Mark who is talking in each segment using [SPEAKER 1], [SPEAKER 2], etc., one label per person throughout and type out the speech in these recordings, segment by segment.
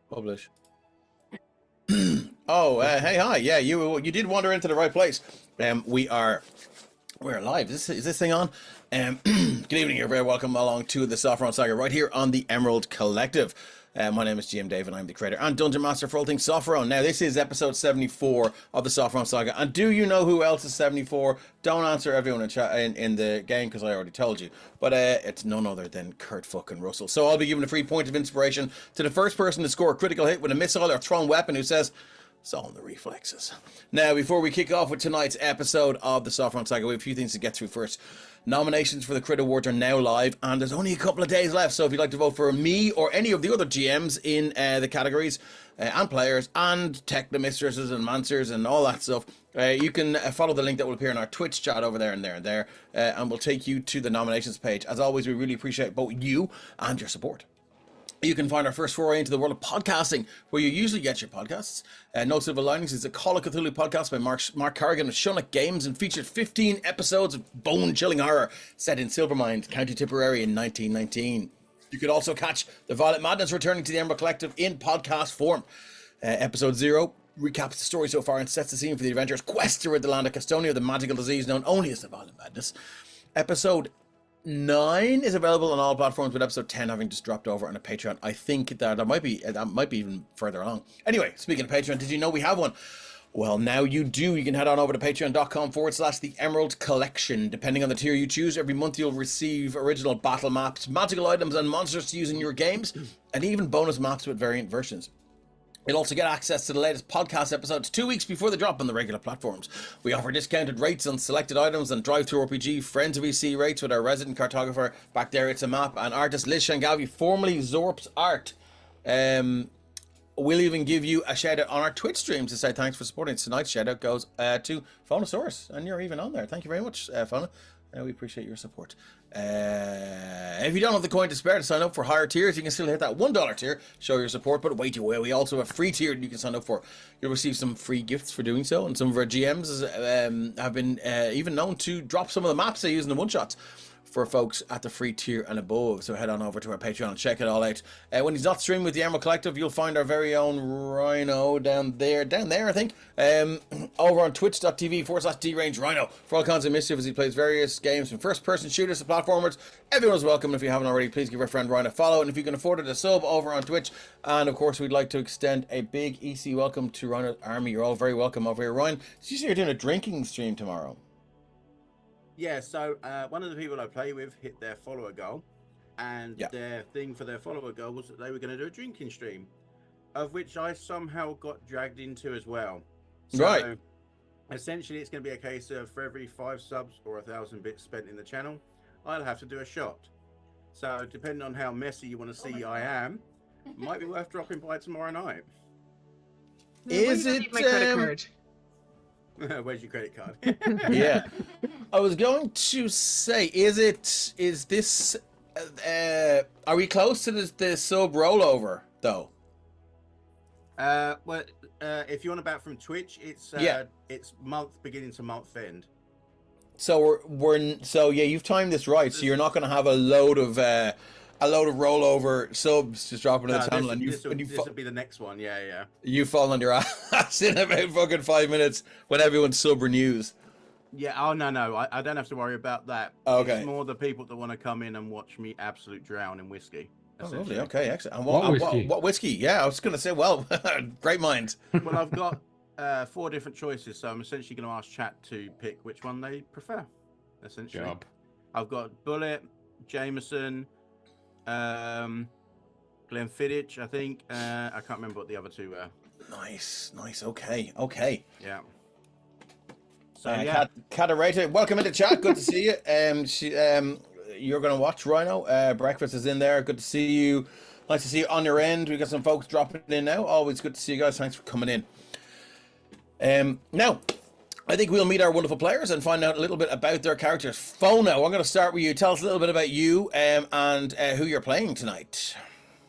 [SPEAKER 1] Publish. Oh, hey, hi. Yeah, you did wander into the right place. We're live. Is this thing on? Good evening. You're very welcome along to the Sopherone Saga right here on the Emerald Collective. My name is GM Dave and I'm the creator and Dungeon Master for all things Sopherone. Now, this is episode 74 of the Sopherone Saga. And do you know who else is 74? Don't answer everyone in chat in the game because I already told you. But it's none other than Kurt fucking Russell. So I'll be giving a free point of inspiration to the first person to score a critical hit with a missile or thrown weapon who says, it's all in the reflexes. Now, before we kick off with tonight's episode of the Sopherone Saga, we have a few things to get through first. Nominations for the Crit Awards are now live, and there's only a couple of days left. So if you'd like to vote for me or any of the other GMs in the categories and players and Technomistresses and Mancers and all that stuff, you can follow the link that will appear in our Twitch chat over there, and we'll take you to the nominations page. As always, we really appreciate both you and your support. You can find our first foray into the world of podcasting, where you usually get your podcasts. No Silver Linings is a Call of Cthulhu podcast by Mark Carrigan of Shunnock Games and featured 15 episodes of bone-chilling horror set in Silvermine, County Tipperary in 1919. You could also catch the Violet Madness returning to the Emerald Collective in podcast form. Episode 0 recaps the story so far and sets the scene for the adventurers' quest to rid the land of Castonia, the magical disease known only as the Violet Madness. Episode 9 is available on all platforms, with episode 10 having just dropped over on a Patreon. I think that might be even further along. Anyway, speaking of Patreon, did you know we have one? Well, now you do. You can head on over to patreon.com/the Emerald Collection. Depending on the tier you choose, every month you'll receive original battle maps, magical items and monsters to use in your games, and even bonus maps with variant versions. You'll also get access to the latest podcast episodes 2 weeks before they drop on the regular platforms. We offer discounted rates on selected items and Drive-Thru RPG, Friends of EC rates with our resident cartographer. Back there, it's a map. And artist Liz Shangavi, formerly Zorp's Art. We'll even give you a shout out on our Twitch stream to say thanks for supporting. Tonight's shout out goes to Phonosaurus, and you're even on there. Thank you very much, Phona. We appreciate your support. If you don't have the coin to spare to sign up for higher tiers, you can still hit that $1 tier, show your support. But wait, we also have a free tier you can sign up for. You'll receive some free gifts for doing so, and some of our GMs have been even known to drop some of the maps they use in the one-shots for folks at the free tier and above. So head on over to our Patreon and check it all out. When he's not streaming with the Emerald Collective, you'll find our very own Rhino down there I think, over on twitch.tv/DRange Rhino for all kinds of mischief as he plays various games from first-person shooters to platformers. Everyone's welcome. If you haven't already, please give our friend Rhino a follow, and if you can afford it, a sub over on Twitch. And of course, we'd like to extend a big EC welcome to Rhino's army. You're all very welcome over here. Ryan, did you say you're doing a drinking stream tomorrow?
[SPEAKER 2] Yeah, so one of the people I play with hit their follower goal, and their thing for their follower goal was that they were going to do a drinking stream, of which I somehow got dragged into as well. So,
[SPEAKER 1] right.
[SPEAKER 2] Essentially, it's going to be a case of for every 5 subs or 1,000 bits spent in the channel, I'll have to do a shot. So, depending on how messy you want to see I am, might be worth dropping by tomorrow night.
[SPEAKER 1] Is it
[SPEAKER 3] my credit card?
[SPEAKER 2] Where's your credit card?
[SPEAKER 1] Yeah, I was going to say, is this are we close to the sub rollover though?
[SPEAKER 2] Well, if you want about from Twitch, it's month beginning to month end.
[SPEAKER 1] So you've timed this right. So you're not going to have a load of rollover subs just dropping in the channel,
[SPEAKER 2] this will be the next one. Yeah.
[SPEAKER 1] You fall on your ass in about fucking 5 minutes when everyone's sub renews.
[SPEAKER 2] Yeah. Oh no, I don't have to worry about that.
[SPEAKER 1] Okay.
[SPEAKER 2] It's more the people that want to come in and watch me absolute drown in whiskey.
[SPEAKER 1] Oh, lovely. Okay, excellent. And what whiskey? Yeah, I was going to say. Well, great minds.
[SPEAKER 2] Well, I've got 4 different choices, so I'm essentially going to ask chat to pick which one they prefer. Essentially, I've got Bullet, Jameson, Glenfiddich, I think. I can't remember what the other 2 were.
[SPEAKER 1] Nice. Okay.
[SPEAKER 2] Yeah.
[SPEAKER 1] So Catarata, welcome into chat. Good to see you. You're going to watch Rhino. Breakfast is in there. Good to see you. Nice to see you on your end. We got some folks dropping in now. Always good to see you guys. Thanks for coming in. Now, I think we'll meet our wonderful players and find out a little bit about their characters. Phona, I'm going to start with you. Tell us a little bit about you and who you're playing tonight.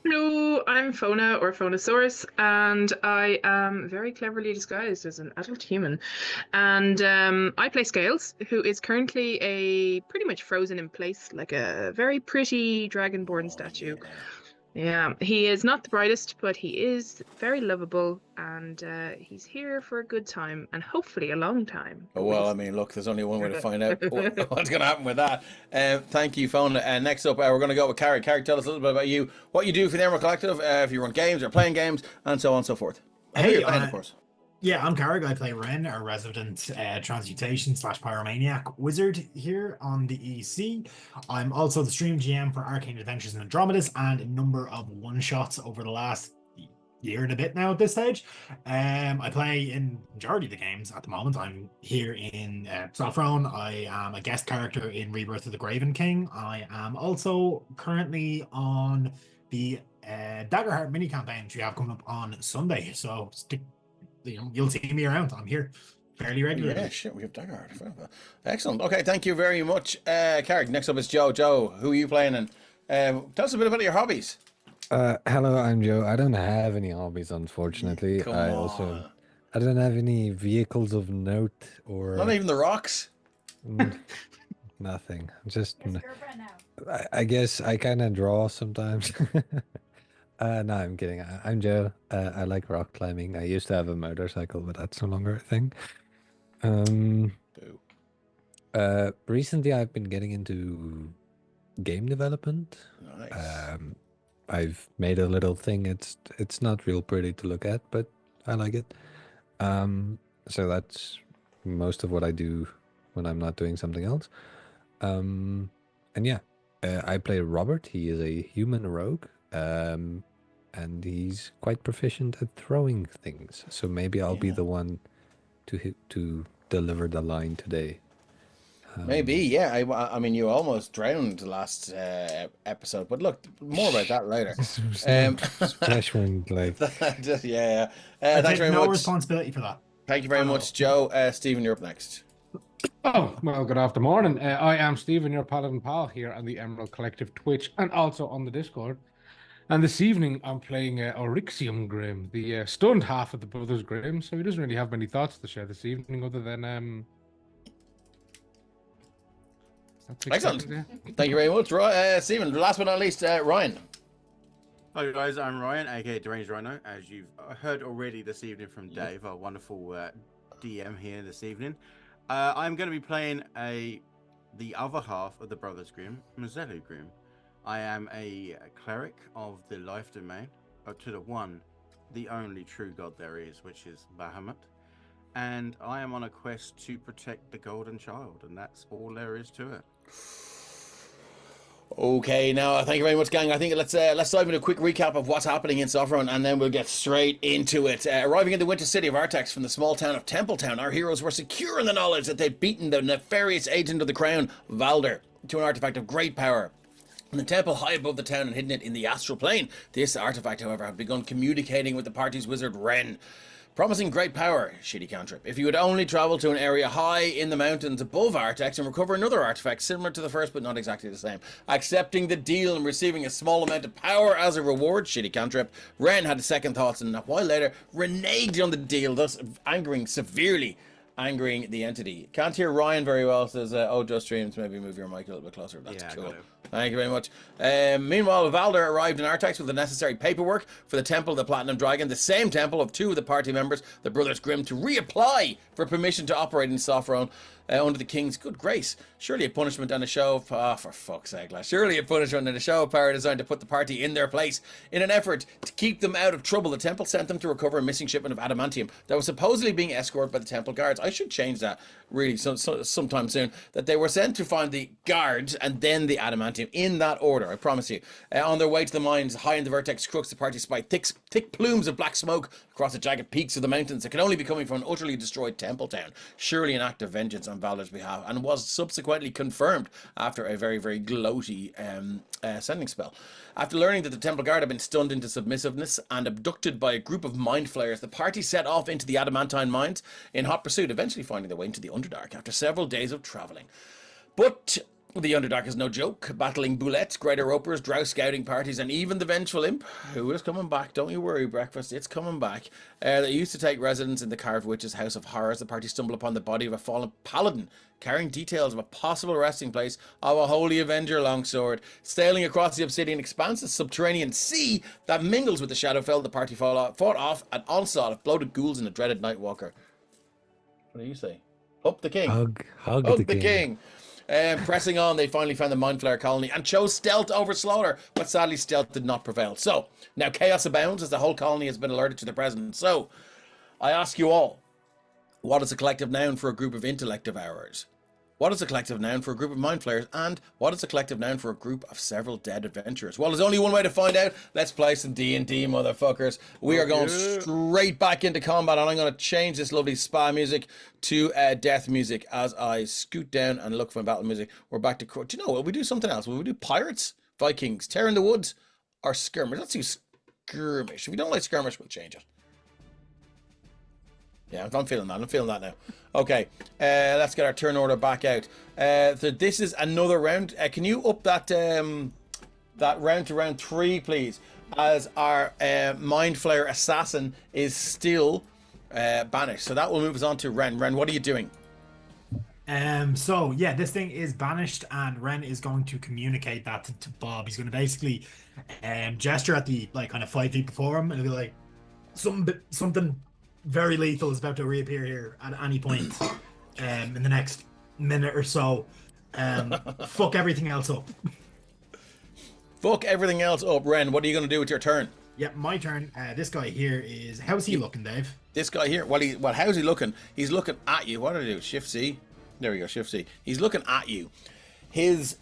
[SPEAKER 3] Hello, I'm Phona, or Phonosaurus, and I am very cleverly disguised as an adult human. And I play Scales, who is currently pretty much frozen in place, like a very pretty dragonborn statue. Yeah, he is not the brightest, but he is very lovable, and he's here for a good time, and hopefully a long time.
[SPEAKER 1] Oh, well, I mean, look, there's only one way to find out what's going to happen with that. Thank you, Phone. Next up, we're going to go with Carrick. Carrick, tell us a little bit about you, what you do for the Emerald Collective, if you run games or playing games, and so on and so forth.
[SPEAKER 4] Hey,
[SPEAKER 1] of course.
[SPEAKER 4] Yeah, I'm Carrick. I play Ren, a resident transmutation / pyromaniac wizard here on the EC. I'm also the stream GM for Arcane Adventures in Andromedas and a number of one-shots over the last year and a bit now at this stage. I play in majority of the games at the moment. I'm here in Sopherone. I am a guest character in Rebirth of the Graven King. I am also currently on the Daggerheart mini campaign, which we have coming up on Sunday. So you'll see me around. I'm here fairly regularly.
[SPEAKER 1] Yeah, shit, we have Daggerheart. Excellent. Okay, thank you very much, Carrick. Next up is Joe. Joe, who are you playing? And tell us a bit about your hobbies.
[SPEAKER 5] Hello, I'm Joe. I don't have any hobbies, unfortunately. I don't have any vehicles of note or
[SPEAKER 1] not even the rocks.
[SPEAKER 5] Nothing. I guess I kind of draw sometimes. No, I'm kidding. I'm Joe. I like rock climbing. I used to have a motorcycle, but that's no longer a thing. Recently I've been getting into game development.
[SPEAKER 1] Nice.
[SPEAKER 5] I've made a little thing. It's not real pretty to look at, but I like it. So that's most of what I do when I'm not doing something else. And yeah, I play Robert. He is a human rogue. And he's quite proficient at throwing things. So maybe I'll be the one to deliver the line today.
[SPEAKER 1] Maybe, yeah. I mean, you almost drowned last episode, but look, more about that later.
[SPEAKER 5] Splash wind, like.
[SPEAKER 1] Yeah.
[SPEAKER 4] I
[SPEAKER 1] Thanks
[SPEAKER 4] take
[SPEAKER 1] very
[SPEAKER 4] no
[SPEAKER 1] much.
[SPEAKER 4] responsibility for that.
[SPEAKER 1] Thank you very much, Joe. Stephen, you're up next.
[SPEAKER 6] Oh, well, good afternoon. I am Stephen, your paladin pal here on the Emerald Collective Twitch and also on the Discord. And this evening, I'm playing Oryxium Grim, the stunned half of the Brothers Grimm. So he doesn't really have many thoughts to share this evening other than...
[SPEAKER 1] Excellent. Thank you very much, Stephen. Last but not least, Ryan.
[SPEAKER 2] Hi guys, I'm Ryan, aka Deranged Rhino, as you've heard already this evening from Dave, our wonderful DM here this evening. I'm going to be playing the other half of the Brothers Grimm, Mazelu Grimm. I am a cleric of the life domain, to the one, the only true god there is, which is Bahamut. And I am on a quest to protect the Golden Child, and that's all there is to it.
[SPEAKER 1] Okay, now thank you very much, gang. I think let's dive into a quick recap of what's happening in Sopherone, and then we'll get straight into it. Arriving in the winter city of Artax from the small town of Templetown, our heroes were secure in the knowledge that they'd beaten the nefarious agent of the crown, Valder, to an artifact of great power. In the temple high above the town and hidden it in the astral plane. This artifact, however, had begun communicating with the party's wizard Ren, promising great power, shitty cantrip, if you would only travel to an area high in the mountains above Artax and recover another artifact similar to the first but not exactly the same. Accepting the deal and receiving a small amount of power as a reward, shitty cantrip, Ren had second thoughts and a while later reneged on the deal, thus severely angering the entity. Can't hear Ryan very well, says Ojo Streams. Maybe move your mic a little bit closer. That's cool. Thank you very much. Meanwhile, Valder arrived in Artax with the necessary paperwork for the Temple of the Platinum Dragon, the same temple of two of the party members, the Brothers Grimm, to reapply for permission to operate in Sopherone under the King's good grace. Surely a punishment and a show of... for fuck's sake, lads. Surely a punishment and a show of power designed to put the party in their place. In an effort to keep them out of trouble, the Temple sent them to recover a missing shipment of adamantium that was supposedly being escorted by the Temple Guards. I should change that, really, sometime soon. That they were sent to find the guards and then the adamantium, in that order, I promise you. On their way to the mines, high in the vertex crooks, the party spied thick plumes of black smoke across the jagged peaks of the mountains that could only be coming from an utterly destroyed Temple town. Surely an act of vengeance on Valder's behalf, and was subsequently confirmed after a very, very gloaty sending spell. After learning that the Temple Guard had been stunned into submissiveness and abducted by a group of Mind Flayers, the party set off into the adamantine mines in hot pursuit, eventually finding their way into the Underdark after several days of travelling. But The Underdark is no joke, battling boulettes, greater ropers, drow scouting parties, and even the vengeful imp, who is coming back. Don't you worry, breakfast, it's coming back. They used to take residence in the Carved Witch's House of Horrors. The party stumble upon the body of a fallen paladin, carrying details of a possible resting place of a holy avenger longsword. Sailing across the obsidian expanse, a subterranean sea that mingles with the Shadowfell, the party fought off an onslaught of bloated ghouls and a dreaded Nightwalker. What do you say? Up the king.
[SPEAKER 5] Hug
[SPEAKER 1] Hug
[SPEAKER 5] the
[SPEAKER 1] the king. Pressing on, they finally found the Mind Flayer colony and chose stealth over slaughter, but sadly stealth did not prevail. So, now chaos abounds as the whole colony has been alerted to their presence. So, I ask you all, what is a collective noun for a group of intellect devourers? What is a collective noun for a group of Mind Flayers? And what is a collective noun for a group of several dead adventurers? Well, there's only one way to find out. Let's play some D&D, motherfuckers. We are going straight back into combat, and I'm going to change this lovely spa music to death music as I scoot down and look for battle music. We're back to... Do you know, will we do something else? Will we do pirates, Vikings, Tear in the Woods, or skirmish? Let's do skirmish. If we don't like skirmish, we'll change it. Yeah, I'm feeling that. I'm feeling that now. Okay, let's get our turn order back out. So this is another round. Can you up that that round to round 3, please? As our Mind Flayer assassin is still banished. So that will move us on to Ren. Ren, what are you doing?
[SPEAKER 4] So yeah, this thing is banished, and Ren is going to communicate that to Bob. He's going to basically gesture at the kind of 5 feet before him, and he'll be like, something very lethal is about to reappear here at any point in the next minute or so. Fuck everything else up.
[SPEAKER 1] Fuck everything else up. Ren, what are you going to do with your turn?
[SPEAKER 4] Yep, my turn. This guy here is... How's he looking, Dave?
[SPEAKER 1] This guy here, well, how's he looking? He's looking at you. What do I do? Shift C. There we go, Shift C. He's looking at you. His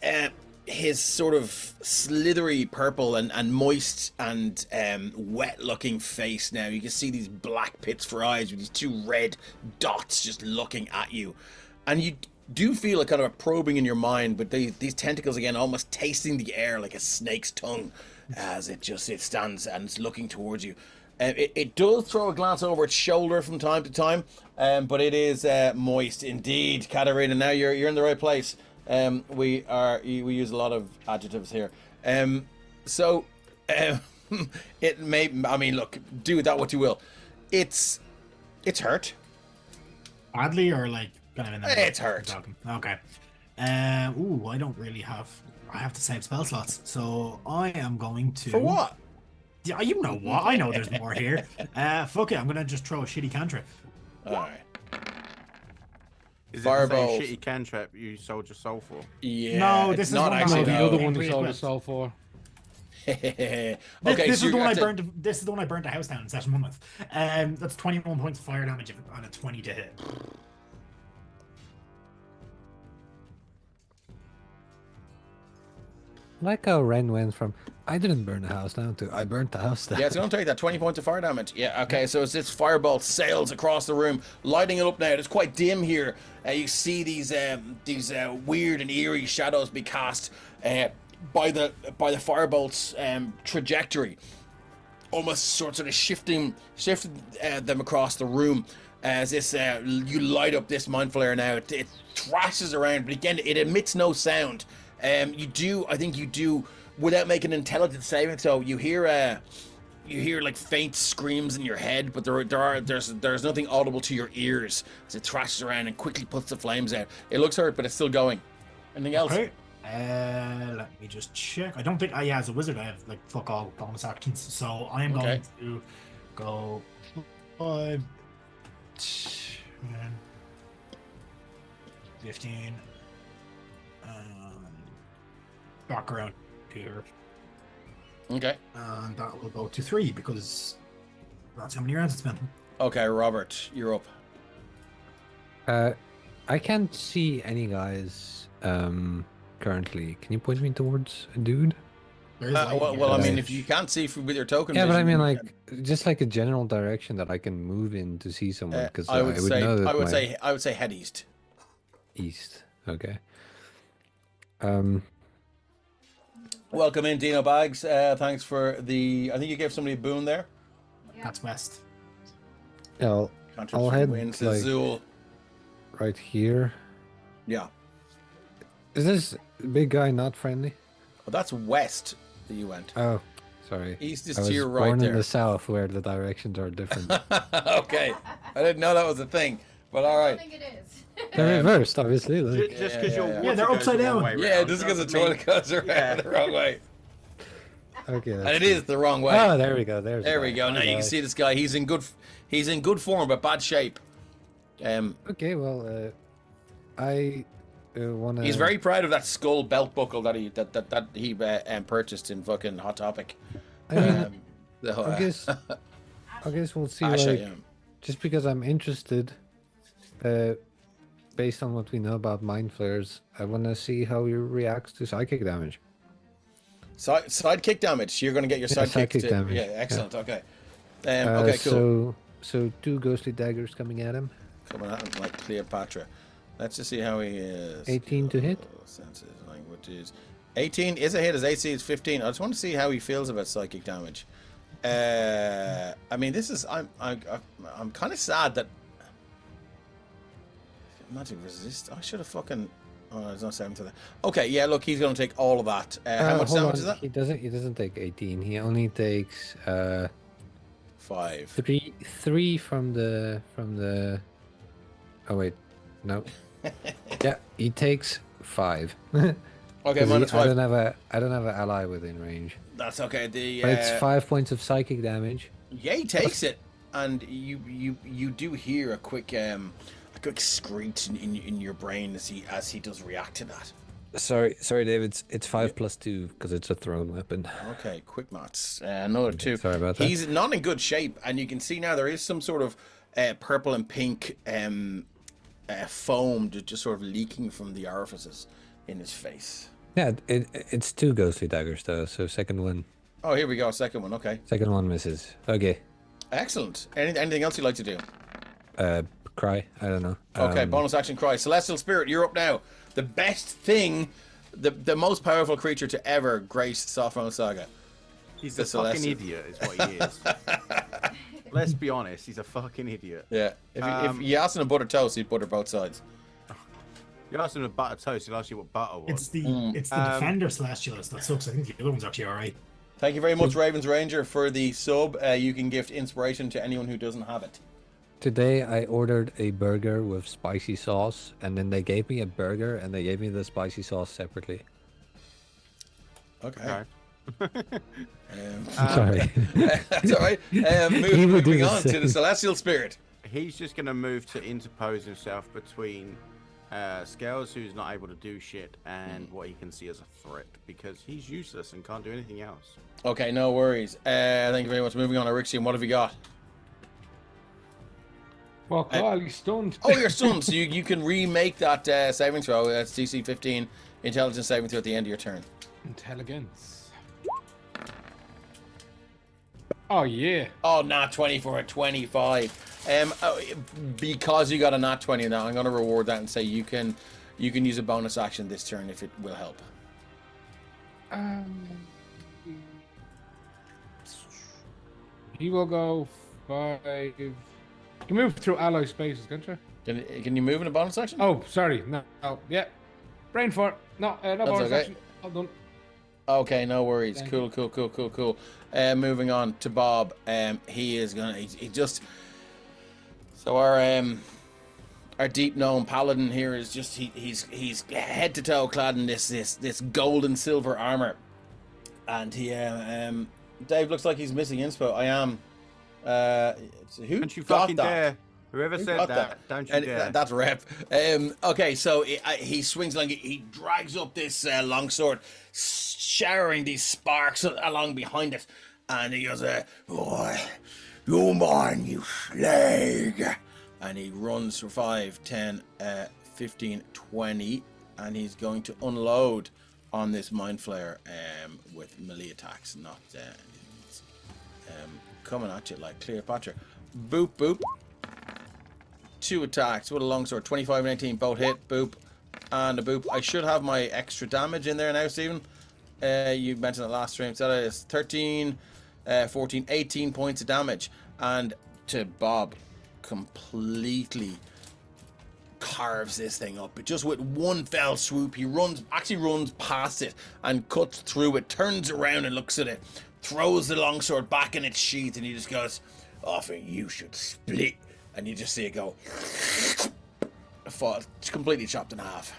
[SPEAKER 1] sort of slithery purple and moist and wet looking face now. You can see these black pits for eyes with these 2 red dots just looking at you. And you do feel a kind of a probing in your mind, but these tentacles again almost tasting the air like a snake's tongue as it stands and it's looking towards you. It does throw a glance over its shoulder from time to time, but it is moist indeed. Katarina, now you're in the right place. We use a lot of adjectives here. It may, I mean, look, do with that what you will. It's hurt.
[SPEAKER 4] Badly, or like kind of in the...
[SPEAKER 1] It's hurt.
[SPEAKER 4] Okay. I don't really have... I have to save spell slots, so I am going to...
[SPEAKER 1] For what?
[SPEAKER 4] Yeah, you know what? I know there's more here. Fuck it, I'm gonna just throw a shitty cantrip.
[SPEAKER 1] Alright.
[SPEAKER 2] Is
[SPEAKER 1] Fireball.
[SPEAKER 2] it the same shitty cantrip you sold your soul for?
[SPEAKER 1] Yeah.
[SPEAKER 4] No, this
[SPEAKER 1] it's
[SPEAKER 4] is
[SPEAKER 1] not
[SPEAKER 4] one
[SPEAKER 1] actually.
[SPEAKER 4] that
[SPEAKER 6] the
[SPEAKER 4] no.
[SPEAKER 6] other one you
[SPEAKER 4] Pre-equipped.
[SPEAKER 6] sold the soul for.
[SPEAKER 1] Okay,
[SPEAKER 4] This
[SPEAKER 1] so
[SPEAKER 4] is the
[SPEAKER 1] you're
[SPEAKER 4] one I
[SPEAKER 1] at
[SPEAKER 4] burned. This is the one I burnt a house down in session 1 with. That's 21 points of fire damage on a 20 to hit.
[SPEAKER 5] Like how Ren went from I didn't burn the house down to I burnt the house down.
[SPEAKER 1] Yeah, it's going to take that 20 points of fire damage. Yeah, okay, so as this fireball sails across the room, lighting it up now. It's quite dim here. You see these weird and eerie shadows be cast by the firebolt's trajectory, almost sort of shifting them across the room. As this you light up this Mind Flayer now, it thrashes around, but again it emits no sound. I think you do, without making an intelligence saving, so you hear like faint screams in your head, but there's nothing audible to your ears as it thrashes around and quickly puts the flames out. It looks hurt, but it's still going. Anything else?
[SPEAKER 4] Okay. Let me just check. I don't think as a wizard I have like fuck all bonus actions, so I am going to go 5, 10, 15. Back around here.
[SPEAKER 1] Okay.
[SPEAKER 4] And that will go to 3 because that's how many rounds it's been.
[SPEAKER 1] Okay, Robert, you're up.
[SPEAKER 5] I can't see any guys currently. Can you point me towards a dude?
[SPEAKER 4] There is light here.
[SPEAKER 1] Well, I mean, if you can't see with your token
[SPEAKER 5] Yeah, but I
[SPEAKER 1] vision,
[SPEAKER 5] mean, like, just like a general direction that I can move in to see someone. Because
[SPEAKER 1] I would
[SPEAKER 5] know that
[SPEAKER 1] I would say head east.
[SPEAKER 5] east. Okay.
[SPEAKER 1] Welcome in, Dino Bags. Thanks for the. I think you gave somebody a boon there.
[SPEAKER 4] That's west.
[SPEAKER 5] I'll head
[SPEAKER 1] Wins
[SPEAKER 5] like
[SPEAKER 1] Azul.
[SPEAKER 5] right here.
[SPEAKER 1] Yeah.
[SPEAKER 5] Is this big guy not friendly?
[SPEAKER 1] Oh, that's west that you went.
[SPEAKER 5] Oh, sorry.
[SPEAKER 1] East is
[SPEAKER 5] I
[SPEAKER 1] to
[SPEAKER 5] was
[SPEAKER 1] your right
[SPEAKER 5] born
[SPEAKER 1] there.
[SPEAKER 5] in the south where the directions are different.
[SPEAKER 1] Okay. I didn't know that was a thing. But all
[SPEAKER 7] I
[SPEAKER 1] right.
[SPEAKER 7] don't think it is.
[SPEAKER 5] They're reversed, obviously. Like.
[SPEAKER 2] Just because your
[SPEAKER 1] yeah.
[SPEAKER 2] water
[SPEAKER 4] they're
[SPEAKER 2] goes
[SPEAKER 4] upside
[SPEAKER 2] the wrong
[SPEAKER 4] down.
[SPEAKER 2] way
[SPEAKER 1] Yeah,
[SPEAKER 2] round
[SPEAKER 1] just because the
[SPEAKER 2] doesn't mean-
[SPEAKER 1] toilet goes around
[SPEAKER 2] Yeah.
[SPEAKER 1] the wrong way.
[SPEAKER 5] Okay.
[SPEAKER 1] And
[SPEAKER 5] that's
[SPEAKER 1] it is the wrong way.
[SPEAKER 5] Oh, there we go.
[SPEAKER 1] There we go. Now you can see this guy. He's in good form, but bad shape.
[SPEAKER 5] Okay, well, I want to.
[SPEAKER 1] He's very proud of that skull belt buckle that he purchased in fucking Hot Topic.
[SPEAKER 5] I mean,
[SPEAKER 1] I
[SPEAKER 5] I guess we'll see. Just because I'm interested, based on what we know about Mind Flayers, I want to see how he reacts to psychic damage.
[SPEAKER 1] Sidekick damage. You're going to get your
[SPEAKER 5] Sidekick damage.
[SPEAKER 1] Yeah, excellent. Yeah. Okay. Okay, cool.
[SPEAKER 5] So 2 ghostly daggers coming at him.
[SPEAKER 1] Coming at him like Cleopatra. Let's just see how he is.
[SPEAKER 5] 18 to hit.
[SPEAKER 1] Senses, languages. 18 is a hit. His AC is 15. I just want to see how he feels about psychic damage. I mean, this is. I'm kind of sad that. Magic resist. I should have fucking. Oh, there's no 7 to that. Okay, yeah. Look, he's going to take all of that. How much
[SPEAKER 5] Hold
[SPEAKER 1] damage
[SPEAKER 5] on.
[SPEAKER 1] is that?
[SPEAKER 5] He doesn't take 18. He only takes
[SPEAKER 1] 5.
[SPEAKER 5] 3 from the. Oh wait, no. Yeah, he takes 5.
[SPEAKER 1] Okay, minus 5.
[SPEAKER 5] I don't have an ally within range.
[SPEAKER 1] That's okay.
[SPEAKER 5] But it's 5 points of psychic damage.
[SPEAKER 1] Yeah, he takes it, and you do hear a quick screech in your brain as he does react to that.
[SPEAKER 5] Sorry, David. It's 5 plus 2 because it's a thrown weapon.
[SPEAKER 1] Okay, quick maths. Another 2.
[SPEAKER 5] Sorry about that.
[SPEAKER 1] He's not in good shape, and you can see now there is some sort of purple and pink foam just sort of leaking from the orifices in his face.
[SPEAKER 5] Yeah, it's 2 ghostly daggers though. So second one
[SPEAKER 1] Oh, here we go. Second one. Okay,
[SPEAKER 5] misses. Okay.
[SPEAKER 1] excellent. Anything else you'd like to do?
[SPEAKER 5] Cry. I don't know.
[SPEAKER 1] Okay, bonus action cry. Celestial Spirit, you're up now. The best thing, the most powerful creature to ever grace Sopherone Saga.
[SPEAKER 2] He's
[SPEAKER 1] The
[SPEAKER 2] a fucking
[SPEAKER 1] Celestial.
[SPEAKER 2] idiot, is what he is. Let's be honest, he's a fucking idiot.
[SPEAKER 1] Yeah. If you asked him to butter toast, he'd butter both sides.
[SPEAKER 2] You ask him to butter toast, he'll ask you what butter was.
[SPEAKER 4] It's the Defender Celestialist that sucks. I think the other one's actually alright.
[SPEAKER 1] Thank you very much, Ravens Ranger, for the sub. You can gift inspiration to anyone who doesn't have it.
[SPEAKER 5] Today I ordered a burger with spicy sauce, and then they gave me a burger and they gave me the spicy sauce separately.
[SPEAKER 1] Okay.
[SPEAKER 5] Sorry.
[SPEAKER 1] That's all right.
[SPEAKER 5] He would do
[SPEAKER 1] Moving
[SPEAKER 5] the
[SPEAKER 1] on to
[SPEAKER 5] same.
[SPEAKER 1] the Celestial Spirit.
[SPEAKER 2] He's just going to move to interpose himself between Scales, who's not able to do shit, and what he can see as a threat, because he's useless and can't do anything else.
[SPEAKER 1] Okay, no worries. Thank you very much. Moving on, Erixium, what have you got?
[SPEAKER 6] Well, Kyle, he's stunned.
[SPEAKER 1] Oh, you're stunned, so you can remake that saving throw. That's DC 15 intelligence saving throw at the end of your turn.
[SPEAKER 6] Intelligence. Oh, yeah.
[SPEAKER 1] Oh, nat 20 for a 25. Because you got a nat 20 now, I'm going to reward that and say you can use a bonus action this turn if it will help.
[SPEAKER 6] He will go 5. You can move through ally spaces, can't you?
[SPEAKER 1] Can you move in a bonus action?
[SPEAKER 6] Oh, sorry. No. Yeah. Brain fart. No, no bonus
[SPEAKER 1] okay.
[SPEAKER 6] action. All done.
[SPEAKER 1] Okay, no worries.
[SPEAKER 6] Thank
[SPEAKER 1] Cool. Moving on to Bob. He is gonna. He just. So our deep gnome paladin here is just he's head to toe clad in this gold and silver armor, and he Dave looks like he's missing inspo. I am. Who
[SPEAKER 2] Don't you
[SPEAKER 1] got
[SPEAKER 2] fucking
[SPEAKER 1] that?
[SPEAKER 2] dare. Whoever
[SPEAKER 1] Who
[SPEAKER 2] said
[SPEAKER 1] got
[SPEAKER 2] that, don't you
[SPEAKER 1] And
[SPEAKER 2] dare.
[SPEAKER 1] that's rep. Okay, so he swings along. He drags up this longsword, showering these sparks along behind it, and he goes, "Boy, you mine, you slag!" And he runs for 5, 10, 15, 20, and he's going to unload on this Mind Flayer with melee attacks, not coming at you like Cleopatra. Boop, boop. 2 attacks with a longsword. 25 and 18, both hit. Boop. And a boop. I should have my extra damage in there now, Stephen. You mentioned it last stream. So that is 13, 14, 18 points of damage. And to Bob, completely carves this thing up. But just with one fell swoop, he runs past it and cuts through it, turns around and looks at it, throws the longsword back in its sheath, and he just goes, "Often you should split." And you just see it go, it's completely chopped in half.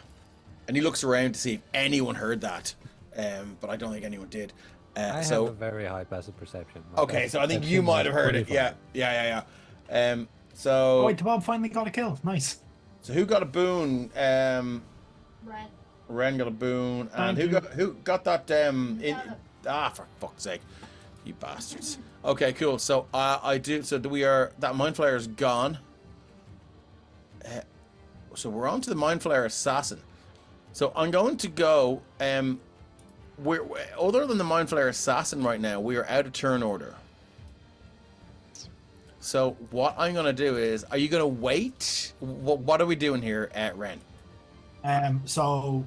[SPEAKER 1] And he looks around to see if anyone heard that, but I don't think anyone did.
[SPEAKER 5] I have a very high passive perception.
[SPEAKER 1] Okay, so I think you might have heard it. Yeah. So.
[SPEAKER 4] Oh, wait, Bob finally got a kill. Nice.
[SPEAKER 1] So who got a boon?
[SPEAKER 7] Ren.
[SPEAKER 1] Ren got a boon, and who got that? For fuck's sake, you bastards. Okay, cool. So I do. So we are. That Mind Flayer is gone. So we're on to the Mind Flayer assassin. So I'm going to go. We're other than the Mind Flayer assassin right now, we are out of turn order. So what I'm going to do is, are you going to wait? What are we doing here at Ren?
[SPEAKER 4] So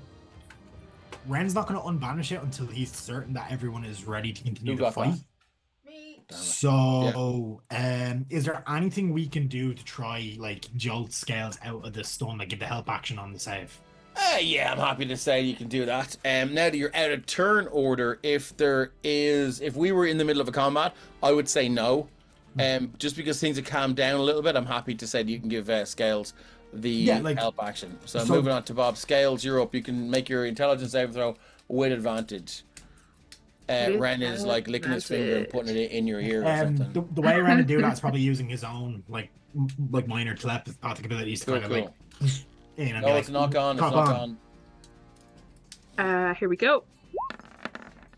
[SPEAKER 4] Ren's not going to unbanish it until he's certain that everyone is ready to continue the fight.
[SPEAKER 7] Me.
[SPEAKER 4] So, is there anything we can do to try, like, jolt Scales out of the stun, like, give the help action on the save?
[SPEAKER 1] Yeah, I'm happy to say you can do that. Now that you're out of turn order, if we were in the middle of a combat, I would say no. Just because things have calmed down a little bit, I'm happy to say that you can give Scales the help action. So moving on to Bob. Scales, you're up. You can make your intelligence saving throw with advantage. Ren is like licking his finger and putting it in your ear or something.
[SPEAKER 4] The way Ren would do that is probably using his own like minor telepathic abilities to kind of like.
[SPEAKER 1] No, it's knock on. It's knock
[SPEAKER 3] on. Here we go.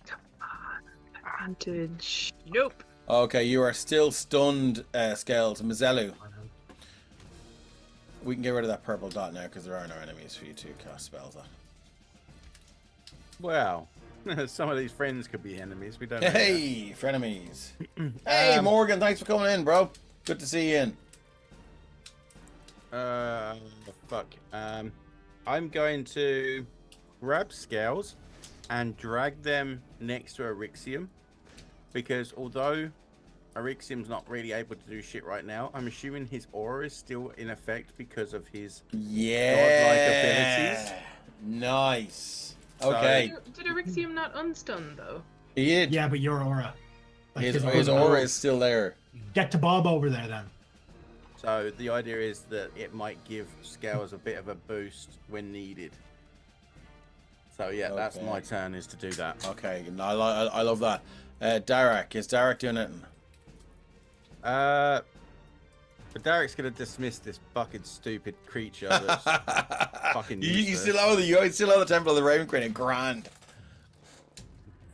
[SPEAKER 3] Come on. Advantage. Nope.
[SPEAKER 1] Okay, you are still stunned, Scales. Mizelu. We can get rid of that purple dot now because there are no enemies for you to cast spells on.
[SPEAKER 2] Well, some of these friends could be enemies. We don't know.
[SPEAKER 1] Hey, frenemies. Hey, Morgan, thanks for coming in, bro. Good to see you in.
[SPEAKER 2] Fuck. I'm going to grab Scales and drag them next to Arixium, because although Arixium's not really able to do shit right now, I'm assuming his aura is still in effect because of his godlike abilities.
[SPEAKER 1] Nice. Okay.
[SPEAKER 3] Did Arixium not unstun though?
[SPEAKER 1] He did.
[SPEAKER 4] Yeah, but your aura. Like
[SPEAKER 1] his aura is still there.
[SPEAKER 4] Get to Bob over there then.
[SPEAKER 2] So the idea is that it might give Scales a bit of a boost when needed. So yeah, that's my turn, is to do that.
[SPEAKER 1] Okay, I love that. Darak, is Darak doing it?
[SPEAKER 2] But Darek's gonna dismiss this fucking stupid creature that's fucking useless.
[SPEAKER 1] You still owe the Temple of the Raven Queen a grand.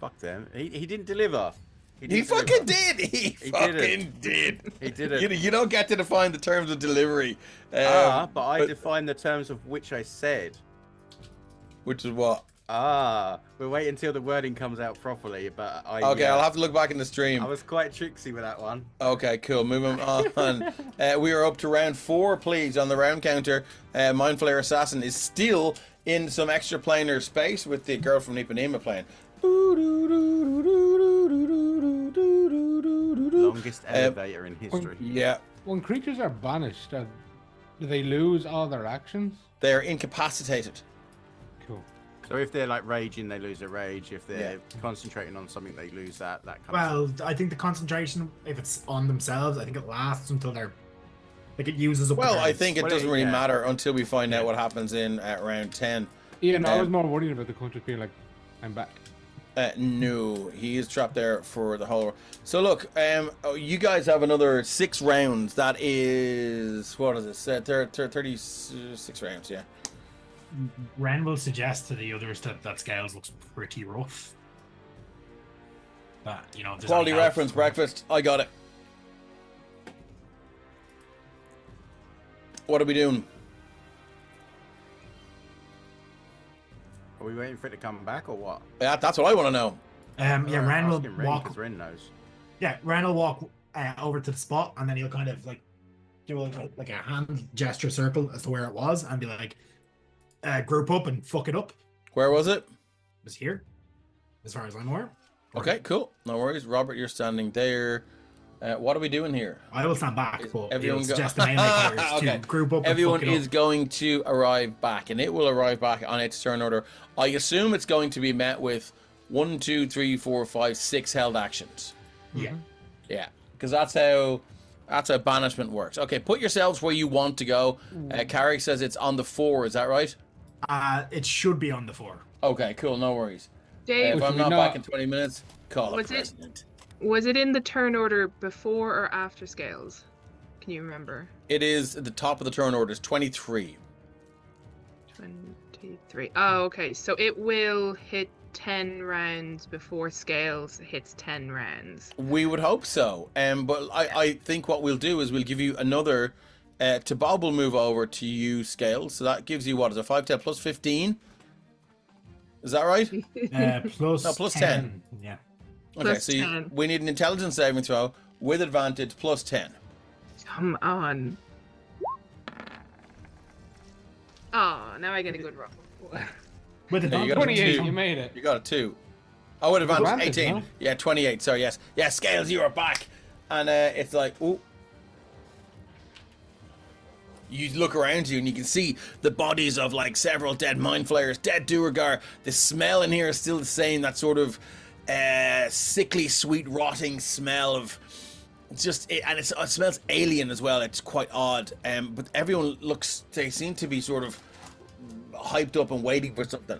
[SPEAKER 2] Fuck them. He didn't deliver.
[SPEAKER 1] He fucking did. He fucking did.
[SPEAKER 2] He did it.
[SPEAKER 1] You don't get to define the terms of delivery.
[SPEAKER 2] But I define the terms of which I said.
[SPEAKER 1] Which is what?
[SPEAKER 2] We'll wait until the wording comes out properly, but
[SPEAKER 1] Okay, I'll have to look back in the stream.
[SPEAKER 2] I was quite tricksy with that one.
[SPEAKER 1] Okay, cool. Moving on. We are up to round 4, please, on the round counter. Mind Flayer Assassin is still in some extra planar space with the girl from Ipanema playing.
[SPEAKER 2] Longest elevator in history.
[SPEAKER 1] Yeah.
[SPEAKER 6] When creatures are banished, do they lose all their actions?
[SPEAKER 1] They are incapacitated.
[SPEAKER 6] Cool.
[SPEAKER 2] So if they're like raging, they lose their rage. If they're concentrating on something, they lose that.
[SPEAKER 4] I think the concentration, if it's on themselves, I think it lasts until they're like it uses up.
[SPEAKER 1] Well, I think it doesn't really matter until we find out what happens at round 10.
[SPEAKER 6] Yeah, no, I was more worried about the country being like, I'm back.
[SPEAKER 1] No, he is trapped there for the whole. So look, you guys have another 6 rounds. That is, what is this? 36 rounds, yeah.
[SPEAKER 4] Ren will suggest to the others that Scales looks pretty rough. But
[SPEAKER 1] quality reference breakfast. I got it. What are we doing?
[SPEAKER 2] Are we waiting for it to come back or what?
[SPEAKER 1] Yeah, that's what I want to know.
[SPEAKER 4] Ren will walk.
[SPEAKER 2] Because Ren knows.
[SPEAKER 4] Yeah, Ren will walk over to the spot, and then he'll kind of like do like a hand gesture circle as to where it was, and be like, "Group up and fuck it up."
[SPEAKER 1] Where was it?
[SPEAKER 4] It was here, as far as I'm aware.
[SPEAKER 1] Okay, cool. No worries. Robert, you're standing there. What are we doing here?
[SPEAKER 4] I will stand back,
[SPEAKER 1] Is
[SPEAKER 4] but
[SPEAKER 1] everyone
[SPEAKER 4] it'll
[SPEAKER 1] go-
[SPEAKER 4] suggest the melee players
[SPEAKER 1] Okay.
[SPEAKER 4] to group up and
[SPEAKER 1] Everyone
[SPEAKER 4] fuck it
[SPEAKER 1] is
[SPEAKER 4] up.
[SPEAKER 1] going to arrive back, and it will arrive back on its turn order. I assume it's going to be met with 1, 2, 3, 4, 5, 6 held actions.
[SPEAKER 4] Yeah.
[SPEAKER 1] Yeah, because that's how banishment works. Okay, put yourselves where you want to go. Carrick says it's on the 4. Is that right?
[SPEAKER 4] It should be on the 4.
[SPEAKER 1] Okay, cool. No worries.
[SPEAKER 3] Dave,
[SPEAKER 1] If I'm
[SPEAKER 6] we
[SPEAKER 1] not
[SPEAKER 6] not-
[SPEAKER 1] back in 20 minutes, call
[SPEAKER 3] Was
[SPEAKER 1] it
[SPEAKER 3] it-
[SPEAKER 1] president.
[SPEAKER 3] was it in the turn order before or after scales? Can you remember?
[SPEAKER 1] It is at the top of the turn order. It's 23.
[SPEAKER 3] 23. Oh, okay. So it will hit 10 rounds before scales hits 10 rounds.
[SPEAKER 1] We would hope so. But I think what we'll do is we'll give you another. Bob will move over to you, Scales. So that gives you, what is it, 5, 10 plus 15? Is that right?
[SPEAKER 4] Plus,
[SPEAKER 1] No, plus 10.
[SPEAKER 4] Yeah.
[SPEAKER 1] Okay,
[SPEAKER 3] Plus
[SPEAKER 1] so
[SPEAKER 3] 10.
[SPEAKER 1] we need an intelligence saving throw with advantage plus 10.
[SPEAKER 3] Come on. Oh, now I get a good roll.
[SPEAKER 4] With
[SPEAKER 1] No, you
[SPEAKER 4] advantage.
[SPEAKER 1] got a
[SPEAKER 6] 28,
[SPEAKER 1] two.
[SPEAKER 6] you made it.
[SPEAKER 1] You got a 2. Oh, with advantage,
[SPEAKER 6] Advantage,
[SPEAKER 1] 18.
[SPEAKER 6] no?
[SPEAKER 1] Yeah, 28. Sorry, yes. Yeah, Scales, you are back. And it's like, ooh. You look around you and you can see the bodies of like several dead Mind Flayers, dead Duergar. The smell in here is still the same, that sort of sickly, sweet, rotting smell of it smells alien as well. It's quite odd. But everyone they seem to be sort of hyped up and waiting for something.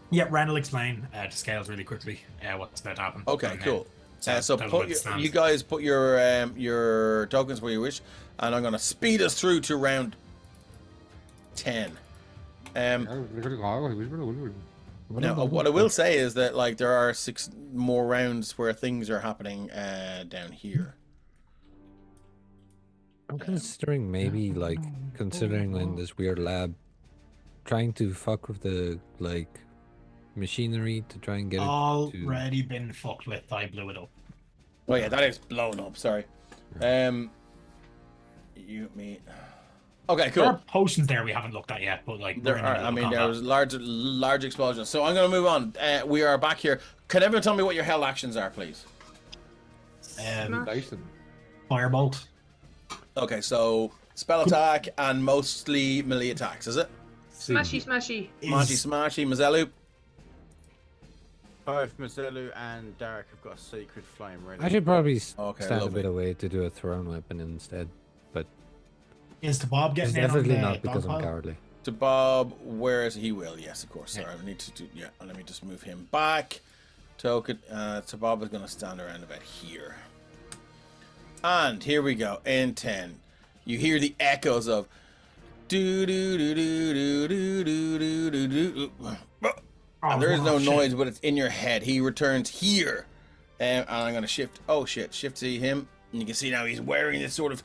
[SPEAKER 4] Yeah, Rand will explain to Scales really quickly what's about to happen.
[SPEAKER 1] Okay,
[SPEAKER 4] And,
[SPEAKER 1] cool. So
[SPEAKER 4] that'll
[SPEAKER 1] put
[SPEAKER 4] withstand.
[SPEAKER 1] you guys put your tokens where you wish, and I'm going to speed us through to round 10. Now, what I will say is that like there are 6 more rounds where things are happening down here.
[SPEAKER 5] I'm considering maybe like considering in this weird lab, trying to fuck with the like machinery to try and get it to.
[SPEAKER 4] Already been fucked with. I blew it up.
[SPEAKER 1] Oh yeah, that is blown up. Sorry. Me. Okay,
[SPEAKER 4] There are
[SPEAKER 1] cool.
[SPEAKER 4] potions there we haven't looked at yet, but like
[SPEAKER 1] There
[SPEAKER 4] we're in the
[SPEAKER 1] are.
[SPEAKER 4] middle
[SPEAKER 1] I
[SPEAKER 4] of
[SPEAKER 1] mean,
[SPEAKER 4] combat.
[SPEAKER 1] there was large explosions. So I'm going to move on. We are back here. Can everyone tell me what your held actions are, please?
[SPEAKER 6] Dyson.
[SPEAKER 4] Firebolt.
[SPEAKER 1] Okay, so spell attack and mostly melee attacks, is it?
[SPEAKER 3] Smashy, smashy.
[SPEAKER 1] Smashy, Mazellu.
[SPEAKER 2] Both Mazellu and Derek have got a secret flame ready.
[SPEAKER 5] I should probably
[SPEAKER 1] Okay,
[SPEAKER 5] stand
[SPEAKER 1] lovely.
[SPEAKER 5] a bit away to do a thrown weapon instead, but
[SPEAKER 4] Is the Bob
[SPEAKER 5] it's
[SPEAKER 4] getting in on
[SPEAKER 5] definitely
[SPEAKER 4] the
[SPEAKER 5] not because
[SPEAKER 4] dog
[SPEAKER 5] I'm
[SPEAKER 4] pile?
[SPEAKER 5] cowardly.
[SPEAKER 1] To Bob, where is he? Will, yes, of course. Sorry, I need to do. Yeah, let me just move him back. Token. So Bob is going to stand around about here. And here we go. In 10, you hear the echoes of do do do do do do do do do do. And there is no
[SPEAKER 4] shit.
[SPEAKER 1] noise, but it's in your head. He returns here. And I'm going to shift. Oh, shit. Shift to him. And you can see now he's wearing this sort of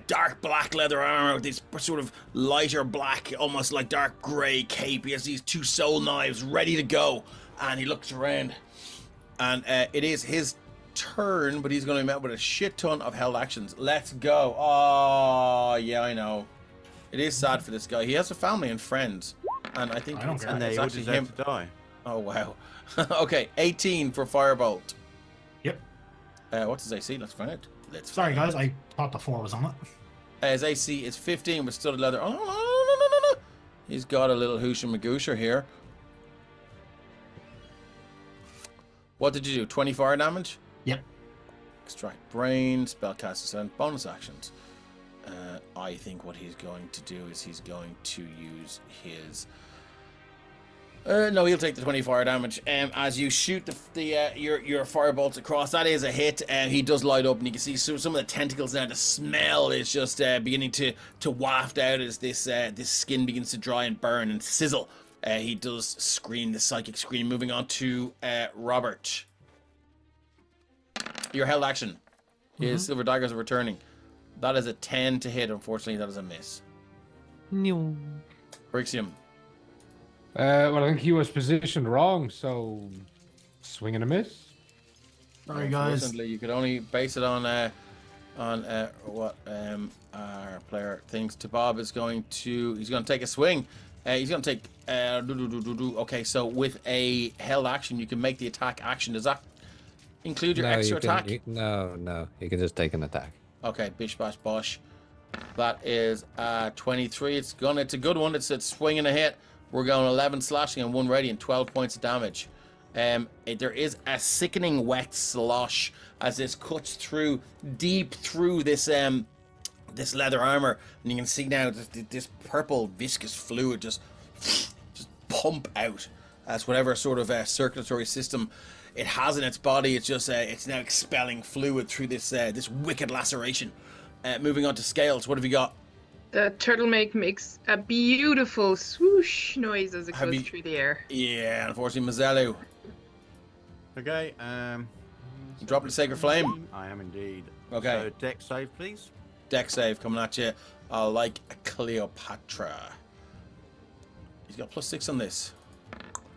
[SPEAKER 1] dark black leather armor with this sort of lighter black, almost like dark grey cape. He has these 2 soul knives ready to go. And he looks around. And it is his turn, but he's going to be met with a shit ton of held actions. Let's go. Oh, yeah, I know. It is sad for this guy. He has a family and friends. And I think
[SPEAKER 4] I don't
[SPEAKER 1] it's,
[SPEAKER 4] care.
[SPEAKER 2] And they
[SPEAKER 1] it's
[SPEAKER 2] all
[SPEAKER 1] actually
[SPEAKER 2] deserve
[SPEAKER 1] him.
[SPEAKER 2] to die.
[SPEAKER 1] Oh, wow. Okay, 18 for Firebolt.
[SPEAKER 4] Yep.
[SPEAKER 1] What's his AC? Let's find it.
[SPEAKER 4] Sorry guys, I thought the 4 was on it.
[SPEAKER 1] His AC is 15 with studded leather. Oh, no. He's got a little Hoosha Magoosha here. What did you do? 20 fire damage?
[SPEAKER 4] Yep.
[SPEAKER 1] Extract brain, spellcaster and bonus actions. I think what he's going to do is he's going to use his. No, he'll take the 20 fire damage. As you shoot your firebolts across, that is a hit. He does light up, and you can see some of the tentacles now. The smell is just beginning to waft out as this skin begins to dry and burn and sizzle. He does scream, the psychic scream. Moving on to Robert. Your held action. His silver daggers are returning. That is a 10 to hit. Unfortunately, that is a miss.
[SPEAKER 5] No.
[SPEAKER 1] Brixium.
[SPEAKER 6] Well, I think he was positioned wrong, so swing and a miss.
[SPEAKER 4] Sorry guys.
[SPEAKER 1] Unfortunately, you could only base it on what our player thinks. To Bob is going to. He's going to take a swing. He's going to take. Okay, so with a held action, you can make the attack action. Does that include your
[SPEAKER 5] No,
[SPEAKER 1] extra
[SPEAKER 5] you can,
[SPEAKER 1] attack?
[SPEAKER 5] no, you can just take an attack.
[SPEAKER 1] Okay, bish bash bosh. That is 23. It's a good one. It's swinging a hit. We're going 11 slashing and 1 radiant, 12 points of damage. There is a sickening wet slosh as this cuts through deep through this this leather armor, and you can see now this purple viscous fluid just pump out as whatever sort of circulatory system it has in its body. It's just it's now expelling fluid through this this wicked laceration. Moving on to Scales, what have you got?
[SPEAKER 3] The turtle makes a beautiful swoosh noise as it goes through the air.
[SPEAKER 1] Yeah, unfortunately, Mazzellu.
[SPEAKER 2] Okay.
[SPEAKER 1] You dropping the Sacred Flame?
[SPEAKER 2] I am indeed.
[SPEAKER 1] Okay.
[SPEAKER 2] So deck save, please.
[SPEAKER 1] Deck save coming at you. Like a Cleopatra. He's got +6 on this.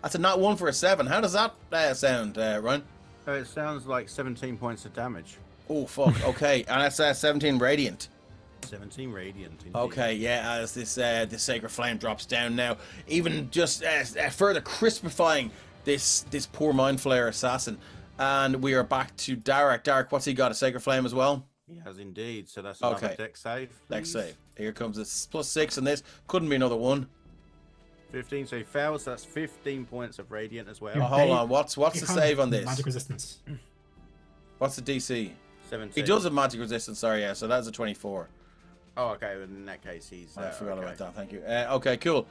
[SPEAKER 1] That's a not 1 for a 7. How does that sound, Ryan?
[SPEAKER 2] It sounds like 17 points of damage.
[SPEAKER 1] Oh, fuck. Okay. And that's 17 radiant.
[SPEAKER 2] 17 radiant. Indeed.
[SPEAKER 1] Okay, yeah, as this Sacred Flame drops down now, even just further crispifying this poor Mind Flayer assassin. And we are back to Darek. Darek, what's he got? A Sacred Flame as well?
[SPEAKER 2] He has indeed. So that's another deck save.
[SPEAKER 1] Deck
[SPEAKER 2] please.
[SPEAKER 1] save. Here comes this +6 on this. Couldn't be another one.
[SPEAKER 2] 15, so he fails. So that's 15 points of radiant as well.
[SPEAKER 1] Oh, hold on. What's the save on this?
[SPEAKER 4] Magic resistance.
[SPEAKER 1] What's the DC?
[SPEAKER 2] 17.
[SPEAKER 1] He does have magic resistance, sorry, yeah, so that's a 24.
[SPEAKER 2] Oh, okay. Well, in that case, he's.
[SPEAKER 1] I forgot
[SPEAKER 2] okay.
[SPEAKER 1] about that, thank you. Okay, cool.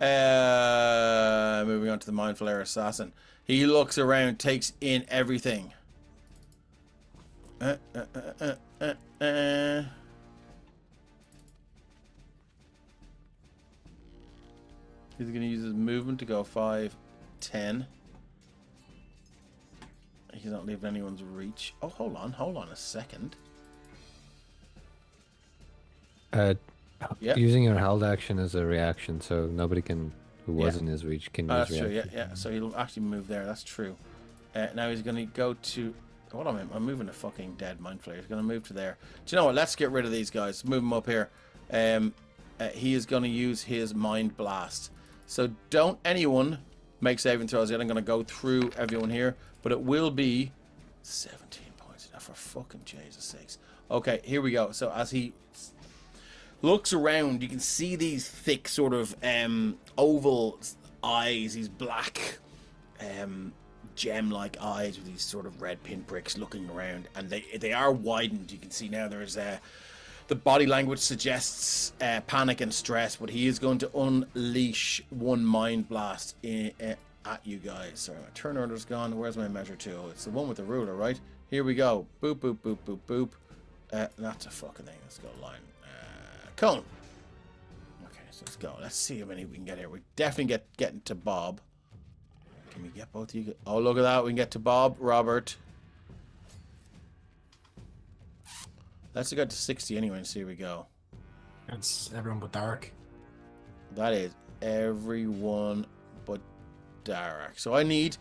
[SPEAKER 1] Moving on to the Mind Flayer assassin. He looks around, takes in everything. He's going to use his movement to go 5, 10. He's not leaving anyone's reach. Oh, hold on a second.
[SPEAKER 5] Using your held action as a reaction, so nobody who was in his reach can use
[SPEAKER 1] That's
[SPEAKER 5] reaction.
[SPEAKER 1] true, yeah. So he'll actually move there, that's true. Now he's going to go to... What am I? I'm moving a fucking dead Mind Flayer. He's going to move to there. Do you know what? Let's get rid of these guys. Move him up here. He is going to use his Mind Blast. So don't anyone make saving throws yet. I'm going to go through everyone here. But it will be 17 points. Now for fucking Jesus sakes. Okay, here we go. So as he looks around, you can see these thick sort of oval eyes, these black gem-like eyes with these sort of red pinpricks looking around, and they are widened. You can see now there's the body language suggests panic and stress, but he is going to unleash one Mind Blast at you guys. Sorry, my turn order's gone. Where's my measure tool? It's the one with the ruler, right? Here we go. Boop, boop, boop, boop, boop. That's a fucking thing. Let's go line. Cone. Okay, so let's go. Let's see how many we can get here. We definitely getting to Bob. Can we get both of you? Oh, look at that. We can get to Bob, Robert. Let's go to 60 anyway and see where we go.
[SPEAKER 4] It's everyone but Dark.
[SPEAKER 1] That is everyone but Darak. So I need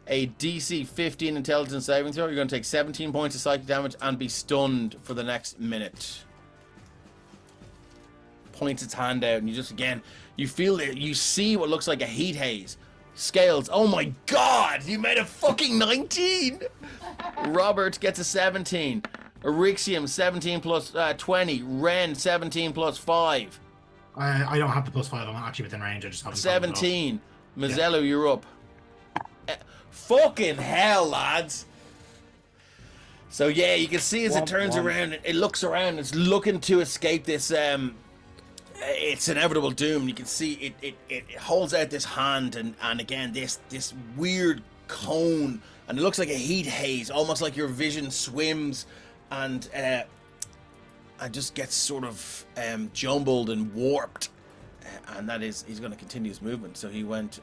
[SPEAKER 1] a DC 15 intelligence saving throw. You're going to take 17 points of psychic damage and be stunned for the next minute. Points its hand out, and you just, again, you feel it. You see what looks like a heat haze. Scales. Oh my god! You made a fucking 19! Robert gets a 17. Erixium 17 plus 20. Ren 17 plus 5.
[SPEAKER 4] I don't have the +5. I'm not actually within range. I just have
[SPEAKER 1] 17. Mazzellu, you're up. Fucking hell, lads. So yeah, you can see as it turns around, it looks around, it's looking to escape this its inevitable doom. You can see it holds out this hand, and again this weird cone, and it looks like a heat haze, almost like your vision swims and just gets sort of jumbled and warped. And that is, he's going to continue his movement. So he went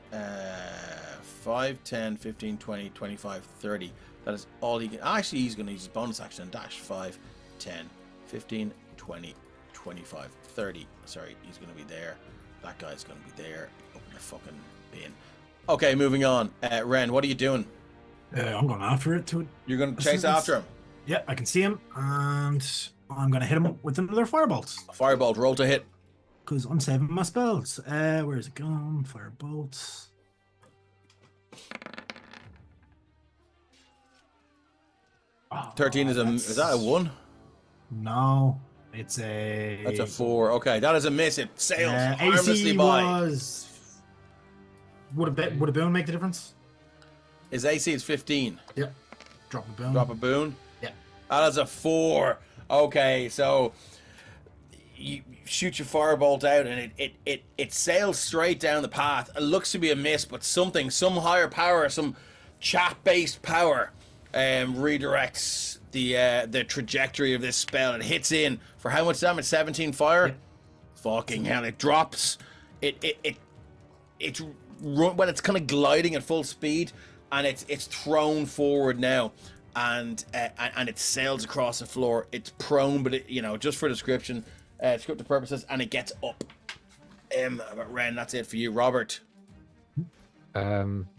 [SPEAKER 1] 5, 10, 15, 20, 25, 30. That is all he can. Actually, he's going to use his bonus action and dash 5, 10, 15, 20, 25, 30. Sorry, he's going to be there. That guy's going to be there. Open the fucking bin. Okay, moving on. Ren, what are you doing?
[SPEAKER 4] I'm going after it.
[SPEAKER 1] You're going to chase after him?
[SPEAKER 4] Yeah, I can see him, and I'm going to hit him with another firebolt.
[SPEAKER 1] A firebolt, roll to hit.
[SPEAKER 4] Because I'm saving my spells. Where is it gone? Firebolt.
[SPEAKER 1] 13 is that a 1?
[SPEAKER 4] No, it's a.
[SPEAKER 1] That's a 4. Okay, that is a miss. It sails harmlessly
[SPEAKER 4] AC
[SPEAKER 1] by.
[SPEAKER 4] was. Would a boon make the difference?
[SPEAKER 1] His AC is 15.
[SPEAKER 4] Yep. Drop a boon.
[SPEAKER 1] Drop a boon.
[SPEAKER 4] Yeah.
[SPEAKER 1] That is a 4. Okay, so you shoot your firebolt out, and it sails straight down the path. It looks to be a miss, but some higher power, some chat-based power, redirects the trajectory of this spell. It hits in for how much damage? 17 fire.
[SPEAKER 4] Yeah.
[SPEAKER 1] Fucking hell! It drops. It's kind of gliding at full speed, and it's thrown forward now. And it sails across the floor. It's prone, but just for descriptive purposes, and it gets up. But Ren, that's it for you, Robert.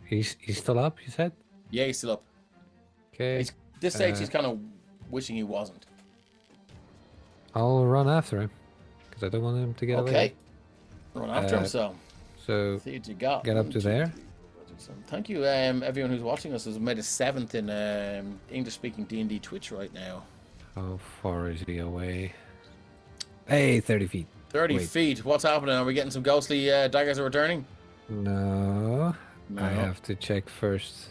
[SPEAKER 5] He's still up. You said.
[SPEAKER 1] Yeah, he's still up.
[SPEAKER 5] Okay.
[SPEAKER 1] This stage, he's kind of wishing he wasn't.
[SPEAKER 5] I'll run after him because I don't want him to get away.
[SPEAKER 1] Okay. Run after him, so.
[SPEAKER 5] So
[SPEAKER 1] See what you got.
[SPEAKER 5] get up to there.
[SPEAKER 1] Thank you, everyone who's watching us. Has made a 7th in English-speaking D&D Twitch right now.
[SPEAKER 5] How far is he away? Hey, 30 feet.
[SPEAKER 1] 30
[SPEAKER 5] Wait.
[SPEAKER 1] feet. What's happening? Are we getting some ghostly daggers are returning?
[SPEAKER 5] No.
[SPEAKER 1] No.
[SPEAKER 5] I have to check first.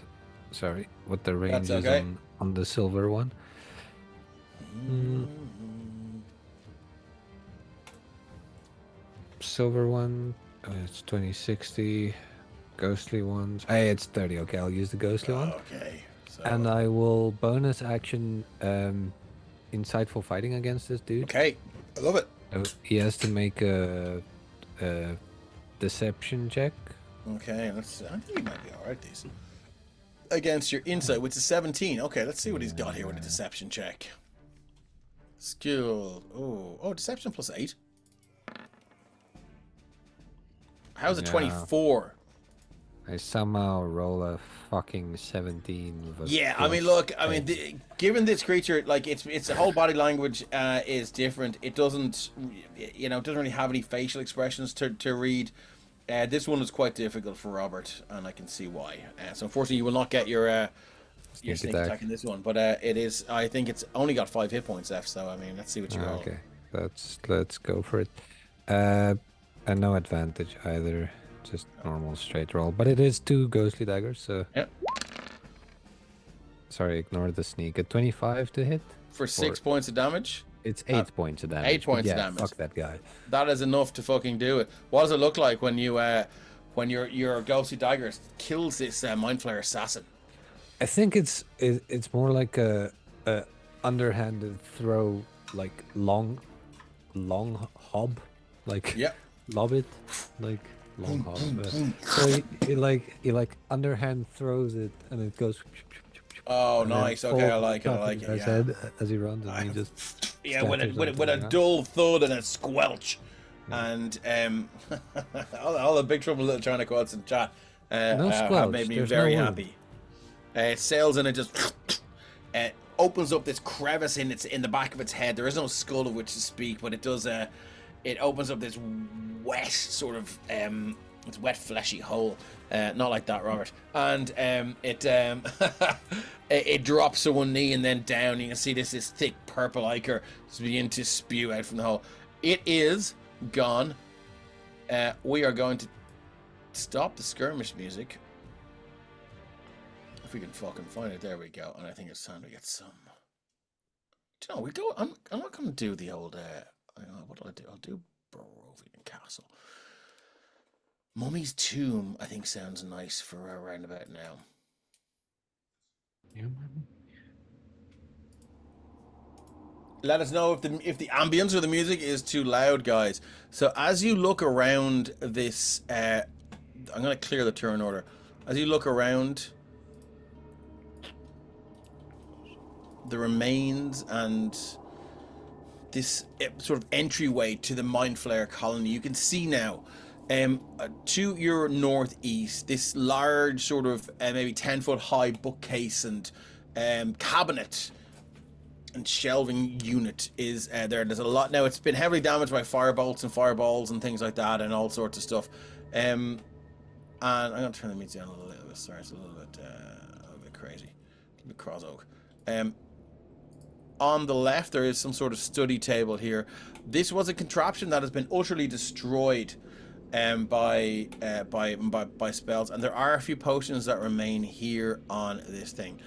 [SPEAKER 5] Sorry, what the range
[SPEAKER 1] That's
[SPEAKER 5] is
[SPEAKER 1] okay.
[SPEAKER 5] on the silver one. Silver one, it's 2060. Ghostly ones. Hey, it's 30. Okay, I'll use the ghostly one.
[SPEAKER 1] Okay. So,
[SPEAKER 5] And I will bonus action insightful fighting against this dude.
[SPEAKER 1] okay. I love it.
[SPEAKER 5] So he has to make a deception check.
[SPEAKER 1] Okay, I think he might be alright, these. Against your insight, which is 17. Okay, let's see what he's got here with a deception check. Skill. Oh, deception plus 8. How's it
[SPEAKER 5] Yeah.
[SPEAKER 1] 24?
[SPEAKER 5] I somehow roll a fucking 17 with a
[SPEAKER 1] Yeah, I mean,
[SPEAKER 5] plus
[SPEAKER 1] look, I mean, given this creature, like its whole body language is different. It doesn't, it doesn't really have any facial expressions to read. This one is quite difficult for Robert, and I can see why. So unfortunately, you will not get your sneak attack in this one. But it is, I think it's only got 5 hit points left. So I mean, let's see what you roll.
[SPEAKER 5] Okay, let's go for it. And no advantage either. Just normal straight roll, but it is 2 ghostly daggers, so.
[SPEAKER 1] Yep.
[SPEAKER 5] Sorry, ignore the sneak. A 25 to hit.
[SPEAKER 1] For 6 points of damage.
[SPEAKER 5] It's 8 points of damage.
[SPEAKER 1] 8 points
[SPEAKER 5] but
[SPEAKER 1] of
[SPEAKER 5] yeah,
[SPEAKER 1] damage.
[SPEAKER 5] Fuck that guy.
[SPEAKER 1] That is enough to fucking do it. What does it look like when you when your ghostly dagger kills this Mind Flayer assassin?
[SPEAKER 5] I think it's more like a underhanded throw, like long hob, like
[SPEAKER 1] Yep.
[SPEAKER 5] lob it, like long hob. So he like underhand throws it and it goes.
[SPEAKER 1] Oh,
[SPEAKER 5] and then
[SPEAKER 1] nice. Okay, I
[SPEAKER 5] falls
[SPEAKER 1] like it. I
[SPEAKER 5] back
[SPEAKER 1] like
[SPEAKER 5] in
[SPEAKER 1] it.
[SPEAKER 5] his
[SPEAKER 1] Yeah.
[SPEAKER 5] head as he runs, and he just
[SPEAKER 1] Yeah, with
[SPEAKER 5] scatters
[SPEAKER 1] a
[SPEAKER 5] onto the ground.
[SPEAKER 1] dull thud and a squelch, and all the Big Trouble Little China quotes in chat
[SPEAKER 5] No
[SPEAKER 1] have
[SPEAKER 5] squelch,
[SPEAKER 1] made me
[SPEAKER 5] there's
[SPEAKER 1] very
[SPEAKER 5] no
[SPEAKER 1] happy. It sails and it just opens up this crevice in the back of its head. There is no skull of which to speak, but it does. It opens up this wet sort of it's wet fleshy hole. Not like that, Robert. And it drops to one knee and then down. You can see this thick purple ichor begin to spew out from the hole. It is gone. We are going to stop the skirmish music. If we can fucking find it, there we go. And I think it's time to get some. Do you know, we go. I'm not going to do the old. What do I do? I'll do Barovian Castle. Mummy's Tomb, I think, sounds nice for around about now.
[SPEAKER 6] Yeah, man.
[SPEAKER 1] Let us know if the ambience or the music is too loud, guys. So as you look around this, I'm going to clear the turn order. As you look around the remains and this sort of entryway to the Mind Flayer colony, you can see now to your northeast this large sort of maybe 10-foot high bookcase and cabinet and shelving unit is there. There's a lot now. It's been heavily damaged by firebolts and fireballs and things like that and all sorts of stuff. And I'm gonna turn the music down a little bit. Sorry, it's a little bit crazy, a little bit cross oak. on the left, there is some sort of study table here. This was a contraption that has been utterly destroyed by spells, and there are a few potions that remain here on this thing.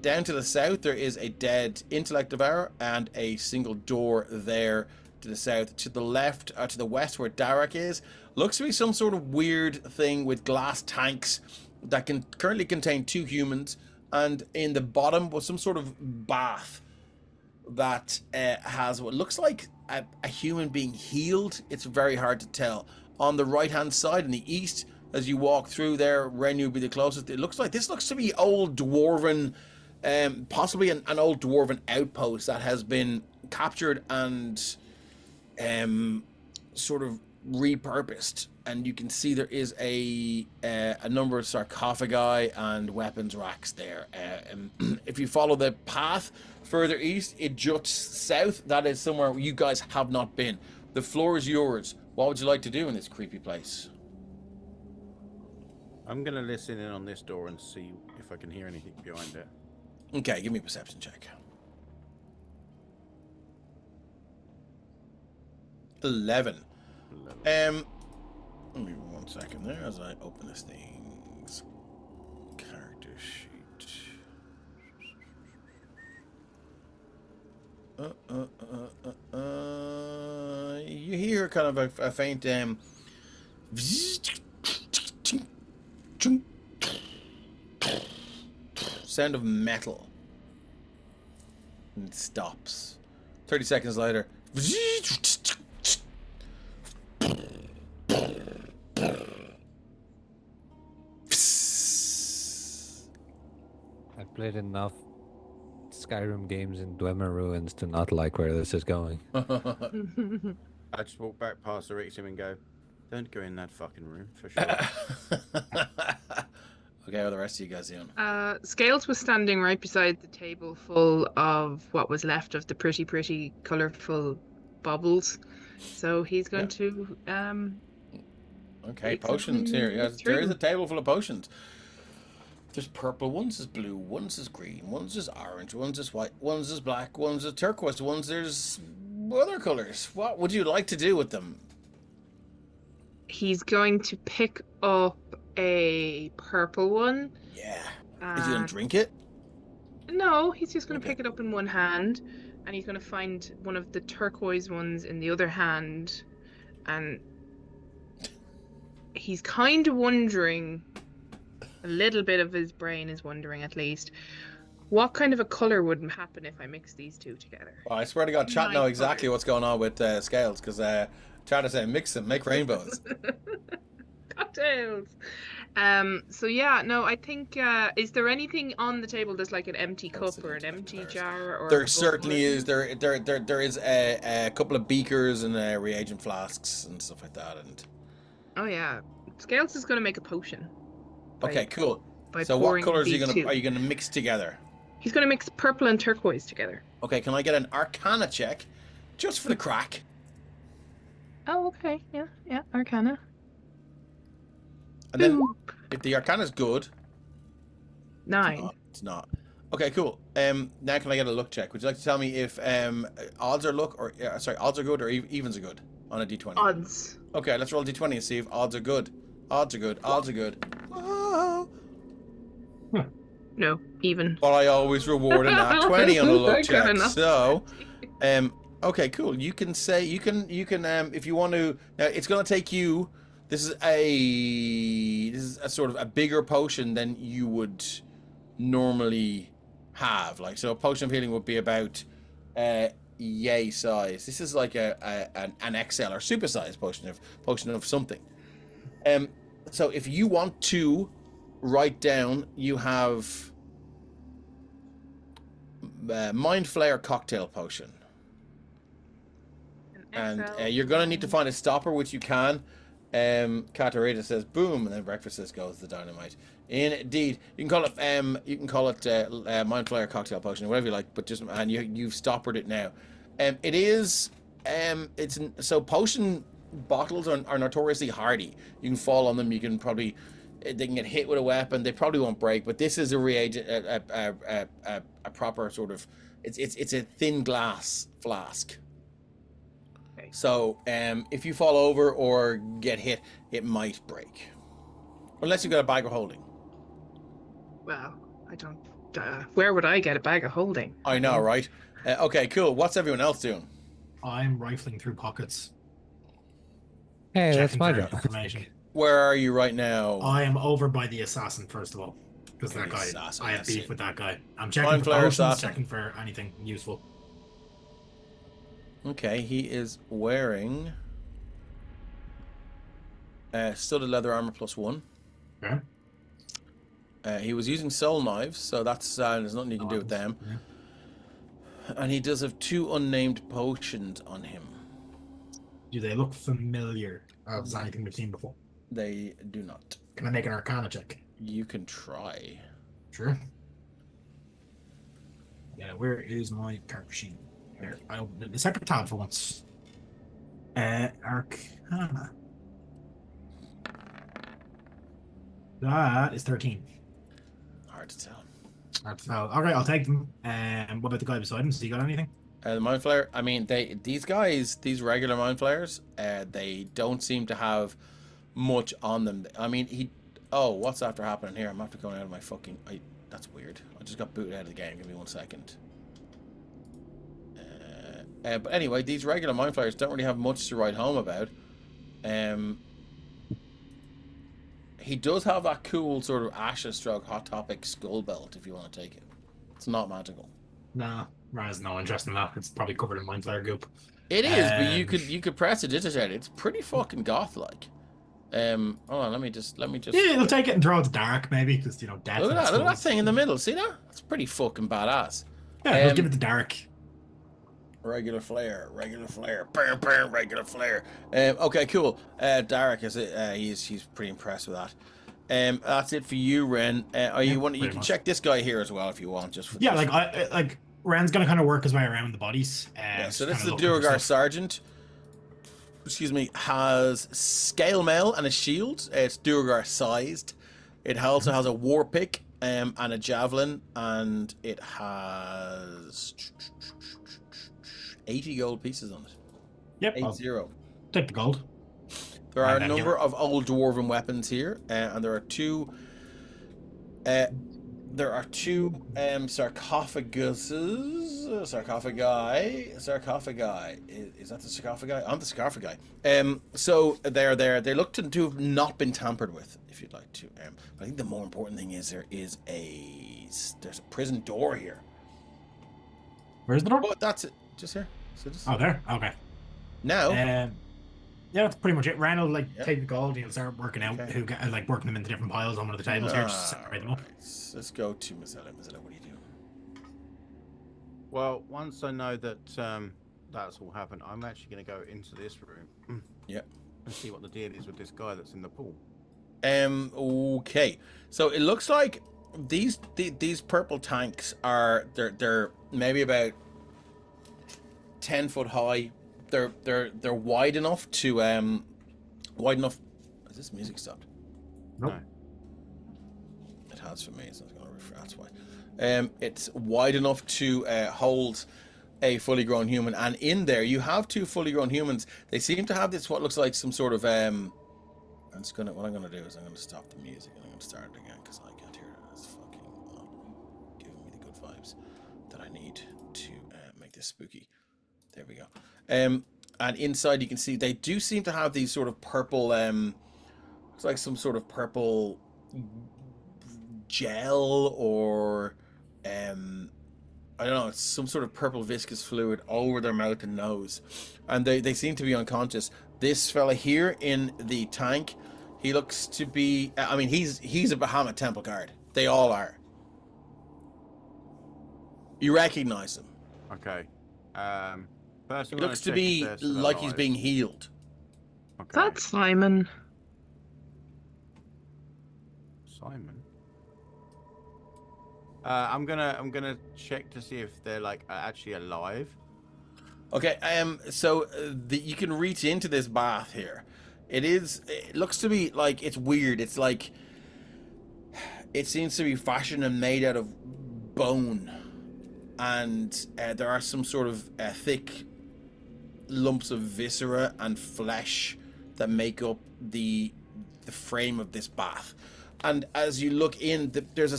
[SPEAKER 1] Down to the south, there is a dead intellect devourer and a single door there to the south. To the left, to the west, where Darak is, looks to be some sort of weird thing with glass tanks that can currently contain 2 humans, and in the bottom was some sort of bath that has what looks like a human being healed. It's very hard to tell. On the right hand side in the east, as you walk through there, Ren will be the closest. It looks like this looks to be old dwarven, possibly an old dwarven outpost that has been captured and sort of repurposed. And you can see there is a number of sarcophagi and weapons racks there. If you follow the path further east, it juts south. That is somewhere you guys have not been. The floor is yours. What would you like to do in this creepy place?
[SPEAKER 2] I'm going to listen in on this door and see if I can hear anything behind it.
[SPEAKER 1] Okay, give me a perception check. 11. Let me 1 second there as I open this thing's character sheet. You hear kind of a faint sound of metal, and it stops. 30 seconds later,
[SPEAKER 5] I've played enough Skyrim games in Dwemer Ruins to not like where this is going.
[SPEAKER 2] I just walk back past the Rixium and go, don't go in that fucking room, for sure.
[SPEAKER 1] Okay, what are the rest of you guys doing?
[SPEAKER 3] Scales was standing right beside the table full of what was left of the pretty colourful baubles. So he's going to
[SPEAKER 1] Okay,
[SPEAKER 3] take
[SPEAKER 1] potions
[SPEAKER 3] something
[SPEAKER 1] here. Yes,
[SPEAKER 3] through.
[SPEAKER 1] there is a table full of potions. There's purple ones, there's blue ones, there's green ones, there's orange ones, there's white ones, there's black ones, there's turquoise ones, there's other colours. What would you like to do with them?
[SPEAKER 3] He's going to pick up a purple one.
[SPEAKER 1] Yeah. Is he gonna drink it?
[SPEAKER 3] No, he's just going to
[SPEAKER 1] Okay.
[SPEAKER 3] pick it up in one hand, and he's going to find one of the turquoise ones in the other hand, and he's kind of wondering, a little bit of his brain is wondering at least, what kind of a color would happen if I mix these two together?
[SPEAKER 1] Well, I swear to God, chat know
[SPEAKER 3] Nine
[SPEAKER 1] exactly
[SPEAKER 3] colours.
[SPEAKER 1] what's going on with scales, because try to say mix them, make rainbows.
[SPEAKER 3] Cocktails. So yeah, no, I think is there anything on the table that's like an empty cup or an empty jar or
[SPEAKER 1] There
[SPEAKER 3] a
[SPEAKER 1] certainly
[SPEAKER 3] bottle?
[SPEAKER 1] is. There is a couple of beakers and reagent flasks and stuff like that. And
[SPEAKER 3] Oh yeah. Scales is gonna make a potion.
[SPEAKER 1] okay, cool.
[SPEAKER 3] By
[SPEAKER 1] So what
[SPEAKER 3] pouring
[SPEAKER 1] colors
[SPEAKER 3] these two.
[SPEAKER 1] are you gonna mix together?
[SPEAKER 3] He's gonna mix purple and turquoise together.
[SPEAKER 1] Okay, can I get an Arcana check, just for the crack?
[SPEAKER 3] Oh, okay. Yeah, Arcana.
[SPEAKER 1] And then
[SPEAKER 3] Boop.
[SPEAKER 1] if the Arcana's good,
[SPEAKER 3] 9.
[SPEAKER 1] it's not. Okay, cool. Now can I get a luck check? Would you like to tell me if odds are luck or odds are good or evens are good on a d20?
[SPEAKER 3] Odds.
[SPEAKER 1] Okay, let's roll d20 and see if odds are good. Odds are good. Odds are good. Whoa.
[SPEAKER 3] No, even.
[SPEAKER 1] But I always reward a nat 20 on a luck
[SPEAKER 3] I got
[SPEAKER 1] check.
[SPEAKER 3] enough.
[SPEAKER 1] So, okay, cool. You can say you can if you want to. Now it's going to take you. This is a sort of a bigger potion than you would normally have. Like, so a potion of healing would be about yay size. This is like an XL or super size potion of something. So if you want to write down, you have Mind Flayer cocktail potion, and
[SPEAKER 3] XL.
[SPEAKER 1] you're gonna need to find a stopper, which you can. Katarina says boom, and then breakfast says goes the dynamite. Indeed, you can call it Mind Flayer cocktail potion, whatever you like, but just and you've stoppered it now. It is so potion bottles are notoriously hardy. You can fall on them. You can probably they can get hit with a weapon. They probably won't break. But this is a reagent, a proper sort of It's a thin glass flask.
[SPEAKER 3] Okay.
[SPEAKER 1] So if you fall over or get hit, it might break. Unless you've got a bag of holding.
[SPEAKER 3] Well, I don't. Where would I get a bag of holding?
[SPEAKER 1] I know, right? Okay, cool. What's everyone else doing?
[SPEAKER 4] I'm rifling through pockets.
[SPEAKER 5] Hey, that's
[SPEAKER 4] Checking
[SPEAKER 5] my
[SPEAKER 4] for
[SPEAKER 5] job.
[SPEAKER 4] information.
[SPEAKER 1] Where are you right now?
[SPEAKER 4] I am over by the assassin, first of all. Because
[SPEAKER 1] Okay,
[SPEAKER 4] that guy,
[SPEAKER 1] assassin,
[SPEAKER 4] I have
[SPEAKER 1] yes.
[SPEAKER 4] beef with that guy. I'm checking
[SPEAKER 1] Mind
[SPEAKER 4] for
[SPEAKER 1] Flayer
[SPEAKER 4] potions,
[SPEAKER 1] assassin.
[SPEAKER 4] checking for anything useful.
[SPEAKER 1] Okay, he is wearing studded leather armor +1.
[SPEAKER 4] Okay.
[SPEAKER 1] He was using soul knives, so that's there's nothing you can do with them.
[SPEAKER 4] Yeah.
[SPEAKER 1] And he does have 2 unnamed potions on him.
[SPEAKER 4] Do they look familiar? Is that anything we've seen before?
[SPEAKER 1] They do not.
[SPEAKER 4] Can I make an Arcana check?
[SPEAKER 1] You can try.
[SPEAKER 4] Sure. Yeah, where is my card machine? There. I opened a separate tab for once. Arcana. That is 13.
[SPEAKER 1] Hard to tell.
[SPEAKER 4] Alright, I'll take them. What about the guy beside him? So you got anything?
[SPEAKER 1] The Mind Flayer, I mean, these guys, these regular Mind Flayers, they don't seem to have much on them. I mean, oh, what's after happening here? I'm after going out of my fucking... that's weird. I just got booted out of the game. Give me 1 second. But anyway, these regular Mind Flayers don't really have much to write home about. He does have that cool sort of Ashes stroke Hot Topic skull belt if you want to take it. It's not magical.
[SPEAKER 4] Nah, Raz no interest in that. It's probably covered in Mind Flayer goop.
[SPEAKER 1] It is, but you could press it out. It's pretty fucking goth like. Hold on, let me just.
[SPEAKER 4] Yeah, they'll take it and throw it to Dark maybe because death.
[SPEAKER 1] Look at that thing in the middle. See that? That's pretty fucking badass.
[SPEAKER 4] Yeah, we'll give it to Dark.
[SPEAKER 1] Regular flare, burn, regular flare. Okay, cool. Derek is it? He's pretty impressed with that. That's it for you, Ren. Are you want? You can check this guy here as well if you want. Just for
[SPEAKER 4] yeah, like Ren's gonna kind of work his way around the bodies.
[SPEAKER 1] Yeah, so this is the Duergar Sergeant. Excuse me, has scale mail and a shield. It's Duergar sized. It also has a war pick and a javelin, and it has 80 gold pieces on it.
[SPEAKER 4] Yep,
[SPEAKER 1] 80.
[SPEAKER 4] Take the gold.
[SPEAKER 1] There are a number of old dwarven weapons here, and there are two sarcophaguses. Sarcophagi. Is that the sarcophagi? I'm the sarcophagi. So they're there. They look to have not been tampered with, if you'd like to. But I think the more important thing is there's a prison door here.
[SPEAKER 4] Where's the door?
[SPEAKER 1] Oh, that's it. Just here. So just...
[SPEAKER 4] Oh, there. Okay.
[SPEAKER 1] Now.
[SPEAKER 4] Yeah, that's pretty much it. Ren will take the gold. He'll start working out working them into different piles on one of the tables here, just to separate them up.
[SPEAKER 1] Right. Let's go to Mazella. Mazella, what do you do?
[SPEAKER 2] Well, once I know that that's all happened, I'm actually going to go into this room.
[SPEAKER 1] Yep.
[SPEAKER 2] And see what the deal is with this guy that's in the pool.
[SPEAKER 1] Okay. So it looks like these purple tanks are they're maybe about 10 foot high. They're wide enough to wide enough. Has this music stopped?
[SPEAKER 4] Nope.
[SPEAKER 2] No.
[SPEAKER 1] It has for me. It's not going to refresh. That's why. It's wide enough to hold a fully grown human, and in there you have 2 fully grown humans. They seem to have this what looks like some sort of what I'm gonna do is I'm gonna stop the music and I'm gonna start it again because I can't hear it. It's fucking not giving me the good vibes that I need to make this spooky. There we go. And inside you can see they do seem to have these sort of purple looks like some sort of purple gel or I don't know, it's some sort of purple viscous fluid over their mouth and nose, and they seem to be unconscious. This fella here in the tank, he looks to be, I mean, he's a Bahamut Temple Guard. They all are. You recognize him.
[SPEAKER 2] Okay. First,
[SPEAKER 1] He looks to be like he's being healed.
[SPEAKER 2] Okay.
[SPEAKER 3] That's Simon.
[SPEAKER 2] Simon. I'm gonna check to see if they're actually alive.
[SPEAKER 1] Okay, so you can reach into this bath here. It looks to be like, it's weird. It's like, it seems to be fashioned and made out of bone. and there are some sort of thick lumps of viscera and flesh that make up the frame of this bath. And as you look in, there's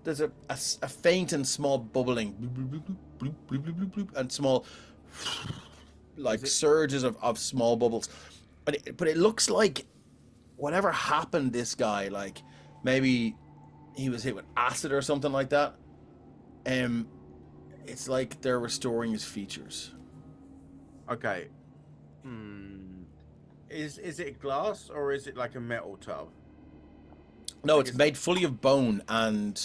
[SPEAKER 1] a faint and small bubbling, bloop, bloop, bloop, bloop, bloop, and small like surges of small bubbles. But it looks like whatever happened this guy, like maybe he was hit with acid or something like that. It's like they're restoring his features.
[SPEAKER 2] Okay. Is it glass or is it like a metal tub?
[SPEAKER 1] No, it's made fully of bone and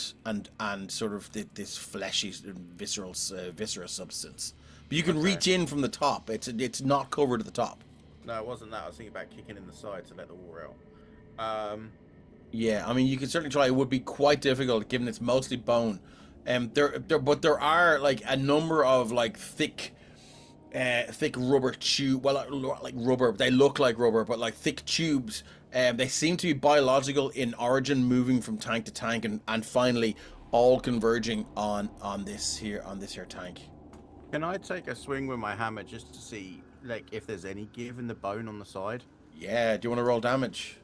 [SPEAKER 1] sort of this fleshy, visceral substance. But you can reach in from the top. It's not covered at the top.
[SPEAKER 2] No, it wasn't that. I was thinking about kicking in the side to let the water out.
[SPEAKER 1] Yeah, I mean, you can certainly try. It would be quite difficult given it's mostly bone. But there are like a number of like thick rubber tube. Well, like rubber. They look like rubber, but like thick tubes. They seem to be biological in origin, moving from tank to tank, and finally all converging on this here tank.
[SPEAKER 2] Can I take a swing with my hammer just to see like if there's any give in the bone on the side?
[SPEAKER 1] Yeah. Do you want to roll damage?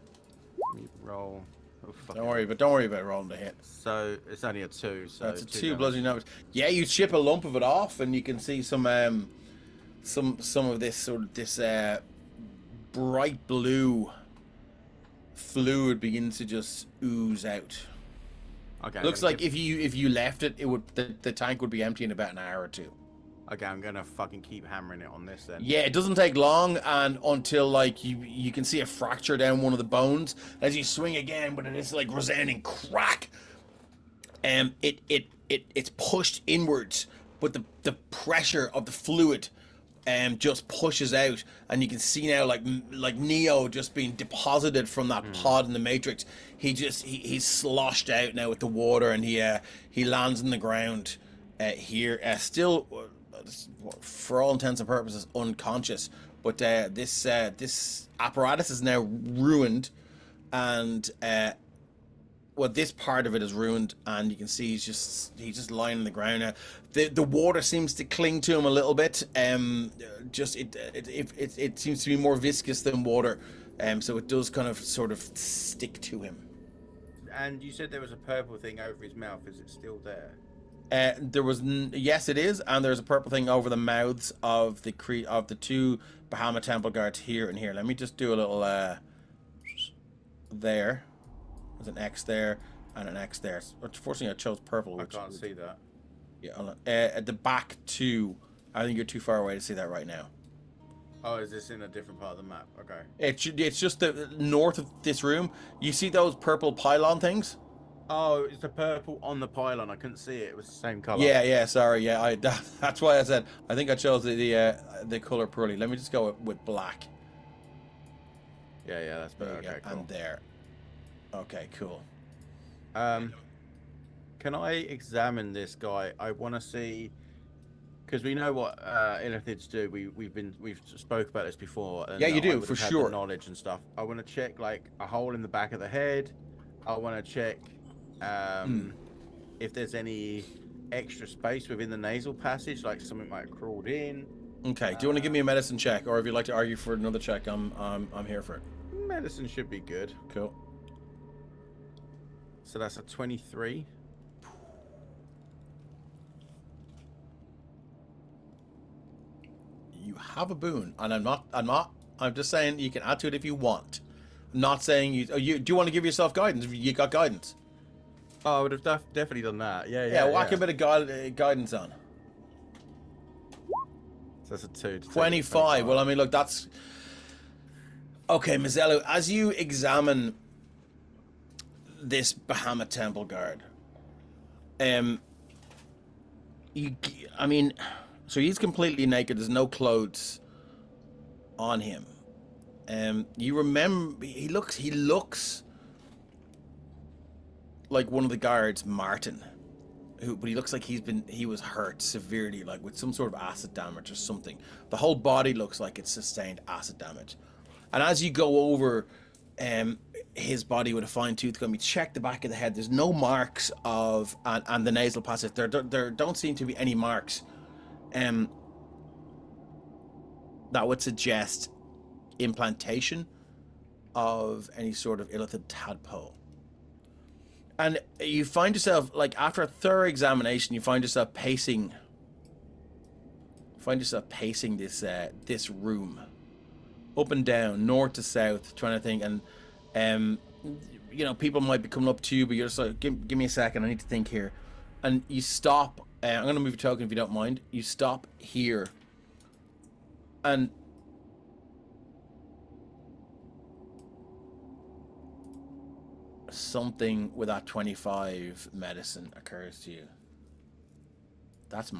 [SPEAKER 2] Let me roll. Oh, fuck
[SPEAKER 1] Don't
[SPEAKER 2] it.
[SPEAKER 1] worry about rolling the hit.
[SPEAKER 2] So it's only a 2. So
[SPEAKER 1] That's a 2
[SPEAKER 2] damage.
[SPEAKER 1] bludgeoning damage. Yeah, you chip a lump of it off, and you can see some of this sort of this bright blue fluid begins to just ooze out.
[SPEAKER 2] Okay.
[SPEAKER 1] Looks like if you left it, the tank would be empty in about an hour or two.
[SPEAKER 2] Okay, I'm gonna fucking keep hammering it on this then.
[SPEAKER 1] Yeah, it doesn't take long, and until like you can see a fracture down one of the bones as you swing again, but it is like resounding crack. It's pushed inwards, but the pressure of the fluid just pushes out, and you can see now like Neo just being deposited from that pod in the Matrix. He's sloshed out now with the water, and he lands on the ground here, still for all intents and purposes unconscious. But this apparatus is now ruined, and this part of it is ruined, and you can see he's just lying on the ground now. The water seems to cling to him a little bit. It seems to be more viscous than water, so it does kind of sort of stick to him.
[SPEAKER 2] And you said there was a purple thing over his mouth. Is it still there?
[SPEAKER 1] Yes, it is, and there's a purple thing over the mouths of the two Bahamut Temple Guards here and here. Let me just do a little there. There's an X there and an X there. Unfortunately, I chose purple.
[SPEAKER 2] I can't see that.
[SPEAKER 1] Yeah, at the back too. I think you're too far away to see that right now.
[SPEAKER 2] Oh, is this in a different part of the map? Okay.
[SPEAKER 1] It's just the north of this room. You see those purple pylon things?
[SPEAKER 2] Oh, it's the purple on the pylon. I couldn't see it. It was the same color.
[SPEAKER 1] Yeah. Sorry. Yeah, that's why I said I think I chose the color poorly. Let me just go with black.
[SPEAKER 2] Yeah, that's better. Okay, cool.
[SPEAKER 1] And there. Okay, cool.
[SPEAKER 2] Can I examine this guy? I want to see, because we know what Illithids do. We've spoke about this before. And
[SPEAKER 1] yeah, you do
[SPEAKER 2] I
[SPEAKER 1] for
[SPEAKER 2] have had
[SPEAKER 1] sure.
[SPEAKER 2] the knowledge and stuff. I want to check like a hole in the back of the head. I want to check if there's any extra space within the nasal passage, like something might have crawled in.
[SPEAKER 1] Okay. Do you want to give me a medicine check, or if you'd like to argue for another check, I'm here for it.
[SPEAKER 2] Medicine should be good.
[SPEAKER 1] Cool.
[SPEAKER 2] So that's a 23.
[SPEAKER 1] You have a boon, and I'm just saying you can add to it if you want. I'm not saying you. Do you want to give yourself guidance? You got guidance.
[SPEAKER 2] Oh, I would have definitely done that.
[SPEAKER 1] Yeah. Whack a bit of guidance on.
[SPEAKER 2] So that's a 2.
[SPEAKER 1] 25. Well, I mean, look, that's okay, Mazzello. As you examine this Bahamut Temple Guard, so he's completely naked. There's no clothes on him. You remember he looks like one of the guards, Martin, but he looks like he was hurt severely, like with some sort of acid damage or something. The whole body looks like it's sustained acid damage. And as you go over, his body with a fine tooth comb. You check the back of the head. There's no marks of and the nasal passage. There don't seem to be any marks, that would suggest implantation of any sort of illithid tadpole. And you find yourself, like, after a thorough examination, you find yourself pacing. This room, up and down, north to south, trying to think. And you know, people might be coming up to you, but you're just like, give me a second, I need to think here. And you stop. I'm gonna move your token if you don't mind. You stop here, and something with that 25 medicine occurs to you. That's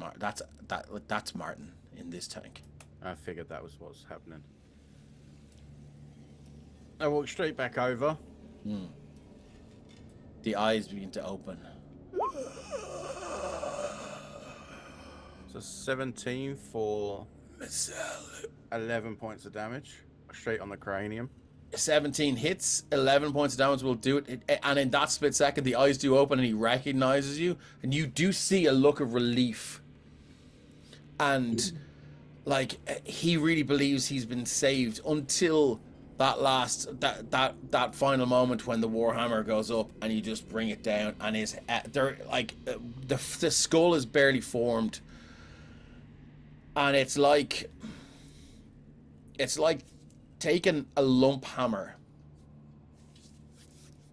[SPEAKER 1] Martin in this tank.
[SPEAKER 2] I figured that was what's happening. I walk straight back over.
[SPEAKER 1] The eyes begin to open.
[SPEAKER 2] So 17 for 11 points of damage, straight on the cranium.
[SPEAKER 1] 17 hits, 11 points of damage will do it. And in that split second, the eyes do open and he recognizes you. And you do see a look of relief. And, like, he really believes he's been saved until that final moment when the Warhammer goes up and you just bring it down. And the skull is barely formed. And it's like taking a lump hammer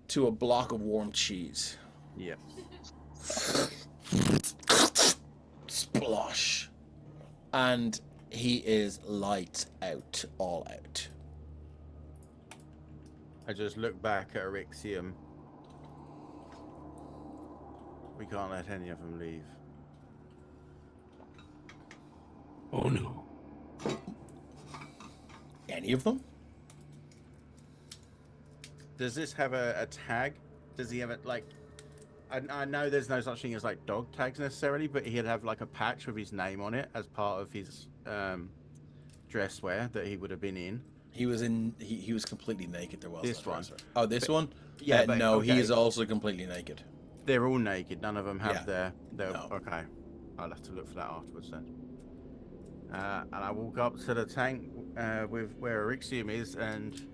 [SPEAKER 1] to a block of warm cheese.
[SPEAKER 2] Yep.
[SPEAKER 1] Splosh. And he is lights out, all out.
[SPEAKER 2] I just look back at Erixium. We can't let any of them leave.
[SPEAKER 6] Oh no.
[SPEAKER 1] Any of them?
[SPEAKER 2] Does this have a tag? Does he have it, like... I know there's no such thing as, like, dog tags necessarily, but he'd have, like, a patch with his name on it as part of his dress wear that he would have been in.
[SPEAKER 1] He was in. He was completely naked. There was
[SPEAKER 2] This
[SPEAKER 1] no
[SPEAKER 2] one.
[SPEAKER 1] dress. Oh, this one?
[SPEAKER 2] Yeah, but,
[SPEAKER 1] no,
[SPEAKER 2] okay.
[SPEAKER 1] he is also completely naked.
[SPEAKER 2] They're all naked. None of them have
[SPEAKER 1] Yeah.
[SPEAKER 2] their...
[SPEAKER 1] No.
[SPEAKER 2] Okay. I'll have to look for that afterwards then. And I walk up to the tank with where Erixium is, and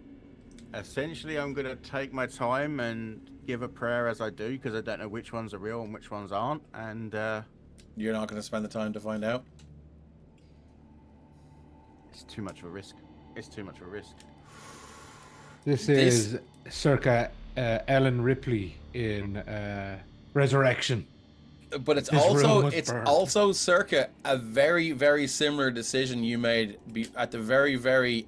[SPEAKER 2] essentially I'm going to take my time and give a prayer as I do, because I don't know which ones are real and which ones aren't. And
[SPEAKER 1] You're not going to spend the time to find out?
[SPEAKER 2] it's too much of a risk. It's too much of a risk.
[SPEAKER 6] This is circa Ellen Ripley in Resurrection.
[SPEAKER 1] But it's
[SPEAKER 6] This room
[SPEAKER 1] also
[SPEAKER 6] was burned.
[SPEAKER 1] also circa a very, very similar decision you made at the very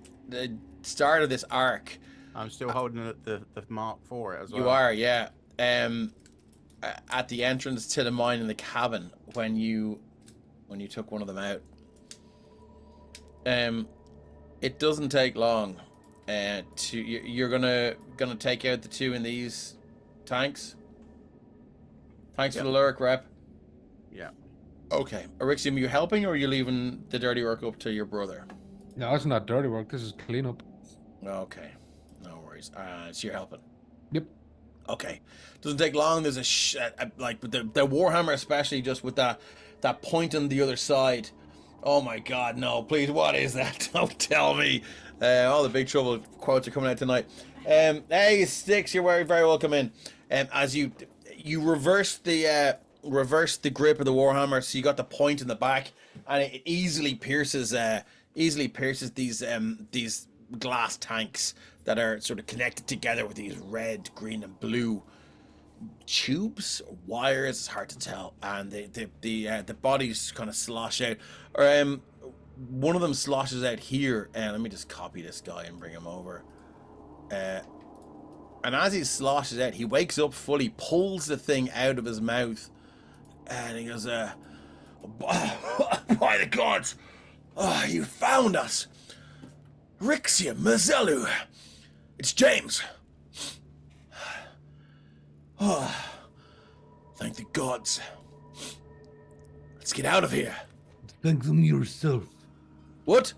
[SPEAKER 1] start of this arc.
[SPEAKER 2] I'm still holding the mark for it as well.
[SPEAKER 1] You are, yeah. At the entrance to the mine in the cabin when you took one of them out. It doesn't take long. You're gonna take out the two in these tanks. Thanks for the lyric rep.
[SPEAKER 2] Yeah.
[SPEAKER 1] Okay, Erixium, are you helping or are you leaving the dirty work up to your brother?
[SPEAKER 6] No, it's not dirty work. This is cleanup.
[SPEAKER 1] Okay, no worries. So you're helping.
[SPEAKER 6] Yep.
[SPEAKER 1] Okay, doesn't take long. There's like the Warhammer, especially just with that point on the other side. Oh my God, no! Please, what is that? Don't tell me. All the Big Trouble quotes are coming out tonight. Hey, Sticks, you're very, very welcome in. As you reverse the grip of the Warhammer, so you got the point in the back, and it easily pierces these glass tanks that are sort of connected together with these red, green, and blue tubes or wires. It's hard to tell, and the bodies kind of slosh out. One of them sloshes out here, and let me just copy this guy and bring him over. And as he sloshes out, he wakes up fully, pulls the thing out of his mouth, and he goes, by the gods, you found us. Rixia, Mazelu, it's James. Thank the gods. Let's get out of here.
[SPEAKER 6] Thank them yourself.
[SPEAKER 1] What?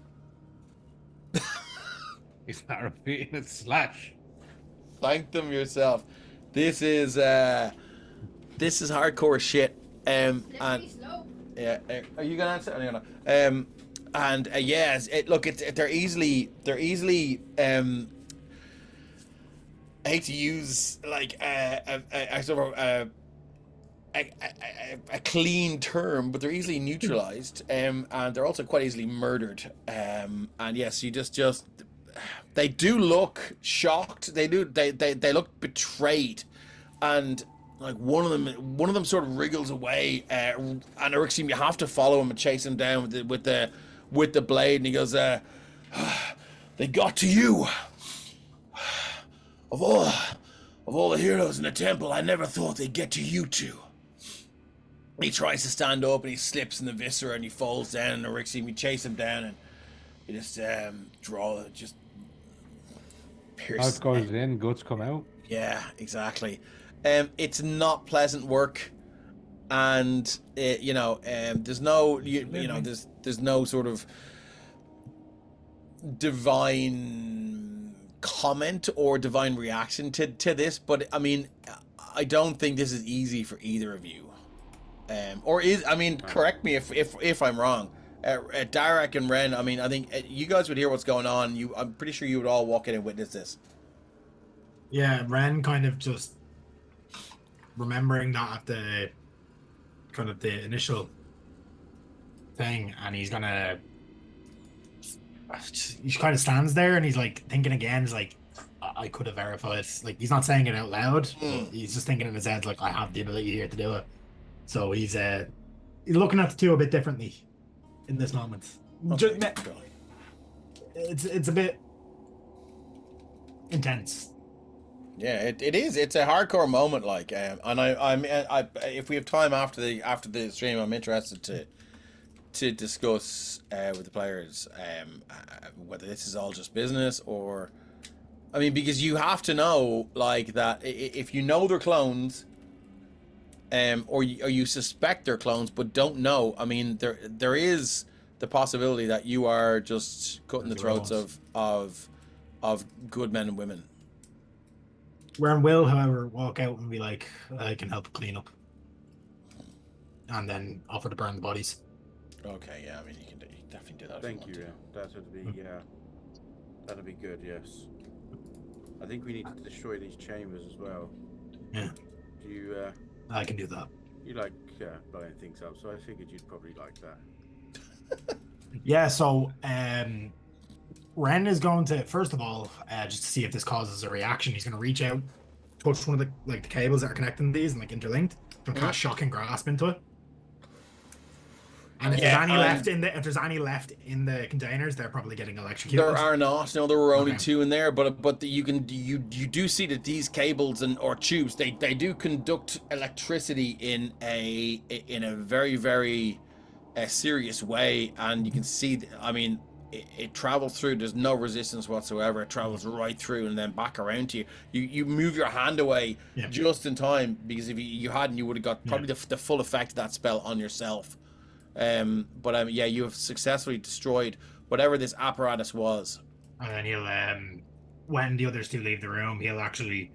[SPEAKER 6] He's not repeating it. Slash.
[SPEAKER 1] Thank them yourself. This is hardcore shit. And yeah, are you gonna answer? No, no. And yes, they're easily. I hate to use like a sort of a clean term, but they're easily neutralized, and they're also quite easily murdered. And yes, you just they do look shocked. They look betrayed, and like one of them sort of wriggles away, and Eryxium, you have to follow him and chase him down with the blade, and he goes, "They got to you. Of all the heroes in the temple, I never thought they'd get to you two." He tries to stand up and he slips in the viscera and he falls down, and Eryxium, you chase him down and you just pierce.
[SPEAKER 6] Out goes in, guts come out.
[SPEAKER 1] Yeah, exactly. It's not pleasant work, and there's no there's no sort of divine comment or divine reaction to this, but I mean, I don't think this is easy for either of you. Correct me if I'm wrong. Darek and Ren, I mean, I think you guys would hear what's going on. I'm pretty sure you would all walk in and witness this.
[SPEAKER 4] Yeah, Ren kind of just remembering that at the kind of the initial thing, and he kind of stands there and he's like thinking again. He's like, I could have verified. Like, he's not saying it out loud. He's just thinking in his head, like, I have the ability here to do it. So he's looking at the two a bit differently in this moment.
[SPEAKER 1] Okay.
[SPEAKER 4] It's a bit intense.
[SPEAKER 1] Yeah, it is. It's a hardcore moment, like, and I if we have time after the stream, I'm interested to discuss with the players whether this is all just business or, I mean, because you have to know, like, that if you know they're clones, or you suspect they're clones but don't know, I mean, there is the possibility that you are just cutting the throats of good men and women.
[SPEAKER 4] Ren will, however, walk out and be like, I can help clean up, and then offer to burn the bodies.
[SPEAKER 1] Okay, yeah, I mean, you can definitely do that.
[SPEAKER 2] Thank you. Yeah, that'd be good. Yes, I think we need to destroy these chambers as well.
[SPEAKER 4] Yeah.
[SPEAKER 2] Do you?
[SPEAKER 4] I can do that.
[SPEAKER 2] You like blowing things up, so I figured you'd probably like that.
[SPEAKER 4] Yeah. So, Ren is going to, first of all, just to see if this causes a reaction, he's going to reach out, touch one of the cables that are connecting these and like interlinked, and cast shock and grasp into it. And if there's any left in the containers, they're probably getting electrocuted.
[SPEAKER 1] There are not. No, there were only two in there, but you do see that these cables or tubes, they do conduct electricity in a very, very serious way, and you can see. I mean, it travels through. There's no resistance whatsoever. It travels right through and then back around to you. You move your hand away just in time, because if you hadn't, you would have got probably the full effect of that spell on yourself. You have successfully destroyed whatever this apparatus was.
[SPEAKER 4] And then he'll, when the others do leave the room, he'll actually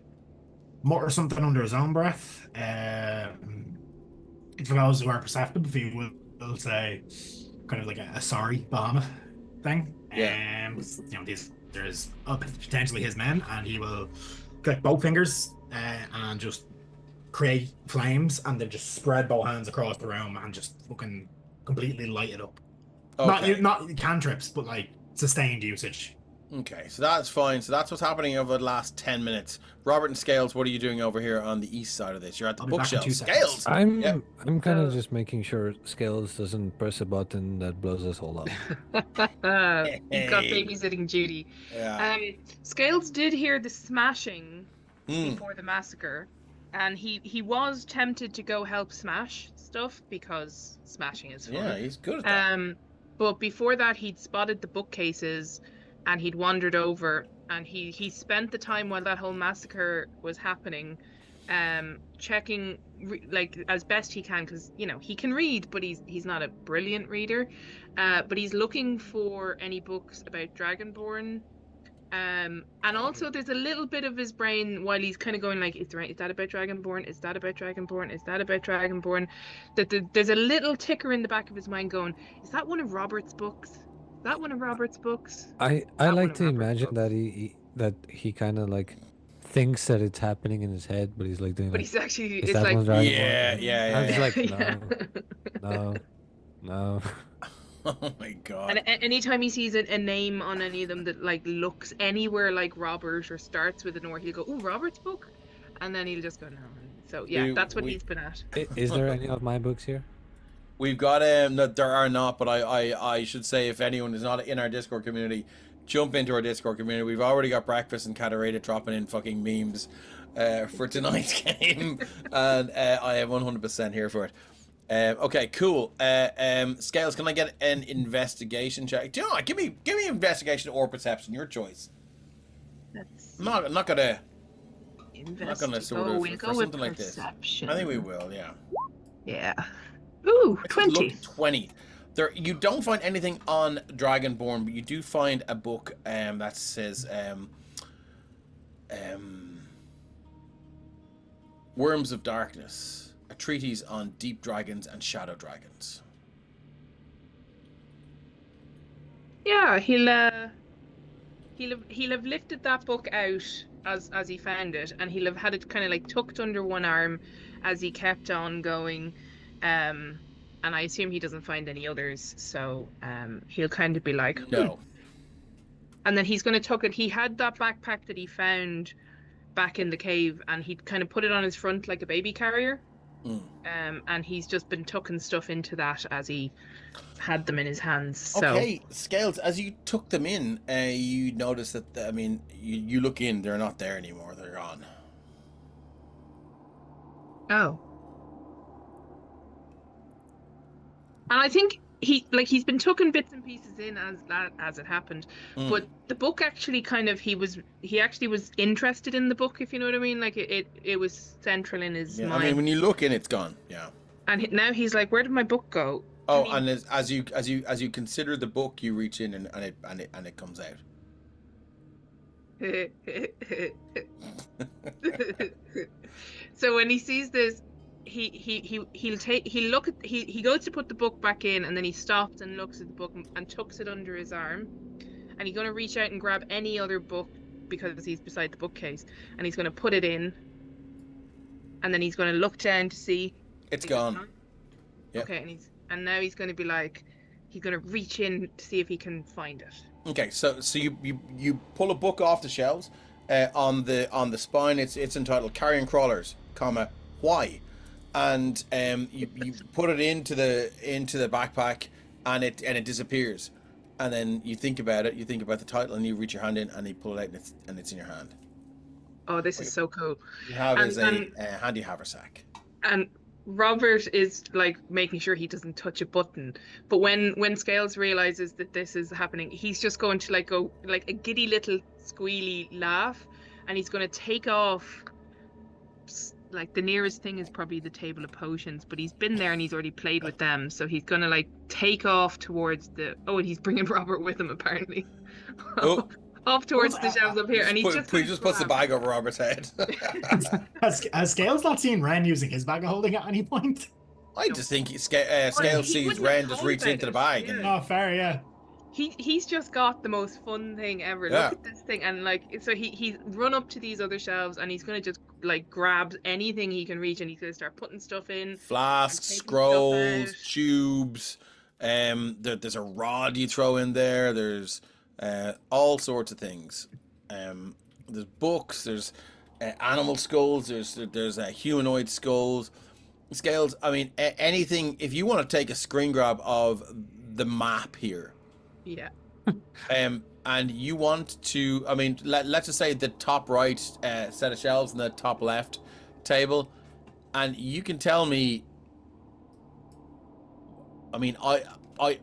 [SPEAKER 4] mutter something under his own breath. For those who are perceptive, he will say kind of like a sorry Bahamut thing.
[SPEAKER 1] Yeah.
[SPEAKER 4] There's potentially his men, and he will click both fingers and just create flames, and then just spread both hands across the room and just fucking completely light it up.
[SPEAKER 1] Okay.
[SPEAKER 4] Not cantrips, but like sustained usage.
[SPEAKER 1] Okay, so that's fine. So that's what's happening over the last 10 minutes. Robert and Scales, what are you doing over here on the east side of this? You're at the bookshelf. Scales!
[SPEAKER 5] I'm kind of just making sure Scales doesn't press a button that blows us all up.
[SPEAKER 3] You've got babysitting duty.
[SPEAKER 1] Yeah.
[SPEAKER 3] Scales did hear the smashing before the massacre, and he was tempted to go help smash stuff because smashing is fun.
[SPEAKER 1] Yeah, he's good at that.
[SPEAKER 3] But before that, he'd spotted the bookcases, and he'd wandered over, and he spent the time while that whole massacre was happening, checking like as best he can, because he can read, but he's not a brilliant reader. But he's looking for any books about Dragonborn, And also there's a little bit of his brain while he's kind of going like, is that about Dragonborn? Is that about Dragonborn? Is that about Dragonborn? There's a little ticker in the back of his mind going, is that one of Robert's books? Is that one of Robert's books?
[SPEAKER 5] I
[SPEAKER 3] That one
[SPEAKER 5] like
[SPEAKER 3] of
[SPEAKER 5] to
[SPEAKER 3] Robert's
[SPEAKER 5] imagine
[SPEAKER 3] books.
[SPEAKER 5] that he kind of like thinks that it's happening in his head, but he's like doing
[SPEAKER 3] But
[SPEAKER 5] like,
[SPEAKER 3] he's actually,
[SPEAKER 5] is
[SPEAKER 3] it's
[SPEAKER 5] that
[SPEAKER 3] like,
[SPEAKER 5] one Dragonborn?
[SPEAKER 1] Yeah.
[SPEAKER 5] I'm just like,
[SPEAKER 3] yeah.
[SPEAKER 5] no.
[SPEAKER 1] Oh my god.
[SPEAKER 3] And anytime he sees a name on any of them that like looks anywhere like Robert or starts with an or, he'll go, "Oh, Robert's book," and then he'll just go, "No." So yeah, that's what he's been at.
[SPEAKER 5] Is there any of my books here?
[SPEAKER 1] We've got no, there are not, but I should say, if anyone is not in our Discord community, jump into our Discord community. We've already got breakfast and Catarata dropping in fucking memes for tonight's game, and I am 100% here for it. Okay, cool. Scales, can I get an investigation check? Do you know what? Give me investigation or perception, your choice. I'm not gonna sort of
[SPEAKER 3] we'll
[SPEAKER 1] for
[SPEAKER 3] go with
[SPEAKER 1] something like this.
[SPEAKER 3] perception.
[SPEAKER 1] I think we will, yeah.
[SPEAKER 3] Yeah. Ooh,
[SPEAKER 1] Look,
[SPEAKER 3] 20.
[SPEAKER 1] 20. There, you don't find anything on Dragonborn, but you do find a book that says Worms of Darkness, a treatise on deep dragons and shadow dragons.
[SPEAKER 3] Yeah, he'll have lifted that book out as he found it, and he'll have had it kind of like tucked under one arm as he kept on going. And I assume he doesn't find any others, so he'll kind of be like,
[SPEAKER 1] No.
[SPEAKER 3] And then he's going to tuck it. He had that backpack that he found back in the cave, and he'd kind of put it on his front like a baby carrier. And he's just been tucking stuff into that as he had them in his hands. So.
[SPEAKER 1] Okay, Scales, as you took them in, you notice that, I mean, you look in, they're not there anymore, they're gone.
[SPEAKER 3] Oh. And I think he's been tucking bits and pieces in as it happened, but the book actually he actually was interested in the book, if you know what I mean. Like it was central in his mind.
[SPEAKER 1] I mean, when you look in, it's gone. Yeah.
[SPEAKER 3] And now he's like, where did my book go?
[SPEAKER 1] Oh, and as you consider the book, you reach in and it comes out.
[SPEAKER 3] So when he sees this, he goes to put the book back in, and then he stops and looks at the book and tucks it under his arm, and he's going to reach out and grab any other book because he's beside the bookcase, and he's going to put it in, and then he's going to look down to see
[SPEAKER 1] It's gone. Yep.
[SPEAKER 3] Okay, and now he's going to be like, he's going to reach in to see if he can find it.
[SPEAKER 1] Okay, so you pull a book off the shelves, on the spine it's entitled Carrion Crawlers, why? And you put it into the backpack, and it disappears, and then you think about it. You think about the title, and you reach your hand in, and you pull it out, and it's in your hand.
[SPEAKER 3] Oh, this is so cool.
[SPEAKER 1] You have a handy haversack.
[SPEAKER 3] And Robert is like making sure he doesn't touch a button, but when Scales realizes that this is happening, he's just going to go like a giddy little squealy laugh, and he's going to take off. Like the nearest thing is probably the table of potions, but he's been there and he's already played with them, so he's gonna like take off towards and he's bringing Robert with him apparently.
[SPEAKER 1] Oh.
[SPEAKER 3] Off towards the shelves up here, and he just
[SPEAKER 1] puts the bag over Robert's head.
[SPEAKER 4] Has Scales not seen Ren using his bag of holding at any point?
[SPEAKER 1] I just think Scales sees Ren just reach into the bag.
[SPEAKER 3] Yeah.
[SPEAKER 1] And,
[SPEAKER 4] Oh, fair, yeah.
[SPEAKER 3] He's just got the most fun thing ever.
[SPEAKER 1] Yeah.
[SPEAKER 3] Look at this thing, and like, so he's run up to these other shelves, and he's gonna just like grab anything he can reach, and he's gonna start putting stuff in.
[SPEAKER 1] flasks,
[SPEAKER 3] taking
[SPEAKER 1] scrolls,
[SPEAKER 3] stuff out.
[SPEAKER 1] tubes. There's a rod you throw in there. There's all sorts of things. There's books. There's animal skulls. There's humanoid skulls. Scales. I mean, anything. If you want to take a screen grab of the map here.
[SPEAKER 3] Yeah.
[SPEAKER 1] And you want to, I mean, let's just say the top right set of shelves and the top left table, and you can tell me, I mean, I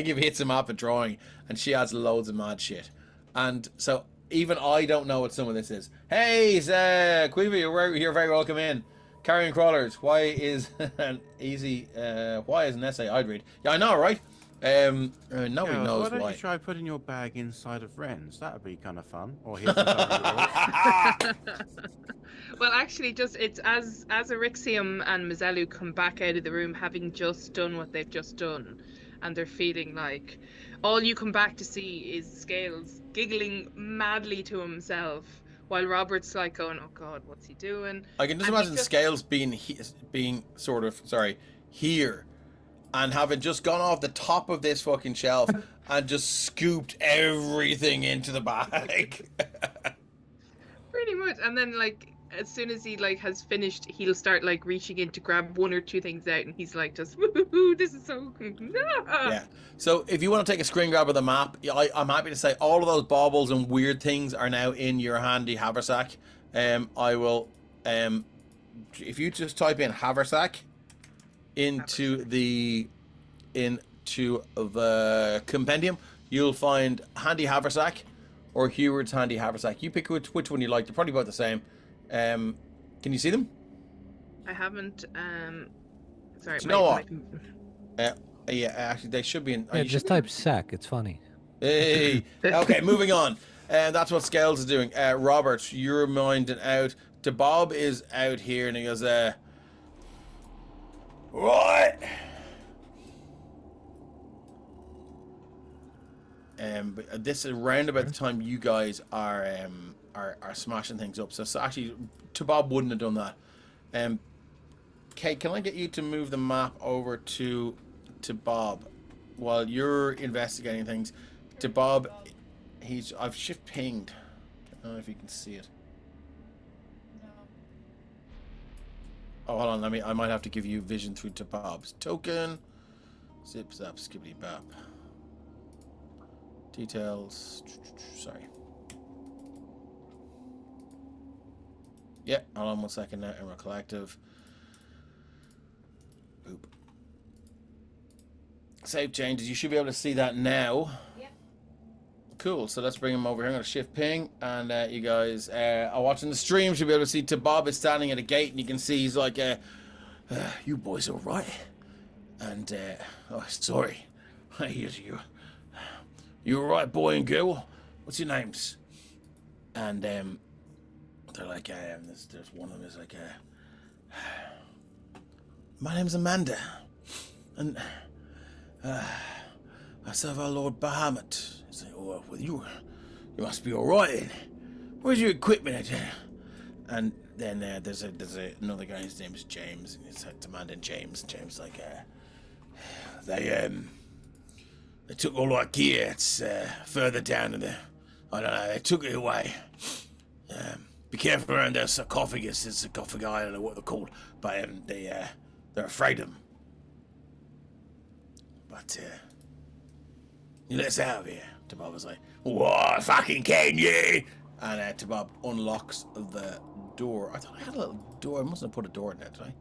[SPEAKER 1] give Hits a map of drawing, and she adds loads of mad shit, and so even I don't know what some of this is. Hey, Quiva, you're very welcome in. Carrion Crawlers, why is an essay I'd read? Yeah, I know, right? Nobody
[SPEAKER 2] Girls,
[SPEAKER 1] knows
[SPEAKER 2] why don't
[SPEAKER 1] why.
[SPEAKER 2] you try putting your bag inside of Ren's? That'd be kind of fun. Or his inside of yours.
[SPEAKER 3] Well, actually, just it's as Arixium and Mazelu come back out of the room, having just done what they've just done, and they're feeling like all you come back to see is Scales giggling madly to himself, while Robert's like going, "Oh God, what's he doing?"
[SPEAKER 1] I can just
[SPEAKER 3] And he
[SPEAKER 1] imagine Scales being sort of here, and having just gone off the top of this fucking shelf and just scooped everything into the bag.
[SPEAKER 3] Pretty much, and then like as soon as he like has finished, he'll start like reaching in to grab one or two things out, and he's like, "Just woohoo! This is so
[SPEAKER 1] Yeah. So if you want to take a screen grab of the map, I'm happy to say all of those baubles and weird things are now in your handy haversack. I will, if you just type in haversack into the compendium, you'll find handy haversack or Heward's handy haversack. You pick which one you like. They're probably both the same. Can you see them?
[SPEAKER 3] I haven't. Sorry.
[SPEAKER 1] Do you know what? Yeah, actually, they should be in.
[SPEAKER 5] Yeah, just type sack. It's funny.
[SPEAKER 1] Hey. Okay, moving on. That's what Scales is doing. Robert, you're minding out. Bob is out here, and he goes, right. But this is around about the time you guys are smashing things up. So actually, Bob wouldn't have done that. Kate, can I get you to move the map over to Bob while you're investigating things? To Bob, I've shift pinged. I don't know if you can see it. Oh, hold on. I might have to give you vision through to Bob's token. Zip zap skibbity bap. Details. Sorry. Yeah, hold on 1 second now. Emerald Collective. Boop. Save changes. You should be able to see that now.
[SPEAKER 7] Yep.
[SPEAKER 1] Cool. So let's bring him over here. I'm going to shift ping. And you guys are watching the stream. Should be able to see Bob is standing at a gate. And you can see he's like, you boys all right? And, oh, sorry. I hear you. You all right, boy and girl? What's your names? And they're like, there's one of them is like, my name's Amanda, and I serve our Lord Bahamut. He's like, oh, well, you must be all right. Where's your equipment at? And then there's another guy. His name is James, and it's like Amanda and James. And James like, they took all our gear. It's further down in the, I don't know. They took it away. Be careful around their sarcophagus. It's sarcophagi. I don't know what they're called, but they're afraid of them. But you let us out of here. Tabab was like, "What fucking can you?" And Tabab unlocks the door. I thought I had a little door. I mustn't have put a door in there, did I?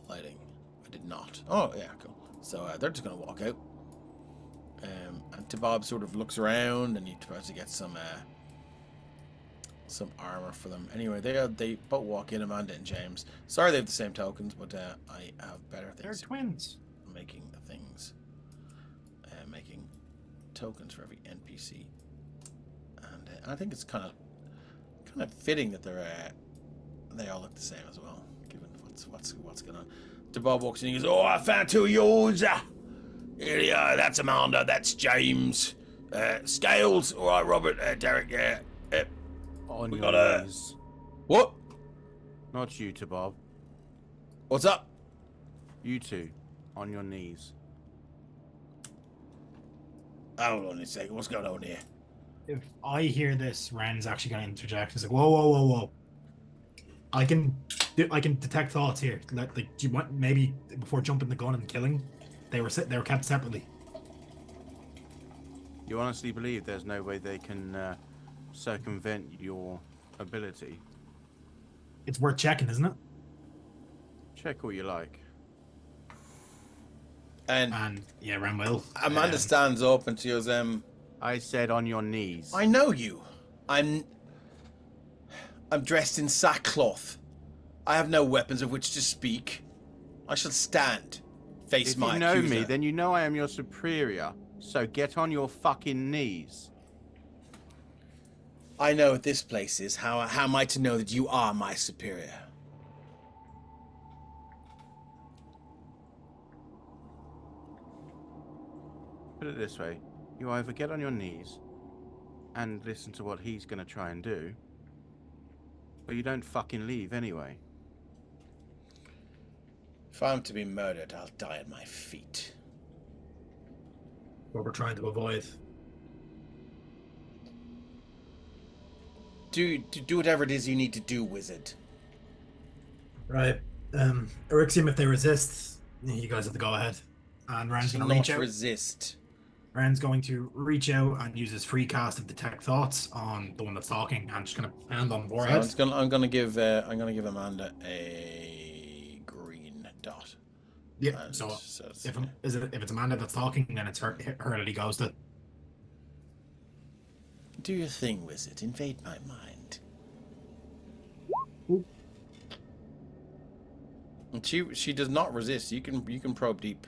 [SPEAKER 1] Lighting. I did not. Oh yeah, cool. So they're just gonna walk out. And Tabab sort of looks around, and he tries to get some armor for them. Anyway, they both walk in, Amanda and James. Sorry they have the same tokens, but I have better things.
[SPEAKER 4] They're twins.
[SPEAKER 1] Making things. Making tokens for every NPC. And I think it's kind of fitting that they all look the same as well, given what's going on. Bob walks in and he goes, "Oh, I found two of yours. Here you are. That's Amanda. That's James. Scales. All right, Robert. Derek.
[SPEAKER 2] On
[SPEAKER 1] We
[SPEAKER 2] your
[SPEAKER 1] got
[SPEAKER 2] knees.
[SPEAKER 1] What?
[SPEAKER 2] Not you two, Bob.
[SPEAKER 1] What's up?
[SPEAKER 2] You two. On your knees.
[SPEAKER 1] Hold on a second. What's going on here?
[SPEAKER 4] If I hear this, Ren's actually going to interject. He's like, whoa. I can detect thoughts here. Like, do you want maybe before jumping the gun and killing, they were kept separately.
[SPEAKER 2] You honestly believe there's no way they can circumvent your ability?
[SPEAKER 4] It's worth checking, isn't it?
[SPEAKER 2] Check all you like.
[SPEAKER 1] And
[SPEAKER 4] yeah, Ren will.
[SPEAKER 1] Amanda stands up and she goes,
[SPEAKER 2] I said on your knees.
[SPEAKER 1] I know you. I'm dressed in sackcloth. I have no weapons of which to speak. I shall stand. face
[SPEAKER 2] If
[SPEAKER 1] my
[SPEAKER 2] you know
[SPEAKER 1] accuser.
[SPEAKER 2] me, then you know I am your superior. So get on your fucking knees.
[SPEAKER 1] I know what this place is. How am I to know that you are my superior?
[SPEAKER 2] Put it this way. You either get on your knees and listen to what he's going to try and do, or you don't fucking leave anyway.
[SPEAKER 1] If I'm to be murdered, I'll die at my feet.
[SPEAKER 4] What we're trying to avoid.
[SPEAKER 1] Do whatever it is you need to do, wizard.
[SPEAKER 4] Right. Erixium, if they resist, you guys have to go ahead. And Rand's
[SPEAKER 1] Do
[SPEAKER 4] going to reach
[SPEAKER 1] not
[SPEAKER 4] out.
[SPEAKER 1] resist.
[SPEAKER 4] Rand's going to reach out and use his free cast of Detect Thoughts on the one that's talking. I'm just going to hand on the forehead.
[SPEAKER 1] So I'm gonna give Amanda a green dot.
[SPEAKER 4] Yeah.
[SPEAKER 1] And
[SPEAKER 4] So
[SPEAKER 1] it's-
[SPEAKER 4] if it's Amanda that's talking, then it's her that he goes to.
[SPEAKER 1] do your thing, wizard. Invade my mind. And she does not resist. You can probe deep.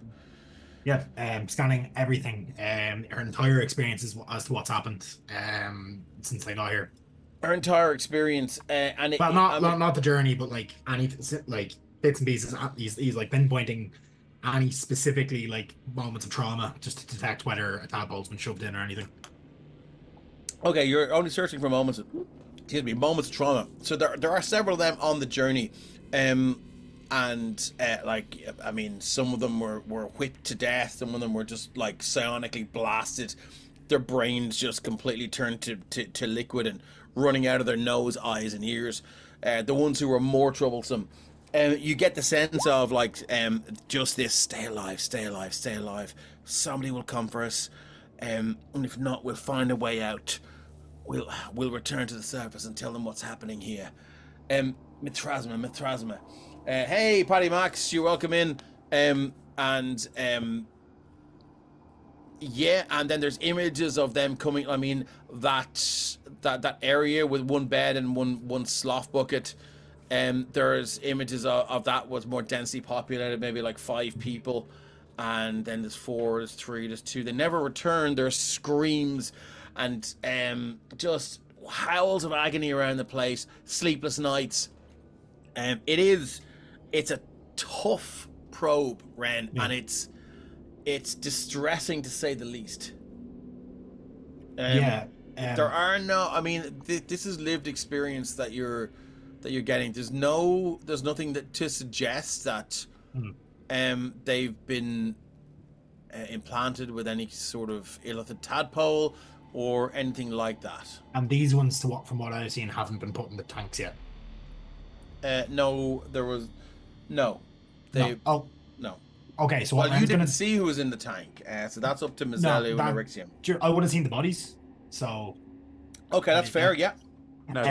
[SPEAKER 4] Yeah, scanning everything, her entire experience as to what's happened since they got here.
[SPEAKER 1] Her entire experience, and it,
[SPEAKER 4] Well,
[SPEAKER 1] I mean,
[SPEAKER 4] not the journey, but like any like bits and pieces. He's like pinpointing any specifically like moments of trauma just to detect whether a tadpole's been shoved in or anything.
[SPEAKER 1] okay, you're only searching for moments of trauma. So there are several of them on the journey, and like, I mean, some of them were whipped to death. Some of them were just like psionically blasted. Their brains just completely turned to liquid and running out of their nose, eyes, and ears. The ones who were more troublesome, you get the sense of like just this: stay alive, stay alive, stay alive. Somebody will come for us, and if not, we'll find a way out. We'll return to the surface and tell them what's happening here. Mithrasma. Hey, Paddy Max, you're welcome in. Yeah, and then there's images of them coming. I mean, that area with one bed and one sloth bucket. There's images of that was more densely populated, maybe like 5 people. And then there's 4, there's 3, there's 2. They never return. There's screams and just howls of agony around the place. Sleepless nights. It's a tough probe, Ren, and it's distressing to say the least. There are no. I mean, this is lived experience that you're getting. There's nothing to suggest that they've been implanted with any sort of illithid tadpole or anything like that.
[SPEAKER 4] And these ones, from what I've seen, haven't been put in the tanks yet.
[SPEAKER 1] No, there was no. No.
[SPEAKER 4] Okay, so
[SPEAKER 1] well, you didn't see who was in the tank, so that's up to Mazzello and Erixium.
[SPEAKER 4] I would have seen the bodies, so.
[SPEAKER 1] Okay, that's fair. Yeah.
[SPEAKER 2] No,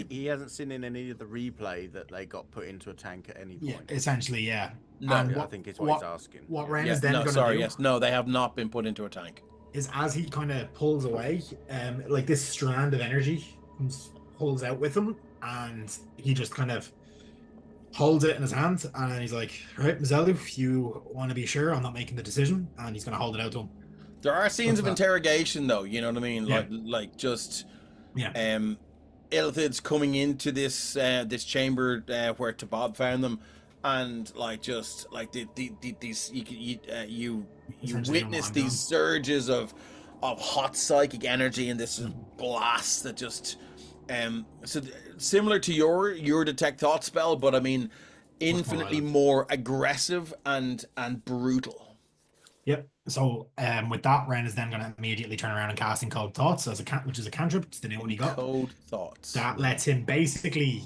[SPEAKER 2] he hasn't seen in any of the replay that they got put into a tank at any point.
[SPEAKER 4] Yeah, essentially, yeah.
[SPEAKER 1] No,
[SPEAKER 2] I think it's what he's asking.
[SPEAKER 4] What Ren is then going to do?
[SPEAKER 1] No, they have not been put into a tank.
[SPEAKER 4] Is as he kind of pulls away, like this strand of energy pulls out with him, and he just kind of holds it in his hand, and then he's like, "Right, Mazzello, if you want to be sure I'm not making the decision," and he's going to hold it out to him.
[SPEAKER 1] There are scenes of interrogation, though. You know what I mean?
[SPEAKER 4] Yeah.
[SPEAKER 1] Like just,
[SPEAKER 4] yeah.
[SPEAKER 1] Illithids coming into this this chamber where Tabob found them, and like just like these you witness these surges of hot psychic energy and this blast that just so similar to your detect thought spell, but I mean infinitely more aggressive and brutal.
[SPEAKER 4] Yep. So with that, Ren is then going to immediately turn around and casting Code Thoughts which is a cantrip. It's the new one he got.
[SPEAKER 1] Code Thoughts.
[SPEAKER 4] That lets him basically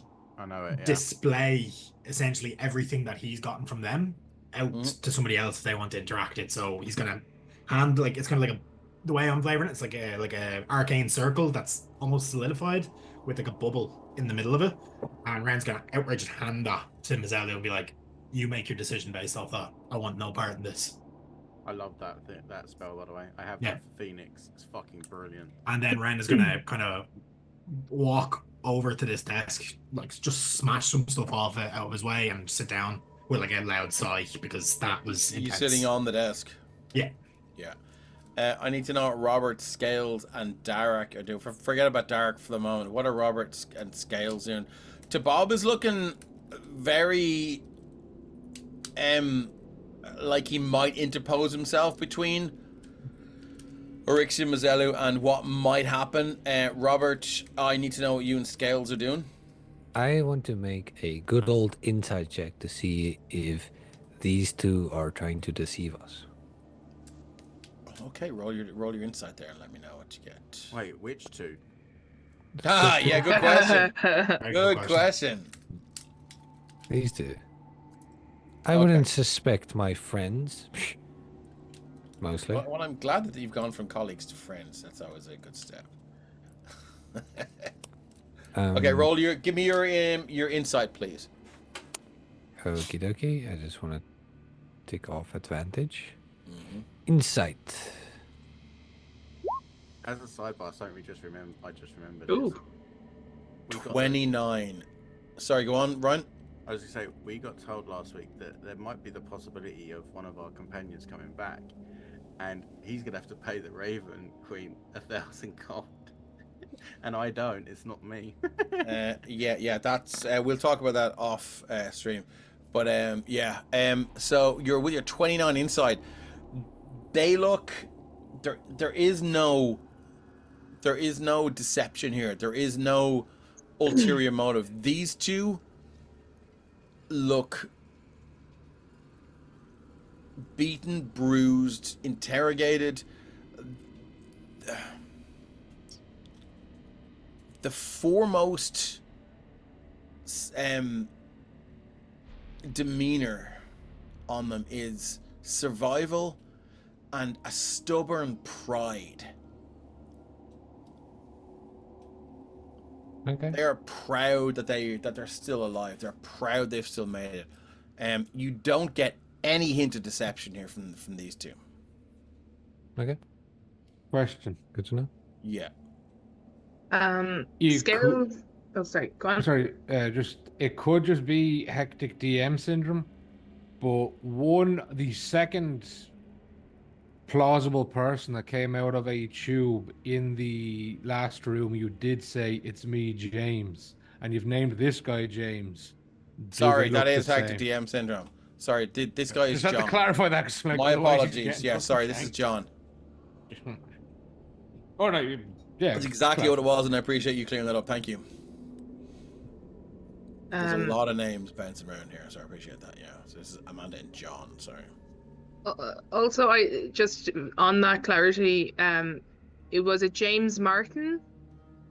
[SPEAKER 4] display essentially everything that he's gotten from them out to somebody else if they want to interact it. So he's going to hand it's kind of like the way I'm flavoring it, it's like a arcane circle that's almost solidified with like a bubble in the middle of it. And Ren's going to outright just hand that to Mazzello and be like, "You make your decision based off that. I want no part in this."
[SPEAKER 2] I love that spell, by the way. I have that for Phoenix. It's fucking brilliant. And
[SPEAKER 4] then Ren is going to kind of walk over to this desk, like just smash some stuff off it out of his way and sit down Will I get loud sigh because that was
[SPEAKER 1] You
[SPEAKER 4] intense.
[SPEAKER 1] sitting on the desk?
[SPEAKER 4] Yeah.
[SPEAKER 1] Yeah. I need to know what Robert, Scales, and Derek are doing. Forget about Derek for the moment. What are Robert and Scales doing? Bob is looking very like he might interpose himself between Orixia Mazellu and what might happen. Robert, I need to know what you and Scales are doing.
[SPEAKER 5] I want to make a good old insight check to see if these two are trying to deceive us.
[SPEAKER 1] Okay, roll your insight there and let me know what you get.
[SPEAKER 2] Wait, which two?
[SPEAKER 1] Ah, yeah, good question.
[SPEAKER 4] Very
[SPEAKER 1] Good question.
[SPEAKER 5] These two. I wouldn't suspect my friends. Mostly.
[SPEAKER 1] Well, I'm glad that you've gone from colleagues to friends. That's always a good step. Okay, give me your insight, please.
[SPEAKER 5] Okie dokie. I just want to tick off advantage. Insight.
[SPEAKER 2] As a sidebar, something I just remembered.
[SPEAKER 3] Ooh.
[SPEAKER 1] 29. Sorry, go on, Ryan.
[SPEAKER 2] I was going to say, we got told last week that there might be the possibility of one of our companions coming back, and he's going to have to pay the Raven Queen 1,000 gold. And I don't. It's not me.
[SPEAKER 1] Yeah. That's we'll talk about that off stream. But so you're with your 29 inside. They look. There is no deception here. There is no ulterior motive. These two look beaten, bruised, interrogated. The foremost demeanor on them is survival and a stubborn pride.
[SPEAKER 6] Okay.
[SPEAKER 1] They are proud that they're still alive. They're proud they've still made it. You don't get any hint of deception here from these two.
[SPEAKER 5] Okay.
[SPEAKER 6] Question.
[SPEAKER 5] Good to know.
[SPEAKER 1] Yeah.
[SPEAKER 3] Scales. Oh, sorry. Go on.
[SPEAKER 6] Sorry, it could just be hectic DM syndrome, but the second plausible person that came out of a tube in the last room, you did say it's me, James, and you've named this guy James.
[SPEAKER 1] Sorry, that is hectic DM syndrome. Sorry, this guy is
[SPEAKER 6] Just
[SPEAKER 1] John.
[SPEAKER 6] have to clarify that. 'Cause, like,
[SPEAKER 1] My
[SPEAKER 6] otherwise he's
[SPEAKER 1] apologies.
[SPEAKER 6] getting
[SPEAKER 1] Yeah,
[SPEAKER 6] fucking
[SPEAKER 1] sorry, this is
[SPEAKER 6] shanked.
[SPEAKER 1] John.
[SPEAKER 6] Oh no, yeah.
[SPEAKER 1] That's exactly what it was, and I appreciate you clearing that up. Thank you. There's a lot of names bouncing around here, so I appreciate that. Yeah, so this is Amanda and John. Sorry.
[SPEAKER 3] Also, I just on that clarity, it was a James Martin,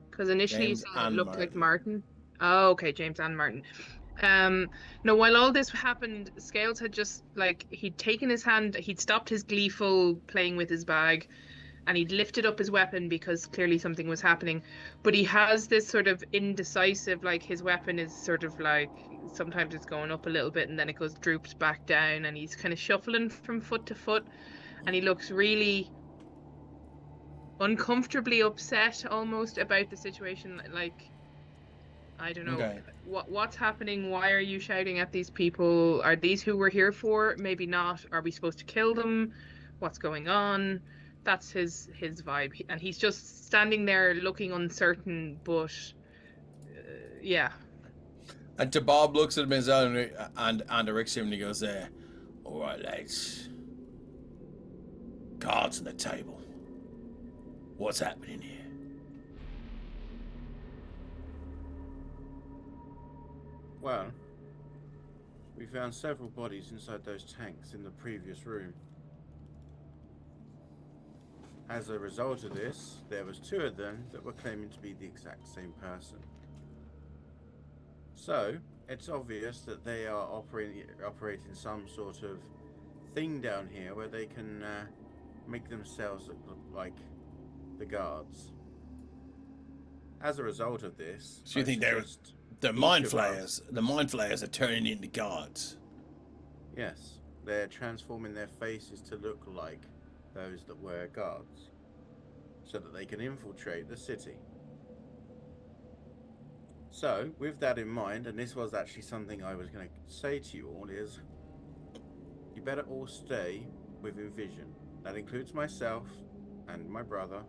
[SPEAKER 3] because initially you
[SPEAKER 1] James
[SPEAKER 3] said it
[SPEAKER 1] and
[SPEAKER 3] looked like
[SPEAKER 1] Martin.
[SPEAKER 3] Martin. Oh, okay, James and Martin. No, while all this happened, Scales had just he'd taken his hand, he'd stopped his gleeful playing with his bag, and he'd lifted up his weapon because clearly something was happening. But he has this sort of indecisive, his weapon is sort of sometimes it's going up a little bit and then it droops back down, and he's kind of shuffling from foot to foot, and he looks really uncomfortably upset almost about the situation. I don't know.
[SPEAKER 1] Okay.
[SPEAKER 3] What's happening? Why are you shouting at these people? Are these who we're here for? Maybe not. Are we supposed to kill them? What's going on? That's his vibe, and he's just standing there looking uncertain. But yeah.
[SPEAKER 1] And to Bob looks at him and Orixia and he goes, "All right, lads. Cards on the table. What's happening here?"
[SPEAKER 2] Well, we found several bodies inside those tanks in the previous room. As a result of this, there was 2 of them that were claiming to be the exact same person. So, it's obvious that they are operating some sort of thing down here where they can make themselves look like the guards. As a result of this,
[SPEAKER 1] So you think the Mind Flayers? The Mind Flayers are turning into guards.
[SPEAKER 2] Yes, they're transforming their faces to look like those that were guards, so that they can infiltrate the city. So, with that in mind, and this was actually something I was going to say to you all, is better all stay within vision. That includes myself and my brother.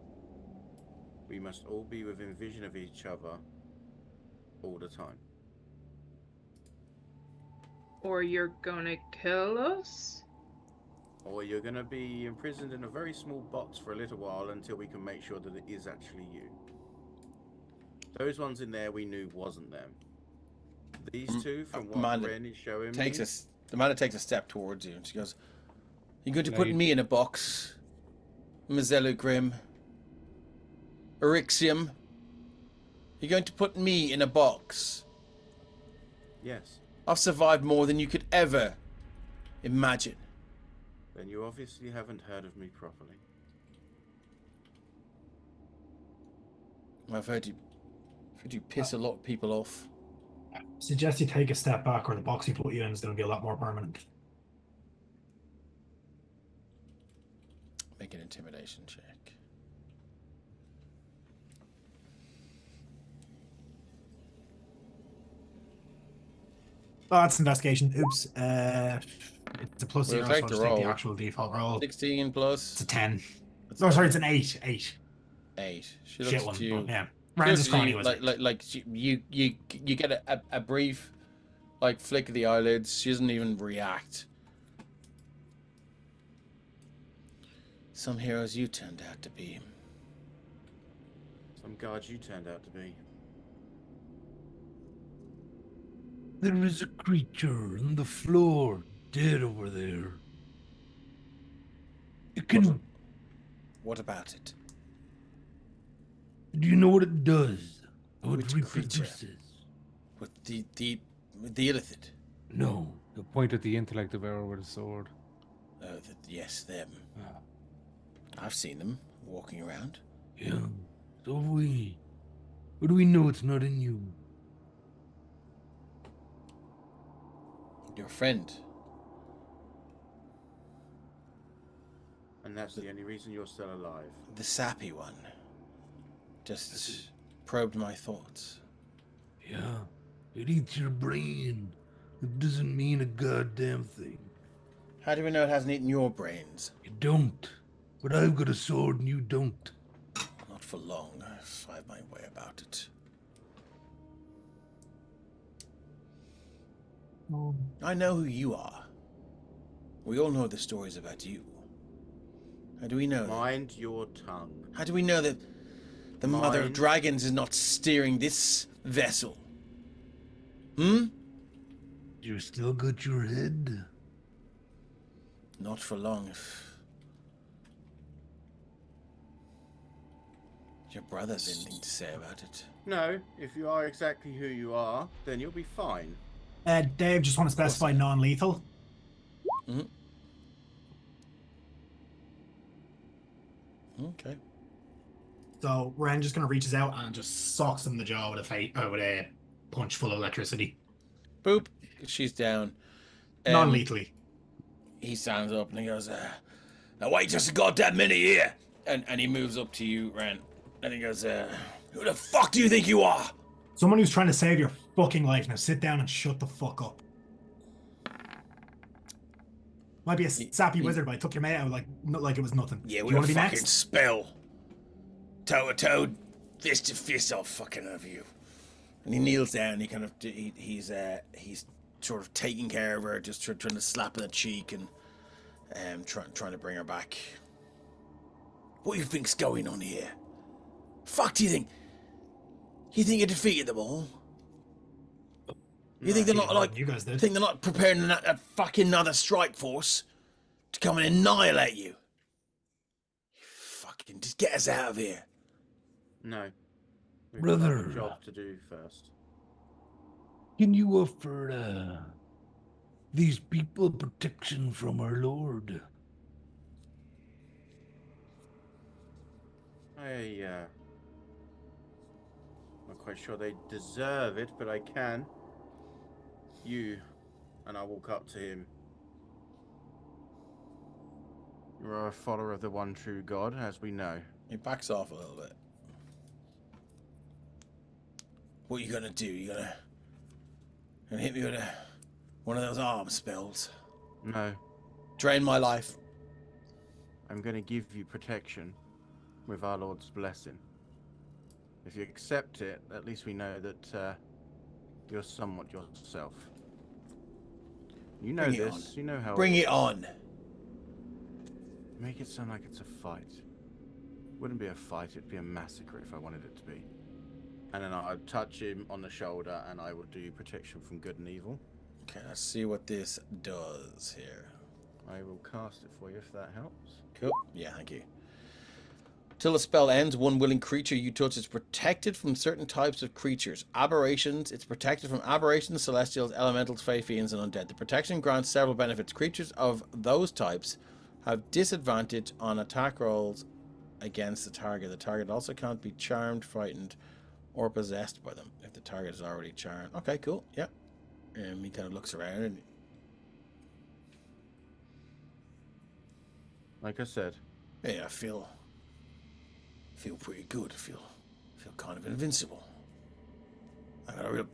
[SPEAKER 2] We must all be within vision of each other all the time.
[SPEAKER 3] Or you're gonna kill us?
[SPEAKER 2] Or you're going to be imprisoned in a very small box for a little while until we can make sure that it is actually you. Those ones in there we knew wasn't them. These two, from what
[SPEAKER 1] Amanda
[SPEAKER 2] Ren is showing
[SPEAKER 1] takes
[SPEAKER 2] me...
[SPEAKER 1] Amanda takes a step towards you and she goes, "You're going to put me in a box, Mazelu Grim? Erixium? You're going to put me in a box?
[SPEAKER 2] Yes.
[SPEAKER 1] I've survived more than you could ever imagine."
[SPEAKER 2] Then you obviously haven't heard of me properly.
[SPEAKER 1] I've heard you piss a lot of people off.
[SPEAKER 4] Suggest you take a step back, or the box you put you in is going to be a lot more permanent.
[SPEAKER 1] Make an intimidation check.
[SPEAKER 4] Oh, that's investigation. Oops. It's a plus
[SPEAKER 1] We'll
[SPEAKER 4] 0,
[SPEAKER 1] take
[SPEAKER 4] so I'll
[SPEAKER 1] the
[SPEAKER 4] just take the
[SPEAKER 1] roll.
[SPEAKER 4] actual default roll.
[SPEAKER 1] 16 plus
[SPEAKER 4] It's a 10. No, sorry, it's an 8.
[SPEAKER 1] 8. She
[SPEAKER 4] Shit
[SPEAKER 1] looks
[SPEAKER 4] one,
[SPEAKER 1] at you.
[SPEAKER 4] but yeah.
[SPEAKER 1] She
[SPEAKER 4] Rand's
[SPEAKER 1] looks at
[SPEAKER 4] scrawny
[SPEAKER 1] you,
[SPEAKER 4] wizard.
[SPEAKER 1] you get a brief flick of the eyelids. She doesn't even react. Some heroes you turned out to be.
[SPEAKER 2] Some guards you turned out to be.
[SPEAKER 7] There is a creature on the floor, dead over there. It can.
[SPEAKER 1] What about it?
[SPEAKER 7] Do you know what it does? How
[SPEAKER 1] Which
[SPEAKER 7] it
[SPEAKER 1] creature?
[SPEAKER 7] reproduces?
[SPEAKER 1] With the Illithid?
[SPEAKER 7] No.
[SPEAKER 6] He'll point at the intellect of Error with a sword.
[SPEAKER 1] Yes, them.
[SPEAKER 7] Ah,
[SPEAKER 1] I've seen them walking around.
[SPEAKER 7] yeah. So have we. But do we know it's not in you?
[SPEAKER 1] Your friend.
[SPEAKER 2] And that's the only reason you're still alive.
[SPEAKER 1] The sappy one. Just probed my thoughts.
[SPEAKER 7] Yeah. It eats your brain. It doesn't mean a goddamn thing.
[SPEAKER 1] How do we know it hasn't eaten your brains?
[SPEAKER 7] You don't. But I've got a sword and you don't.
[SPEAKER 1] Not for long. I'll find my way about it. I know who you are. We all know the stories about you. How do we know that?
[SPEAKER 2] Mind your tongue.
[SPEAKER 1] How do we know that the Mother of
[SPEAKER 2] Mind.
[SPEAKER 1] Dragons is not steering this vessel? Hmm?
[SPEAKER 7] You still got your head?
[SPEAKER 1] Not for long. Your brother's anything to say about it.
[SPEAKER 2] No, if you are exactly who you are, then you'll be fine.
[SPEAKER 4] Dave, just want to specify non-lethal.
[SPEAKER 1] Mm-hmm. Okay.
[SPEAKER 4] So Ren just going to reaches out and just socks him in the jaw with a punch full of electricity.
[SPEAKER 1] Boop. She's down.
[SPEAKER 4] Non-lethally.
[SPEAKER 1] He stands up and he goes, "Now wait just a goddamn minute here." And he moves up to you, Ren. And he goes, "Who the fuck do you think you are?"
[SPEAKER 4] Someone who's trying to save your fucking life. Now sit down and shut the fuck up. Might be a sappy wizard, but I took your mate out like it was nothing.
[SPEAKER 1] Yeah,
[SPEAKER 4] Do
[SPEAKER 1] we
[SPEAKER 4] you want to be
[SPEAKER 1] fucking
[SPEAKER 4] next?
[SPEAKER 1] spell. Toe to toe, fist to fist, I'll fucking have you. And he kneels down. He kind of he's sort of taking care of her, just trying to slap her in the cheek and trying to bring her back. What do you think's going on here? Fuck do you think? You think you defeated them all? You think they're not like
[SPEAKER 4] you guys did.
[SPEAKER 1] think they're not preparing a fucking another strike force to come and annihilate you? You fucking just get us out of here.
[SPEAKER 2] No. We've got
[SPEAKER 7] Brother.
[SPEAKER 2] a job to do first.
[SPEAKER 7] Can you offer these people protection from our Lord?
[SPEAKER 2] Not quite sure they deserve it, but I can. And I walk up to him. You are a follower of the one true God, as we know.
[SPEAKER 1] He backs off a little bit. What are you gonna do? You gonna hit me with one of those arm spells?
[SPEAKER 2] No.
[SPEAKER 1] Drain my life.
[SPEAKER 2] I'm going to give you protection with our Lord's blessing. If you accept it, at least we know that you're somewhat yourself. You know this. You know how.
[SPEAKER 1] Bring it on.
[SPEAKER 2] Make it sound like it's a fight. Wouldn't be a fight, it'd be a massacre if I wanted it to be. And then I'd touch him on the shoulder and I will do protection from good and evil.
[SPEAKER 1] Okay, let's see what this does here.
[SPEAKER 2] I will cast it for you if that helps.
[SPEAKER 1] Cool. Yeah, thank you. Till the spell ends, one willing creature you touch is protected from certain types of creatures. Aberrations, it's protected from aberrations, celestials, elementals, fey, fiends, and undead. The protection grants several benefits. Creatures of those types have disadvantage on attack rolls against the target. The target also can't be charmed, frightened, or possessed by them if the target is already charmed. Okay, cool. Yep. And he kind of looks around and...
[SPEAKER 2] Like I said.
[SPEAKER 1] Yeah, I feel pretty good. I feel kind of invincible. I got a real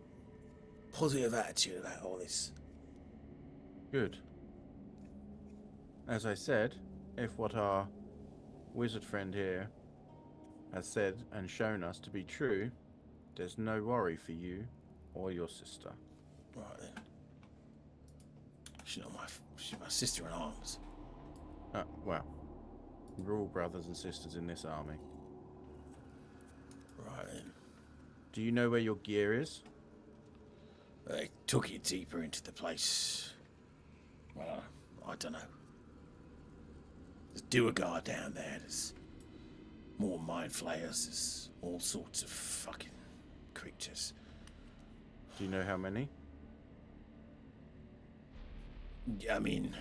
[SPEAKER 1] positive attitude about all this.
[SPEAKER 2] Good. As I said, if what our wizard friend here has said and shown us to be true, there's no worry for you or your sister.
[SPEAKER 1] Right then. She's my sister in arms.
[SPEAKER 2] Well, we're all brothers and sisters in this army.
[SPEAKER 1] Right then.
[SPEAKER 2] Do you know where your gear is?
[SPEAKER 1] They took it deeper into the place. Well, I don't know. There's Duergar down there. There's more Mind Flayers. There's all sorts of fucking creatures.
[SPEAKER 2] Do you know how many?
[SPEAKER 1] I mean,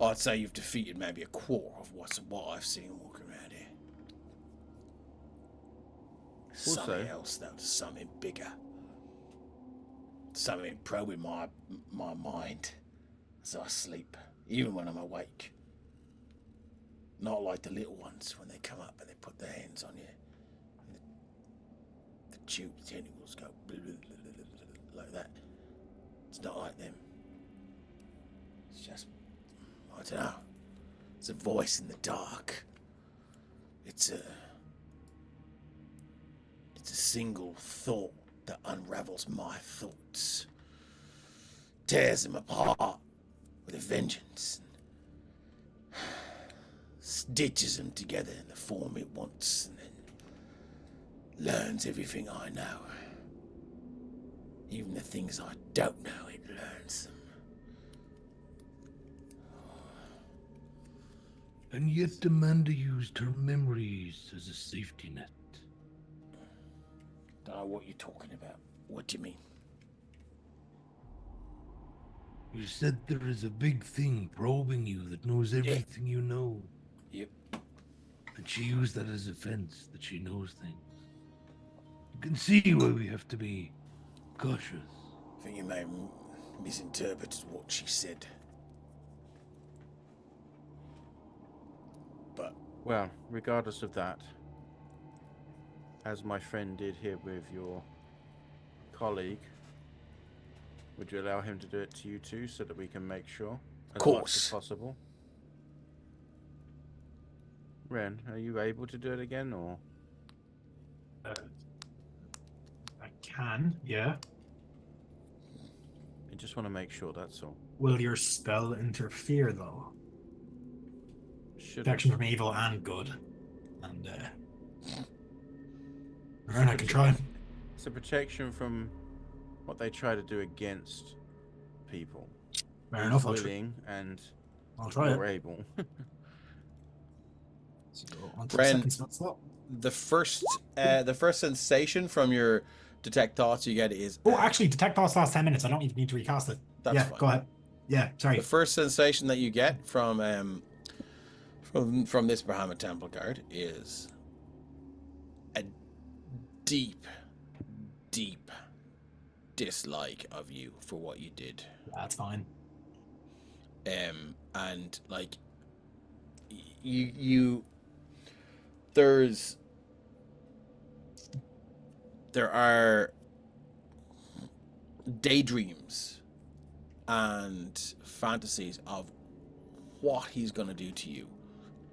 [SPEAKER 1] I'd say you've defeated maybe a quarter of what I've seen walking around here. Something else, though. Something bigger. Something probing my mind as I sleep, even when I'm awake. Not like the little ones when they come up and they put their hands on you. And the tube tentacles go like that. It's not like them. It's just, I don't know. It's a voice in the dark. It's a single thought that unravels my thoughts. Tears them apart with a vengeance. Stitches them together in the form it wants, and then learns everything I know. Even the things I don't know, it learns them.
[SPEAKER 7] And yet Amanda used her memories as a safety net.
[SPEAKER 1] Don't know what you're talking about. What do you mean?
[SPEAKER 7] You said there is a big thing probing you that knows everything you know.
[SPEAKER 1] Yep.
[SPEAKER 7] And she used that as a fence, that she knows things. You can see why we have to be cautious.
[SPEAKER 1] I think you may have misinterpreted what she said. But...
[SPEAKER 2] Well, regardless of that, as my friend did here with your colleague, would you allow him to do it to you too, so that we can make sure as much as possible? Ren, are you able to do it again, or?
[SPEAKER 4] I can, yeah.
[SPEAKER 2] I just want to make sure, that's all.
[SPEAKER 4] Will your spell interfere, though?
[SPEAKER 2] Should
[SPEAKER 4] Protection from evil and good. And, Alright, I can try.
[SPEAKER 2] It's a protection from what they try to do against people.
[SPEAKER 4] Fair enough,
[SPEAKER 2] willing and
[SPEAKER 4] I'll try it.
[SPEAKER 2] able.
[SPEAKER 4] So go on to
[SPEAKER 1] Ren,
[SPEAKER 4] the second slot.
[SPEAKER 1] the first sensation from your detect thoughts you get is...
[SPEAKER 4] Oh, actually, detect thoughts last 10 minutes. I don't even need to recast it.
[SPEAKER 1] That's
[SPEAKER 4] yeah,
[SPEAKER 1] fine.
[SPEAKER 4] go ahead. Yeah, sorry.
[SPEAKER 1] The first sensation that you get from this Bahamut Temple Guard is a deep dislike of you for what you did.
[SPEAKER 4] That's fine.
[SPEAKER 1] And like there are daydreams and fantasies of what he's going to do to you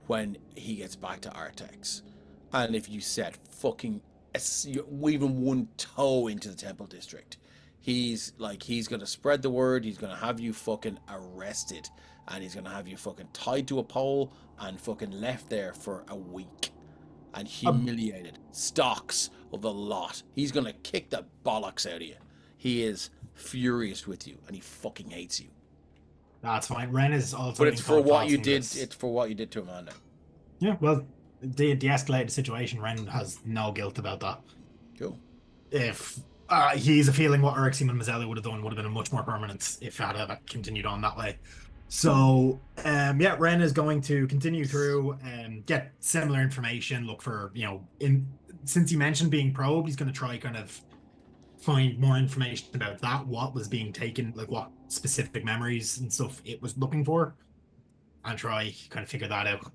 [SPEAKER 1] when he gets back to Artex. And if you set fucking even one toe into the Temple District, he's going to spread the word. He's going to have you fucking arrested, and he's going to have you fucking tied to a pole and fucking left there for a week and humiliated. Stocks of the lot. He's going to kick the bollocks out of you. He is furious with you, and he fucking hates you.
[SPEAKER 4] That's fine. Ren is also.
[SPEAKER 1] But it's for what you did. It's for what you did to Amanda.
[SPEAKER 4] Yeah, well, the de-escalated situation. Ren has no guilt about that.
[SPEAKER 1] Cool.
[SPEAKER 4] If he's a feeling what Eryxium and Mazzelli would have done would have been much more permanent if it had continued on that way. So, yeah, Ren is going to continue through and get similar information. Look for, since he mentioned being probed, he's going to try kind of find more information about that, what was being taken, like what specific memories and stuff it was looking for, and try kind of figure that out.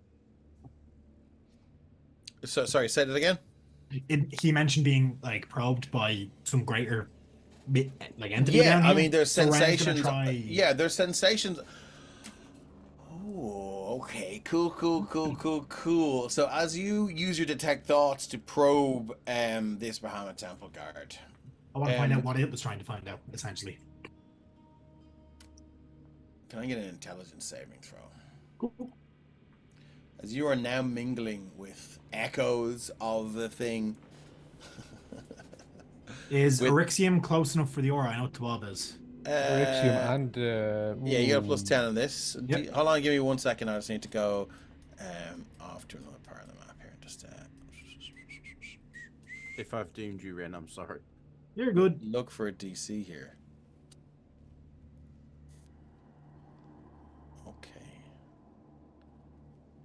[SPEAKER 1] So sorry, say that again.
[SPEAKER 4] He mentioned being like probed by some greater like entity.
[SPEAKER 1] Yeah,
[SPEAKER 4] down here.
[SPEAKER 1] I mean, there's
[SPEAKER 4] So Ren's gonna
[SPEAKER 1] sensations.
[SPEAKER 4] try-
[SPEAKER 1] Yeah, there's sensations. Oh, okay, cool. So as you use your detect thoughts to probe this Bahamut Temple Guard,
[SPEAKER 4] I want to find out what it was trying to find out, essentially.
[SPEAKER 1] can I get an intelligence saving throw?
[SPEAKER 4] Cool.
[SPEAKER 1] As you are now mingling with echoes of the thing.
[SPEAKER 4] Is
[SPEAKER 1] With-
[SPEAKER 4] Eryxium close enough for the aura? I know Twab is.
[SPEAKER 6] Eryxium and
[SPEAKER 1] Yeah, you got a plus 10 on this.
[SPEAKER 4] Yep.
[SPEAKER 1] Hold on, give me 1 second. I just need to go off to another part of the map here. Just
[SPEAKER 2] If I've doomed you, Ren, I'm sorry.
[SPEAKER 4] You're good.
[SPEAKER 1] look for a DC here. Okay.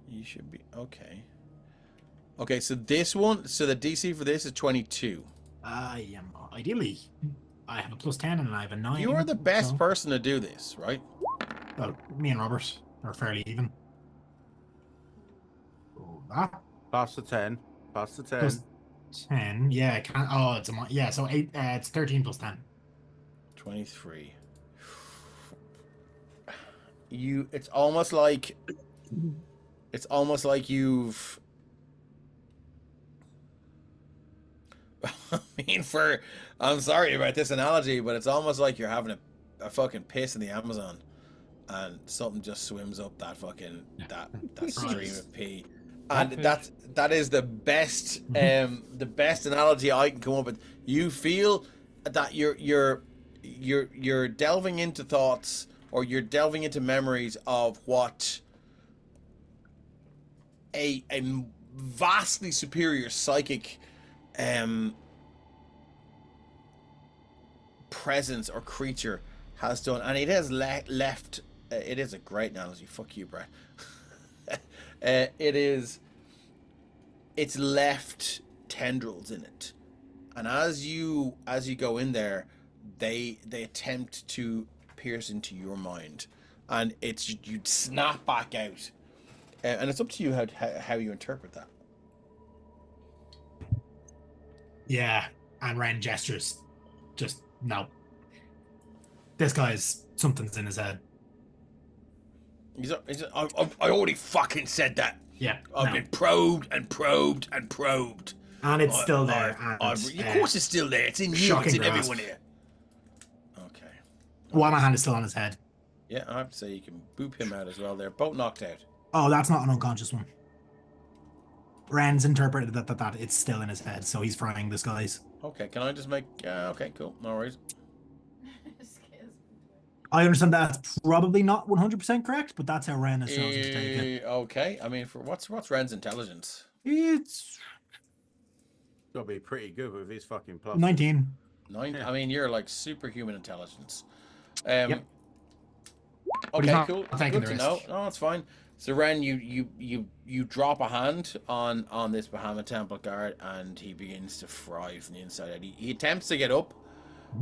[SPEAKER 1] You should be okay. Okay, so this one, so the DC for this is 22.
[SPEAKER 4] I am ideally. I have a plus 10 and I have a 9.
[SPEAKER 1] You are the best
[SPEAKER 4] so-
[SPEAKER 1] person to do this, right?
[SPEAKER 4] Well, me and Robert are fairly even. Oh, that
[SPEAKER 2] Pass the 10. Pass the 10.
[SPEAKER 4] plus 10. Yeah, I can't. Oh, it's yeah. So 8. It's 13 plus 10.
[SPEAKER 1] 23. It's almost like you've I mean, I'm sorry about this analogy, but it's almost like you're having a fucking piss in the Amazon and something just swims up that fucking that stream of pee. And that is the best analogy I can come up with. You feel that you're delving into thoughts, or you're delving into memories of what a vastly superior psychic presence or creature has done, and it has left. It is a great analogy. Fuck you, Brett. It's left tendrils in it, and as you go in there, they attempt to pierce into your mind, and you snap back out, and it's up to you how you interpret that.
[SPEAKER 4] Yeah, and Ren gestures. Just no. This guy's something's in his head.
[SPEAKER 1] I already fucking said that.
[SPEAKER 4] Yeah,
[SPEAKER 1] I've been probed and probed and probed.
[SPEAKER 4] and it's still there.
[SPEAKER 1] Of course it's still there. It's in you. It's
[SPEAKER 4] shocking
[SPEAKER 1] in
[SPEAKER 4] grasp.
[SPEAKER 1] everyone here. Okay.
[SPEAKER 4] One hand is still on his head.
[SPEAKER 1] Yeah, I have to say you can boop him out as well. They're both knocked out.
[SPEAKER 4] Oh, that's not an unconscious one. Ren's interpreted that it's still in his head, so he's frying this guy's.
[SPEAKER 1] Okay, can I just make... okay, cool. No worries.
[SPEAKER 4] I understand that's probably not 100% correct, but that's how Ren has chosen to take it.
[SPEAKER 1] Okay, I mean, for what's Ren's intelligence?
[SPEAKER 4] It's
[SPEAKER 2] Gotta be pretty good with his fucking plus.
[SPEAKER 4] 19.
[SPEAKER 1] 9?
[SPEAKER 2] Yeah.
[SPEAKER 1] I mean, you're like superhuman intelligence.
[SPEAKER 4] Yep. But he's
[SPEAKER 1] Okay,
[SPEAKER 4] not
[SPEAKER 1] cool.
[SPEAKER 4] taking
[SPEAKER 1] Good
[SPEAKER 4] the
[SPEAKER 1] to know.
[SPEAKER 4] risk.
[SPEAKER 1] No, it's fine. So Ren, you drop a hand on this Bahamut Temple Guard, and he begins to fry from the inside out. He attempts to get up,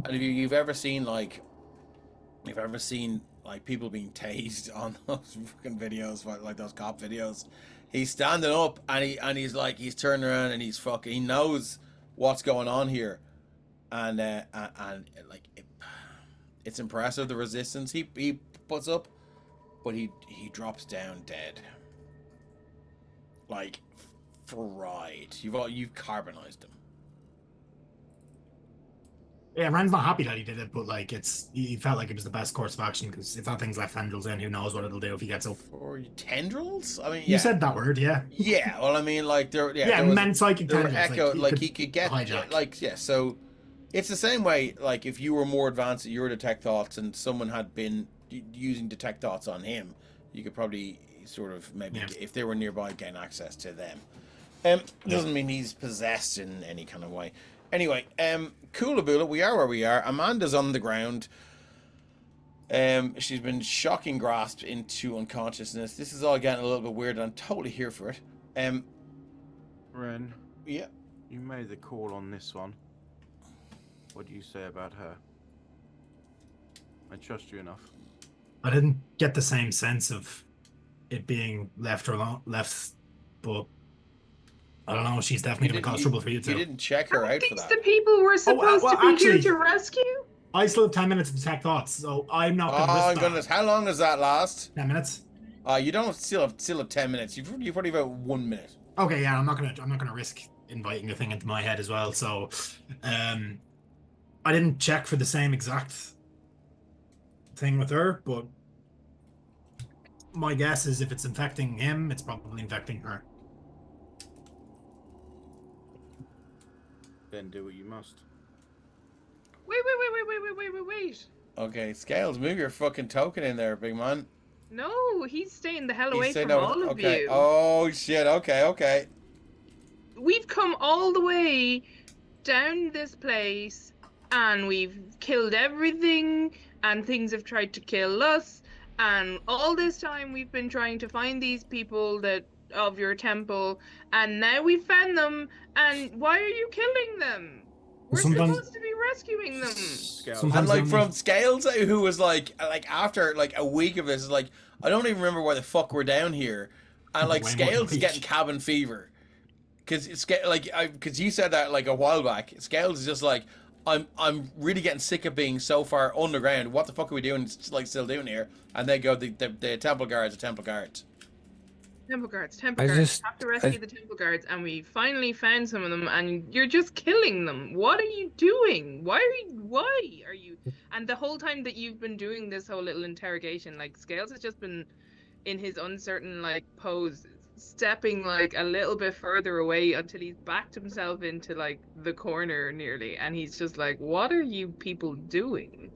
[SPEAKER 1] and if you've ever seen like people being tased on those fucking videos, like those cop videos, he's standing up and he's turning around and he knows what's going on here, and like it's impressive the resistance he puts up, but he drops down dead. Like, fried. You've carbonized him.
[SPEAKER 4] Yeah, Ren's not happy that he did it, but like he felt like it was the best course of action because if that thing's left tendrils in, who knows what it'll do if he gets up.
[SPEAKER 1] Or tendrils? I mean,
[SPEAKER 4] You said that word, yeah.
[SPEAKER 1] Yeah, well, I mean, like there. Yeah,
[SPEAKER 4] Yeah,
[SPEAKER 1] there was,
[SPEAKER 4] meant psychic
[SPEAKER 1] there were
[SPEAKER 4] tendrils.
[SPEAKER 1] echo, like he could get
[SPEAKER 4] hijack.
[SPEAKER 1] like yeah. So it's the same way. Like if you were more advanced at your detect thoughts and someone had been using detect thoughts on him, you could probably sort of maybe if they were nearby gain access to them. Doesn't mean he's possessed in any kind of way. Anyway, Coolaboola, we are where we are. Amanda's on the ground. She's been shocking grasped into unconsciousness. This is all getting a little bit weird, and I'm totally here for it.
[SPEAKER 2] Ren.
[SPEAKER 1] Yeah.
[SPEAKER 2] You made the call on this one. What do you say about her? I trust you enough.
[SPEAKER 4] I didn't get the same sense of it being left, but I don't know. She's definitely going to cause trouble for you too.
[SPEAKER 1] You didn't check her out for that.
[SPEAKER 3] The people were supposed to be here to rescue.
[SPEAKER 4] I still have 10 minutes to detect thoughts, so I'm not going to risk that.
[SPEAKER 1] Goodness, how long does that last?
[SPEAKER 4] 10 minutes.
[SPEAKER 1] You don't still have 10 minutes. You've already about 1 minute.
[SPEAKER 4] Okay, yeah, I'm not gonna risk inviting the thing into my head as well. So, I didn't check for the same exact thing with her, but my guess is if it's infecting him, it's probably infecting her.
[SPEAKER 2] Then do what you must.
[SPEAKER 3] Wait.
[SPEAKER 1] Okay, Scales, move your fucking token in there, big man.
[SPEAKER 3] No, he's staying the hell away from
[SPEAKER 1] no,
[SPEAKER 3] all of
[SPEAKER 1] okay.
[SPEAKER 3] you.
[SPEAKER 1] Oh shit, okay.
[SPEAKER 3] We've come all the way down this place and we've killed everything and things have tried to kill us, and all this time we've been trying to find these people that of your temple, and now we found them, and why are you killing them? We're supposed to be rescuing them.
[SPEAKER 1] And like from Scales, who was like after like a week of this, is like, I don't even remember why the fuck we're down here, and like Scales is getting cabin fever, because it's because you said that like a while back. Scales is just like, I'm really getting sick of being so far underground. What the fuck are we doing? Like still doing here? And they go the Temple Guards, the Temple Guards.
[SPEAKER 3] Temple Guards. We have to rescue the Temple Guards, and we finally found some of them, and you're just killing them. What are you doing? Why are you? And the whole time that you've been doing this whole little interrogation, like Scales has just been in his uncertain like pose, stepping like a little bit further away until he's backed himself into like the corner nearly, and he's just like, what are you people doing?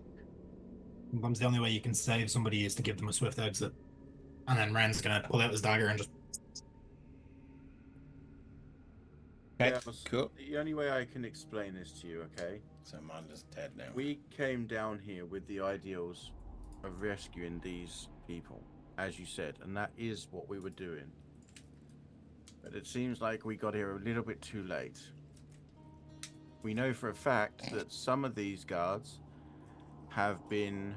[SPEAKER 4] Sometimes the only way you can save somebody is to give them a swift exit. And then Ren's gonna pull out his dagger and just.
[SPEAKER 1] Okay,
[SPEAKER 2] yeah,
[SPEAKER 1] cool.
[SPEAKER 2] The only way I can explain this to you, okay?
[SPEAKER 1] So Amanda's dead now.
[SPEAKER 2] We came down here with the ideals of rescuing these people, as you said, and that is what we were doing. But it seems like we got here a little bit too late. We know for a fact that some of these guards have been...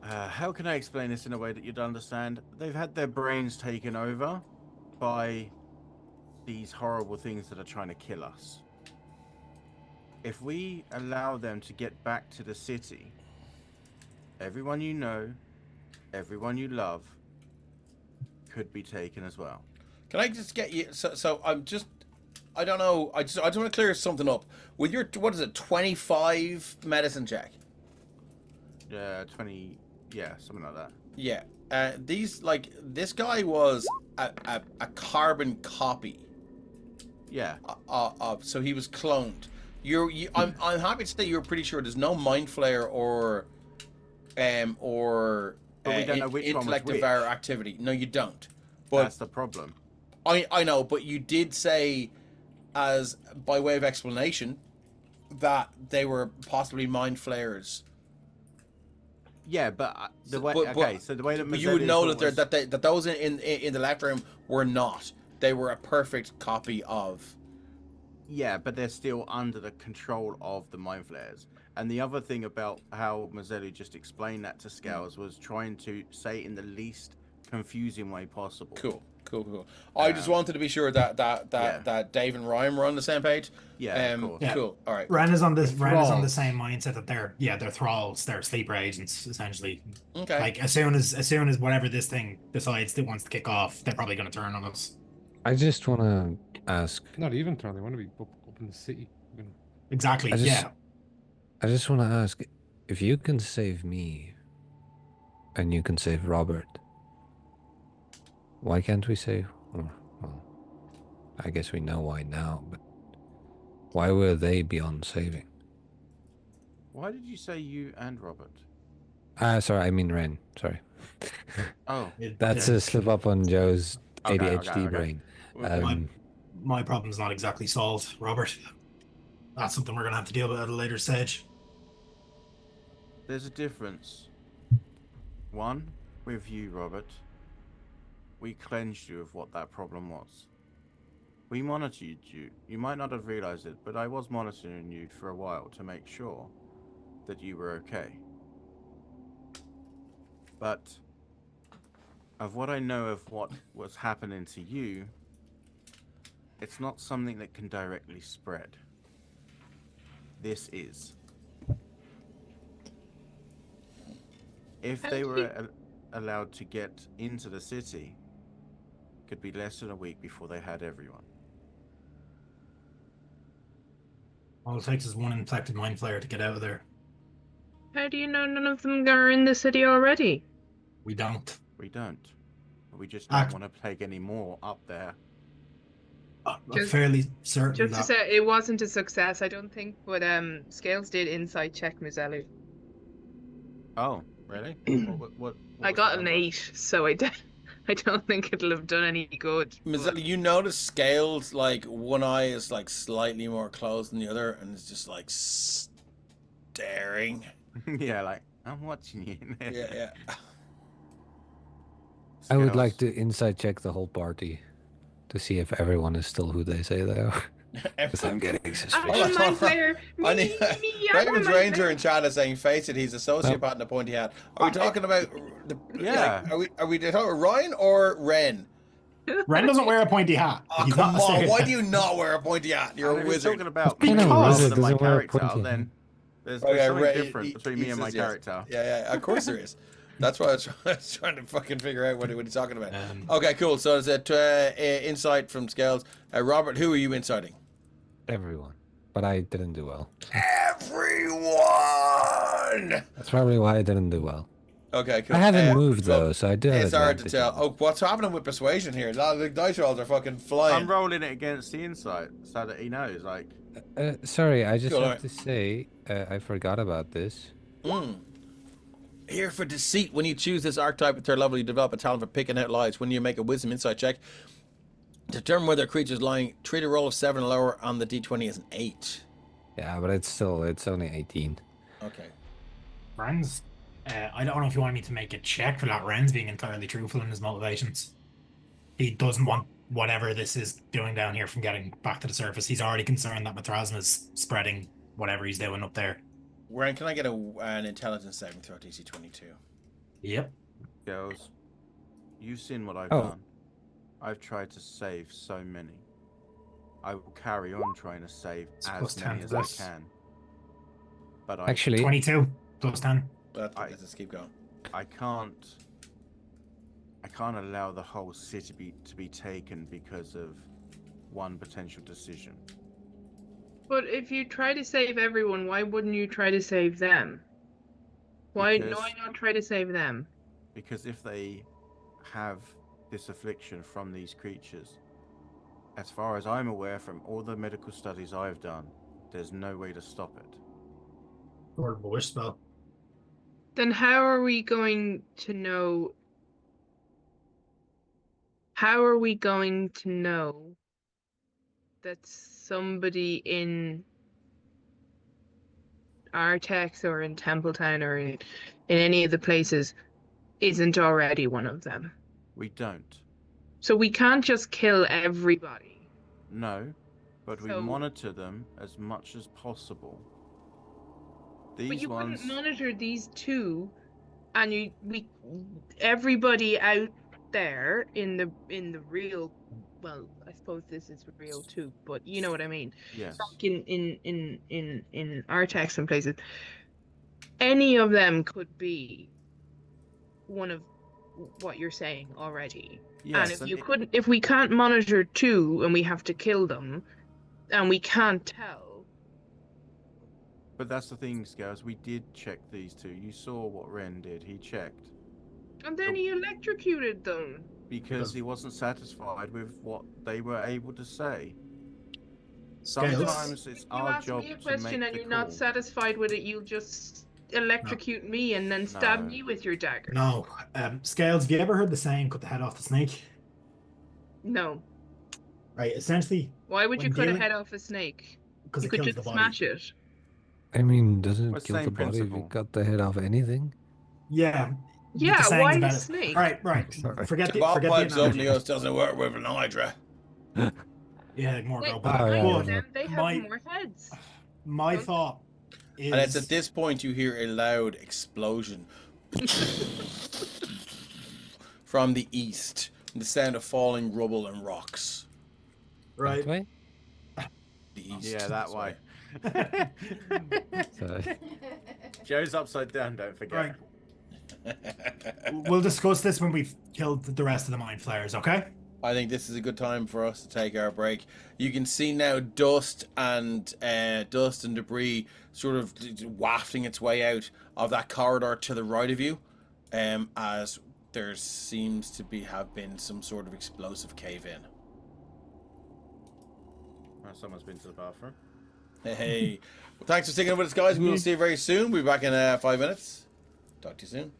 [SPEAKER 2] how can I explain this in a way that you'd understand? They've had their brains taken over by these horrible things that are trying to kill us. If we allow them to get back to the city, everyone you know, everyone you love, could be taken as well.
[SPEAKER 1] Can I just get you? So I don't know. I just want to clear something up. With your, what is it, 25 medicine check?
[SPEAKER 2] 20. Yeah, something like that.
[SPEAKER 1] Yeah. This guy was a carbon copy.
[SPEAKER 2] Yeah.
[SPEAKER 1] So he was cloned. I'm happy to say you're pretty sure there's no Mind Flayer or
[SPEAKER 2] But we don't know which
[SPEAKER 1] intellect
[SPEAKER 2] one was
[SPEAKER 1] devour
[SPEAKER 2] which.
[SPEAKER 1] activity. No, you don't. But
[SPEAKER 2] that's the problem.
[SPEAKER 1] I know, but you did say, as by way of explanation, that they were possibly Mind Flayers.
[SPEAKER 2] Yeah, but the way so the way that
[SPEAKER 1] you would know that those in the left room were not. They were a perfect copy of.
[SPEAKER 2] Yeah, but they're still under the control of the Mind Flayers. And the other thing about how Mazzeli just explained that to Scales was trying to say it in the least confusing way possible.
[SPEAKER 1] Cool. Cool. I just wanted to be sure that Dave and Ryan were on the same page.
[SPEAKER 2] Yeah, of course.
[SPEAKER 4] Yeah.
[SPEAKER 1] Cool. All right.
[SPEAKER 4] Ren is on this. Ren is on the
[SPEAKER 6] thralls.
[SPEAKER 4] same mindset that they're thralls, they're sleeper agents essentially.
[SPEAKER 1] Okay.
[SPEAKER 4] Like as soon as whatever this thing decides it wants to kick off, they're probably going to turn on us.
[SPEAKER 5] I just want to ask.
[SPEAKER 6] Not even throwing. They want to be up in the city.
[SPEAKER 4] Exactly.
[SPEAKER 5] I just want to ask if you can save me, and you can save Robert. Why can't we save? Well, I guess we know why now, but why were they beyond saving?
[SPEAKER 2] Why did you say you and Robert?
[SPEAKER 5] Sorry, I mean Ren. Sorry.
[SPEAKER 2] Oh,
[SPEAKER 5] That's a slip up on Joe's ADHD
[SPEAKER 2] okay.
[SPEAKER 5] brain.
[SPEAKER 4] My problem's not exactly solved, Robert. That's something we're gonna have to deal with at a later stage.
[SPEAKER 2] there's a difference. One, with you, Robert. We cleansed you of what that problem was. We monitored you. You might not have realized it, but I was monitoring you for a while to make sure that you were okay. But of what I know of what was happening to you, it's not something that can directly spread. This is. If they were allowed to get into the city, could be less than a week before they had everyone.
[SPEAKER 4] All it takes is one infected Mind Flayer to get out of there.
[SPEAKER 3] How do you know none of them are in the city already?
[SPEAKER 4] We don't.
[SPEAKER 2] We don't. We just don't
[SPEAKER 4] Act-
[SPEAKER 2] want to plague any more up there.
[SPEAKER 4] I'm
[SPEAKER 3] Just-
[SPEAKER 4] fairly certain
[SPEAKER 3] Just to
[SPEAKER 4] that
[SPEAKER 3] say, it wasn't a success, I don't think, but Scales did insight check Muzelu.
[SPEAKER 2] Oh, really? what
[SPEAKER 3] I
[SPEAKER 2] was
[SPEAKER 3] got
[SPEAKER 2] the
[SPEAKER 3] an
[SPEAKER 2] number?
[SPEAKER 3] 8, so I don't think it'll have done any good.
[SPEAKER 1] Mazzella, you notice Scales, like, one eye is, like, slightly more closed than the other, and it's just, like, staring.
[SPEAKER 2] Yeah, like, I'm watching you.
[SPEAKER 1] Yeah.
[SPEAKER 5] I would
[SPEAKER 2] Scales.
[SPEAKER 5] like to inside check the whole party to see if everyone is still who they say they are. Because I'm getting suspicious.
[SPEAKER 1] Hold on,
[SPEAKER 3] Mind
[SPEAKER 1] hold on.
[SPEAKER 3] Flayer.
[SPEAKER 1] I need Raven's Ranger in chat is saying, face it, he's a sociopath in a pointy hat. Are we talking about the
[SPEAKER 2] Yeah.
[SPEAKER 1] Like, are we talking about Ryan or Ren?
[SPEAKER 4] Ren doesn't wear a pointy hat.
[SPEAKER 1] Oh,
[SPEAKER 4] He's
[SPEAKER 1] come
[SPEAKER 4] not a
[SPEAKER 1] on! Why
[SPEAKER 4] stereotype.
[SPEAKER 1] do you not wear a pointy hat? You're
[SPEAKER 2] And
[SPEAKER 1] a
[SPEAKER 2] if you're
[SPEAKER 1] wizard.
[SPEAKER 2] talking about
[SPEAKER 4] Because
[SPEAKER 2] me
[SPEAKER 4] a
[SPEAKER 2] rather
[SPEAKER 5] wizard
[SPEAKER 2] than my
[SPEAKER 5] doesn't wear a
[SPEAKER 2] character,
[SPEAKER 5] pointy hat.
[SPEAKER 2] then there's
[SPEAKER 1] Okay,
[SPEAKER 2] something
[SPEAKER 1] Ren,
[SPEAKER 2] different between me
[SPEAKER 1] he
[SPEAKER 2] and my
[SPEAKER 1] says yes.
[SPEAKER 2] character.
[SPEAKER 1] Yeah, of course there is. That's why I was trying to fucking figure out what he's talking about.
[SPEAKER 4] Um,
[SPEAKER 1] Okay, cool. So it's a insight from Scales. Robert, who are you inciting?
[SPEAKER 5] Everyone. But I didn't do well.
[SPEAKER 1] Everyone!
[SPEAKER 5] That's probably why I didn't do well.
[SPEAKER 1] Okay, cool.
[SPEAKER 5] I haven't moved
[SPEAKER 1] so
[SPEAKER 5] though, so I do have
[SPEAKER 1] It's hard to
[SPEAKER 5] advantage
[SPEAKER 1] tell.
[SPEAKER 5] on it.
[SPEAKER 1] Oh, what's happening with persuasion here? The dice rolls are fucking flying.
[SPEAKER 2] I'm rolling it against the insight so that he knows. Like,
[SPEAKER 5] Sorry, I just
[SPEAKER 1] Cool,
[SPEAKER 5] have
[SPEAKER 1] alright.
[SPEAKER 5] to say, I forgot about this.
[SPEAKER 1] Here for deceit. When you choose this archetype at third level, you develop a talent for picking out lies. When you make a wisdom insight check, determine whether a creature is lying. Treat a roll of 7 or lower on the d20 as an 8.
[SPEAKER 5] Yeah, but it's only 18.
[SPEAKER 1] Okay.
[SPEAKER 4] Ren's. I don't know if you want me to make a check for that. Ren's being entirely truthful in his motivations. He doesn't want whatever this is doing down here from getting back to the surface. He's already concerned that Mithrasm is spreading whatever he's doing up there.
[SPEAKER 1] Ryan, can I get an intelligence saving throw, DC 22?
[SPEAKER 4] Yep.
[SPEAKER 2] girls, you've seen what I've
[SPEAKER 5] Oh.
[SPEAKER 2] done. I've tried to save so many. I will carry on trying to save
[SPEAKER 4] It's
[SPEAKER 2] as
[SPEAKER 4] plus
[SPEAKER 2] many
[SPEAKER 4] 10
[SPEAKER 2] as
[SPEAKER 4] plus.
[SPEAKER 2] I can. But
[SPEAKER 5] Actually,
[SPEAKER 4] 22 plus 10.
[SPEAKER 1] But
[SPEAKER 2] I-
[SPEAKER 1] let's just keep going.
[SPEAKER 2] I can't allow the whole city to be taken because of one potential decision.
[SPEAKER 3] But if you try to save everyone, why wouldn't you try to save them? Why not try to save them?
[SPEAKER 2] Because if they have this affliction from these creatures, as far as I'm aware from all the medical studies I've done, there's no way to stop it.
[SPEAKER 4] Or a wish spell.
[SPEAKER 3] Then how are we going to know? How are we going to know that somebody in Artex or in Templetown or in any of the places isn't already one of them?
[SPEAKER 2] We don't.
[SPEAKER 3] So we can't just kill everybody.
[SPEAKER 2] No, but we
[SPEAKER 3] So-
[SPEAKER 2] monitor them as much as possible. These
[SPEAKER 3] But you
[SPEAKER 2] ones,
[SPEAKER 3] couldn't monitor these two, and everybody out there in the real, well, I suppose this is real too, but you know what I mean.
[SPEAKER 2] Yes.
[SPEAKER 3] Back in our text and places, any of them could be one of what you're saying already.
[SPEAKER 2] Yes.
[SPEAKER 3] And if we can't monitor two and we have to kill them, and we can't tell.
[SPEAKER 2] But that's the thing, Scales. We did check these two. You saw what Ren did. He checked.
[SPEAKER 3] And then he electrocuted them.
[SPEAKER 2] Because he wasn't satisfied with what they were able to say.
[SPEAKER 4] Scales.
[SPEAKER 2] Sometimes it's our job
[SPEAKER 3] You ask me a
[SPEAKER 2] to
[SPEAKER 3] question
[SPEAKER 2] make
[SPEAKER 3] and
[SPEAKER 2] the
[SPEAKER 3] you're
[SPEAKER 2] call.
[SPEAKER 3] not satisfied with it, you'll just electrocute me and then stab me with your dagger.
[SPEAKER 4] No. Scales, have you ever heard the saying, cut the head off the snake?
[SPEAKER 3] No.
[SPEAKER 4] Right, essentially...
[SPEAKER 3] Why would you
[SPEAKER 4] when
[SPEAKER 3] cut a
[SPEAKER 4] dealing-
[SPEAKER 3] head off a snake?
[SPEAKER 4] Because
[SPEAKER 3] You
[SPEAKER 4] it
[SPEAKER 3] could
[SPEAKER 4] kills
[SPEAKER 3] just
[SPEAKER 4] the body.
[SPEAKER 3] smash it.
[SPEAKER 5] I mean, doesn't
[SPEAKER 2] Well,
[SPEAKER 5] it kill
[SPEAKER 2] same
[SPEAKER 5] the body if you
[SPEAKER 2] principle.
[SPEAKER 5] cut the head off anything?
[SPEAKER 4] Yeah.
[SPEAKER 3] Yeah,
[SPEAKER 4] the saying's
[SPEAKER 3] why
[SPEAKER 4] about
[SPEAKER 3] a
[SPEAKER 4] it.
[SPEAKER 3] snake?
[SPEAKER 4] Right.
[SPEAKER 5] Sorry.
[SPEAKER 4] Forget the
[SPEAKER 1] Bob pipes up and
[SPEAKER 4] analogy.
[SPEAKER 1] he goes, doesn't work with an hydra.
[SPEAKER 4] Yeah, more go.
[SPEAKER 3] Wait,
[SPEAKER 4] But
[SPEAKER 5] Oh, yeah,
[SPEAKER 3] but
[SPEAKER 5] yeah.
[SPEAKER 3] then they have
[SPEAKER 4] my-
[SPEAKER 3] more heads.
[SPEAKER 4] my
[SPEAKER 3] Don't-
[SPEAKER 4] thought is...
[SPEAKER 1] And it's at this point you hear a loud explosion from the east. The sound of falling rubble and rocks.
[SPEAKER 4] Right.
[SPEAKER 5] That way?
[SPEAKER 1] The east.
[SPEAKER 2] Yeah, that
[SPEAKER 1] this
[SPEAKER 2] way.
[SPEAKER 5] Sorry.
[SPEAKER 2] Joe's upside down, don't forget.
[SPEAKER 4] We'll discuss this when we've killed the rest of the Mind Flayers, okay?
[SPEAKER 1] I think this is a good time for us to take our break. You can see now dust and debris sort of wafting its way out of that corridor to the right of you, as there seems to have been some sort of explosive cave-in.
[SPEAKER 2] Oh, someone's been to the bathroom.
[SPEAKER 1] Hey, well, thanks for sticking with us, guys. We will see you very soon. We'll be back in 5 minutes. Talk to you soon.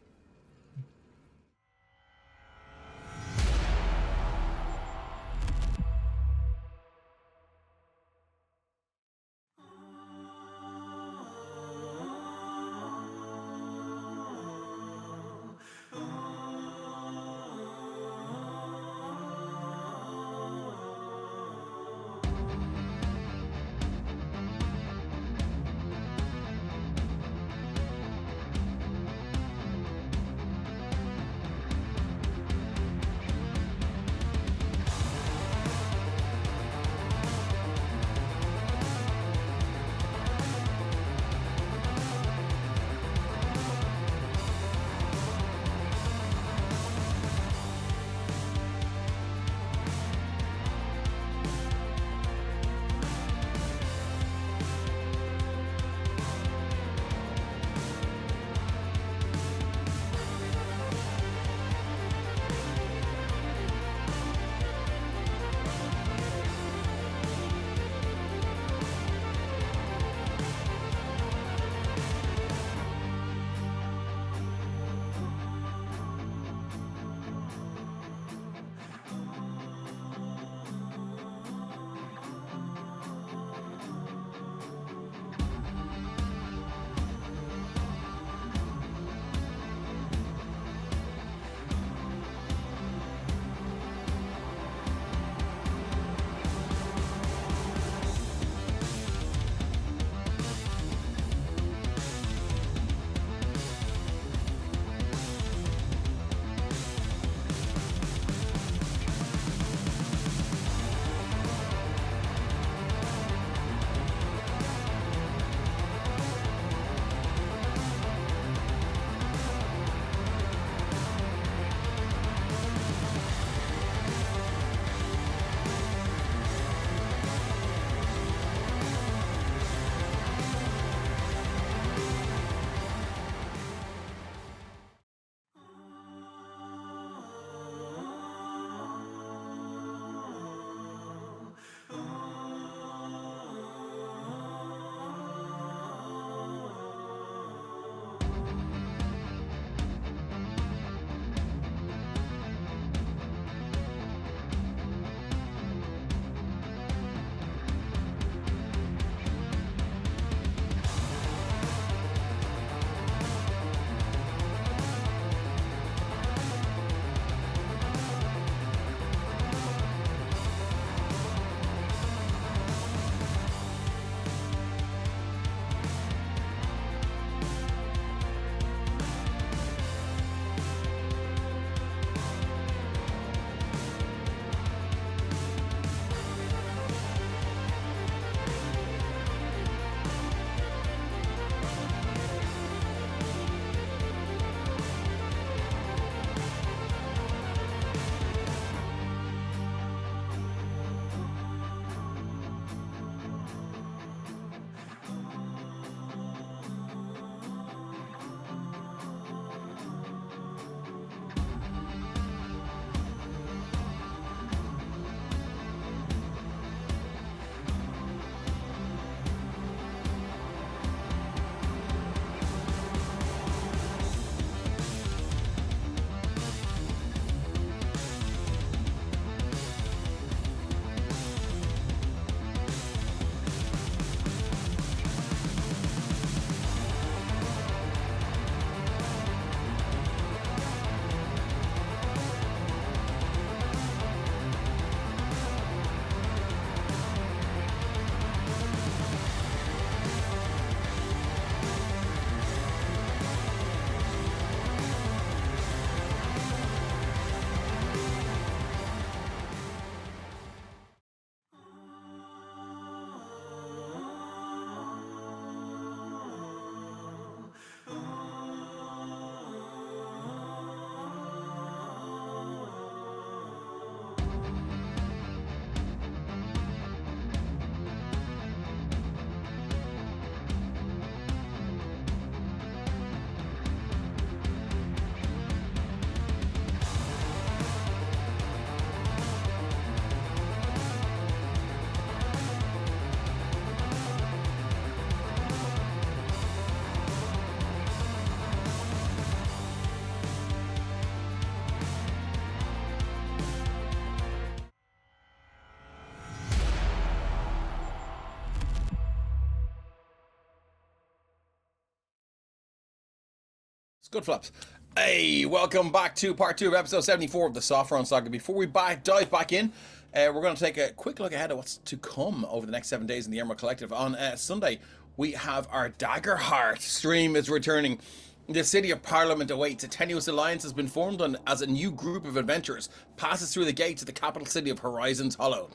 [SPEAKER 1] Good flaps. Hey, welcome back to part 2 of episode 74 of the Sopherone Saga. Before we dive back in, we're going to take a quick look ahead at what's to come over the next 7 days in the Emerald Collective. On Sunday, we have our Daggerheart stream is returning. The City of Parliament awaits. A tenuous alliance has been formed as a new group of adventurers passes through the gates of the capital city of Horizons Hollow.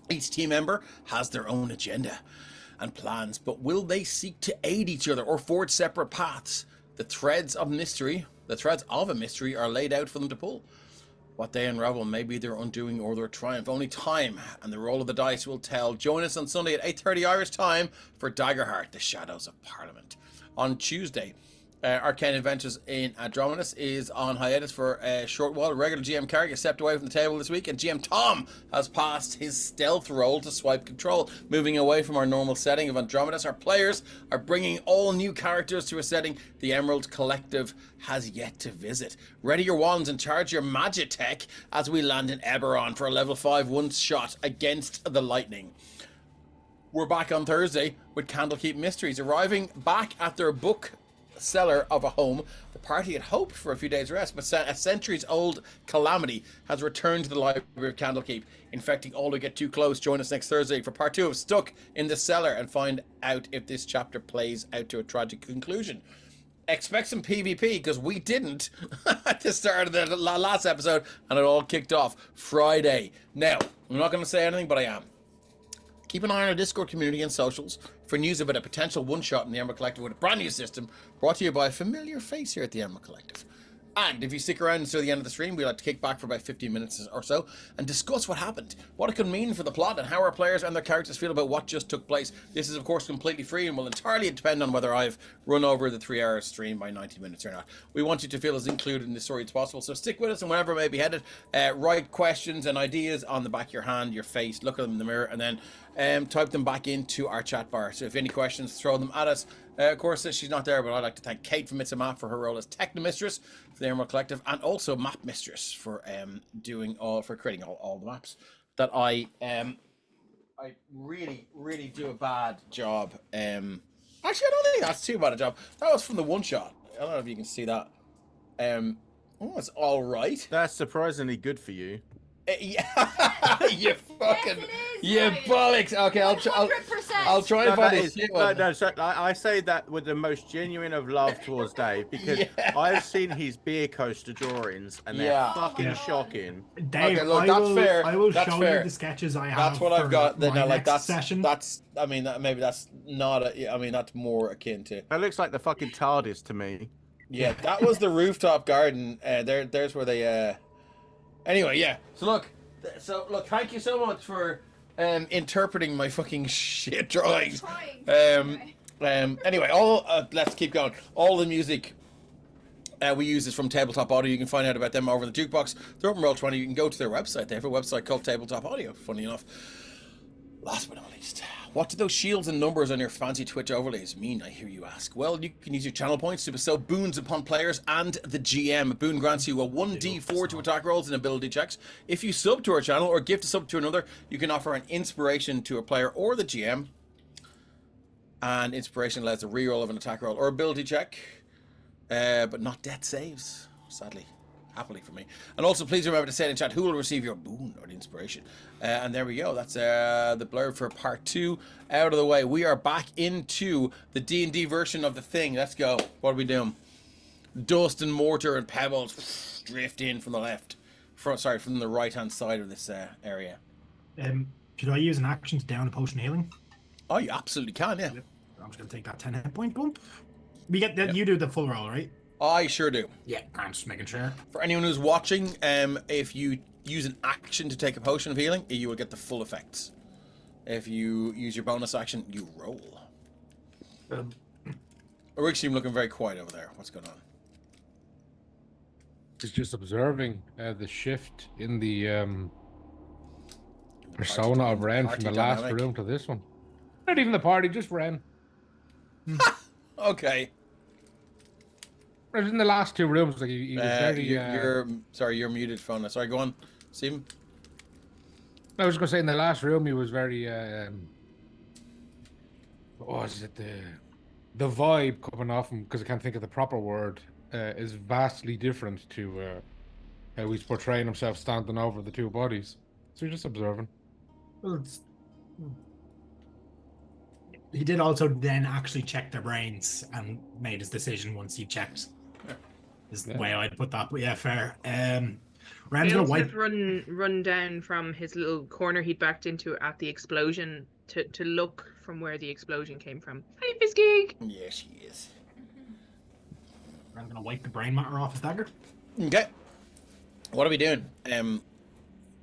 [SPEAKER 1] Each team member has their own agenda and plans, but will they seek to aid each other or forge separate paths? The threads of a mystery are laid out for them to pull. What they unravel may be their undoing or their triumph. Only time and the roll of the dice will tell. Join us on Sunday at 8:30 Irish time for Daggerheart, the Shadows of Parliament. On Tuesday, Arcane Adventures in Andromedus is on hiatus for a short while. Regular GM Carrick has stepped away from the table this week, and GM Tom has passed his stealth role to swipe control. Moving away from our normal setting of Andromedus, our players are bringing all new characters to a setting the Emerald Collective has yet to visit. Ready your wands and charge your Magitech as we land in Eberron for a level 5 one-shot against the Lightning. We're back on Thursday with Candlekeep Mysteries. Arriving back at their book cellar of a home, the party had hoped for a few days rest, but a centuries-old calamity has returned to the library of Candlekeep, infecting all who get too close. Join us next Thursday for part 2 of Stuck in the Cellar and find out if this chapter plays out to a tragic conclusion. Expect some PvP, because we didn't at the start of the last episode, and it all kicked off Friday. Now, I'm not going to say anything, but I am. Keep an eye on our Discord community and socials for news about a potential one-shot in the Emerald Collective with a brand new system brought to you by a familiar face here at the Emerald Collective. And if you stick around until the end of the stream, we like to kick back for about 15 minutes or so and discuss what happened, what it could mean for the plot, and how our players and their characters feel about what just took place. This is, of course, completely free and will entirely depend on whether I've run over the 3-hour stream by 90 minutes or not. We want you to feel as included in the story as possible, so stick with us, and wherever it may be headed, write questions and ideas on the back of your hand, your face, look at them in the mirror, and then type them back into our chat bar. So if any questions, throw them at us. Of course, she's not there, but I'd like to thank Kate from It's a Map for her role as Technomistress for the Emerald Collective, and also Map Mistress for creating all the maps that I really do a bad job. Actually, I don't think that's too bad a job. That was from the one shot. I don't know if you can see that. It's all right.
[SPEAKER 2] That's surprisingly good for you.
[SPEAKER 1] Yeah, you fucking, bollocks. Okay, I'll try and find it.
[SPEAKER 2] No, so I say that with the most genuine of love towards Dave, because I've seen his beer coaster drawings and they're fucking shocking.
[SPEAKER 4] Dave,
[SPEAKER 1] okay, look, that's fair.
[SPEAKER 4] I will
[SPEAKER 1] that's
[SPEAKER 4] show
[SPEAKER 1] fair.
[SPEAKER 4] you the sketches I have.
[SPEAKER 1] That's what I've got.
[SPEAKER 4] My
[SPEAKER 1] that's
[SPEAKER 4] session.
[SPEAKER 1] That's. I mean, maybe that's not. That's more akin to.
[SPEAKER 2] That looks like the fucking TARDIS to me.
[SPEAKER 1] Yeah, that was the rooftop garden. There's where they. Anyway, yeah. So look, thank you so much for interpreting my fucking shit drawings. Anyway, let's keep going. All the music we use is from Tabletop Audio. You can find out about them over in the jukebox. They're open Roll20. You can go to their website. They have a website called Tabletop Audio, funny enough. Last but not least, what do those shields and numbers on your fancy Twitch overlays mean, I hear you ask? Well, you can use your channel points to bestow boons upon players and the GM. A boon grants you a 1d4 to attack rolls and ability checks. If you sub to our channel or gift a sub to another, you can offer an inspiration to a player or the GM. And inspiration allows a reroll of an attack roll or ability check, but not death saves, sadly. Happily for me. And also, please remember to say in chat who will receive your boon or the inspiration. And there we go. That's the blurb for part 2 out of the way. We are back into the D&D version of the thing. Let's go. What are we doing? Dust and mortar and pebbles drift in from the left. From the right-hand side of this area.
[SPEAKER 4] Should I use an action to down a potion of healing?
[SPEAKER 1] Oh, you absolutely can, yeah.
[SPEAKER 4] I'm just going to take that 10 hit point bump. We get that. Yep. You do the full roll, right?
[SPEAKER 1] I sure do.
[SPEAKER 4] Yeah, I'm just making sure.
[SPEAKER 1] For anyone who's watching, if you use an action to take a potion of healing, you will get the full effects. If you use your bonus action, you roll. Rick seemed looking very quiet over there. What's going on?
[SPEAKER 6] He's just observing the shift in the persona of Ren from the last room to this one. Not even the party, just Ren.
[SPEAKER 1] Okay.
[SPEAKER 6] In the last 2 rooms, like he was very.
[SPEAKER 1] You're muted, phone. Sorry, go on, Stephen.
[SPEAKER 6] I was going to say in the last room he was very. What was it? The vibe coming off him, because I can't think of the proper word. is vastly different to how he's portraying himself standing over the two bodies. So you're just observing.
[SPEAKER 4] Well, he did also then actually check their brains and made his decision once he checked. Is the way I'd put that, but yeah, fair. Ren's gonna wipe.
[SPEAKER 3] Run down from his little corner he'd backed into at the explosion to look from where the explosion came from. Hi, Fiskig!
[SPEAKER 1] Yeah, she is.
[SPEAKER 4] Ren's gonna wipe the brain matter off his dagger.
[SPEAKER 1] Okay. What are we doing?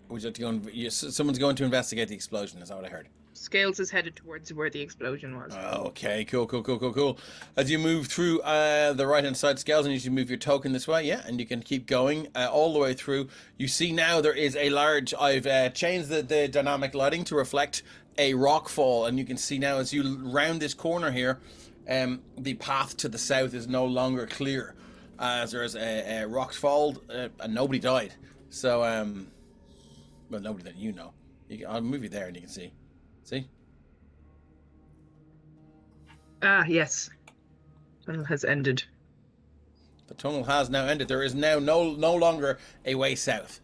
[SPEAKER 1] Would you like to go and, someone's going to investigate the explosion, is that what I heard?
[SPEAKER 3] Scales is headed towards where the explosion was.
[SPEAKER 1] Okay, cool. As you move through the right-hand side, Scales, and you move your token this way, yeah, and you can keep going all the way through. You see now there is a large, I've changed the dynamic lighting to reflect a rock fall, and you can see now as you round this corner here, the path to the south is no longer clear, as there's a rock fall, and nobody died. So, well, nobody that you know. I'll move you there and you can see. See?
[SPEAKER 3] Ah, yes. Tunnel has ended.
[SPEAKER 1] The tunnel has now ended. There is now no longer a way south.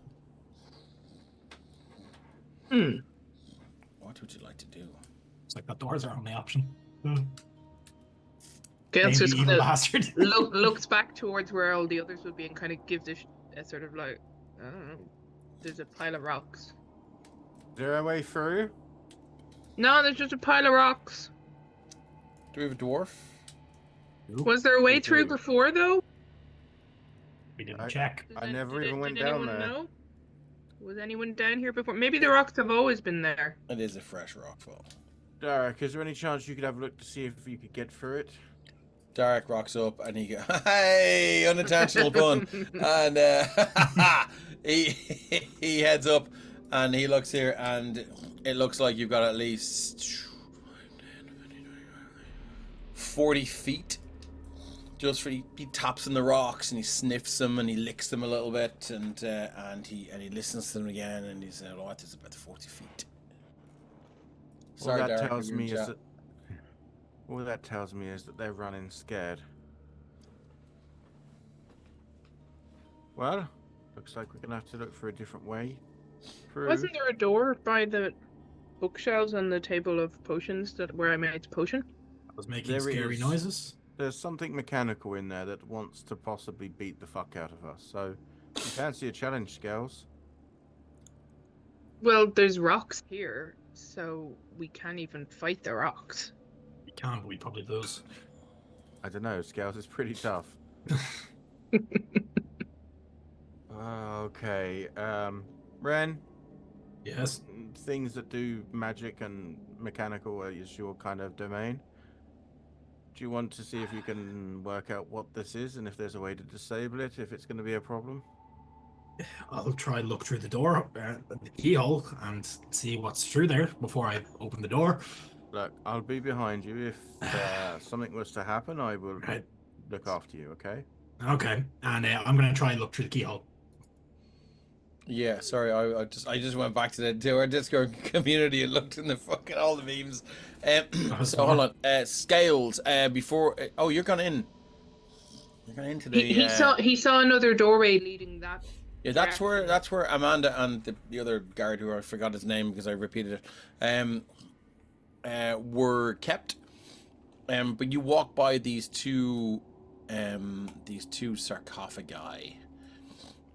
[SPEAKER 1] What would you like to do?
[SPEAKER 4] It's like the doors are only option.
[SPEAKER 3] Gales just
[SPEAKER 4] evil bastard.
[SPEAKER 3] looks back towards where all the others would be and kind of gives a sort of like, I don't know. There's a pile of rocks.
[SPEAKER 2] Is there a way through?
[SPEAKER 3] No, there's just a pile of rocks.
[SPEAKER 1] Do we have a dwarf?
[SPEAKER 3] Was there a way through before, though?
[SPEAKER 4] We didn't check.
[SPEAKER 2] I never even went down there.
[SPEAKER 3] Know? Was anyone down here before? Maybe the rocks have always been there.
[SPEAKER 1] It is a fresh rock fall.
[SPEAKER 2] Derek, is there any chance you could have a look to see if you could get through it?
[SPEAKER 1] Derek rocks up and he goes, hey, unintentional pun. And he heads up and he looks here and it looks like you've got at least 40 feet. Just for he taps in the rocks and he sniffs them and he licks them a little bit and he listens to them again and he said, "Oh, it is about 40 feet." Sorry,
[SPEAKER 2] all that
[SPEAKER 1] Derek,
[SPEAKER 2] tells me is that all that tells me is that they're running scared. Well, looks like we're gonna have to look for a different way through.
[SPEAKER 3] Wasn't there a door by the bookshelves and the table of potions where I made the potion?
[SPEAKER 4] I was making scary noises.
[SPEAKER 2] There's something mechanical in there that wants to possibly beat the fuck out of us. So, you fancy a challenge, Scales?
[SPEAKER 3] Well, there's rocks here, so we can't even fight the rocks.
[SPEAKER 4] We can, but we probably lose.
[SPEAKER 2] I don't know. Scales is pretty tough. Okay. Ren?
[SPEAKER 4] Yes?
[SPEAKER 2] Things that do magic and mechanical is your kind of domain. Do you want to see if you can work out what this is and if there's a way to disable it, if it's going to be a problem?
[SPEAKER 4] I'll try and look through the door, the keyhole, and see what's through there before I open the door.
[SPEAKER 2] Look, I'll be behind you. If something was to happen, I will look after you, okay?
[SPEAKER 4] Okay, and I'm going to try and look through the keyhole.
[SPEAKER 1] Yeah, sorry, I just went back to our Discord community and looked in the fucking all the memes. So hold on, Scales. Before, oh, you're gone in. You're gone into the.
[SPEAKER 3] He saw another doorway leading that.
[SPEAKER 1] Yeah, that's where Amanda and the other guard, who I forgot his name because I repeated it, were kept. But you walk by these two sarcophagi.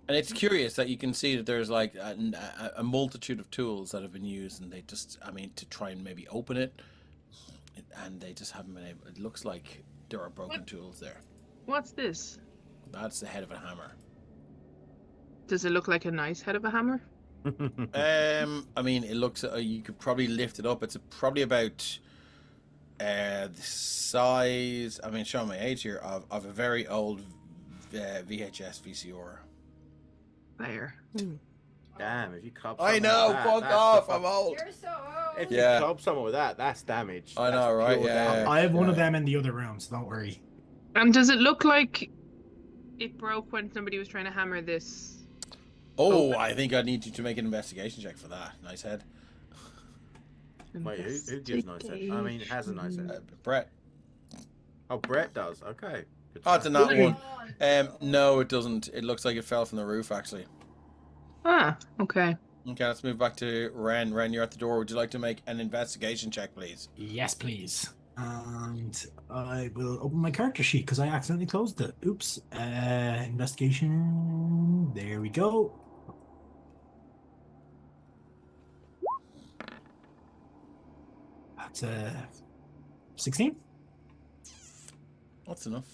[SPEAKER 1] And it's curious that you can see that there's like a multitude of tools that have been used, and they just, I mean, to try and maybe open it, and they just haven't been able. It looks like there are broken tools there.
[SPEAKER 3] What's this?
[SPEAKER 1] That's the head of a hammer.
[SPEAKER 3] Does it look like a nice head of a hammer?
[SPEAKER 1] I mean, it looks. You could probably lift it up. It's probably about the size. I mean, showing my age here of a very old VHS VCR.
[SPEAKER 3] There.
[SPEAKER 2] Damn, if you club
[SPEAKER 1] I
[SPEAKER 2] someone
[SPEAKER 1] know,
[SPEAKER 2] with that,
[SPEAKER 1] fuck
[SPEAKER 2] that's
[SPEAKER 1] off,
[SPEAKER 2] the
[SPEAKER 1] I'm old.
[SPEAKER 8] You're so old.
[SPEAKER 2] If
[SPEAKER 1] Yeah.
[SPEAKER 2] you club someone with that, that's damage.
[SPEAKER 1] I know,
[SPEAKER 2] That's
[SPEAKER 1] right?
[SPEAKER 2] pure
[SPEAKER 1] Yeah.
[SPEAKER 2] damage.
[SPEAKER 4] I have one of them in the other room, so don't worry.
[SPEAKER 3] And does it look like it broke when somebody was trying to hammer this?
[SPEAKER 1] Oh, I think I need you to make an investigation check for that. Nice head.
[SPEAKER 2] Wait, who gives nice head? I mean, has a nice head.
[SPEAKER 1] Brett.
[SPEAKER 2] Oh, Brett does. Okay.
[SPEAKER 1] Oh, it's a nat one. No, it doesn't. It looks like it fell from the roof, actually.
[SPEAKER 3] Ah, okay.
[SPEAKER 1] Okay, let's move back to Ren. Ren, you're at the door. Would you like to make an investigation check, please?
[SPEAKER 4] Yes, please. And I will open my character sheet because I accidentally closed it. Oops. Investigation. There we go. That's 16.
[SPEAKER 1] That's enough.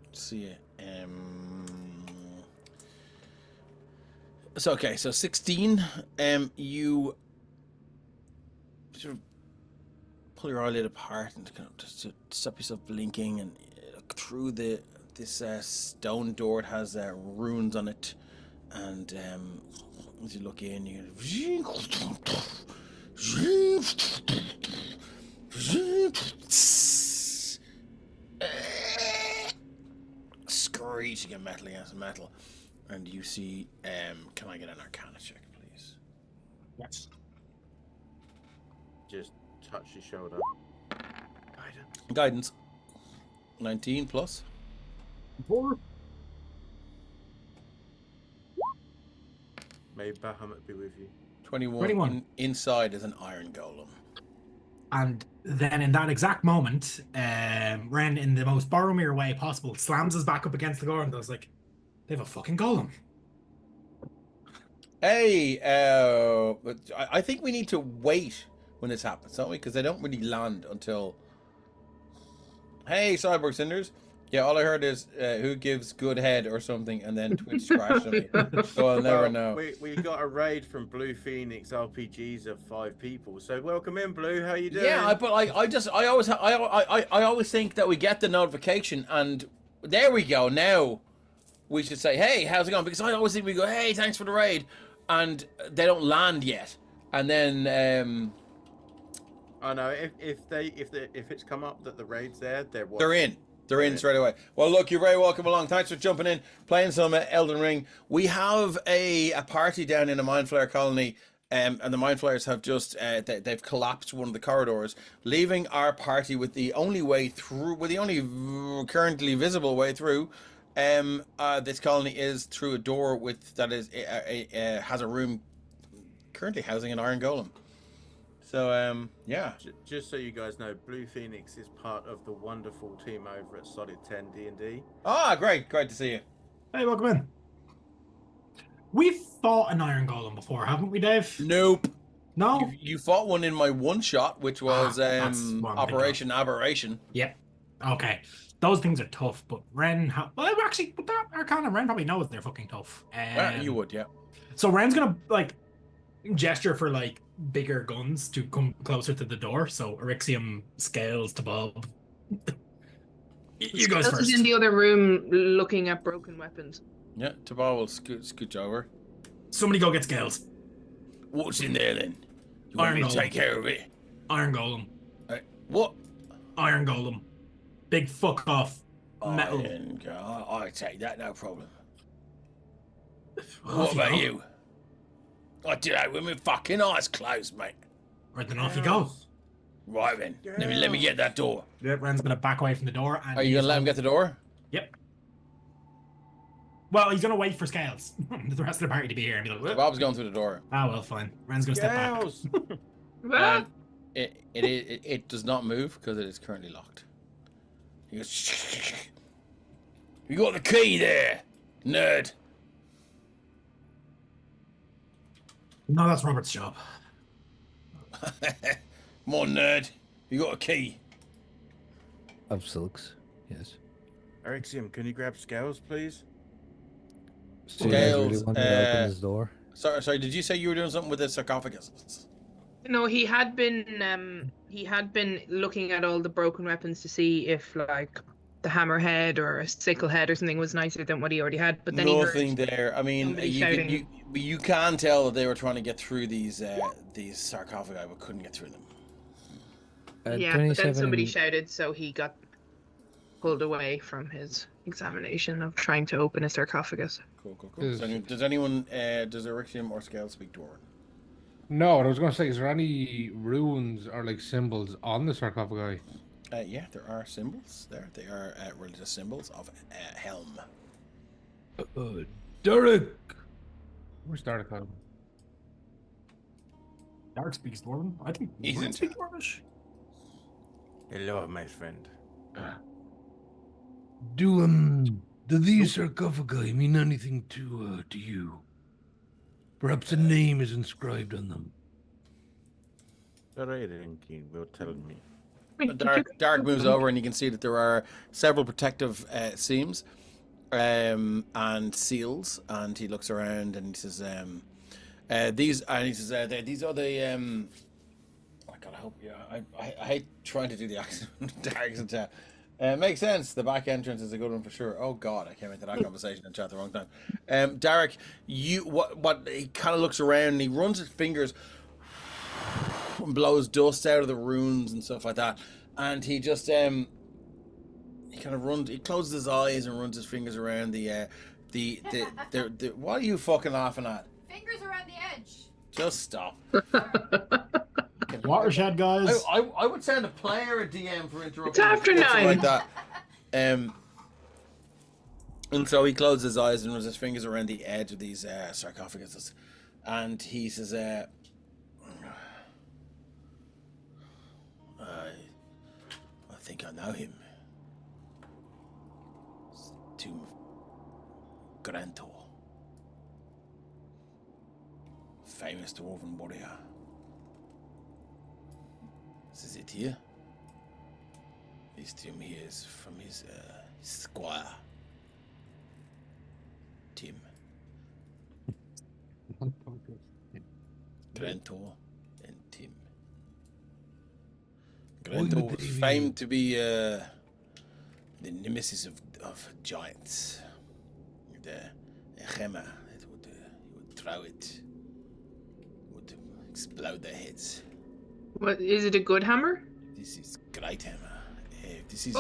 [SPEAKER 1] Let's see. So okay, so 16. You sort of pull your eyelid apart and kind of just to stop yourself blinking and look through this stone door. It has runes on it, and as you look in, you screeching of metal against metal, and you see. Can I get an Arcana check, please?
[SPEAKER 4] Yes.
[SPEAKER 2] Just touch your shoulder.
[SPEAKER 1] Guidance. 19 plus.
[SPEAKER 4] 4.
[SPEAKER 2] May Bahamut be with you.
[SPEAKER 1] 21. Inside is an iron golem.
[SPEAKER 4] And then in that exact moment, Ren, in the most Boromir way possible, slams his back up against the door and goes like, they have a fucking golem.
[SPEAKER 1] Hey, but I think we need to wait when this happens, don't we? Because they don't really land until... Hey, Cyborg Cinders. Yeah, all I heard is who gives good head or something, and then Twitch crashed on me. So I'll never know.
[SPEAKER 2] We got a raid from Blue Phoenix RPGs of 5 people. So welcome in, Blue. How you doing?
[SPEAKER 1] Yeah, but I always think that we get the notification, and there we go. Now we should say, hey, how's it going? Because I always think we go, hey, thanks for the raid, and they don't land yet, and then
[SPEAKER 2] I know if it's come up that the raid's there,
[SPEAKER 1] they're in. They're in straight away. Well, look, you're very welcome along. Thanks for jumping in, playing some Elden Ring. We have a party down in the Mind Flayer colony, and the Mind Flayers have just they've collapsed one of the corridors, leaving our party with the only way through, with the only currently visible way through. This colony is through a door that has a room currently housing an iron golem. So, yeah.
[SPEAKER 2] Just so you guys know, Blue Phoenix is part of the wonderful team over at Solid 10 D&D.
[SPEAKER 1] Ah, great to see you.
[SPEAKER 4] Hey, welcome in. We've fought an iron golem before, haven't we, Dave?
[SPEAKER 1] Nope.
[SPEAKER 4] No?
[SPEAKER 1] You fought one in my one shot, which was Operation Aberration.
[SPEAKER 4] Yep. Okay. Those things are tough, but Ren... Well, actually, with that Arcana, Ren probably knows they're fucking tough.
[SPEAKER 1] You would, yeah.
[SPEAKER 4] So Ren's gonna, gesture for, bigger guns to come closer to the door, so Eryxium scales to Bob. You guys
[SPEAKER 3] Scales
[SPEAKER 4] first.
[SPEAKER 3] is in the other room looking at broken weapons.
[SPEAKER 1] Yeah, Tabal will scooch over.
[SPEAKER 4] Somebody go get Scales.
[SPEAKER 1] What's in there then? You want me to take care of it?
[SPEAKER 4] Iron Golem.
[SPEAKER 1] What?
[SPEAKER 4] Iron Golem. Big fuck off. Metal.
[SPEAKER 1] I take that, no problem.
[SPEAKER 4] Well,
[SPEAKER 1] What about you? I do that with my fucking eyes closed, mate.
[SPEAKER 4] Right, then off you go.
[SPEAKER 1] Right then, let me get that door.
[SPEAKER 4] Yep, Ren's gonna back away from the door. And
[SPEAKER 1] Are you gonna let him get the door?
[SPEAKER 4] Yep. Well, he's gonna wait for Scales, the rest of the party to be here, and be like,
[SPEAKER 1] Bob's going through the door.
[SPEAKER 4] ah, well, fine. Ren's gonna step back.
[SPEAKER 3] Ah,
[SPEAKER 1] It does not move because it is currently locked. He goes, you got the key there, nerd.
[SPEAKER 4] No, that's Robert's job.
[SPEAKER 1] Come on, nerd. You got a key.
[SPEAKER 5] Of silks, yes.
[SPEAKER 2] Eryxium, can you grab Scales, please?
[SPEAKER 5] So you guys really
[SPEAKER 1] Scales,
[SPEAKER 5] wanted to open this door?
[SPEAKER 1] Sorry, did you say you were doing something with the sarcophagus?
[SPEAKER 3] no, he had been looking at all the broken weapons to see if the hammerhead or a sickle head or something was nicer than what he already had. But then
[SPEAKER 1] Nothing there. I mean,
[SPEAKER 3] somebody
[SPEAKER 1] you can tell that they were trying to get through these sarcophagi, but couldn't get through them.
[SPEAKER 3] yeah, but then
[SPEAKER 5] 27
[SPEAKER 3] somebody shouted, so he got pulled away from his examination of trying to open a sarcophagus.
[SPEAKER 1] Cool. Does anyone, does Eryxium or Scale speak Dwarven?
[SPEAKER 6] No, what I was going to say, is there any runes or symbols on the sarcophagi?
[SPEAKER 1] Yeah, there are symbols there. They are religious symbols of Helm.
[SPEAKER 7] Derek!
[SPEAKER 6] Where's Derek?
[SPEAKER 4] Dark speaks Dwarven. I think
[SPEAKER 1] He's
[SPEAKER 4] Dwarven
[SPEAKER 1] in
[SPEAKER 4] speak
[SPEAKER 1] town.
[SPEAKER 4] Dwarvish.
[SPEAKER 2] Hello, my friend.
[SPEAKER 7] Do these sarcophagi mean anything to you? Perhaps a name is inscribed on them.
[SPEAKER 2] The King will tell me.
[SPEAKER 1] Dark moves over, and you can see that there are several protective seams and seals. And he looks around and he says, "These." And he says, "These are the." I gotta hope. Yeah, I hate trying to do the accent. Dark's makes sense. The back entrance is a good one for sure. Oh God, I came into that conversation and chat the wrong time. Derek, what he kind of looks around and he runs his fingers and blows dust out of the runes and stuff like that, and he just he kind of runs. He closes his eyes and runs his fingers around the what are you fucking laughing at?
[SPEAKER 8] Fingers around the edge.
[SPEAKER 1] Just stop.
[SPEAKER 4] Watershed, guys.
[SPEAKER 1] I would send a player a DM for interrupting.
[SPEAKER 3] It's after
[SPEAKER 1] something
[SPEAKER 3] 9.
[SPEAKER 1] like that. And so he closes his eyes and runs his fingers around the edge of these sarcophaguses, and he says, I think I know him. It's Tomb of Grantor. Famous dwarven warrior. This is it here. This tomb here is from his squire, Tim. Grantor and Tim. Grantor was famed to be the nemesis of giants. The hammer that would throw it would explode their heads.
[SPEAKER 3] What is it? A good hammer?
[SPEAKER 1] This is great hammer. This is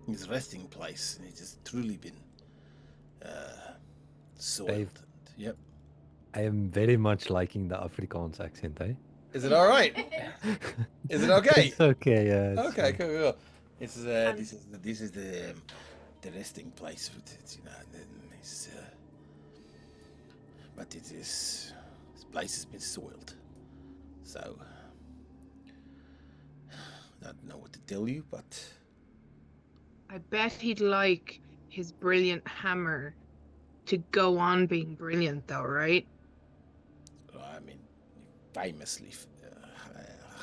[SPEAKER 1] his resting place, and it has truly been soiled.
[SPEAKER 5] Dave.
[SPEAKER 1] Yep.
[SPEAKER 5] I am very much liking the Afrikaans accent, eh?
[SPEAKER 1] Is it all right? Is it okay?
[SPEAKER 5] It's okay, yeah. It's
[SPEAKER 1] Okay,
[SPEAKER 5] fine.
[SPEAKER 1] cool. This is the resting place. But this place has been soiled, so I don't know what to tell you, but
[SPEAKER 3] I bet he'd like his brilliant hammer to go on being brilliant, though, right?
[SPEAKER 1] I mean, famously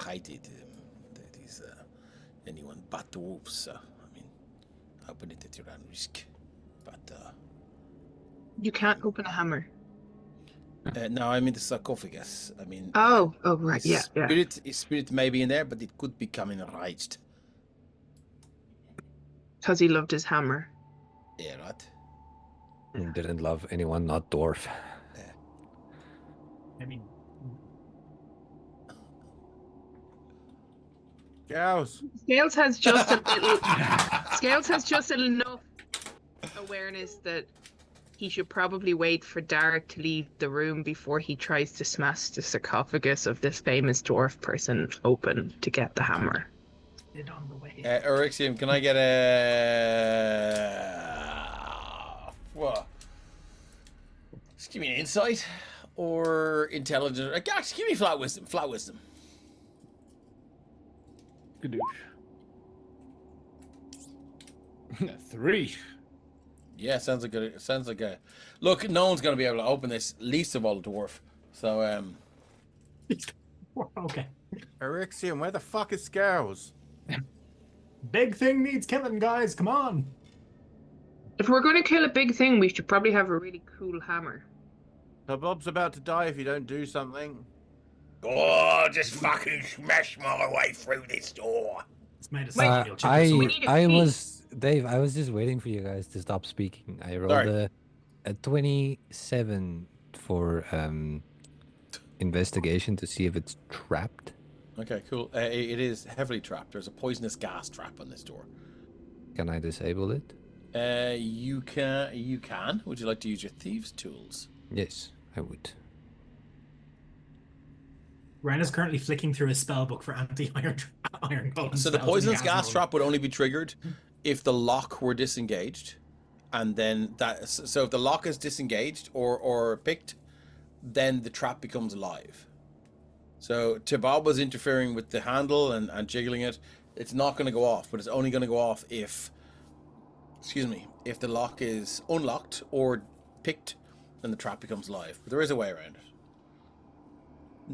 [SPEAKER 1] hated these anyone but dwarves. So I mean, open it at your own risk. But
[SPEAKER 3] You can't open a hammer.
[SPEAKER 1] no, I mean the sarcophagus. I mean,
[SPEAKER 3] Oh, right, yeah.
[SPEAKER 1] His spirit may be in there, but it could become enraged.
[SPEAKER 3] Because he loved his hammer.
[SPEAKER 1] Yeah, right.
[SPEAKER 5] And didn't love anyone not dwarf.
[SPEAKER 4] I mean,
[SPEAKER 2] Gals.
[SPEAKER 3] Scales has just a little. Scales has just enough awareness that he should probably wait for Derek to leave the room before he tries to smash the sarcophagus of this famous dwarf person open to get the hammer.
[SPEAKER 4] it on the way.
[SPEAKER 1] Erexium, can I get a what? Just give me an insight or intelligence. Gosh, give me flat wisdom. Flat wisdom.
[SPEAKER 6] Gadoosh. 3.
[SPEAKER 1] Yeah, sounds like a. Sounds like a. Look, no one's gonna be able to open this, least of all a dwarf. So
[SPEAKER 4] Okay.
[SPEAKER 2] Erexium, where the fuck is Scales?
[SPEAKER 4] Big thing needs killing, guys. Come on.
[SPEAKER 3] If we're going to kill a big thing, we should probably have a really cool hammer.
[SPEAKER 2] So Bob's about to die if you don't do something.
[SPEAKER 1] oh, just fucking smash my way through this door.
[SPEAKER 4] It's made of
[SPEAKER 3] Wait,
[SPEAKER 4] steel chips.
[SPEAKER 3] we need a
[SPEAKER 5] I
[SPEAKER 3] key.
[SPEAKER 5] was Dave. I was just waiting for you guys to stop speaking. I rolled
[SPEAKER 1] Sorry.
[SPEAKER 5] a 27 for investigation to see if it's trapped.
[SPEAKER 1] Okay, cool. It is heavily trapped. There's a poisonous gas trap on this door.
[SPEAKER 5] Can I disable it?
[SPEAKER 1] You can. You can. Would you like to use your thieves' tools?
[SPEAKER 5] Yes, I would.
[SPEAKER 4] Ren is currently flicking through his spell book for anti-iron iron golem
[SPEAKER 1] So the
[SPEAKER 4] spells, and he
[SPEAKER 1] poisonous
[SPEAKER 4] has
[SPEAKER 1] gas
[SPEAKER 4] none.
[SPEAKER 1] trap would only be triggered if the lock were disengaged, and then that. So if the lock is disengaged or picked, then the trap becomes alive. So Tabab was interfering with the handle and jiggling it. It's not going to go off, but it's only going to go off if, if the lock is unlocked or picked, then the trap becomes live. But there is a way around it.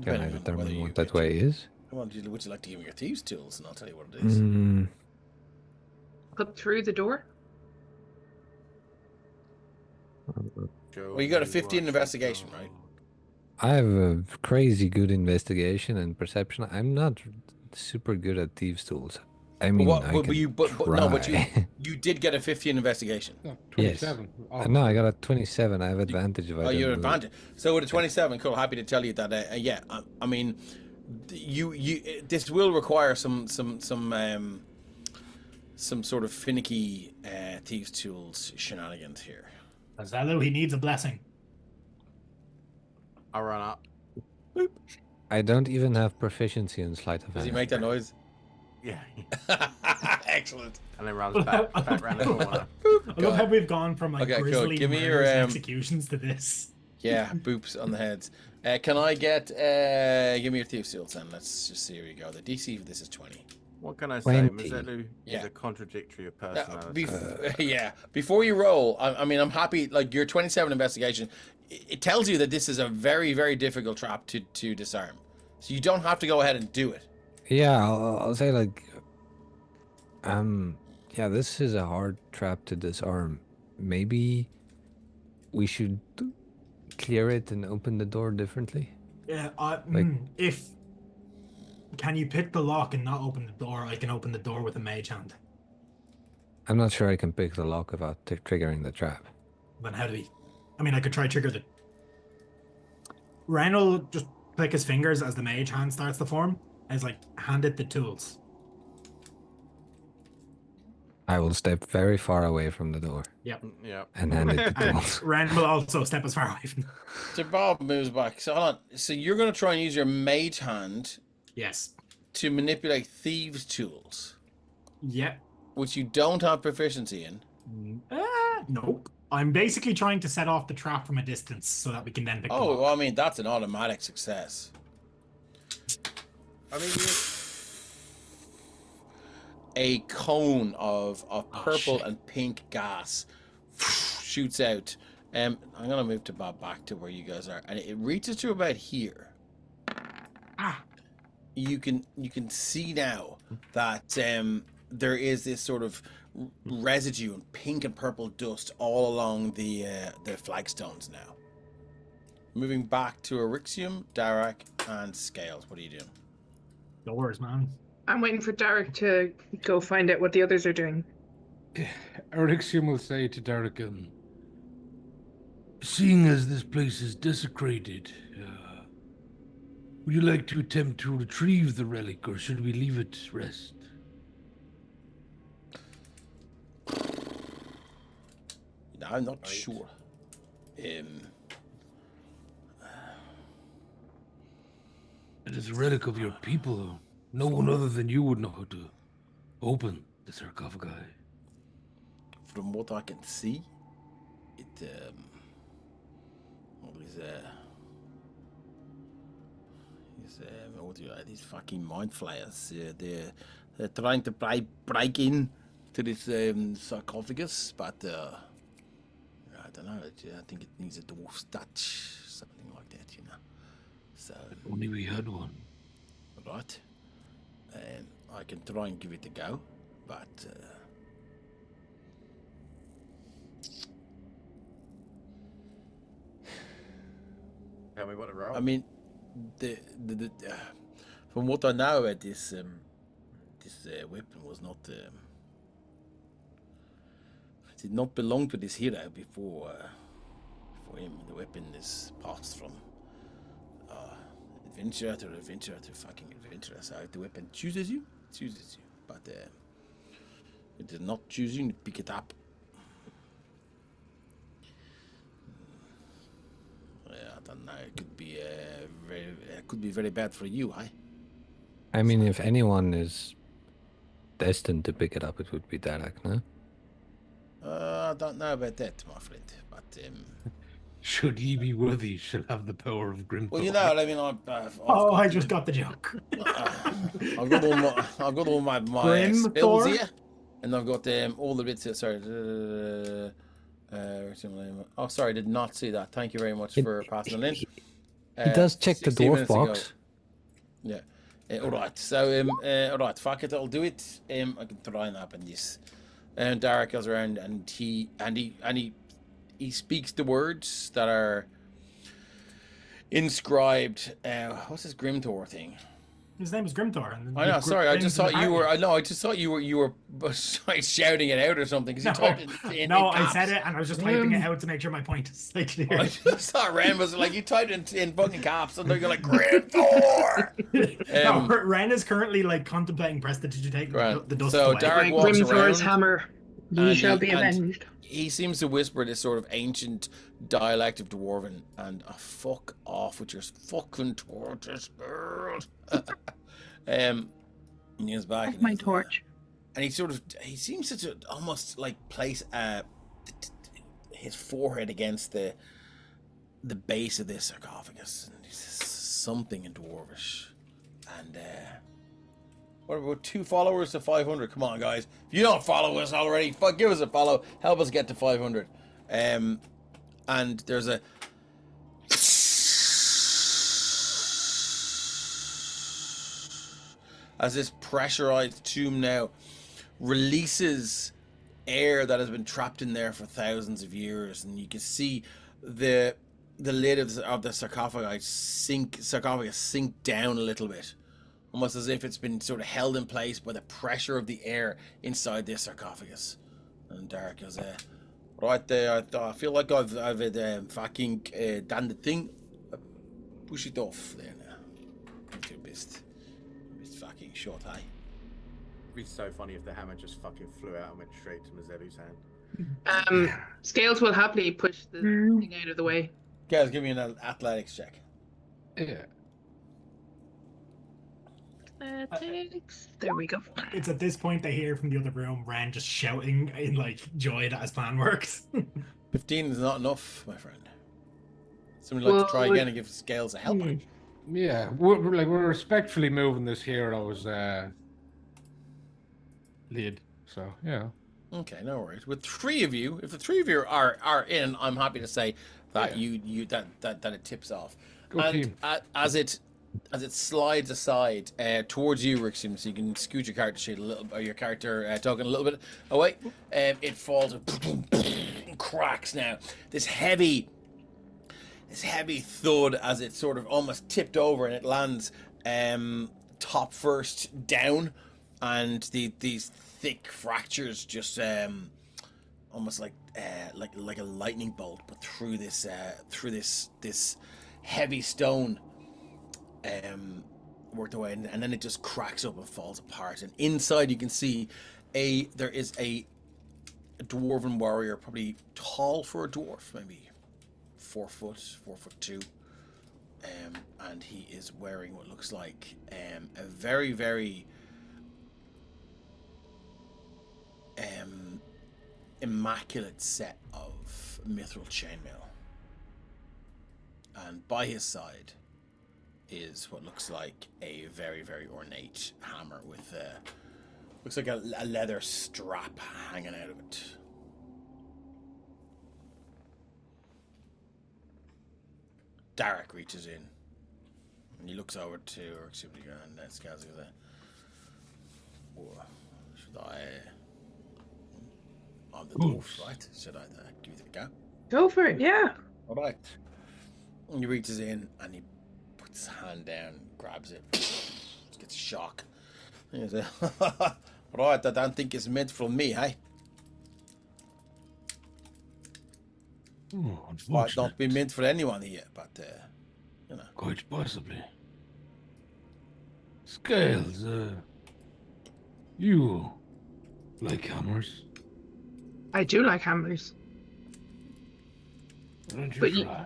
[SPEAKER 5] Can I
[SPEAKER 1] Depending on whether
[SPEAKER 5] determine
[SPEAKER 1] you
[SPEAKER 5] what that
[SPEAKER 1] get
[SPEAKER 5] way
[SPEAKER 1] your-
[SPEAKER 5] is?
[SPEAKER 1] Come on, would you like to give me your thieves' tools, and I'll tell you what it is.
[SPEAKER 3] Put through the door.
[SPEAKER 1] Well, you got a 15 investigation, right?
[SPEAKER 5] I have a crazy good investigation and perception. I'm not super good at thieves' tools. I mean, I can
[SPEAKER 1] no, but
[SPEAKER 5] try.
[SPEAKER 1] you did get a 15 investigation.
[SPEAKER 6] No,
[SPEAKER 5] Yes.
[SPEAKER 6] 27.
[SPEAKER 5] No, I got a 27. I have advantage if I
[SPEAKER 1] Oh,
[SPEAKER 5] don't
[SPEAKER 1] you're
[SPEAKER 5] move.
[SPEAKER 1] advantage. So with a 27, cool. Happy to tell you that. I mean, this will require some sort of finicky thieves' tools shenanigans here.
[SPEAKER 4] Azelu, he needs a blessing.
[SPEAKER 2] I run up.
[SPEAKER 5] I don't even have proficiency in sleight of
[SPEAKER 1] Does he
[SPEAKER 5] hand.
[SPEAKER 1] make that noise?
[SPEAKER 2] Yeah.
[SPEAKER 1] Excellent.
[SPEAKER 2] And then runs back around the corner.
[SPEAKER 4] I love how we've gone from like
[SPEAKER 1] Okay, cool.
[SPEAKER 4] grisly
[SPEAKER 1] Give me your,
[SPEAKER 4] murders and executions to this.
[SPEAKER 1] Yeah, boops on the heads. Can I get give me your thieves' tools then? Let's just see. Here we go. The DC for this is 20.
[SPEAKER 2] What can I say?
[SPEAKER 5] 20.
[SPEAKER 2] Mazelu
[SPEAKER 1] Yeah.
[SPEAKER 2] is a contradictory of personality.
[SPEAKER 1] Before you roll, I mean, I'm happy. Like your 27 investigation, it tells you that this is a very, very difficult trap to disarm. So you don't have to go ahead and do it.
[SPEAKER 5] Yeah, I'll say like, yeah, this is a hard trap to disarm. Maybe we should clear it and open the door differently.
[SPEAKER 4] Yeah,
[SPEAKER 5] Like-
[SPEAKER 4] if can you pick the lock and not open the door? I can open the door with a mage hand.
[SPEAKER 5] I'm not sure I can pick the lock without triggering the trap.
[SPEAKER 4] Then how do we? I mean, I could try trigger the. Ren will just click his fingers as the mage hand starts to form. As like hand it the tools.
[SPEAKER 5] I will step very far away from the door
[SPEAKER 2] Yeah.
[SPEAKER 5] and hand it the
[SPEAKER 4] And
[SPEAKER 5] tools.
[SPEAKER 4] Ren will also step as far away from.
[SPEAKER 1] So Bob moves back. So hold on. So you're going to try and use your mage hand
[SPEAKER 4] Yes.
[SPEAKER 1] to manipulate thieves' tools,
[SPEAKER 4] Yeah.
[SPEAKER 1] which you don't have proficiency in.
[SPEAKER 4] Nope. I'm basically trying to set off the trap from a distance so that we can then pick the
[SPEAKER 1] Oh,
[SPEAKER 4] lock.
[SPEAKER 1] well, I mean, that's an automatic success.
[SPEAKER 2] I mean,
[SPEAKER 1] A cone of purple
[SPEAKER 4] shit.
[SPEAKER 1] and pink gas shoots out. I'm gonna move to Bob back to where you guys are, and it reaches to about here.
[SPEAKER 4] Ah.
[SPEAKER 1] You can see now that there is this sort of residue and pink and purple dust all along the flagstones now. Moving back to Erixium, Darak, and Scales. What are you doing?
[SPEAKER 4] Doors, man.
[SPEAKER 3] I'm waiting for Derek to go find out what the others are doing.
[SPEAKER 6] Erixium will say to Derek,
[SPEAKER 7] Seeing as this place is desecrated, would you like to attempt to retrieve the relic, or should we leave it rest?
[SPEAKER 1] I'm not sure.
[SPEAKER 7] It is a relic of your people. No one other than you would know how to open the sarcophagi.
[SPEAKER 1] From what I can see, it these fucking Mind Flayers. They're trying to break in to this sarcophagus, but I don't know. I think it needs a dwarf's touch, something like that, you know. So,
[SPEAKER 7] Only we had one.
[SPEAKER 1] right, and I can try and give it a go, but.
[SPEAKER 2] tell me what to roll.
[SPEAKER 1] I mean, from what I know about this, weapon was not did not belong to this hero before him. The weapon is passed from adventurer to adventurer to fucking adventurer. So if the weapon chooses you, it chooses you. But it does not choose you. You pick it up. Yeah, I and it could be very bad for you, eh?
[SPEAKER 5] I mean, if anyone is destined to pick it up, it would be Derek, no?
[SPEAKER 1] I don't know about that, my friend. But
[SPEAKER 7] Should ye be worthy, shall have the power of Grimthor.
[SPEAKER 1] well, you know what I mean.
[SPEAKER 4] I just got the joke.
[SPEAKER 1] I've got all my spells here, and I've got all the bits. Sorry. Oh, sorry, I did not see that. Thank you very much for passing it in.
[SPEAKER 5] He does check the
[SPEAKER 1] 16
[SPEAKER 5] dwarf
[SPEAKER 1] minutes ago.
[SPEAKER 5] box.
[SPEAKER 1] Yeah. All right. So all right. Fuck it. I'll do it. I can try and open this. And Derek goes around and he speaks the words that are inscribed. What's this Grimthor thing?
[SPEAKER 4] His name is Grimthor.
[SPEAKER 1] I know. Sorry, I just thought you were. I just thought you were shouting it out or something. Because you typed it in
[SPEAKER 4] I said it, and I was just typing it out to make sure my point is clear.
[SPEAKER 1] I just thought Ren was like, you typed it in fucking caps, and they're like Grimthor.
[SPEAKER 4] No, Ren is currently like contemplating prestidigitating the dust
[SPEAKER 1] so
[SPEAKER 4] away.
[SPEAKER 1] Derek walks
[SPEAKER 3] Grimthor's
[SPEAKER 1] around,
[SPEAKER 3] hammer. Ye shall be
[SPEAKER 1] and
[SPEAKER 3] avenged.
[SPEAKER 1] he seems to whisper this sort of ancient dialect of Dwarven, and fuck off with your fucking tortoise world. And he's back.
[SPEAKER 3] That's my torch.
[SPEAKER 1] And he seems to almost like place his forehead against the base of this sarcophagus, and he says something in Dwarvish. And what about 2 followers to 500? Come on, guys! If you don't follow us already, give us a follow. Help us get to 500. And there's a. As this pressurized tomb now releases air that has been trapped in there for thousands of years, and you can see the lid of the sarcophagus sink down a little bit, almost as if it's been sort of held in place by the pressure of the air inside this sarcophagus. And Derek goes, right there, I feel like I've fucking done the thing. Push it off there now. Do best. Fucking shot, eh?
[SPEAKER 2] It'd be so funny if the hammer just fucking flew out and went straight to Mazelu's hand.
[SPEAKER 3] Scales will happily push the thing out of the way.
[SPEAKER 1] Guys, give me an athletics check.
[SPEAKER 6] Yeah.
[SPEAKER 3] Athletics. There we go.
[SPEAKER 4] It's at this point they hear from the other room Ren just shouting in like joy that his plan works.
[SPEAKER 1] 15 is not enough, my friend. Somebody like to try again and give Scales a helper.
[SPEAKER 6] Yeah, we're respectfully moving this hero's lead. So yeah.
[SPEAKER 1] Okay, no worries. With 3 of you, if the 3 of you are in, I'm happy to say that that it tips off.
[SPEAKER 6] Go team.
[SPEAKER 1] As it slides aside towards you, Rixium, so you can scoot your character sheet a little, or your character token a little bit away. It falls and cracks now. This heavy thud as it sort of almost tipped over, and it lands top first down, and these thick fractures just almost like a lightning bolt, but through this heavy stone worked away, and then it just cracks up and falls apart. And inside you can see there is a dwarven warrior, probably tall for a dwarf, maybe 4 foot, 4'2", and he is wearing what looks like a very, very immaculate set of mithril chainmail, and by his side is what looks like a very, very ornate hammer with looks like a leather strap hanging out of it. Derek reaches in and he looks over to Urxibli and Skazi goes, should I? I'm the dwarf, right? Should I give it a go?
[SPEAKER 3] Go for it, yeah.
[SPEAKER 1] All right. And he reaches in and he puts his hand down, grabs it, gets a shock. And he says, right, I don't think it's meant for me, hey?
[SPEAKER 7] Oh,
[SPEAKER 1] Might not be meant for anyone here, but, you know.
[SPEAKER 7] Quite possibly. Scales, you like hammers?
[SPEAKER 3] I do like hammers.
[SPEAKER 7] Why don't you
[SPEAKER 3] But
[SPEAKER 7] try?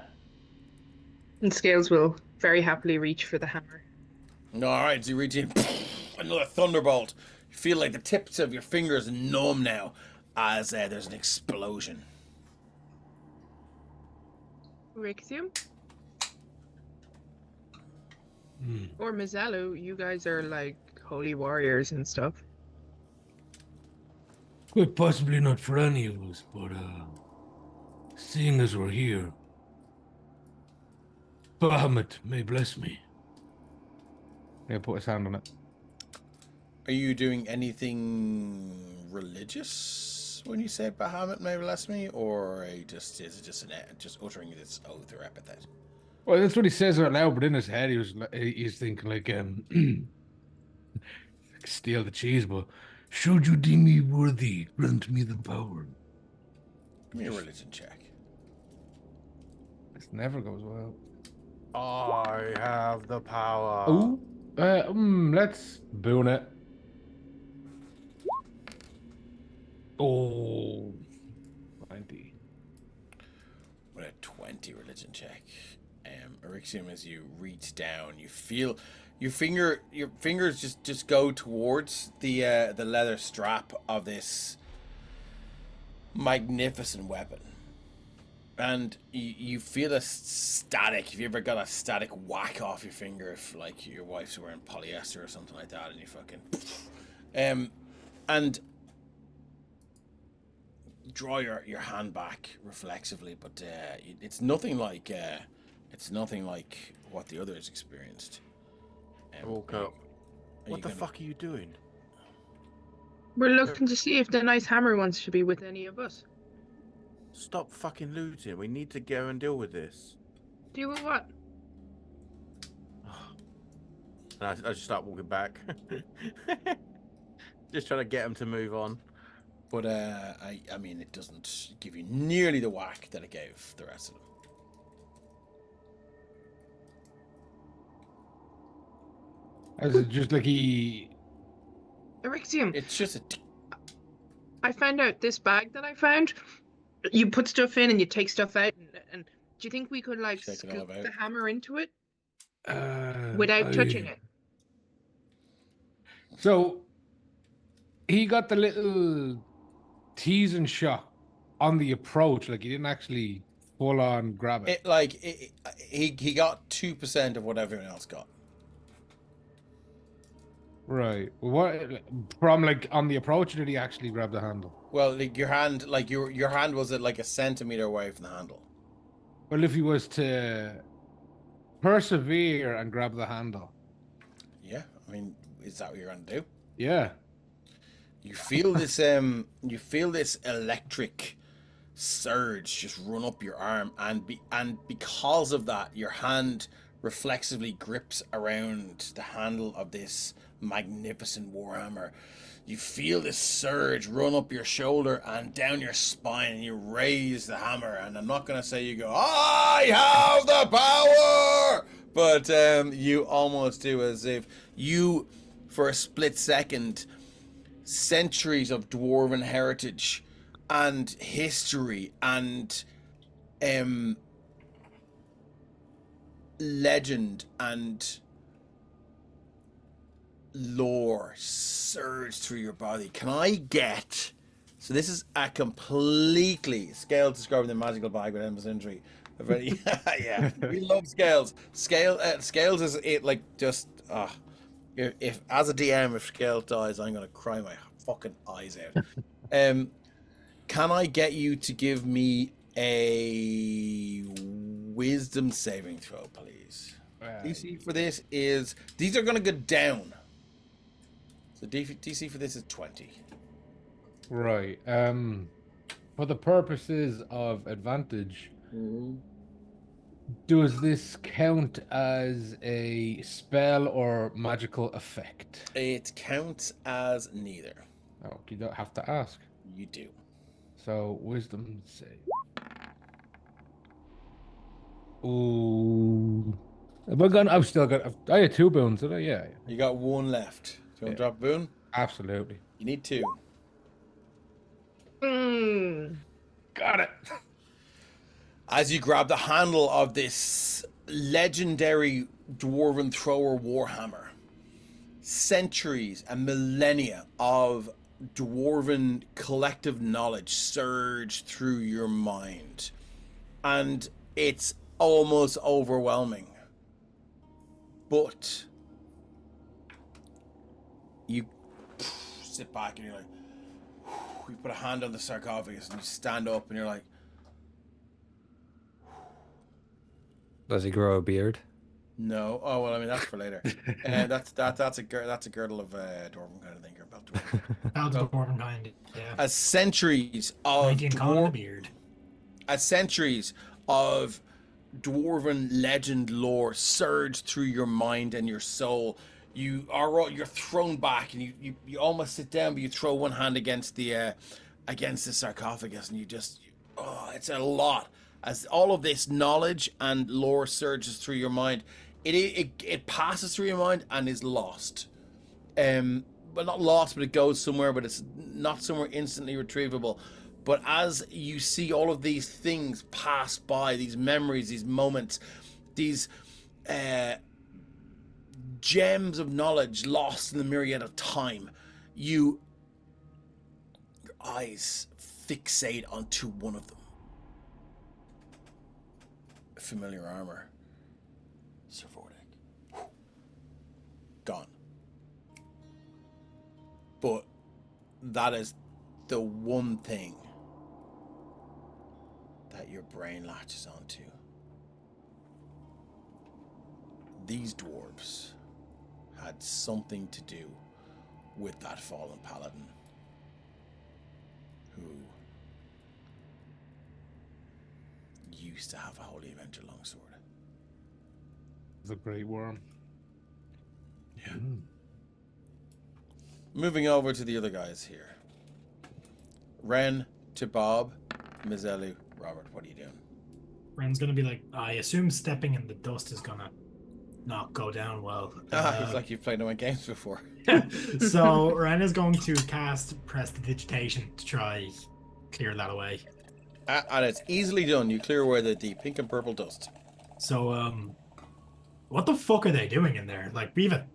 [SPEAKER 3] And Scales will very happily reach for the hammer.
[SPEAKER 1] All right, so you reach in, another thunderbolt. You feel like the tips of your fingers numb now as there's an explosion.
[SPEAKER 3] Rixium? Or Mizalu, you guys are like holy warriors and stuff.
[SPEAKER 7] Quite possibly not for any of us, but seeing as we're here, Bahamut may bless me.
[SPEAKER 6] Yeah, put his hand on it.
[SPEAKER 1] Are you doing anything religious when you say Bahamut may bless me, or is it just uttering this oath or epithet?
[SPEAKER 6] Well, that's what he says out loud, but in his head he's thinking like
[SPEAKER 7] Steal the cheese, but should you deem me worthy, grant me the power.
[SPEAKER 1] Give me a religion check.
[SPEAKER 6] This never goes well.
[SPEAKER 4] I have the power.
[SPEAKER 6] Oh, let's boon it. Oh, 90.
[SPEAKER 1] With a 20 religion check. Erixium, as you reach down, you feel your fingers just go towards the leather strap of this magnificent weapon, and you feel a static. Have you ever got a static whack off your finger if like your wife's wearing polyester or something like that, and you fucking and draw your hand back reflexively, but it's nothing like what the others experienced.
[SPEAKER 2] Walk up. What the fuck are you doing?
[SPEAKER 3] We're looking to see if the nice hammer wants to be with any of us.
[SPEAKER 2] Stop fucking looting. We need to go and deal with this.
[SPEAKER 3] Deal with what?
[SPEAKER 2] And I just start walking back. Just trying to get him to move on.
[SPEAKER 1] But I mean, it doesn't give you nearly the whack that it gave the rest of them.
[SPEAKER 6] Is it just like he...
[SPEAKER 3] Erixium,
[SPEAKER 1] It's just a...
[SPEAKER 3] I found out this bag that I found, you put stuff in and you take stuff out, and do you think we could like
[SPEAKER 1] Take it all
[SPEAKER 3] scoop
[SPEAKER 1] out.
[SPEAKER 3] the hammer into it
[SPEAKER 7] Uh,
[SPEAKER 3] without touching it?
[SPEAKER 6] So, he got the little teasing shot on the approach, like he didn't actually full on grab it.
[SPEAKER 1] He got 2% of what everyone else got.
[SPEAKER 6] Right. What from like on the approach, or did he actually grab the handle?
[SPEAKER 1] Well, like your hand was at like a centimeter away from the handle.
[SPEAKER 6] Well, if he was to persevere and grab the handle.
[SPEAKER 1] Yeah, I mean, is that what you're gonna do?
[SPEAKER 6] Yeah.
[SPEAKER 1] You feel this electric surge just run up your arm, and because of that, your hand reflexively grips around the handle of this magnificent warhammer. You feel this surge run up your shoulder and down your spine, and you raise the hammer. And I'm not gonna say you go, I have the power, but you almost do, as if you, for a split second, centuries of dwarven heritage and history and legend and lore surge through your body. Can I get... So this is a completely... Scale describing the magical bag with endless injury. A very... yeah, we love Scales. Scales is it like just... if as a DM, if Scales dies, I'm going to cry my fucking eyes out. Can I get you to give me a wisdom saving throw, please? DC for this is... These are going to go down. So DC for this is 20.
[SPEAKER 6] Right. For the purposes of advantage, does this count as a spell or magical effect?
[SPEAKER 1] It counts as neither.
[SPEAKER 6] Oh, you don't have to ask.
[SPEAKER 1] You do.
[SPEAKER 6] So, wisdom save. Ooh. Have I gone? I've still got... I had 2 boons, did I? Yeah.
[SPEAKER 1] You got 1 left. Do you want to drop a boon?
[SPEAKER 6] Absolutely.
[SPEAKER 1] You need 2.
[SPEAKER 6] Got it.
[SPEAKER 1] As you grab the handle of this legendary dwarven thrower warhammer. Centuries and millennia of dwarven collective knowledge surge through your mind, and it's almost overwhelming. But you sit back and you're like, you put a hand on the sarcophagus and you stand up and you're like,
[SPEAKER 5] Does he grow a beard?
[SPEAKER 1] no. Oh well, I mean that's for later. And that's a girdle of dwarven kind of thing. Or about dwarven.
[SPEAKER 4] Out of the dwarven kind. Yeah.
[SPEAKER 1] As centuries of
[SPEAKER 4] 19 con the beard.
[SPEAKER 1] as centuries of dwarven legend lore surge through your mind and your soul, you're thrown back and you almost sit down, but you throw one hand against the sarcophagus and it's a lot. As all of this knowledge and lore surges through your mind, it passes through your mind and is lost. Well, not lost, but it goes somewhere, but it's not somewhere instantly retrievable. But as you see all of these things pass by, these memories, these moments, these gems of knowledge lost in the myriad of time, your eyes fixate onto one of them. Familiar armor. Sopherone. Gone. But that is the one thing that your brain latches onto. These dwarves had something to do with that fallen paladin who used to have a Holy Avenger longsword.
[SPEAKER 6] The Great Worm.
[SPEAKER 1] Yeah. Moving over to the other guys here. Ren to Bob, Mizelu, Robert, what are you doing?
[SPEAKER 4] Ren's gonna be like, I assume stepping in the dust is gonna not go down well.
[SPEAKER 1] It's like you've played no one games before.
[SPEAKER 4] So Ren is going to cast Prestidigitation to try clear that away.
[SPEAKER 1] And it's easily done. You clear away the pink and purple dust.
[SPEAKER 4] So, what the fuck are they doing in there? Like, we have a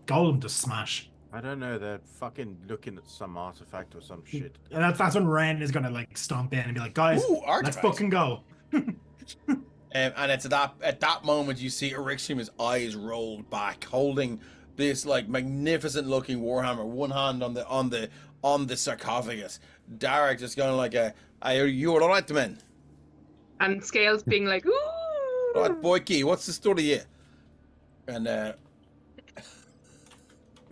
[SPEAKER 4] golem to smash.
[SPEAKER 2] I don't know. They're fucking looking at some artifact or some shit.
[SPEAKER 4] And that's when Ren is gonna like stomp in and be like, guys,
[SPEAKER 1] Ooh,
[SPEAKER 4] let's
[SPEAKER 1] artifact.
[SPEAKER 4] fucking go.
[SPEAKER 1] And it's at that moment you see Erixium's eyes rolled back, holding this like magnificent looking warhammer, one hand on the sarcophagus. Derek just going like are you all right, man?
[SPEAKER 3] And Scales being like, ooh.
[SPEAKER 1] Right, boyki, what's the story here? And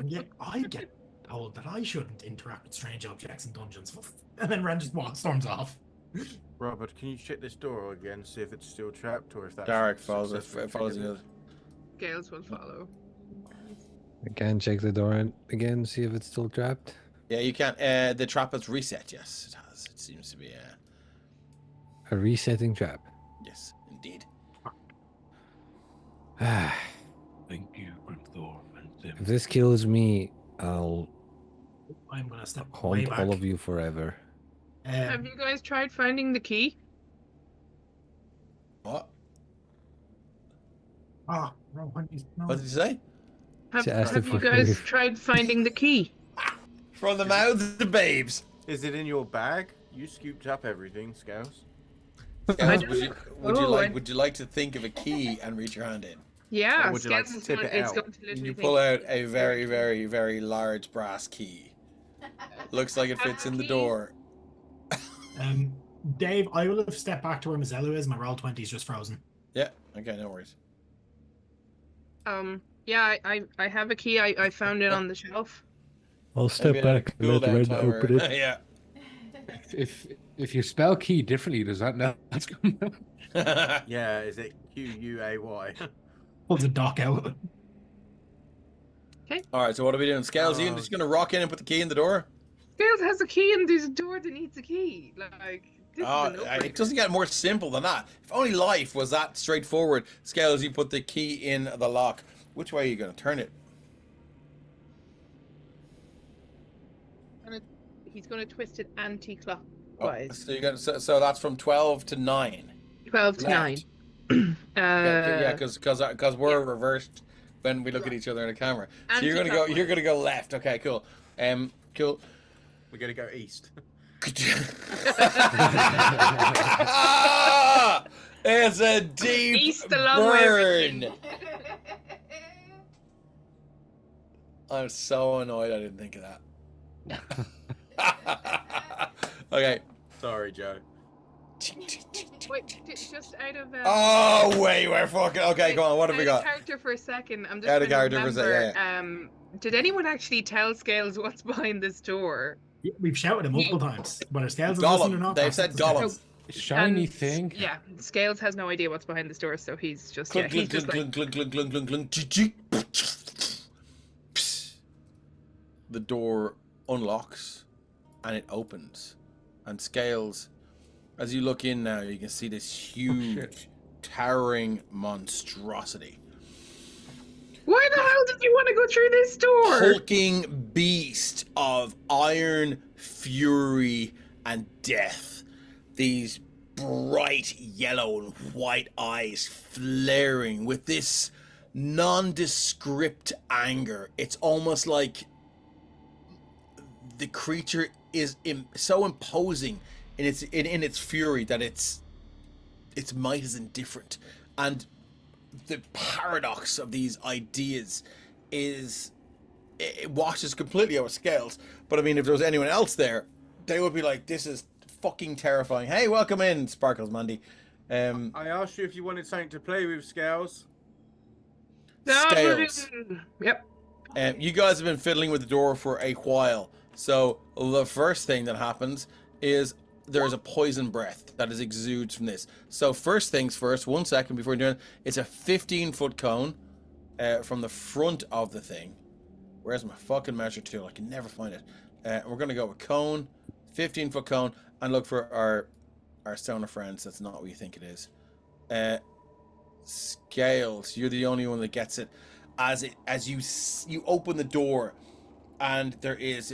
[SPEAKER 4] Yeah, I get told that I shouldn't interact with strange objects in dungeons. And then Ren just storms off.
[SPEAKER 2] Robert, can you check this door again, see if it's still trapped or if that's...
[SPEAKER 1] Derek follows
[SPEAKER 2] successfully
[SPEAKER 1] the other.
[SPEAKER 3] Scales will follow.
[SPEAKER 5] I can check the door again, see if it's still trapped.
[SPEAKER 1] Yeah, you can. The trap has reset. Yes, it has. It seems to be.
[SPEAKER 5] A resetting trap.
[SPEAKER 1] Yes, indeed.
[SPEAKER 7] Thank you, Grimthor.
[SPEAKER 5] If this kills me, I'll
[SPEAKER 4] I'm gonna step way
[SPEAKER 5] haunt
[SPEAKER 4] back.
[SPEAKER 5] all of you forever.
[SPEAKER 3] Have you guys tried finding the key?
[SPEAKER 1] What?
[SPEAKER 4] Oh, no, no.
[SPEAKER 1] What did you say?
[SPEAKER 5] She asked
[SPEAKER 3] Have
[SPEAKER 5] if
[SPEAKER 3] you
[SPEAKER 5] we're
[SPEAKER 3] guys
[SPEAKER 5] ready.
[SPEAKER 3] tried finding the key?
[SPEAKER 1] From the mouths of the babes.
[SPEAKER 2] Is it in your bag? You scooped up everything, Scales.
[SPEAKER 1] Scales,
[SPEAKER 3] I-
[SPEAKER 1] would you like to think of a key and reach your hand in?
[SPEAKER 3] Yeah,
[SPEAKER 2] Or would you like
[SPEAKER 3] Scales
[SPEAKER 2] to
[SPEAKER 3] is
[SPEAKER 2] tip
[SPEAKER 3] going,
[SPEAKER 2] it
[SPEAKER 3] it's
[SPEAKER 2] out?
[SPEAKER 3] going to literally
[SPEAKER 1] You
[SPEAKER 3] think,
[SPEAKER 1] pull out a very, very, very large brass key. Looks like it fits in the door.
[SPEAKER 4] Dave, I will have stepped back to where Mazzello is. My roll 20 is just frozen.
[SPEAKER 1] Yeah. Okay. No worries.
[SPEAKER 3] Yeah, I have a key. I found it on the shelf.
[SPEAKER 5] I'll step
[SPEAKER 1] Maybe another
[SPEAKER 5] back and let
[SPEAKER 1] cooldown
[SPEAKER 5] Ren
[SPEAKER 1] timer.
[SPEAKER 5] open it.
[SPEAKER 1] Yeah.
[SPEAKER 6] If you spell key differently, does that now that's coming out?
[SPEAKER 2] Yeah, is it Q-U-A-Y?
[SPEAKER 4] Pulls a dock out.
[SPEAKER 1] All right. So what are we doing? Scales, you just gonna rock in and put the key in the door?
[SPEAKER 3] Scales has a key and there's a door that needs a key. Like, this is a no-brainer.
[SPEAKER 1] It doesn't get more simple than that. If only life was that straightforward. Scales, you put the key in the lock. Which way are you gonna turn it?
[SPEAKER 3] He's going to twist it anti-clockwise.
[SPEAKER 1] So that's from 12 to 9.
[SPEAKER 3] 12 to
[SPEAKER 1] Left.
[SPEAKER 3] 9.
[SPEAKER 1] Yeah, because we're reversed when we look at each other in the camera. So you're gonna go left. Okay, cool. Cool.
[SPEAKER 2] We're gonna go east.
[SPEAKER 1] It's a deep
[SPEAKER 3] East the long way
[SPEAKER 1] burn.
[SPEAKER 3] around.
[SPEAKER 1] I'm so annoyed I didn't think of that. Okay.
[SPEAKER 2] Sorry, Joe.
[SPEAKER 3] Wait, just out of.
[SPEAKER 1] Oh wait, we're fucking. Okay, go on. What have we got?
[SPEAKER 3] Character for a second. I'm just
[SPEAKER 1] Out of
[SPEAKER 3] trying to
[SPEAKER 1] character for a
[SPEAKER 3] remember.
[SPEAKER 1] second,
[SPEAKER 3] Did anyone actually tell Scales what's behind this door?
[SPEAKER 4] Yeah, we've shouted it multiple times. Whether Scales is listening or
[SPEAKER 1] Gollum.
[SPEAKER 4] not.
[SPEAKER 1] They've said Gollum.
[SPEAKER 6] Shiny
[SPEAKER 3] And,
[SPEAKER 6] thing.
[SPEAKER 3] Yeah, Scales has no idea what's behind this door, so he's just
[SPEAKER 1] Clunk,
[SPEAKER 3] he's
[SPEAKER 1] clunk,
[SPEAKER 3] just
[SPEAKER 1] clunk,
[SPEAKER 3] like,
[SPEAKER 1] clunk, clunk, clunk, clunk, clunk, clunk. The door unlocks and it opens. And Scales, as you look in now, you can see this huge, towering monstrosity.
[SPEAKER 3] why the hell did you want to go through this door?
[SPEAKER 1] Hulking beast of iron, fury, and death. These bright yellow and white eyes flaring with this nondescript anger. It's almost like the creature is so imposing in its fury that its might is indifferent. And the paradox of these ideas is it washes completely out of Scales. But I mean, if there was anyone else there, they would be like, this is fucking terrifying. Hey, welcome in, Sparkles Mandy.
[SPEAKER 2] I asked you if you wanted something to play with, Scales.
[SPEAKER 1] Scales.
[SPEAKER 3] Yep.
[SPEAKER 1] You guys have been fiddling with the door for a while. So the first thing that happens is there's a poison breath that is exudes from this. So first things first, 1 second before doing it, it's a 15-foot cone from the front of the thing. Where's my fucking measure tool? I can never find it. We're going to go with cone, 15-foot cone, and look for our stoner friends. That's not what you think it is. Scales, you're the only one that gets it. As you open the door, and there is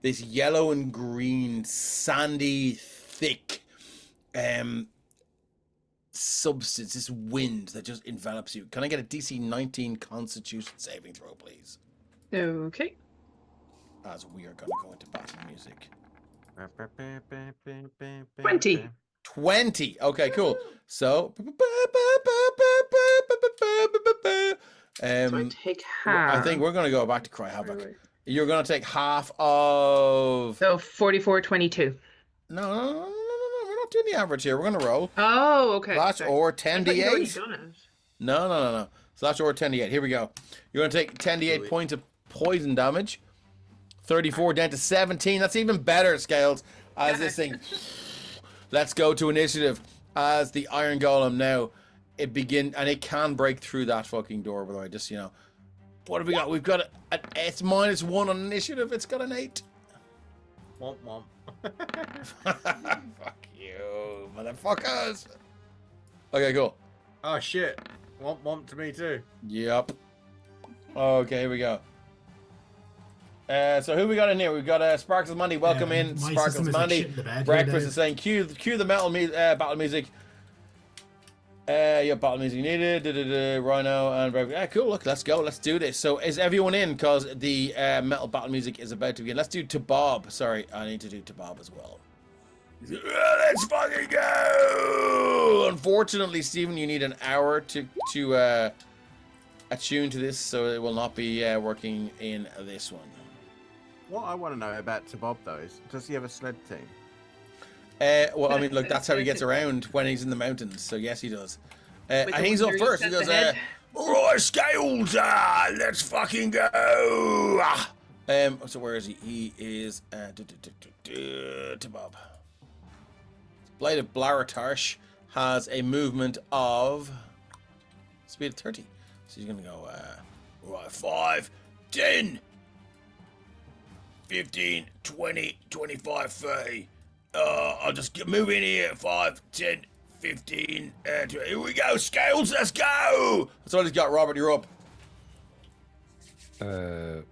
[SPEAKER 1] this yellow and green, sandy, thick substance, this wind that just envelops you. Can I get a DC 19 Constitution saving throw, please?
[SPEAKER 3] Okay.
[SPEAKER 1] As we are going to go into battle music.
[SPEAKER 3] 20.
[SPEAKER 1] 20. Okay, cool. So,
[SPEAKER 3] So I take half.
[SPEAKER 1] I think we're going to go back to Cry Havoc. You're going to take half of...
[SPEAKER 3] So 44.22.
[SPEAKER 1] No. We're not doing the average here. We're going to roll.
[SPEAKER 3] Oh, okay.
[SPEAKER 1] Slash
[SPEAKER 3] Sorry.
[SPEAKER 1] or
[SPEAKER 3] I thought you'd already
[SPEAKER 1] 10d8.
[SPEAKER 3] done it.
[SPEAKER 1] No. Slash or 10d8. Here we go. You're going to take 10d8 points of poison damage. 34 down to 17. That's even better, Scales. As this thing... Let's go to initiative. As the Iron Golem now... It can break through that fucking door, by the way. Just, what have we got? We've got it's -1 on initiative. It's got an 8.
[SPEAKER 2] Womp womp.
[SPEAKER 1] Fuck you, motherfuckers. Okay, cool.
[SPEAKER 2] Oh shit. Womp womp to me too.
[SPEAKER 1] Yep. Okay, here we go. So who we got in here? We've got Sparkles Monday. Welcome in, Sparkles Monday. Breakfast is saying cue the metal battle music. Yeah, battle music needed. Rhino and yeah, cool. Look, let's go. Let's do this. So, is everyone in? Because the metal battle music is about to begin. Let's do Tabob. Sorry, I need to do Tabob as well. Let's fucking go! Unfortunately, Stephen, you need an hour to attune to this, so it will not be working in this one.
[SPEAKER 2] What I want to know about Tabob though is, does he have a sled team?
[SPEAKER 1] Well, I mean, look, that's how he gets around when he's in the mountains. So yes, he does. And he's up first. He goes, "Right, Scales, let's fucking go!" So where is he? He is Tabob. Blade of Blaratarsh has a movement of speed of 30. So he's gonna go right, 5, 10, 15, 20, 25, 30. I'll just move in here. 5, 10, 15, 20. Here we go, Scales, let's go! That's all he's got. Robert, you're up.
[SPEAKER 5] I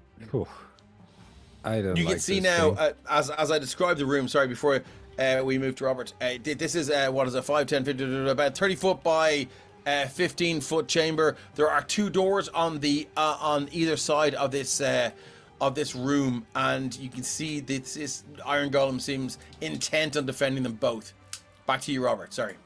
[SPEAKER 5] don't.
[SPEAKER 1] You can see now, as I described the room, sorry, before we move to Robert. This is what is it? 5, 10, 15, about 30 foot by 15 foot chamber. There are 2 doors on the on either side of this room, and you can see this iron golem seems intent on defending them both. Back to you, Robert. Sorry.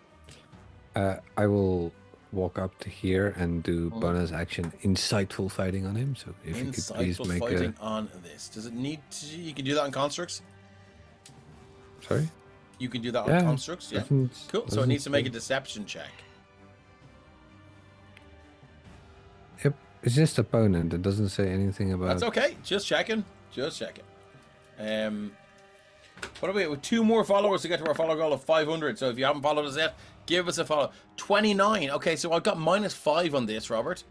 [SPEAKER 5] I will walk up to here and do bonus action insightful fighting on him. So if you could please
[SPEAKER 1] Insightful
[SPEAKER 5] make
[SPEAKER 1] fighting on this. Does it need to, you can do that on constructs?
[SPEAKER 5] Sorry?
[SPEAKER 1] You can do that on
[SPEAKER 5] Yeah,
[SPEAKER 1] constructs? Yeah.
[SPEAKER 5] doesn't-
[SPEAKER 1] Cool. So it
[SPEAKER 5] doesn't
[SPEAKER 1] needs to make a
[SPEAKER 5] say-
[SPEAKER 1] deception check.
[SPEAKER 5] Yep. It's just opponent. It doesn't say anything about...
[SPEAKER 1] That's okay. Just checking. Just checking. What are we with 2 more followers to get to our follow goal of 500? So if you haven't followed us yet, give us a follow. 29. Okay, so I've got -5 on this, Robert.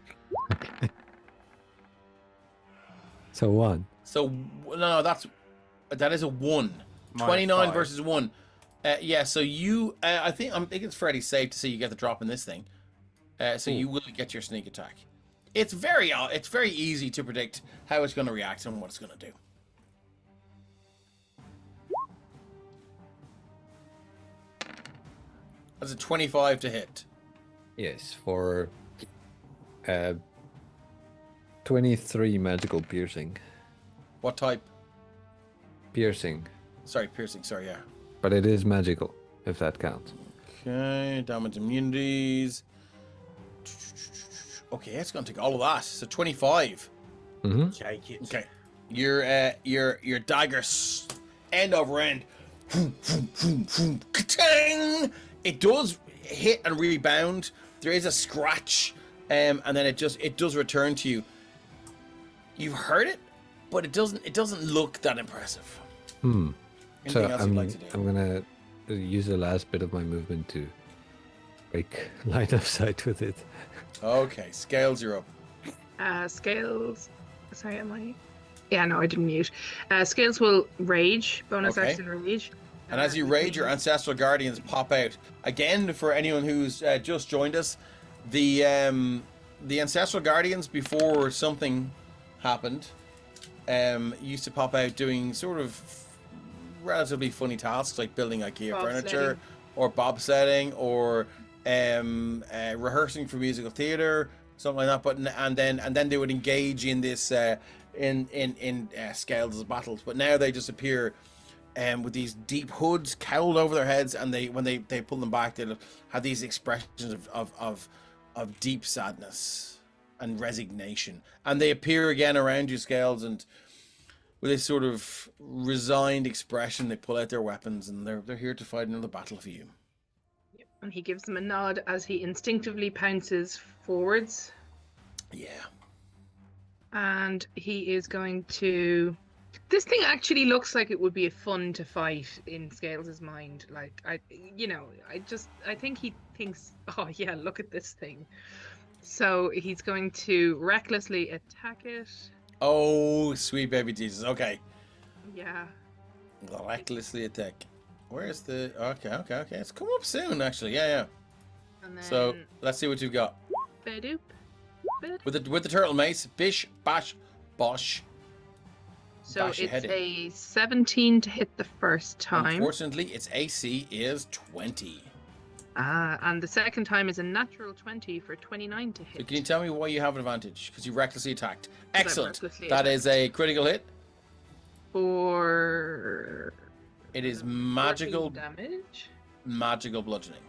[SPEAKER 5] So 1.
[SPEAKER 1] So no, that is a 1. 29 versus 1. Yeah. So you, I think it's fairly safe to say you get the drop in this thing. So you will get your sneak attack. It's very easy to predict how it's going to react and what it's going to do. That's a 25 to hit.
[SPEAKER 5] Yes, for 23 magical piercing.
[SPEAKER 1] What type?
[SPEAKER 5] Piercing.
[SPEAKER 1] Sorry, piercing. Sorry, yeah.
[SPEAKER 5] But it is magical, if that counts.
[SPEAKER 1] Okay, damage immunities. Okay, it's going to take all of that. So 25.
[SPEAKER 5] Mm-hmm.
[SPEAKER 2] Take it.
[SPEAKER 1] Okay, your dagger end over end. Ka-tang! It does hit and rebound. There is a scratch, and then it does return to you. You've heard it, but it doesn't look that impressive. Anything
[SPEAKER 5] So
[SPEAKER 1] else you'd like to do?
[SPEAKER 5] I'm gonna use the last bit of my movement to break line of sight with it.
[SPEAKER 1] Okay, scales, you're up.
[SPEAKER 3] Scales. Sorry, am I? Yeah, no, I didn't mute. Scales will rage. Bonus
[SPEAKER 1] Okay.
[SPEAKER 3] action rage.
[SPEAKER 1] And as you rage, your ancestral guardians pop out. Again, for anyone who's just joined us, the ancestral guardians, before something happened, used to pop out doing sort of relatively funny tasks like building IKEA furniture, or bobsledding, or rehearsing for musical theater, something like that. But and then they would engage in this in Scales' battles. But now they just appear with these deep hoods cowled over their heads, and when they pull them back, they'll have these expressions of deep sadness and resignation, and they appear again around you, Scales, and with this sort of resigned expression, they pull out their weapons, and they're here to fight another battle for you.
[SPEAKER 3] Yep. And he gives them a nod as he instinctively pounces forwards.
[SPEAKER 1] Yeah.
[SPEAKER 3] And he is going to... This thing actually looks like it would be fun to fight in Scales' mind. Like, I think he thinks, oh yeah, look at this thing. So he's going to recklessly attack it.
[SPEAKER 1] Oh, sweet baby Jesus. Okay.
[SPEAKER 3] Yeah.
[SPEAKER 1] Recklessly attack. Where's the... Okay. It's come up soon, actually. Yeah.
[SPEAKER 3] And then...
[SPEAKER 1] So, let's see what you've got.
[SPEAKER 3] Badoop.
[SPEAKER 1] With the turtle mace, bish, bash, bosh.
[SPEAKER 3] So
[SPEAKER 1] Bash your
[SPEAKER 3] it's
[SPEAKER 1] head in.
[SPEAKER 3] a 17 to hit the first time.
[SPEAKER 1] Unfortunately, its AC is 20.
[SPEAKER 3] And the second time is a natural 20 for 29 to
[SPEAKER 1] So
[SPEAKER 3] hit.
[SPEAKER 1] can you tell me why you have an advantage? Because you recklessly attacked. Excellent.
[SPEAKER 3] recklessly
[SPEAKER 1] That is a critical hit.
[SPEAKER 3] For...
[SPEAKER 1] It is
[SPEAKER 3] 14
[SPEAKER 1] magical
[SPEAKER 3] damage.
[SPEAKER 1] bludgeoning.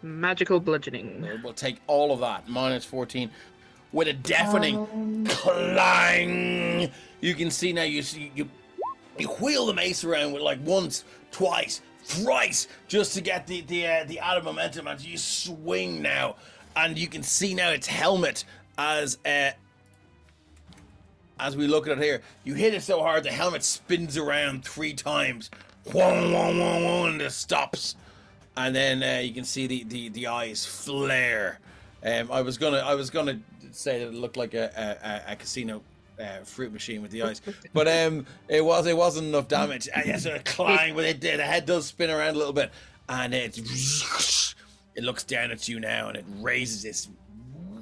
[SPEAKER 3] Magical bludgeoning.
[SPEAKER 1] It will take all of that, minus 14, with a deafening clang. You can see now. You wheel the mace around with like once, twice, thrice, just to get the added momentum, and you swing now, and you can see now its helmet as we look at it here. You hit it so hard the helmet spins around 3 times, and it stops. And then you can see the eyes flare. I was gonna say that it looked like a casino fruit machine with the eyes, but it wasn't enough damage. Yes, a clang, but the head does spin around a little bit, and it looks down at you now, and it raises this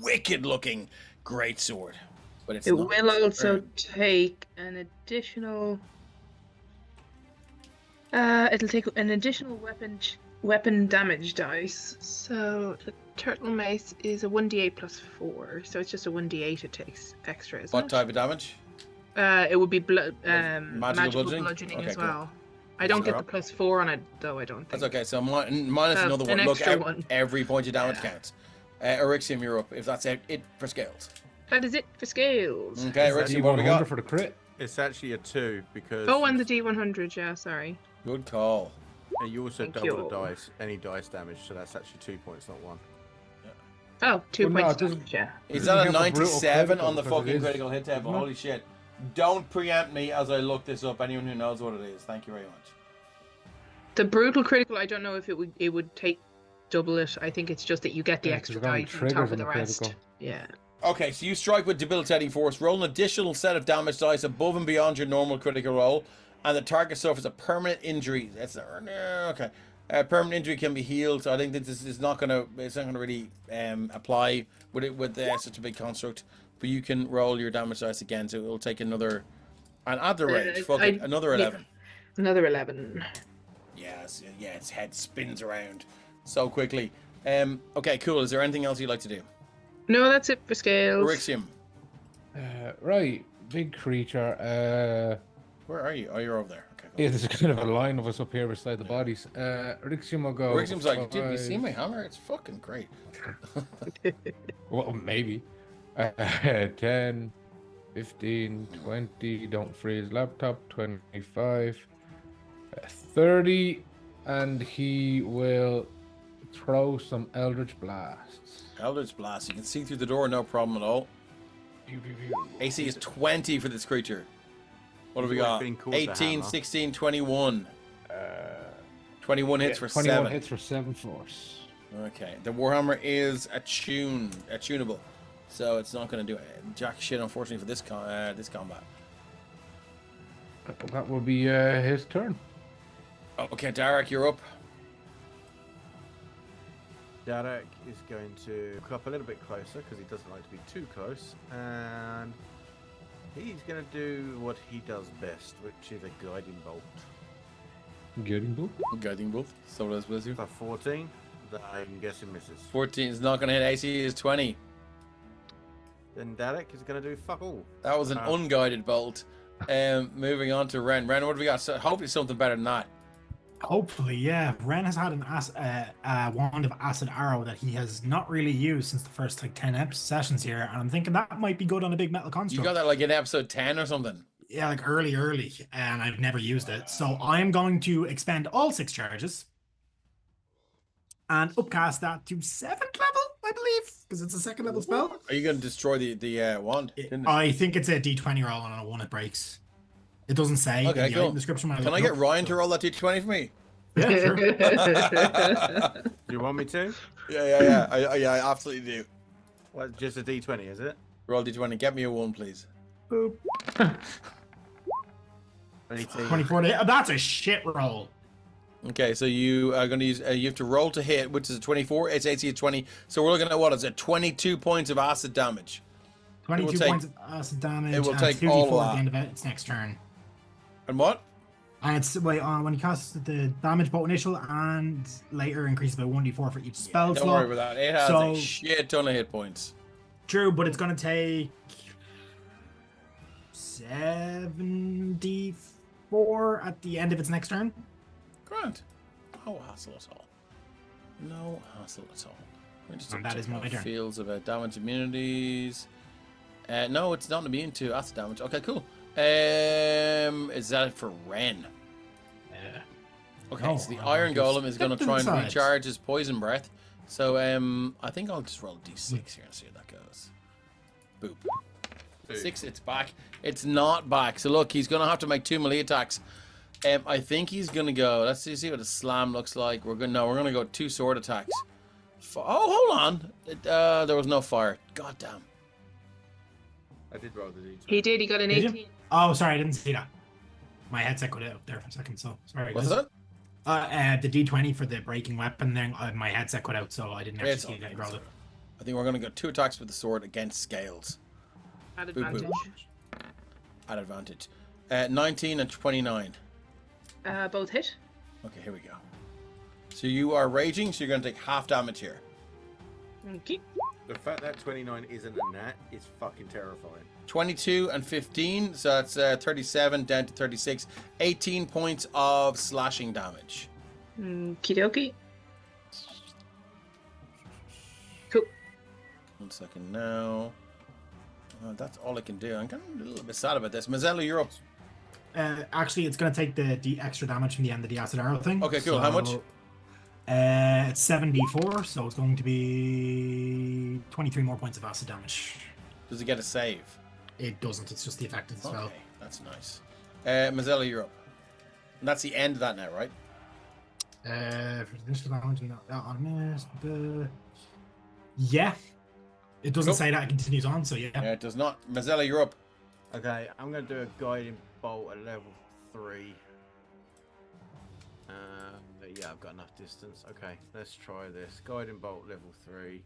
[SPEAKER 1] wicked-looking great sword. But it
[SPEAKER 3] will also take an additional It'll take an additional weapon damage dice. So the turtle mace is a 1d8 plus 4, so it's just a 1d8 it takes extra, isn't
[SPEAKER 1] What
[SPEAKER 3] it?
[SPEAKER 1] type of damage?
[SPEAKER 3] It would be
[SPEAKER 1] Magical
[SPEAKER 3] bludgeoning
[SPEAKER 1] Okay,
[SPEAKER 3] as
[SPEAKER 1] cool.
[SPEAKER 3] well. I don't get the
[SPEAKER 2] Alright.
[SPEAKER 3] plus 4 on it though, I don't think.
[SPEAKER 1] That's okay. So minus another
[SPEAKER 3] an
[SPEAKER 1] one. Look,
[SPEAKER 3] extra one.
[SPEAKER 1] every point of damage
[SPEAKER 3] Yeah.
[SPEAKER 1] counts. Eryxium, you're up. If that's it for scales.
[SPEAKER 3] That is it for scales.
[SPEAKER 1] Okay, Eryxium, what do we got?
[SPEAKER 6] D100 for the crit.
[SPEAKER 2] It's actually a 2 because.
[SPEAKER 3] Oh, and the D100, yeah, sorry.
[SPEAKER 1] Good call.
[SPEAKER 2] And you also
[SPEAKER 3] Thank
[SPEAKER 2] double
[SPEAKER 3] you.
[SPEAKER 2] the dice, any dice damage, so that's actually 2 points, not 1.
[SPEAKER 3] Oh, 2
[SPEAKER 6] Well, no,
[SPEAKER 3] points
[SPEAKER 6] it doesn't-
[SPEAKER 3] damage, yeah.
[SPEAKER 1] Is
[SPEAKER 6] Doesn't
[SPEAKER 1] that a
[SPEAKER 6] have a brutal
[SPEAKER 1] 97
[SPEAKER 6] critical
[SPEAKER 1] on the
[SPEAKER 6] because it
[SPEAKER 1] fucking
[SPEAKER 6] is-
[SPEAKER 1] critical hit table?
[SPEAKER 6] No.
[SPEAKER 1] Holy shit. Don't preempt me as I look this up. Anyone who knows what it is. Thank you very much.
[SPEAKER 3] The brutal critical, I don't know if it would take double it. I think it's just that you get the
[SPEAKER 6] Yeah, 'cause
[SPEAKER 3] extra
[SPEAKER 6] it only
[SPEAKER 3] dice on
[SPEAKER 6] triggers
[SPEAKER 3] top of
[SPEAKER 6] on
[SPEAKER 3] the
[SPEAKER 6] the
[SPEAKER 3] rest.
[SPEAKER 6] critical.
[SPEAKER 3] Yeah.
[SPEAKER 1] Okay, so you strike with debilitating force. Roll an additional set of damage dice above and beyond your normal critical roll, and the target suffers a permanent injury. Okay. Permanent injury can be healed, so I think this is not gonna. It's not gonna really apply with such a big construct. But you can roll your damage dice again, so it will take another. And at the range, fuck it, another 11.
[SPEAKER 3] Another 11.
[SPEAKER 1] Yes, yeah, its head spins around so quickly. Okay, cool. Is there anything else you'd like to do?
[SPEAKER 3] No, that's it for scales.
[SPEAKER 1] Eryxium,
[SPEAKER 6] Right, big creature.
[SPEAKER 1] where are you? Oh, you're over there. Okay, cool.
[SPEAKER 6] Yeah, there's a kind of a line of us up here beside the bodies. Rixium will go.
[SPEAKER 1] Eryxium's like, dude, you see
[SPEAKER 6] 5.
[SPEAKER 1] my hammer? It's fucking great.
[SPEAKER 6] Well, maybe. 10, 15, 20. Don't freeze laptop. 25, 30, and he will throw some Eldritch Blasts.
[SPEAKER 1] Eldritch Blast. You can see through the door, no problem at all.
[SPEAKER 6] Pew, pew, pew.
[SPEAKER 1] AC is 20 for this creature. What have we
[SPEAKER 2] He's
[SPEAKER 1] got?
[SPEAKER 2] always been called the
[SPEAKER 1] 18,
[SPEAKER 2] hammer.
[SPEAKER 1] 16, 21. 21 hits for
[SPEAKER 6] 21
[SPEAKER 1] 7.
[SPEAKER 6] hits for 7 force.
[SPEAKER 1] Okay. The Warhammer is attunable. So it's not going to do jack shit, unfortunately, for this combat.
[SPEAKER 6] That will be his turn.
[SPEAKER 1] Oh, okay, Derek, you're up.
[SPEAKER 2] Derek is going to come up a little bit closer because he doesn't like to be too close, and he's going to do what he does best, which is a guiding bolt.
[SPEAKER 6] Guiding bolt.
[SPEAKER 1] Guiding bolt. So does with you.
[SPEAKER 2] So 14, that I'm guessing misses.
[SPEAKER 1] 14 is not going to hit. AC is 20.
[SPEAKER 2] Then Derek is going to do fuck all.
[SPEAKER 1] That was an unguided bolt. Moving on to Ren. Ren, what have we got? So hopefully something better than that.
[SPEAKER 4] Hopefully, yeah. Ren has had a wand of acid arrow that he has not really used since the first like 10 sessions here, and I'm thinking that might be good on a big metal
[SPEAKER 1] You
[SPEAKER 4] construct.
[SPEAKER 1] got that like in episode 10 or something.
[SPEAKER 4] Yeah, like early, and I've never used it. So I'm going to expend all 6 charges and upcast that to 7th level, I believe, because it's a 2nd level spell.
[SPEAKER 1] Are you going to destroy the wand?
[SPEAKER 4] I think it's a D20 roll, and on a 1 it breaks. It doesn't say
[SPEAKER 1] Okay,
[SPEAKER 4] in the
[SPEAKER 1] cool.
[SPEAKER 4] item description. When
[SPEAKER 1] Can I
[SPEAKER 4] looked
[SPEAKER 1] get
[SPEAKER 4] up,
[SPEAKER 1] Ryan
[SPEAKER 4] so-
[SPEAKER 1] to roll that D20 for me?
[SPEAKER 4] Yeah, sure.
[SPEAKER 2] Do you want me to?
[SPEAKER 1] Yeah. I absolutely do.
[SPEAKER 2] Well, just a D20, is it?
[SPEAKER 1] Roll D20. Get me a 1, please.
[SPEAKER 4] Boop.
[SPEAKER 2] 22.
[SPEAKER 4] 24 to hit. Oh, that's a shit roll.
[SPEAKER 1] Okay, so you are going to use. You have to roll to hit, which is a 24. It's AC of 20. So we're looking at what is it? 22 points of acid damage.
[SPEAKER 4] 22
[SPEAKER 1] take-
[SPEAKER 4] points of acid damage.
[SPEAKER 1] it will
[SPEAKER 4] and
[SPEAKER 1] take
[SPEAKER 4] 2d4
[SPEAKER 1] all of
[SPEAKER 4] at
[SPEAKER 1] that.
[SPEAKER 4] the end of it. It's next turn.
[SPEAKER 1] And what?
[SPEAKER 4] And it's wait, when you cast the damage both initial and later increases by 1d4 for each spell
[SPEAKER 1] Don't
[SPEAKER 4] slot.
[SPEAKER 1] worry about that. It has
[SPEAKER 4] So-
[SPEAKER 1] a shit ton of hit points.
[SPEAKER 4] True, but it's going to take 74 at the end of its next turn.
[SPEAKER 1] Grant. No hassle at all. No hassle at all. We're just
[SPEAKER 4] And that
[SPEAKER 1] check
[SPEAKER 4] is my
[SPEAKER 1] how it
[SPEAKER 4] turn.
[SPEAKER 1] feels about damage immunities. No, it's not immune to acid damage. Okay, cool. Is that for Ren?
[SPEAKER 4] Yeah.
[SPEAKER 1] Okay,
[SPEAKER 4] No,
[SPEAKER 1] so the
[SPEAKER 4] I'm
[SPEAKER 1] Iron
[SPEAKER 4] just
[SPEAKER 1] Golem is going to
[SPEAKER 4] step
[SPEAKER 1] try
[SPEAKER 4] to
[SPEAKER 1] and
[SPEAKER 4] the side.
[SPEAKER 1] recharge his poison breath. So I think I'll just roll a d6 here and see how that goes. Boop. 6, it's back. It's not back. So look, he's going to have to make 2 melee attacks. I think he's going to go. Let's see what a slam looks like. We're going to go 2 sword attacks. Oh, hold on. There was no fire. God damn.
[SPEAKER 2] I did roll the D20.
[SPEAKER 3] He did, he got an
[SPEAKER 4] Did you?
[SPEAKER 3] 18.
[SPEAKER 4] Oh, sorry, I didn't see that. My headset got out there for a second, so sorry.
[SPEAKER 1] What's
[SPEAKER 4] guys.
[SPEAKER 1] that?
[SPEAKER 4] The D20 for the breaking weapon, then my headset cut out, so I didn't actually
[SPEAKER 1] It's
[SPEAKER 4] see
[SPEAKER 1] okay,
[SPEAKER 4] that.
[SPEAKER 1] it's
[SPEAKER 4] Rolled it.
[SPEAKER 1] okay. I think we're going to go 2 attacks with the sword against scales.
[SPEAKER 3] At
[SPEAKER 1] Boop, boop.
[SPEAKER 3] advantage.
[SPEAKER 1] At advantage. 19 and 29.
[SPEAKER 3] Both hit.
[SPEAKER 1] Okay, here we go. So you are raging, so you're going to take half damage here.
[SPEAKER 3] Okay.
[SPEAKER 2] The fact that 29 isn't a nat is fucking terrifying.
[SPEAKER 1] 22 and 15, so that's 37 down to 36. 18 points of slashing damage.
[SPEAKER 3] Okie dokie. Cool.
[SPEAKER 1] 1 second now. That's all I can do. I'm kind of a little bit sad about this. Mazzella, you're up.
[SPEAKER 4] Actually, it's going to take the extra damage from the end of the acid arrow thing.
[SPEAKER 1] Okay, cool. How much?
[SPEAKER 4] It's 74, so it's going to be 23 more points of acid damage.
[SPEAKER 1] Does it get a save?
[SPEAKER 4] It doesn't. It's just the effect of the spell.
[SPEAKER 1] Okay, that's nice. Mazzella, you're up. And that's the end of that now, right?
[SPEAKER 4] For the initial damage and that on this, yeah. It doesn't
[SPEAKER 1] Cool.
[SPEAKER 4] say that it continues on, so yeah.
[SPEAKER 1] It does not. Mazzella, you're up.
[SPEAKER 2] Okay, I'm going to do a guiding bolt at level 3. Yeah, I've got enough distance. Okay, let's try this. Guiding bolt level 3.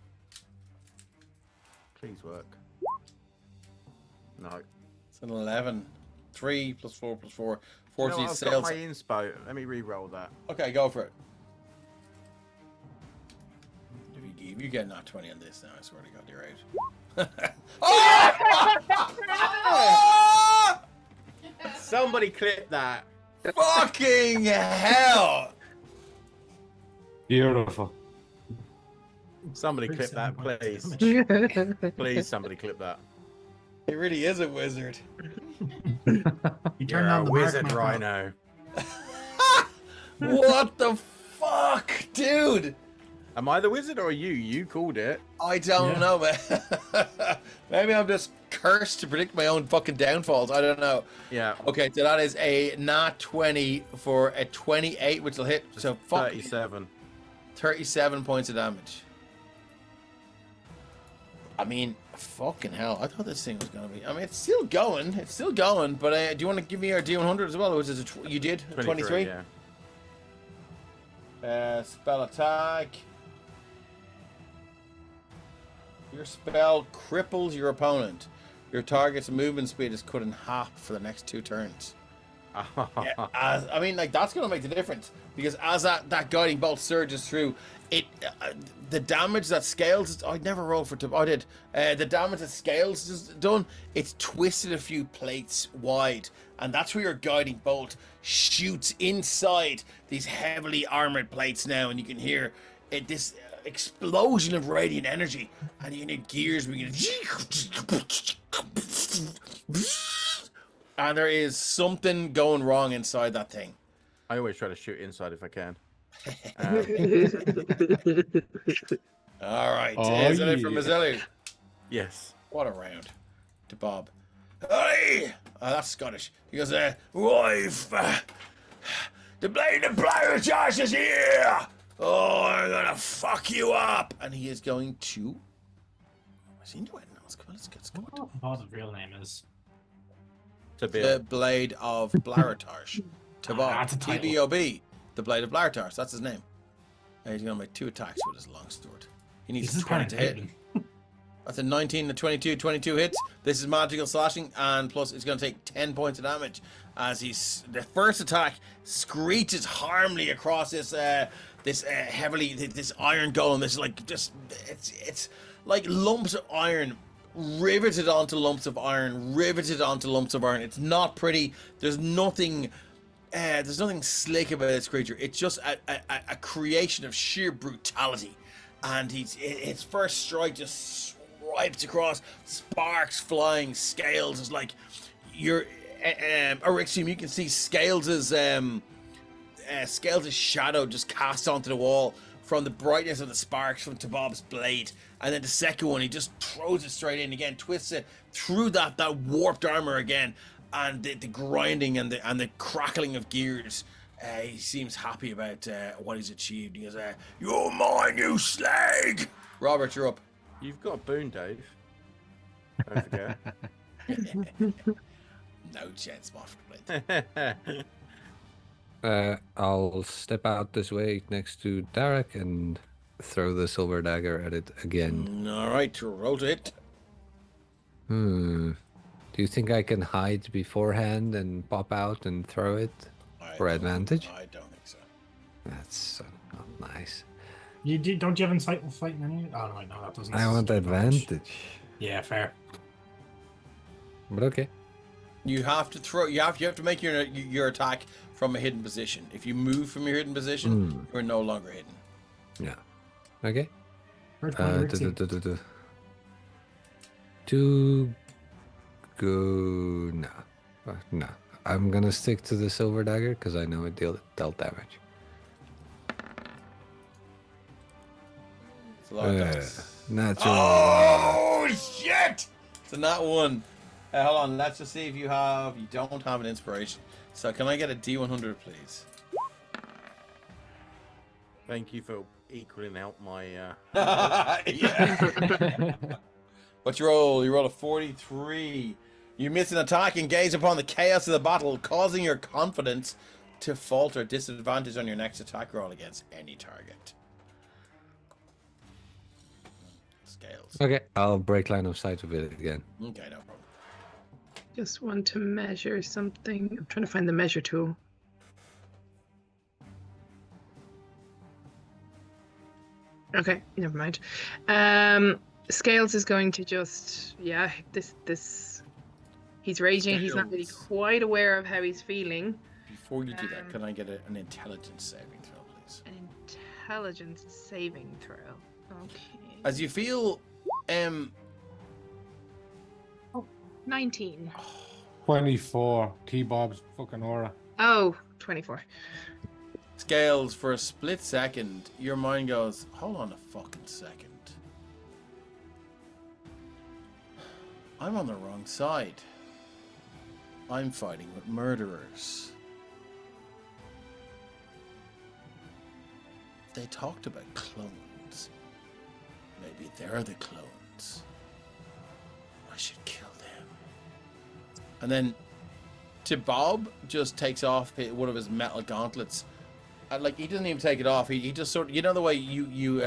[SPEAKER 2] Please work. No.
[SPEAKER 1] It's an 11. 3 plus 4 plus 4.
[SPEAKER 2] No,
[SPEAKER 1] 40
[SPEAKER 2] I've got
[SPEAKER 1] sales.
[SPEAKER 2] my inspo. Let me re-roll that.
[SPEAKER 1] Okay, go for it. If you get not 20 on this now, I swear to God, you're out. Oh!
[SPEAKER 2] Somebody clip that.
[SPEAKER 1] Fucking hell!
[SPEAKER 6] Beautiful.
[SPEAKER 2] Somebody clip that,
[SPEAKER 4] 37
[SPEAKER 2] please.
[SPEAKER 4] points of damage.
[SPEAKER 2] Please, somebody clip that.
[SPEAKER 1] He really is a wizard.
[SPEAKER 4] You
[SPEAKER 2] You're
[SPEAKER 4] turn
[SPEAKER 2] a
[SPEAKER 4] on the
[SPEAKER 2] wizard,
[SPEAKER 4] mark,
[SPEAKER 2] Rhino.
[SPEAKER 1] What the fuck, dude?
[SPEAKER 2] Am I the wizard or are you? You called it.
[SPEAKER 1] I don't
[SPEAKER 4] Yeah.
[SPEAKER 1] know, man. Maybe I'm just cursed to predict my own fucking downfalls. I don't know.
[SPEAKER 2] Yeah.
[SPEAKER 1] Okay, so that is a nat 20 for a 28, which will hit. So fuck
[SPEAKER 2] 37.
[SPEAKER 1] 37 points of damage. I mean, fucking hell. I thought this thing was going to be... I mean, it's still going. It's still going. But do you want to give me your D100 as well? Which is you did? 23?
[SPEAKER 2] Yeah.
[SPEAKER 1] Spell attack. Your spell cripples your opponent. Your target's movement speed is cut in half for the next 2 turns. Yeah, I mean, like, that's going to make the difference. Because as that guiding bolt surges through, it the damage that Scales... I never rolled for... I did. The damage that Scales has done, it's twisted a few plates wide. And that's where your guiding bolt shoots inside these heavily armored plates now. And you can hear this explosion of radiant energy. And you can hear gears begin... And there is something going wrong inside that thing.
[SPEAKER 2] I always try to shoot inside if I can.
[SPEAKER 1] All right.
[SPEAKER 6] Oh,
[SPEAKER 1] Is that it for
[SPEAKER 6] yeah.
[SPEAKER 1] Mazzilli?
[SPEAKER 2] Yes.
[SPEAKER 1] What a round. To Bob. Hey! That's Scottish. He goes, wife, the blade of Blairchurch is here! Oh, I'm gonna fuck you up! And he is going to... Is he doing? Let's go. Let's go.
[SPEAKER 4] I don't know what the real name is.
[SPEAKER 2] To be
[SPEAKER 1] The Blade of Blairchurch. To Bob.
[SPEAKER 4] That's a title.
[SPEAKER 1] TBOB. The Blade of Blairchurch. That's his name. He's gonna make 2 attacks with his longsword. He needs
[SPEAKER 4] This is
[SPEAKER 1] 20
[SPEAKER 4] kind
[SPEAKER 1] to
[SPEAKER 4] of
[SPEAKER 1] hit.
[SPEAKER 4] hidden.
[SPEAKER 1] That's a 19 to 22. 22 hits. This is magical slashing, and plus it's going to take 10 points of damage as the first attack screeches harmly across this heavily this iron golem. This is like just it's like lumps of iron riveted onto lumps of iron, riveted onto lumps of iron. It's not pretty. There's nothing slick about this creature. It's just a creation of sheer brutality. And his first strike just swipes across, sparks flying, Scales is like your Erixium. You can see Scales's shadow just cast onto the wall from the brightness of the sparks from Tabob's blade. And then the second one, he just throws it straight in again, twists it through that warped armor again, and the grinding and the crackling of gears. He seems happy about what he's achieved. He goes, "You're mine, you slag!" Robert, you're up.
[SPEAKER 2] You've got a boon, Dave. Don't forget.
[SPEAKER 1] No chance, Moffat.
[SPEAKER 5] I'll step out this way next to Derek and throw the silver dagger at it again.
[SPEAKER 1] All right, roll to hit.
[SPEAKER 5] Do you think I can hide beforehand and pop out and throw it?
[SPEAKER 1] I
[SPEAKER 5] For advantage?
[SPEAKER 1] I don't think so.
[SPEAKER 5] That's so not nice.
[SPEAKER 4] Don't you have insightful fighting any? Oh no, that doesn't.
[SPEAKER 5] I want advantage.
[SPEAKER 4] Yeah, fair.
[SPEAKER 5] But okay.
[SPEAKER 1] You have to throw. You have to make your attack from a hidden position. If you move from your hidden position, you're no longer hidden.
[SPEAKER 5] Yeah. Okay.
[SPEAKER 4] Where'd
[SPEAKER 5] To go no. No. I'm gonna stick to the silver dagger because I know it dealt damage.
[SPEAKER 1] It's a lot of dice.
[SPEAKER 5] Natural.
[SPEAKER 1] Oh shit! It's a nat 1. Hold on, let's just see if you don't have an inspiration. So can I get a D100, please?
[SPEAKER 2] Thank you for equaling out my.
[SPEAKER 1] Yeah. What's your roll? You roll a 43. You miss an attack and gaze upon the chaos of the battle, causing your confidence to falter. Disadvantage on your next attack roll against any target. Scales.
[SPEAKER 5] Okay, I'll break line of sight with it again.
[SPEAKER 1] Okay, no problem.
[SPEAKER 3] Just want to measure something. I'm trying to find the measure tool. Okay, never mind. Scales is going to just this he's raging. He's not really quite aware of how he's feeling.
[SPEAKER 1] Before you do that, can I get an intelligence saving throw, please?
[SPEAKER 3] An intelligence saving throw. Okay.
[SPEAKER 1] As you feel
[SPEAKER 3] 19.
[SPEAKER 6] 24. T-Bob's fucking aura.
[SPEAKER 3] Oh, 24.
[SPEAKER 1] Scales, for a split second, your mind goes, hold on a fucking second. I'm on the wrong side. I'm fighting with murderers. They talked about clones. Maybe they're the clones. I should kill them. And then Bob just takes off one of his metal gauntlets. And, like, he doesn't even take it off. He just sort of, you know the way you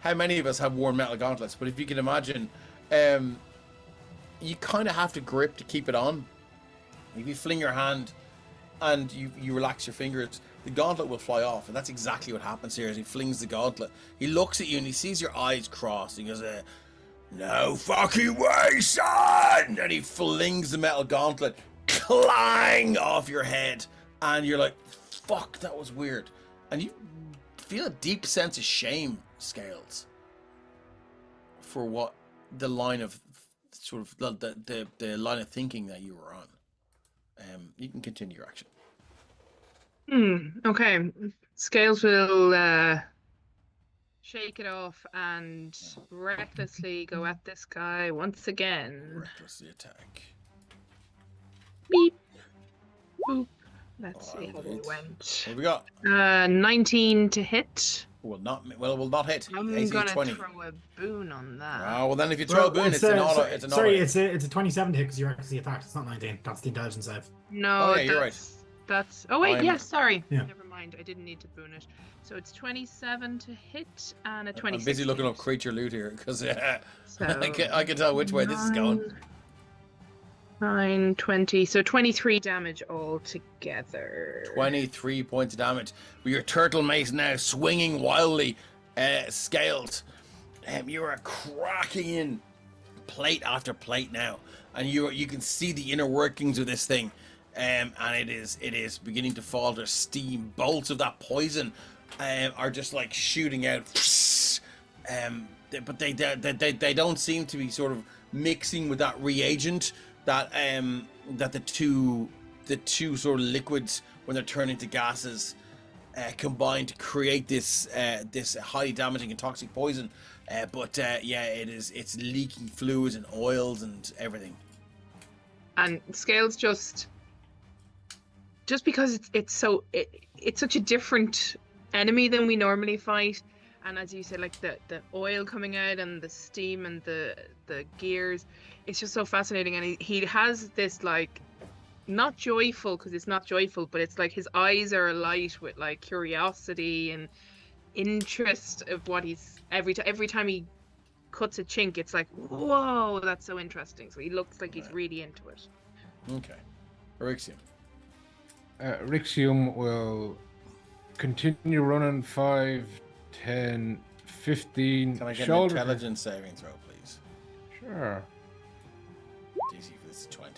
[SPEAKER 1] how many of us have worn metal gauntlets? But if you can imagine, you kind of have to grip to keep it on. If you fling your hand and you relax your fingers, the gauntlet will fly off. And that's exactly what happens here as he flings the gauntlet. He looks at you and he sees your eyes crossed. He goes, no fucking way, son! And he flings the metal gauntlet, clang, off your head. And you're like, fuck, that was weird. And you feel a deep sense of shame, Scales, for what the line of sort of the line of thinking that you were on. You can continue your action.
[SPEAKER 3] Okay. Scales will shake it off and recklessly go at this guy once again.
[SPEAKER 1] Recklessly attack.
[SPEAKER 3] Beep. Boop. Let's see how we went.
[SPEAKER 1] What have we got?
[SPEAKER 3] 19 to hit.
[SPEAKER 1] Will not hit.
[SPEAKER 3] I'm
[SPEAKER 1] AC
[SPEAKER 3] gonna
[SPEAKER 1] 20.
[SPEAKER 3] throw a boon on that.
[SPEAKER 1] Oh, well then if you throw a boon, it's an auto. It's an auto.
[SPEAKER 4] Sorry, it's a 27 to hit because you're actually attacked. It's not 19. That's the intelligence save.
[SPEAKER 3] No,
[SPEAKER 1] Oh, yeah, you're right.
[SPEAKER 3] That's. Oh wait, yes. Sorry.
[SPEAKER 4] Yeah.
[SPEAKER 3] Never mind. I didn't need to boon it. So it's 27 to hit and a 26.
[SPEAKER 1] I'm busy looking up creature loot here because I can tell which way this is going.
[SPEAKER 3] 9, 20. So 23 damage altogether.
[SPEAKER 1] 23 points of damage. With your turtle mace now swinging wildly, Scales. You are cracking in plate after plate now, and you can see the inner workings of this thing, and it is beginning to falter. Steam bolts of that poison are just like shooting out, but they don't seem to be sort of mixing with that reagent that the two sort of liquids, when they're turned into gases, combine to create this highly damaging and toxic poison. It's leaking fluids and oils and everything.
[SPEAKER 3] And Scales just because it's such a different enemy than we normally fight, and as you said, like the oil coming out and the steam and the gears, it's just so fascinating. And he has this, like, not joyful, because it's not joyful, but it's like his eyes are alight with like curiosity and interest of what he's every time he cuts a chink, it's like, whoa, that's so interesting. So he looks like he's really into it.
[SPEAKER 1] Okay. Erixium.
[SPEAKER 6] Rixium will continue running 5, 10, 15.
[SPEAKER 1] Can I get
[SPEAKER 6] shoulder
[SPEAKER 1] an intelligence saving throw, please?
[SPEAKER 6] Sure.
[SPEAKER 1] DC for this is 20.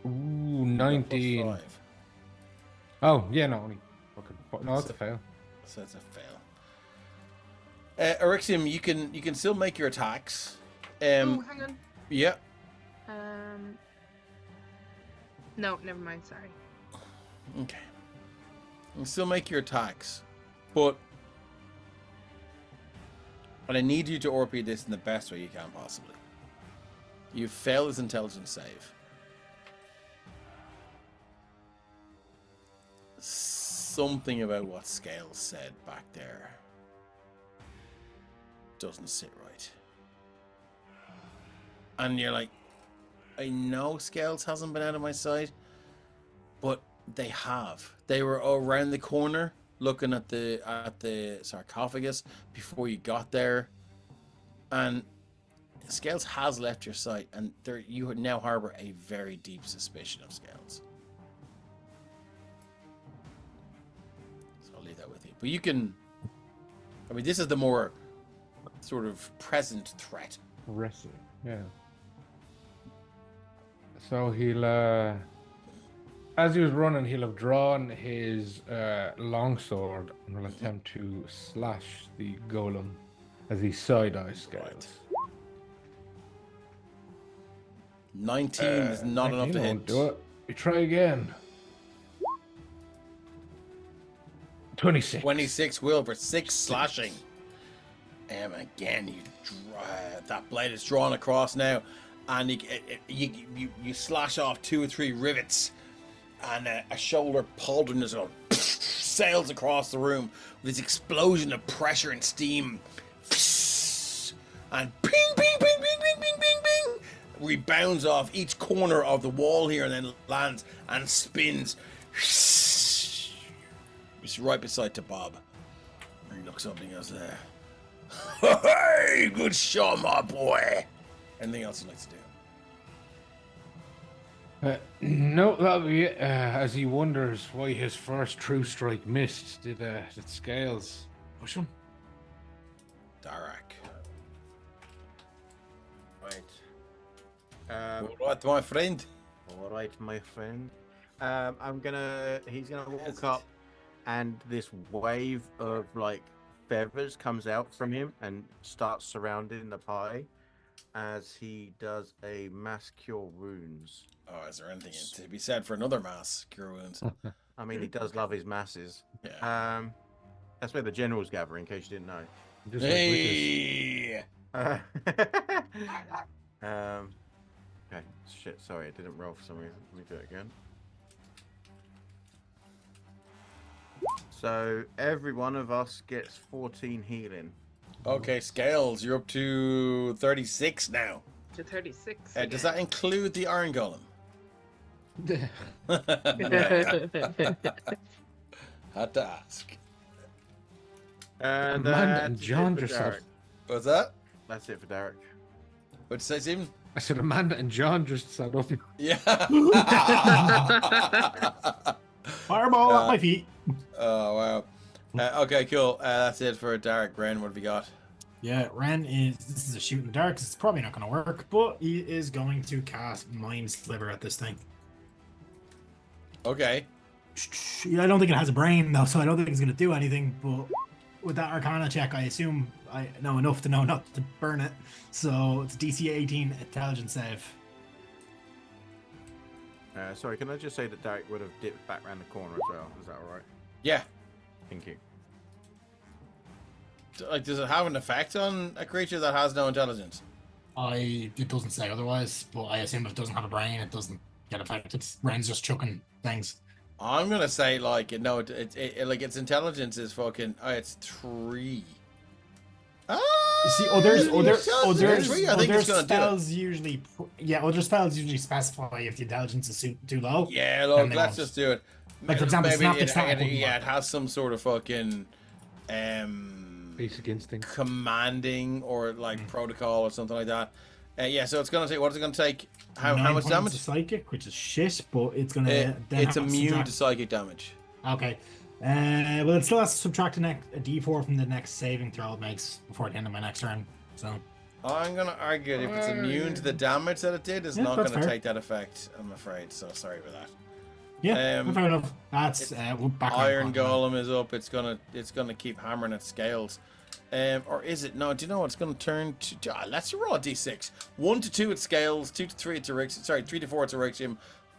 [SPEAKER 6] Ooh, 19.
[SPEAKER 1] +5.
[SPEAKER 6] Oh, yeah, no, only. Okay. No, it's a fail.
[SPEAKER 1] So that's a fail. Erixium, you can still make your attacks.
[SPEAKER 3] Oh, hang on.
[SPEAKER 1] Yeah.
[SPEAKER 3] No, never mind. Sorry.
[SPEAKER 1] Okay. You can still make your attacks, but I need you to RP this in the best way you can possibly. You failed his intelligence save. Something about what Scales said back there doesn't sit right. And you're like, I know Scales hasn't been out of my sight, but they have. They were around the corner looking at the sarcophagus before you got there, and Scales has left your sight, and you now harbor a very deep suspicion of Scales. So I'll leave that with you. But you can, I mean, this is the more sort of present threat.
[SPEAKER 6] Wrestling, yeah. So he'll, as he was running, he'll have drawn his longsword and will attempt to slash the golem as he side-eye Scales.
[SPEAKER 1] 19 is not enough to hit.
[SPEAKER 6] Won't do it. We try again. 26.
[SPEAKER 1] 26 will for 6 slashing. Again, that blade is drawn across now, and you slash off 2 or 3 rivets, and a shoulder pauldron is sails across the room with this explosion of pressure and steam, and ping, ping, ping, ping, ping, ping, ping, ping, rebounds off each corner of the wall here, and then lands and spins. It's right beside to Bob. He looks up and he goes there. Hey, good shot, my boy. Anything else you'd like to do?
[SPEAKER 6] No, that'll be it. As he wonders why his first true strike missed, did Scales push him?
[SPEAKER 1] Darak.
[SPEAKER 2] Right.
[SPEAKER 1] All right, my friend.
[SPEAKER 2] All right, my friend. He's gonna walk up, and this wave of like feathers comes out from him and starts surrounding the party as he does a mass cure wounds.
[SPEAKER 1] Oh, is there anything to be said for another mass cure wounds?
[SPEAKER 2] I mean, he does love his masses.
[SPEAKER 1] Yeah.
[SPEAKER 2] That's where the generals gather, in case you didn't know.
[SPEAKER 6] Just
[SPEAKER 1] Hey.
[SPEAKER 2] Okay. Shit. Sorry, it didn't roll for some reason. Let me do it again. So every one of us gets 14 healing.
[SPEAKER 1] Okay, Scales, you're up to 36 now.
[SPEAKER 3] To 36.
[SPEAKER 1] Does that include the Iron Golem? Had to ask.
[SPEAKER 2] And
[SPEAKER 6] Amanda and John just said.
[SPEAKER 1] What's that?
[SPEAKER 2] That's it for Derek.
[SPEAKER 1] What'd you say, Stephen?
[SPEAKER 6] I said Amanda and John just sat up.
[SPEAKER 1] Yeah.
[SPEAKER 4] Fireball at my feet.
[SPEAKER 1] Oh, wow. Okay, cool. That's it for Derek. Ren, what have you got?
[SPEAKER 4] Yeah, Ren this is a shoot in the dark. It's probably not going to work, but he is going to cast Mind Flayer at this thing.
[SPEAKER 1] Okay.
[SPEAKER 4] I don't think it has a brain though, so I don't think it's going to do anything. But with that Arcana check, I assume I know enough to know not to burn it. So it's DC 18 intelligence save.
[SPEAKER 2] Sorry, can I just say that Derek would have dipped back around the corner as well? Is that all right?
[SPEAKER 1] Yeah.
[SPEAKER 2] Thank you.
[SPEAKER 1] Like, does it have an effect on a creature that has no intelligence?
[SPEAKER 4] It doesn't say otherwise, but I assume if it doesn't have a brain, it doesn't get affected. Ren's just chucking things.
[SPEAKER 1] I'm gonna say like no, like its intelligence is fucking. Oh, it's 3. Ah,
[SPEAKER 4] See, other
[SPEAKER 1] spells
[SPEAKER 4] usually, other spells usually specify if the intelligence is too low.
[SPEAKER 1] Yeah, look,
[SPEAKER 4] they
[SPEAKER 1] let's
[SPEAKER 4] won't.
[SPEAKER 1] just do it.
[SPEAKER 4] Like, for example,
[SPEAKER 1] maybe
[SPEAKER 4] snap the trap wouldn't
[SPEAKER 1] it
[SPEAKER 4] work.
[SPEAKER 1] has some sort of fucking
[SPEAKER 6] Basic instinct.
[SPEAKER 1] commanding or like protocol or something like that. Yeah, so it's going to take, what is it going to take? How
[SPEAKER 4] 9
[SPEAKER 1] much
[SPEAKER 4] points
[SPEAKER 1] damage?
[SPEAKER 4] of psychic, which is shit, but it's going to then
[SPEAKER 1] It's
[SPEAKER 4] have
[SPEAKER 1] immune to
[SPEAKER 4] subtract...
[SPEAKER 1] psychic damage.
[SPEAKER 4] Okay. Well, it still has to subtract a d4 from the next saving throw it makes before the end of my next turn. So
[SPEAKER 1] I'm going to argue that if it's immune to the damage that it did, it's
[SPEAKER 4] Yeah,
[SPEAKER 1] not
[SPEAKER 4] that's
[SPEAKER 1] going to
[SPEAKER 4] fair.
[SPEAKER 1] take that effect, I'm afraid. So sorry for that.
[SPEAKER 4] yeah, fair enough. That's background
[SPEAKER 1] Iron
[SPEAKER 4] content.
[SPEAKER 1] Golem is up. It's gonna keep hammering at scales. Or is it? No, do you know what? It's gonna turn to... let's roll a d6. 1 to 2 it scales, 2 to 3 it's a Rixium. Sorry, 3 to 4 it's a Rixium.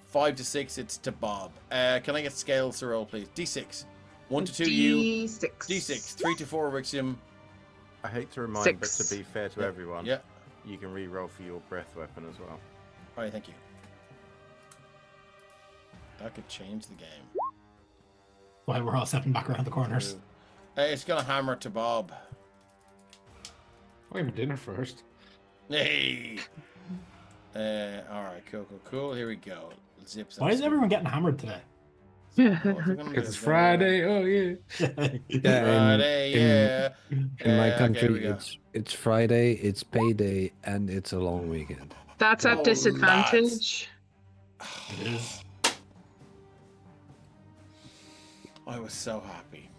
[SPEAKER 1] 5 to 6 it's to Bob. Can I get scales to roll, please? D6. 1 to 2 you. D6. 3 to 4 Rixium.
[SPEAKER 2] I hate to remind,
[SPEAKER 3] 6.
[SPEAKER 2] but to be fair to everyone,
[SPEAKER 1] Yeah.
[SPEAKER 2] you can re-roll for your breath weapon as well.
[SPEAKER 1] Alright, thank you. That could change the game.
[SPEAKER 4] While we're all stepping back around the corners.
[SPEAKER 1] It's gonna hammer to Bob.
[SPEAKER 6] I'm having dinner first.
[SPEAKER 1] Hey. Alright, cool. Here we go. Zips.
[SPEAKER 4] Why is everyone getting hammered today?
[SPEAKER 6] Because it's Friday. Oh yeah.
[SPEAKER 1] Friday, yeah.
[SPEAKER 5] In my
[SPEAKER 1] Okay,
[SPEAKER 5] country,
[SPEAKER 1] here we go.
[SPEAKER 5] it's Friday, it's payday, and it's a long weekend.
[SPEAKER 3] That's at
[SPEAKER 1] Oh,
[SPEAKER 3] disadvantage.
[SPEAKER 4] It is.
[SPEAKER 1] I was so happy.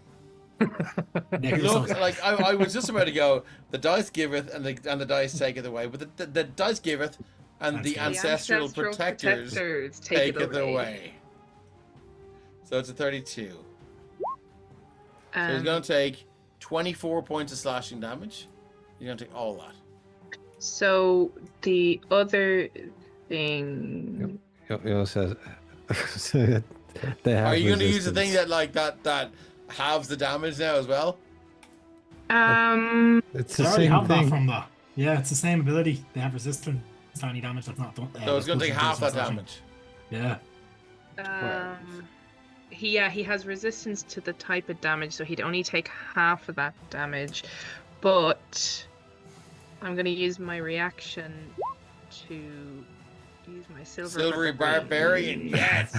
[SPEAKER 4] Yeah,
[SPEAKER 1] Look, like I was just about to go. The dice giveth, and the dice taketh away. But the dice giveth, and the
[SPEAKER 4] That's
[SPEAKER 1] ancestral protectors
[SPEAKER 3] take
[SPEAKER 1] it away. So it's a 32. So he's going to take 24 points of slashing damage. He's going to take all that.
[SPEAKER 3] So the other thing.
[SPEAKER 5] He also says, they have
[SPEAKER 1] Are you going to use the thing
[SPEAKER 5] resistance.
[SPEAKER 1] that halves the damage now as well?
[SPEAKER 5] It's
[SPEAKER 4] I
[SPEAKER 5] the
[SPEAKER 4] already
[SPEAKER 5] same
[SPEAKER 4] have that
[SPEAKER 5] thing.
[SPEAKER 4] from that. Yeah, it's the same ability. They have resistance to any damage that's not done.
[SPEAKER 1] So it's going to take half that
[SPEAKER 4] slashing.
[SPEAKER 1] damage.
[SPEAKER 4] Yeah.
[SPEAKER 3] He has resistance to the type of damage, so he'd only take half of that damage. But I'm going to use my reaction to use my
[SPEAKER 1] Silvery Barbarian, yes!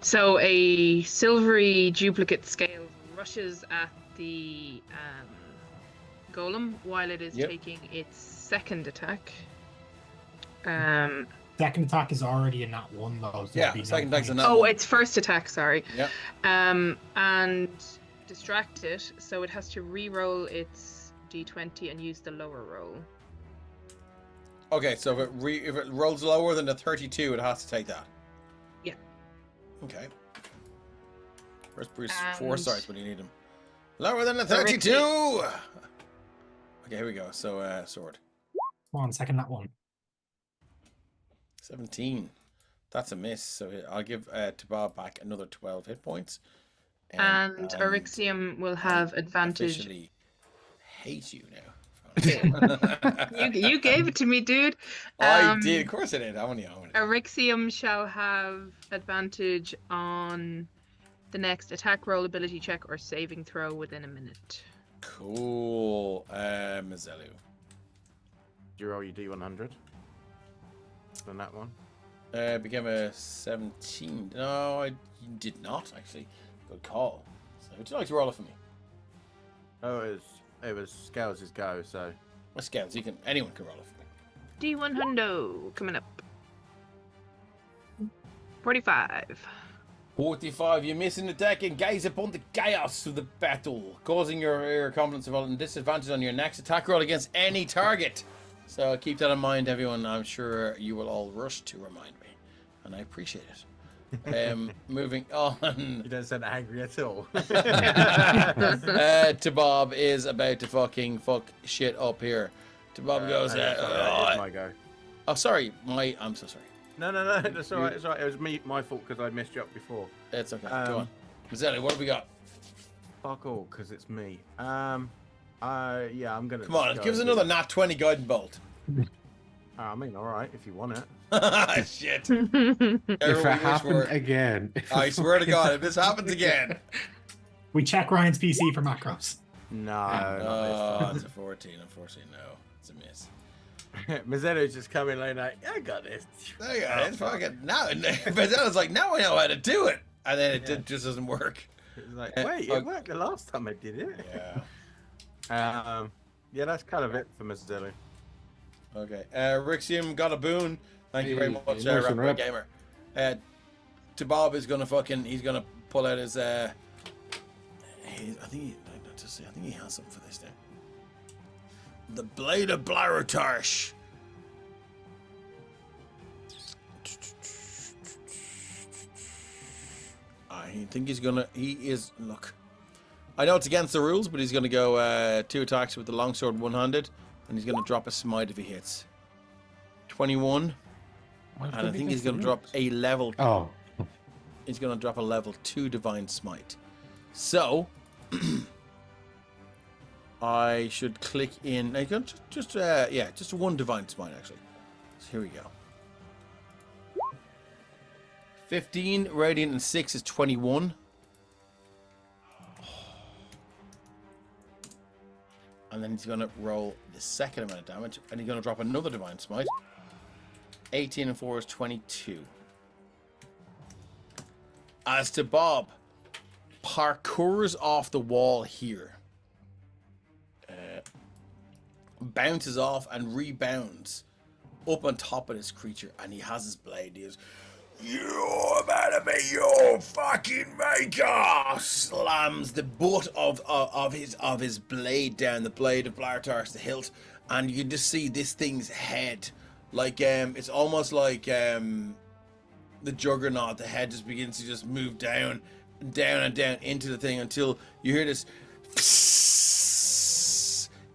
[SPEAKER 3] So a silvery duplicate scale rushes at the golem while it is taking its second attack.
[SPEAKER 4] Second attack is already a nat 1 though. So
[SPEAKER 1] Yeah,
[SPEAKER 4] it'd be
[SPEAKER 1] second
[SPEAKER 4] no
[SPEAKER 1] attack's a
[SPEAKER 4] point.
[SPEAKER 1] nat
[SPEAKER 3] Oh,
[SPEAKER 1] one.
[SPEAKER 3] its first attack, sorry.
[SPEAKER 1] Yep.
[SPEAKER 3] And distract it, so it has to re-roll its d20 and use the lower roll.
[SPEAKER 1] Okay, so if it rolls lower than a 32, it has to take that.
[SPEAKER 3] Yeah.
[SPEAKER 1] Okay. Where's Bruce?
[SPEAKER 3] And-
[SPEAKER 1] 4 starts when you need him. Lower than a 32! Okay, here we go. So, sword.
[SPEAKER 4] Come on, second nat 1.
[SPEAKER 1] 17. That's a miss. So I'll give Tabab back another 12 hit points.
[SPEAKER 3] And Eryxium will have advantage.
[SPEAKER 1] Officially hate you now.
[SPEAKER 3] You gave it to me, dude.
[SPEAKER 1] I did. Of course I did. I only own it.
[SPEAKER 3] Eryxium shall have advantage on the next attack roll, ability check, or saving throw within a minute.
[SPEAKER 1] Cool. Mazelu.
[SPEAKER 2] Do you roll your D100 on that one?
[SPEAKER 1] Became a 17. No, I did not, actually. Good call. So, would you like to roll it for me?
[SPEAKER 2] Oh, it was Scales' go, so...
[SPEAKER 1] My scouts, anyone can roll it for me.
[SPEAKER 3] D1 hundo coming up. 45.
[SPEAKER 1] 45, you miss an attack and gaze upon the chaos of the battle, causing your accomplice to roll a disadvantage on your next attack roll against any target. So keep that in mind, everyone. I'm sure you will all rush to remind me, and I appreciate it. Moving on.
[SPEAKER 2] You don't sound angry at all.
[SPEAKER 1] Tabab is about to fuck shit up here. Tabab goes,
[SPEAKER 2] it's my go.
[SPEAKER 1] oh, sorry, I'm so sorry.
[SPEAKER 2] No, that's alright, it's alright. It was my fault because I messed you up before.
[SPEAKER 1] It's okay, go on. Mazzelli, what have we got?
[SPEAKER 2] Fuck all, because it's me. Yeah, I'm gonna...
[SPEAKER 1] Come on,
[SPEAKER 2] go
[SPEAKER 1] give us
[SPEAKER 2] and
[SPEAKER 1] another
[SPEAKER 2] do-
[SPEAKER 1] nat 20 guiding bolt.
[SPEAKER 2] I mean, alright, if you want it.
[SPEAKER 1] Shit.
[SPEAKER 6] If
[SPEAKER 1] Everyone
[SPEAKER 6] it
[SPEAKER 1] wish
[SPEAKER 6] happened
[SPEAKER 1] for-
[SPEAKER 6] again.
[SPEAKER 1] I swear to God, if this happens again.
[SPEAKER 4] We check Ryan's PC for macros.
[SPEAKER 2] No,
[SPEAKER 1] Oh,
[SPEAKER 2] not
[SPEAKER 1] it's a 14. Unfortunately, no. It's a miss.
[SPEAKER 2] this time. Mazzetto's just coming like, I got this.
[SPEAKER 1] There you go. It's fucking now. But then I was like, now I know how to do it. And then it just doesn't work.
[SPEAKER 2] It's like,
[SPEAKER 1] Uh,
[SPEAKER 2] wait, it worked the last time I did it.
[SPEAKER 1] Yeah.
[SPEAKER 2] Yeah, that's kind of it for Mazzetto.
[SPEAKER 1] Okay. Rixium got a boon. Thank you very
[SPEAKER 6] Hey,
[SPEAKER 1] much,
[SPEAKER 6] nice one,
[SPEAKER 1] Rapper
[SPEAKER 6] Rep.
[SPEAKER 1] Gamer. Bob is gonna he's gonna pull out his I think he has something for this now. The Blade of Blaratarsh. I think look. I know it's against the rules, but he's gonna go 2 attacks with the longsword one-handed, and he's gonna drop a smite if he hits. 21. And I think he's gonna drop a level.
[SPEAKER 6] Oh.
[SPEAKER 1] He's gonna drop a level 2 divine smite. So I should click in. I can just 1 divine smite actually. So here we go. 15 radiant and 6 is 21. And then he's gonna roll the second amount of damage, and he's gonna drop another divine smite. 18 and 4 is 22. As to Bob, parkours off the wall here. Bounces off and rebounds up on top of this creature, and he has his blade. He goes, "You're about to be your fucking maker!" Slams the butt of his blade down, the blade of Blartarsh, the hilt, and you can just see this thing's head. Like it's almost like the Juggernaut. The head just begins to just move down and down and down into the thing until you hear this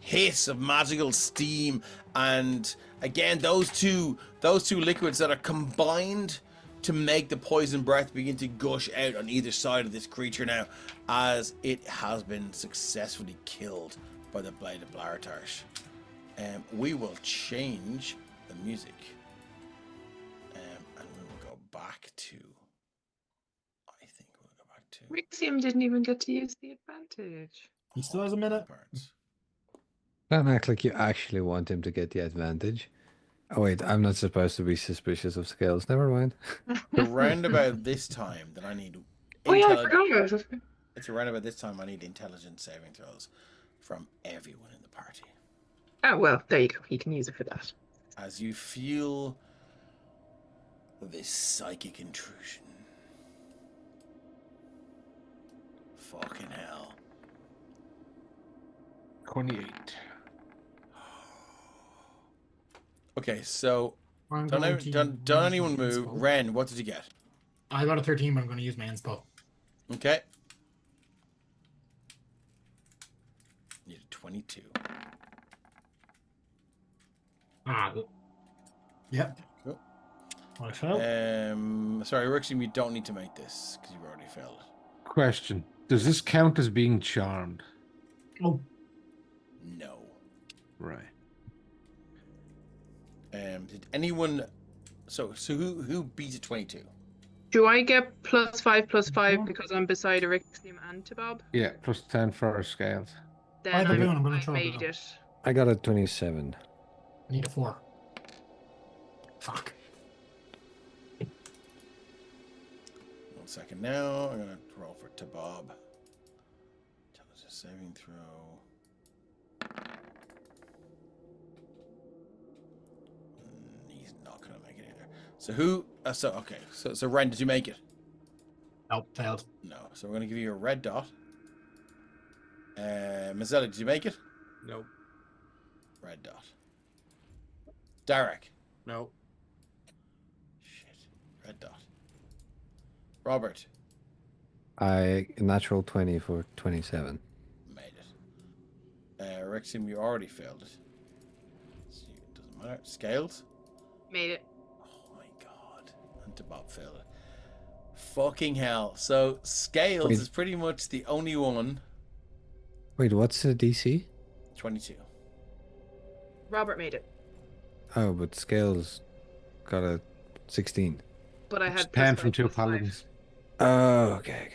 [SPEAKER 1] hiss of magical steam, and again those two liquids that are combined to make the poison breath begin to gush out on either side of this creature now, as it has been successfully killed by the Blade of Blaratarsh. We will change the music, and we will go back to. I think we'll go back to.
[SPEAKER 3] Rixium didn't even get to use the advantage.
[SPEAKER 4] He still has a minute.
[SPEAKER 1] Parts.
[SPEAKER 5] Don't act like you actually want him to get the advantage. Oh wait, I'm not supposed to be suspicious of scales. Never mind.
[SPEAKER 1] Around about this time that I need.
[SPEAKER 3] Oh yeah, I forgot.
[SPEAKER 1] It's around about this time I need intelligence saving throws from everyone in the party.
[SPEAKER 3] Oh well, there you go. You can use it for that.
[SPEAKER 1] As you feel this psychic intrusion. Fucking hell.
[SPEAKER 6] 28.
[SPEAKER 1] Okay, so
[SPEAKER 4] I'm
[SPEAKER 1] don't
[SPEAKER 4] going to
[SPEAKER 1] anyone
[SPEAKER 4] use
[SPEAKER 1] move.
[SPEAKER 4] inspo.
[SPEAKER 1] Ren, what did you get?
[SPEAKER 4] I got a 13, but I'm going to use my inspo.
[SPEAKER 1] Okay. Need a 22.
[SPEAKER 4] Yep.
[SPEAKER 1] Cool.
[SPEAKER 4] I failed.
[SPEAKER 1] Sorry, Rixium, you don't need to make this because you've already failed it.
[SPEAKER 6] Question. Does this count as being charmed?
[SPEAKER 4] Oh,
[SPEAKER 1] No.
[SPEAKER 6] Right.
[SPEAKER 1] Did anyone? So who beat a 22?
[SPEAKER 3] Do I get +5/+5 because I'm beside a Rixium and Tabob?
[SPEAKER 6] Yeah, plus 10 for our scales.
[SPEAKER 3] Then
[SPEAKER 4] I have a
[SPEAKER 3] I,
[SPEAKER 4] boon, I'm gonna
[SPEAKER 3] I
[SPEAKER 4] throw a
[SPEAKER 3] made
[SPEAKER 4] boon.
[SPEAKER 3] it.
[SPEAKER 5] I got a 27.
[SPEAKER 4] I need a 4. Fuck.
[SPEAKER 1] 1 second now. I'm gonna roll for Tabob. Intelligence saving throw. He's not gonna make it either. So who? So Ren, did you make it?
[SPEAKER 4] Nope, failed.
[SPEAKER 1] No. So we're gonna give you a red dot. Mazzella, did you make it?
[SPEAKER 2] Nope.
[SPEAKER 1] Red dot. Derek.
[SPEAKER 2] Nope.
[SPEAKER 1] Shit. Red dot. Robert.
[SPEAKER 5] I natural 20 for 27.
[SPEAKER 1] Made it. Rixium, you already failed it. So it doesn't matter. Scales.
[SPEAKER 3] Made it.
[SPEAKER 1] Oh my god. And Bob failed it. Fucking hell. So Scales
[SPEAKER 5] Wait.
[SPEAKER 1] is pretty much the only one.
[SPEAKER 5] Wait, what's the DC?
[SPEAKER 1] 22.
[SPEAKER 3] Robert made it.
[SPEAKER 5] Oh, but Scales got a 16.
[SPEAKER 3] But I
[SPEAKER 6] It's
[SPEAKER 3] had
[SPEAKER 6] 10
[SPEAKER 3] +5/+5.
[SPEAKER 6] from 2 paladins.
[SPEAKER 5] Oh, okay.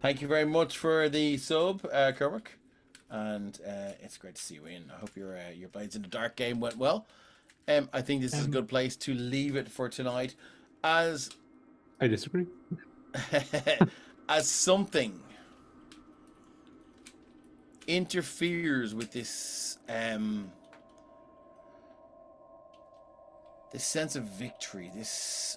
[SPEAKER 1] Thank you very much for the sub, Kerwick. And it's great to see you in. I hope your Blades in the Dark game went well. I think this is a good place to leave it for tonight. As
[SPEAKER 6] I disagree.
[SPEAKER 1] as something interferes with this this sense of victory, this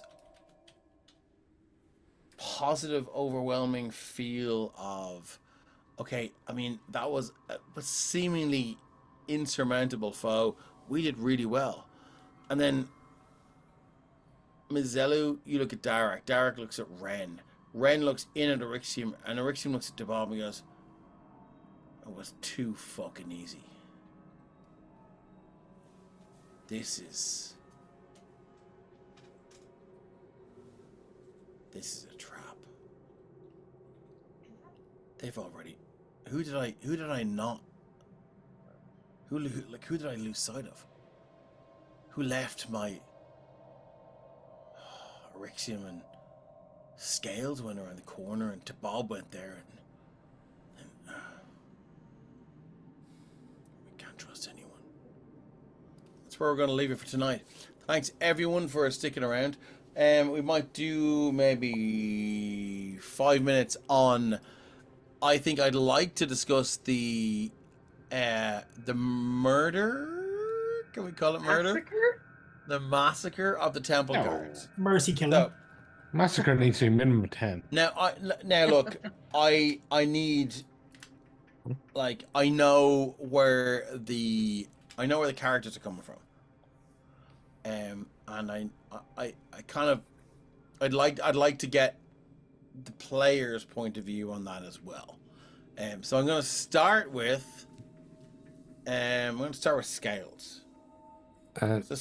[SPEAKER 1] positive, overwhelming feel of, okay, I mean, that was a seemingly insurmountable foe. We did really well. And then Mizelu, you look at Darak. Darak looks at Ren. Ren looks in at Orixium, and Orixium looks at Debob and goes, it was too fucking easy. This is a trap. They've already. Who did I not? Who did I lose sight of? Who left my Orixium and Scales went around the corner, and Debob went there, and we can't trust anyone. That's where we're going to leave it for tonight. Thanks everyone for sticking around. We might do maybe 5 minutes on. I think I'd like to discuss the murder. Can we call it murder?
[SPEAKER 3] Massacre?
[SPEAKER 1] The massacre of the Temple Guards.
[SPEAKER 4] Mercy killing.
[SPEAKER 1] So,
[SPEAKER 6] Massacre needs to be minimum 10.
[SPEAKER 1] now look, I need, like, I know where the characters are coming from. And I kind of, I'd like to get the player's point of view on that as well. So I'm going to start with Scales.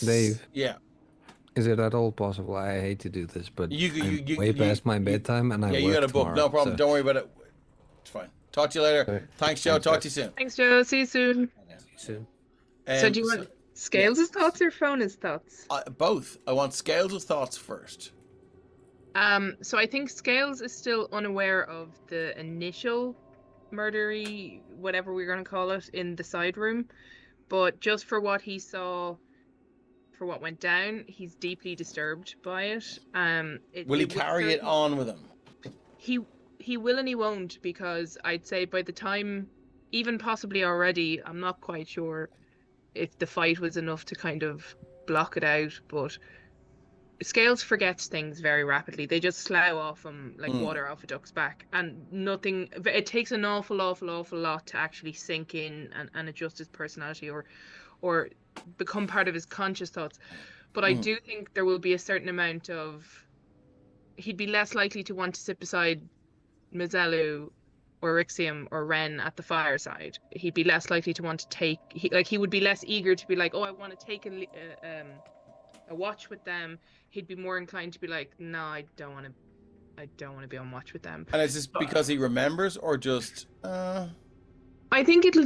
[SPEAKER 5] Dave,
[SPEAKER 1] Yeah.
[SPEAKER 5] is it at all possible? I hate to do this, but
[SPEAKER 1] You
[SPEAKER 5] way past my bedtime, and I
[SPEAKER 1] you
[SPEAKER 5] work
[SPEAKER 1] got a book.
[SPEAKER 5] tomorrow,
[SPEAKER 1] No problem.
[SPEAKER 5] so-
[SPEAKER 1] Don't worry about it. It's fine. Talk to you later.
[SPEAKER 6] Okay.
[SPEAKER 1] Thanks, Joe.
[SPEAKER 5] Thanks,
[SPEAKER 1] Talk
[SPEAKER 5] guys.
[SPEAKER 1] to you soon.
[SPEAKER 3] Thanks, Joe. See you soon.
[SPEAKER 5] Soon.
[SPEAKER 3] So do you want Scales' thoughts or Fona's thoughts?
[SPEAKER 1] Both. I want Scales' thoughts first.
[SPEAKER 3] So I think Scales is still unaware of the initial murdery, whatever we're going to call it, in the side room. But just for what he saw, for what went down, he's deeply disturbed by it.
[SPEAKER 1] Will he carry it on with him?
[SPEAKER 3] He will and he won't, because I'd say by the time, even possibly already, I'm not quite sure if the fight was enough to kind of block it out, but Scales forgets things very rapidly. They just slough off him like water off a duck's back, and nothing. It takes an awful lot to actually sink in and adjust his personality or become part of his conscious thoughts. But I do think there will be a certain amount of, he'd be less likely to want to sit beside Mizelu or Rixium or Ren at the fireside. He'd be less likely to want to take, he would be less eager to be like, oh, I want to take a watch with them. He'd be more inclined to be like, no, I don't want to be on watch with them.
[SPEAKER 1] And is this because he remembers, or just?
[SPEAKER 3] I think it'll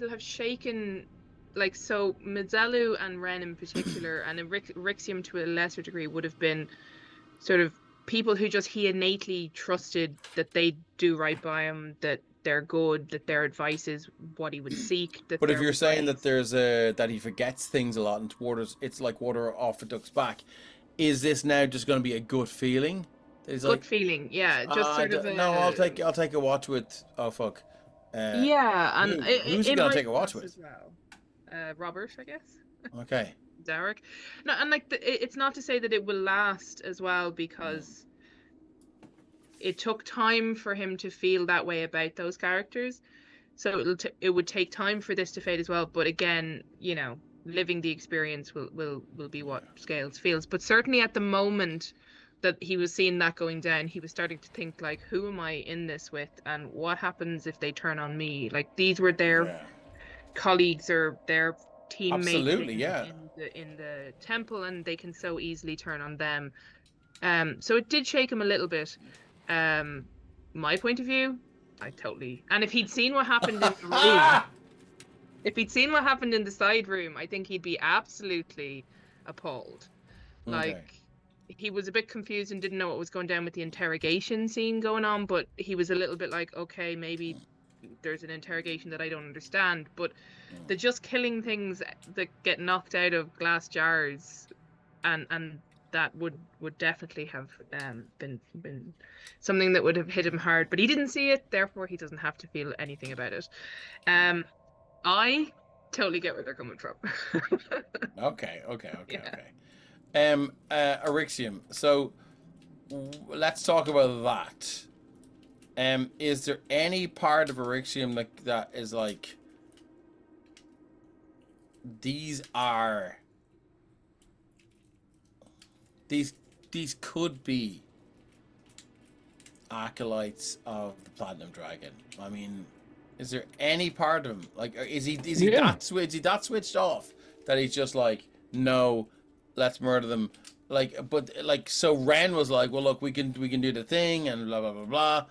[SPEAKER 3] have shaken, like, so Mizelu and Ren in particular, and Rixium to a lesser degree, would have been sort of people who just he innately trusted that they do right by him, that they're good, that their advice is what he would seek.
[SPEAKER 1] But if you're saying that that he forgets things a lot and it's like water off a duck's back, is this now just going to be a good feeling?
[SPEAKER 3] Good feeling, yeah. Just sort of.
[SPEAKER 1] No, I'll take a watch with. Oh fuck.
[SPEAKER 3] Yeah, and
[SPEAKER 1] who's he gonna take a watch with?
[SPEAKER 3] As well. Robert, I guess.
[SPEAKER 1] Okay.
[SPEAKER 3] Derek. No, and like it's not to say that it will last as well, because it took time for him to feel that way about those characters, so it would take time for this to fade as well. But again, living the experience will be what Scales feels. But certainly at the moment that he was seeing that going down, he was starting to think, like, who am I in this with, and what happens if they turn on me? Like, these were their colleagues or their teammates.
[SPEAKER 1] Absolutely, yeah.
[SPEAKER 3] in the temple, and they can so easily turn on them. So it did shake him a little bit. My point of view, and if he'd seen what happened in the room, if he'd seen what happened in the side room, I think he'd be absolutely appalled. Like, he was a bit confused and didn't know what was going down with the interrogation scene going on, but he was a little bit like, okay, maybe there's an interrogation that I don't understand. But the just killing things that get knocked out of glass jars and that would definitely have been something that would have hit him hard. But he didn't see it, therefore he doesn't have to feel anything about it. I totally get where they're coming from.
[SPEAKER 1] Okay.
[SPEAKER 3] Yeah.
[SPEAKER 1] Arixium. So let's talk about that. Is there any part of Arixium that is like, these could be acolytes of the Platinum Dragon? I mean, is there any part of him, like, is he that switched off that he's just like, no, let's murder them? Like, but like, so Ren was like, well, look, we can do the thing and blah blah blah blah.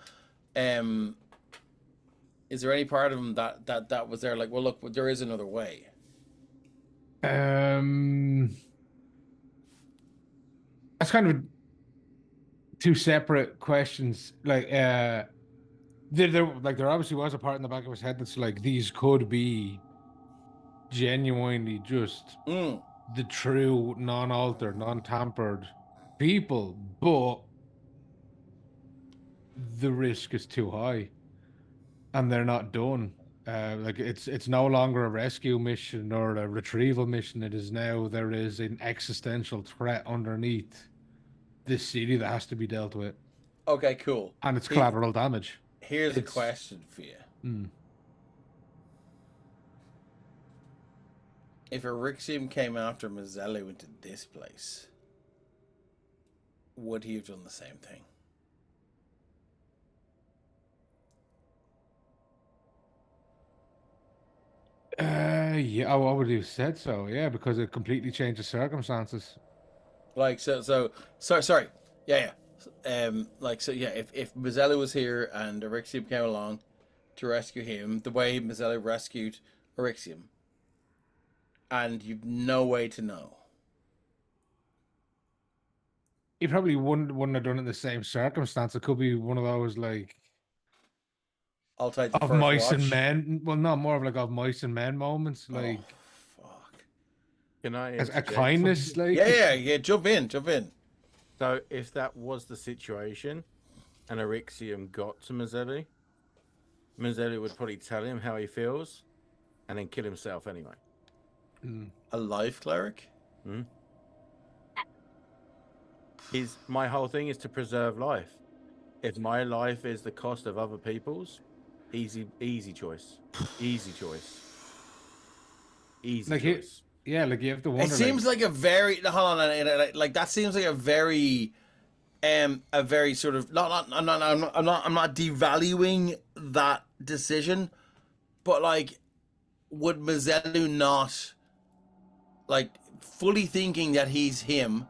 [SPEAKER 1] Is there any part of him that was there like, well, look, there is another way?
[SPEAKER 6] That's kind of two separate questions. Like, there obviously was a part in the back of his head that's like, these could be genuinely just the true, non-altered, non-tampered people, but the risk is too high, and they're not done. Like, it's no longer a rescue mission or a retrieval mission. It is now, there is an existential threat underneath this city that has to be dealt with.
[SPEAKER 1] Okay, cool.
[SPEAKER 6] And it's collateral damage.
[SPEAKER 1] Here's a question for you. If Arixium came after Mazzellu into this place, would he have done the same thing?
[SPEAKER 6] Yeah, I would have said so. Yeah, because it completely changed the circumstances.
[SPEAKER 1] Like, sorry. Yeah. Like, so yeah, if Mazzellu was here and Arixium came along to rescue him, the way Mazzellu rescued Arixium, and you've no way to know.
[SPEAKER 6] He probably wouldn't have done it in the same circumstance. It could be one of those, like,
[SPEAKER 1] I'll take the
[SPEAKER 6] of
[SPEAKER 1] first
[SPEAKER 6] mice and
[SPEAKER 1] watch.
[SPEAKER 6] men. Well, not more of like of mice and men moments. Like,
[SPEAKER 1] fuck.
[SPEAKER 2] Can I
[SPEAKER 6] as a kindness, like,
[SPEAKER 1] Yeah. Jump in.
[SPEAKER 2] So if that was the situation, and Arixium got to Mazzellu would probably tell him how he feels, and then kill himself anyway.
[SPEAKER 1] A life cleric?
[SPEAKER 2] My whole thing is to preserve life. If my life is the cost of other people's, easy choice. Easy choice.
[SPEAKER 6] like
[SPEAKER 2] choice.
[SPEAKER 6] Yeah, like, you have to wonder.
[SPEAKER 1] It seems like a very, hold on, like that seems like a very sort of, I'm not devaluing that decision, but like, would Mazzellu not, like, fully thinking that he's him,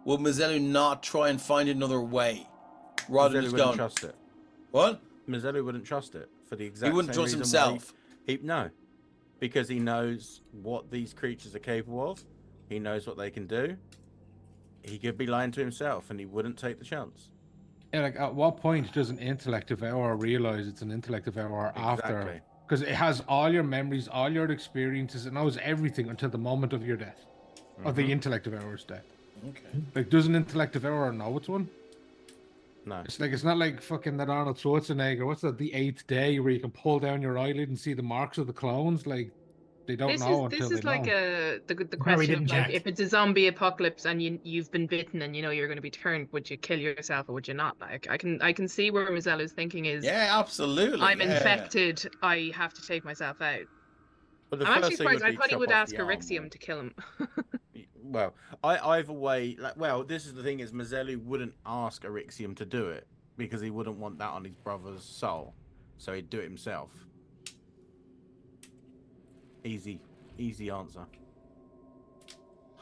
[SPEAKER 1] would Mazzellu not try and find another way rather than just going,
[SPEAKER 2] trust it?
[SPEAKER 1] What?
[SPEAKER 2] Mazzellu wouldn't trust it for the exact.
[SPEAKER 1] He wouldn't
[SPEAKER 2] same
[SPEAKER 1] trust
[SPEAKER 2] reason
[SPEAKER 1] himself.
[SPEAKER 2] No, because he knows what these creatures are capable of. He knows what they can do. He could be lying to himself, and he wouldn't take the chance.
[SPEAKER 6] Yeah, like, at what point does an intellect devour realize it's an intellect devour after? Because it has all your memories, all your experiences, it knows everything until the moment of your death, of the intellect devour's death.
[SPEAKER 1] Okay.
[SPEAKER 6] Like, does an intellect devourer know it's one?
[SPEAKER 2] No.
[SPEAKER 6] It's like, it's not like fucking that Arnold Schwarzenegger. What's that? The Eighth Day, where you can pull down your eyelid and see the marks of the clones. Like, they don't know until they know.
[SPEAKER 3] This is like the question of, like, if it's a zombie apocalypse and you've been bitten and you know you're going to be turned, would you kill yourself or would you not? Like, I can see where Mazzellu's thinking is.
[SPEAKER 1] Yeah, absolutely.
[SPEAKER 3] I'm infected. I have to take myself out. I'm actually surprised. I thought he would ask Arixium to kill him.
[SPEAKER 2] Well, either way, like, well, this is the thing: is Mazzellu wouldn't ask Arixium to do it because he wouldn't want that on his brother's soul, so he'd do it himself. Easy answer.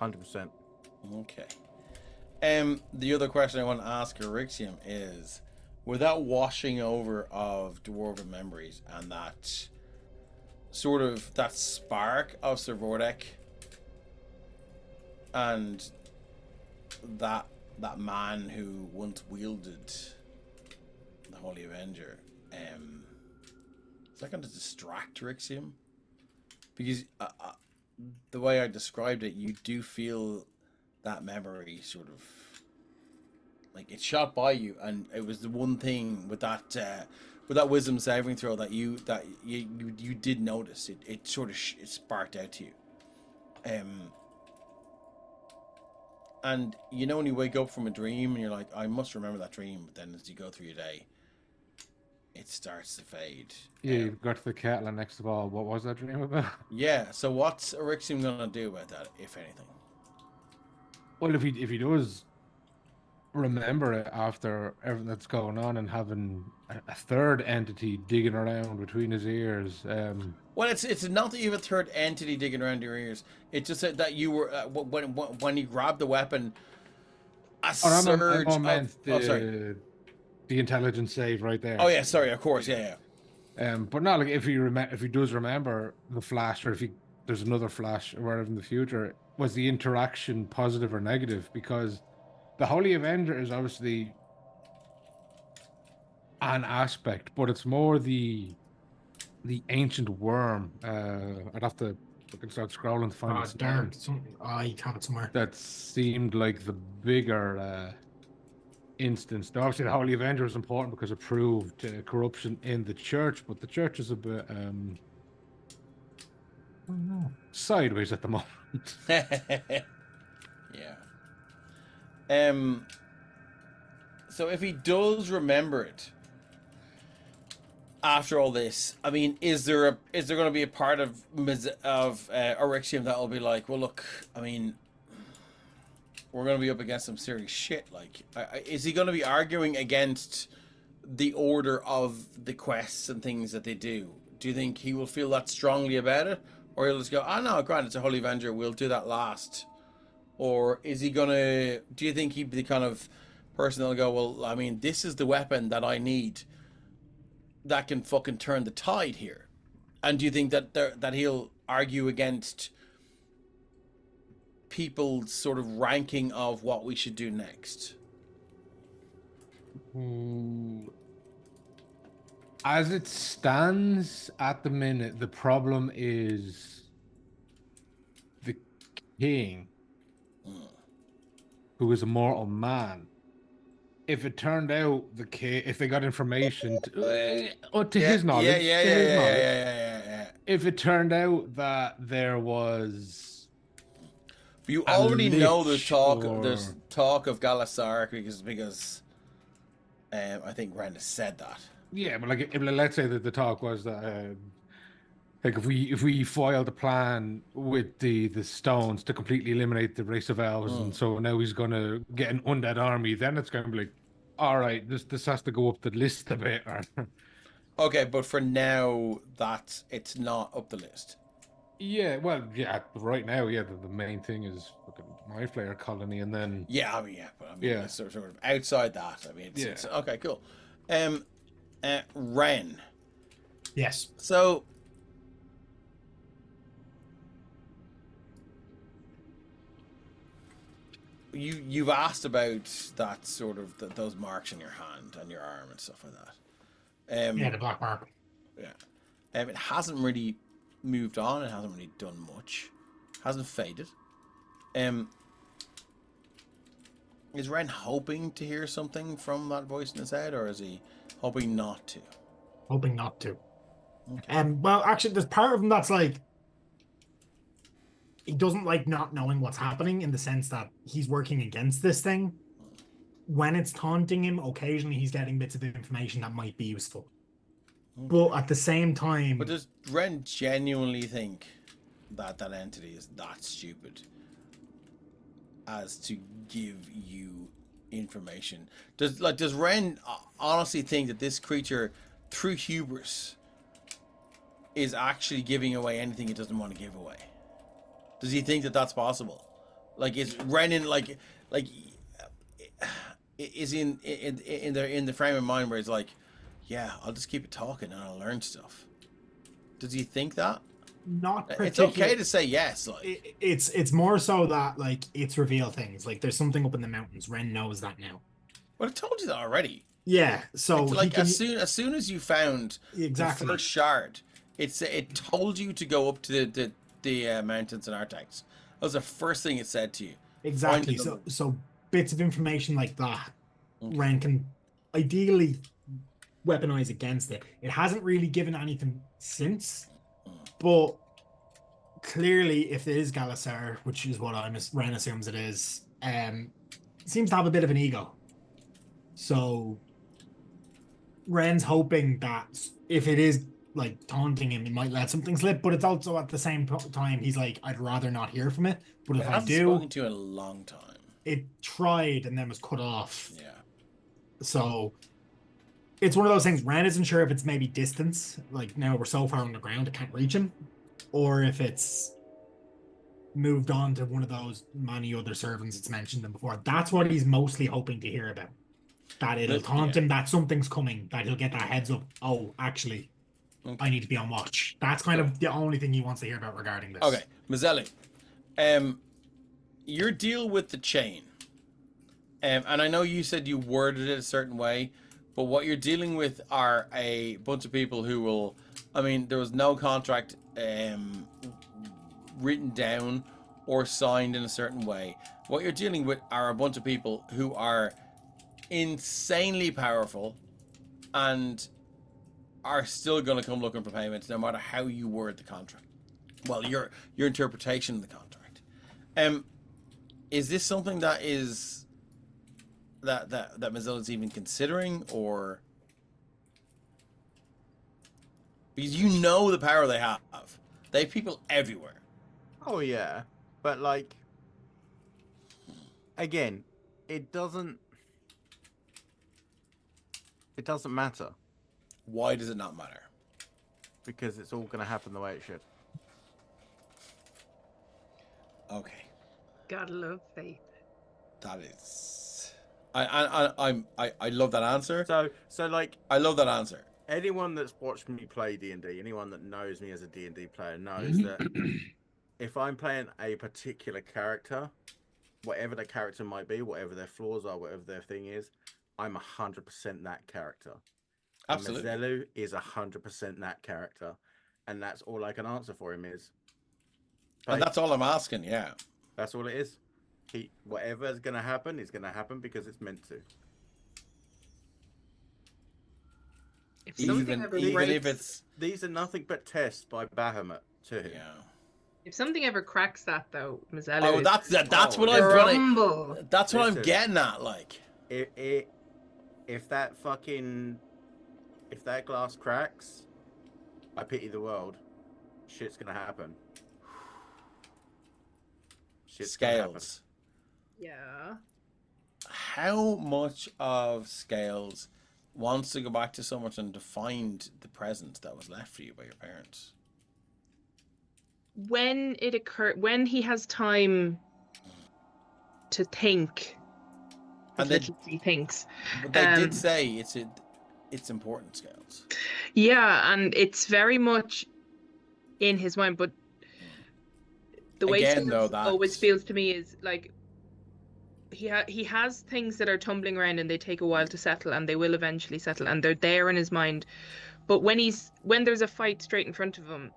[SPEAKER 2] 100%.
[SPEAKER 1] Okay. The other question I want to ask Arixium is, without washing over of Dwarven memories and that sort of that spark of Servordek and that man who once wielded the Holy Avenger, is that going to distract Arixium? Because the way I described it, you do feel that memory sort of like it shot by you, and it was the one thing with that wisdom saving throw that you did notice. It sort of it sparked out to you. And you know when you wake up from a dream and you're like, I must remember that dream, but then as you go through your day, it starts to fade.
[SPEAKER 6] Yeah, you've got to the kettle, and next of all, what was that dream about?
[SPEAKER 1] Yeah, so what's Erixium gonna do about that, if anything?
[SPEAKER 6] Well, if he does remember it after everything that's going on and having a third entity digging around between his ears.
[SPEAKER 1] Well, it's not that you have a third entity digging around your ears. It's just that you were when you grabbed the weapon, a surge
[SPEAKER 6] the intelligence save right there.
[SPEAKER 1] Oh yeah, sorry, of course, yeah.
[SPEAKER 6] But not like if he does remember the flash, or if there's another flash or whatever in the future, was the interaction positive or negative? Because the Holy Avenger is obviously an aspect, but it's more the ancient worm. I'd have to start scrolling to find its name.
[SPEAKER 4] I have it somewhere.
[SPEAKER 6] That seemed like the bigger instance. Now, obviously, the Holy Avenger was important because it proved corruption in the church, but the church is a bit sideways at the moment.
[SPEAKER 1] Yeah. So if he does remember it after all this, I mean, is there going to be a part of Erixium that will be like, well, look, I mean, we're going to be up against some serious shit. Like, is he going to be arguing against the order of the quests and things that they do? Do you think he will feel that strongly about it, or he'll just go, "Oh no, Grant, it's a Holy Avenger. We'll do that last"? Or is he gonna? Do you think he'd be the kind of person that'll go, "Well, I mean, this is the weapon that I need that can fucking turn the tide here"? And do you think that he'll argue against people's sort of ranking of what we should do next?
[SPEAKER 6] As it stands at the minute, the problem is the king, who is a mortal man. If it turned out if they got information to his knowledge, if it turned out that there was,
[SPEAKER 1] but you already know there's talk of Galasar because I think Randa said that.
[SPEAKER 6] Yeah, but like, let's say that the talk was that, like, if we foil the plan with the stones to completely eliminate the race of elves, and so now he's gonna get an undead army, then it's gonna be like, all right, this has to go up the list a bit.
[SPEAKER 1] Okay, but for now, it's not up the list.
[SPEAKER 6] Yeah, well, yeah, right now, yeah, the main thing is fucking Mind Flayer colony, and then
[SPEAKER 1] sort of outside that, I mean, it's okay, cool. Ren.
[SPEAKER 4] Yes.
[SPEAKER 1] So you've asked about that sort of those marks in your hand and your arm and stuff like that.
[SPEAKER 4] Yeah, the black mark.
[SPEAKER 1] Yeah. It hasn't really moved on. It hasn't really done much. Hasn't faded. Is Ren hoping to hear something from that voice in his head, or is he hoping not to?
[SPEAKER 4] Hoping not to.
[SPEAKER 1] Okay.
[SPEAKER 4] Well, actually, there's part of him that's like, he doesn't like not knowing what's happening, in the sense that he's working against this thing. When it's taunting him, occasionally he's getting bits of information that might be useful. Okay. But at the same time...
[SPEAKER 1] But does Ren genuinely think that that entity is that stupid as to give you information? Does Ren honestly think that this creature, through hubris, is actually giving away anything it doesn't want to give away? Does he think that that's possible? Like, is Ren in is he in the frame of mind where he's like, yeah, I'll just keep it talking and I'll learn stuff? Does he think that?
[SPEAKER 4] Not particularly.
[SPEAKER 1] It's okay to say yes. Like,
[SPEAKER 4] it's more so that, like, it's reveal things. Like, there's something up in the mountains. Ren knows that now.
[SPEAKER 1] Well, I told you that already.
[SPEAKER 4] Yeah, so
[SPEAKER 1] it's like as soon as you found the first shard, it told you to go up to the mountains in Artax. That was the first thing it said to you.
[SPEAKER 4] Exactly.
[SPEAKER 1] Finding them.
[SPEAKER 4] So bits of information like that,
[SPEAKER 1] Okay.
[SPEAKER 4] Ren can ideally weaponize against it. It hasn't really given anything since, but clearly, if it is Galisar, which is what Ren assumes it is, seems to have a bit of an ego. So Ren's hoping that if it is like taunting him, it might let something slip, but it's also at the same time he's like, I'd rather not hear from it. But if
[SPEAKER 1] I
[SPEAKER 4] I
[SPEAKER 1] haven't
[SPEAKER 4] do,
[SPEAKER 1] spoken to you in a long time.
[SPEAKER 4] it tried and then was cut off.
[SPEAKER 1] Yeah.
[SPEAKER 4] So it's one of those things. Ren isn't sure if it's maybe distance, like now we're so far on the ground it can't reach him, or if it's moved on to one of those many other servants it's mentioned them before. That's what he's mostly hoping to hear about. That it'll taunt him that something's coming, that he'll get that heads up. Oh, actually, I need to be on watch. That's kind of the only thing he wants to hear about regarding this.
[SPEAKER 1] Okay, Mazzelli, your deal with the chain, and I know you said you worded it a certain way, but what you're dealing with are a bunch of people who will, I mean, there was no contract written down or signed in a certain way. What you're dealing with are a bunch of people who are insanely powerful and are still going to come looking for payments no matter how you word the contract. Well, your interpretation of the contract. Is this something that is that Mazilla's even considering, or because you know the power they have? They have people everywhere.
[SPEAKER 2] Oh yeah, but like, again, it doesn't matter
[SPEAKER 1] Why does it not matter?
[SPEAKER 2] because it's all going to happen the way it should.
[SPEAKER 1] Okay,
[SPEAKER 3] Gotta love faith.
[SPEAKER 1] that is. I love that answer.
[SPEAKER 2] So like,
[SPEAKER 1] I love that answer.
[SPEAKER 2] anyone that's watched me play D&D, anyone that knows me as a D&D player knows that if I'm playing a particular character, whatever the character might be, whatever their flaws are, whatever their thing is, I'm 100% that character.
[SPEAKER 1] Absolutely.
[SPEAKER 2] And Mazzellu is 100% that character. And that's all I can answer for him is.
[SPEAKER 1] And that's all I'm asking, yeah.
[SPEAKER 2] That's all it is. Whatever's going to happen is going to happen because it's meant to.
[SPEAKER 3] If something
[SPEAKER 1] Even
[SPEAKER 3] ever
[SPEAKER 1] if
[SPEAKER 3] breaks,
[SPEAKER 1] it's
[SPEAKER 2] These are nothing but tests by Bahamut to him.
[SPEAKER 1] yeah.
[SPEAKER 3] if something ever cracks that though, Mazzellu
[SPEAKER 1] Oh,
[SPEAKER 3] is
[SPEAKER 1] that's what I'm
[SPEAKER 3] grumble.
[SPEAKER 1] trying. That's what I'm
[SPEAKER 2] Listen.
[SPEAKER 1] getting at. Like,
[SPEAKER 2] If that glass cracks, I pity the world. Shit's gonna happen. Shit's gonna happen.
[SPEAKER 1] Scales.
[SPEAKER 3] Yeah.
[SPEAKER 1] How much of Scales wants to go back to so much and to find the present that was left for you by your parents?
[SPEAKER 3] When it occurred, when he has time to think,
[SPEAKER 1] And
[SPEAKER 3] as little as he thinks.
[SPEAKER 1] But they did say it's important, Scales.
[SPEAKER 3] Yeah, and it's very much in his mind, but the way
[SPEAKER 1] Again, though,
[SPEAKER 3] Scales always feels to me is like he has things that are tumbling around and they take a while to settle, and they will eventually settle, and they're there in his mind. But when there's a fight straight in front of him,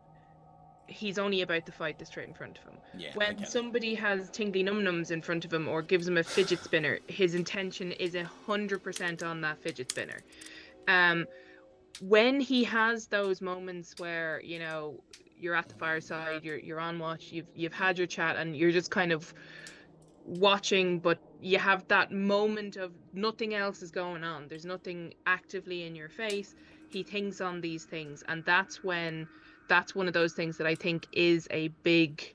[SPEAKER 3] he's only about the fight that's straight in front of him.
[SPEAKER 1] Yeah,
[SPEAKER 3] when somebody has tingly num-nums in front of him or gives him a fidget spinner, his intention is 100% on that fidget spinner. When he has those moments where, you know, you're at the fireside, you're on watch, you've had your chat, and you're just kind of watching, but you have that moment of nothing else is going on. There's nothing actively in your face. He thinks on these things, and that's one of those things that I think is a big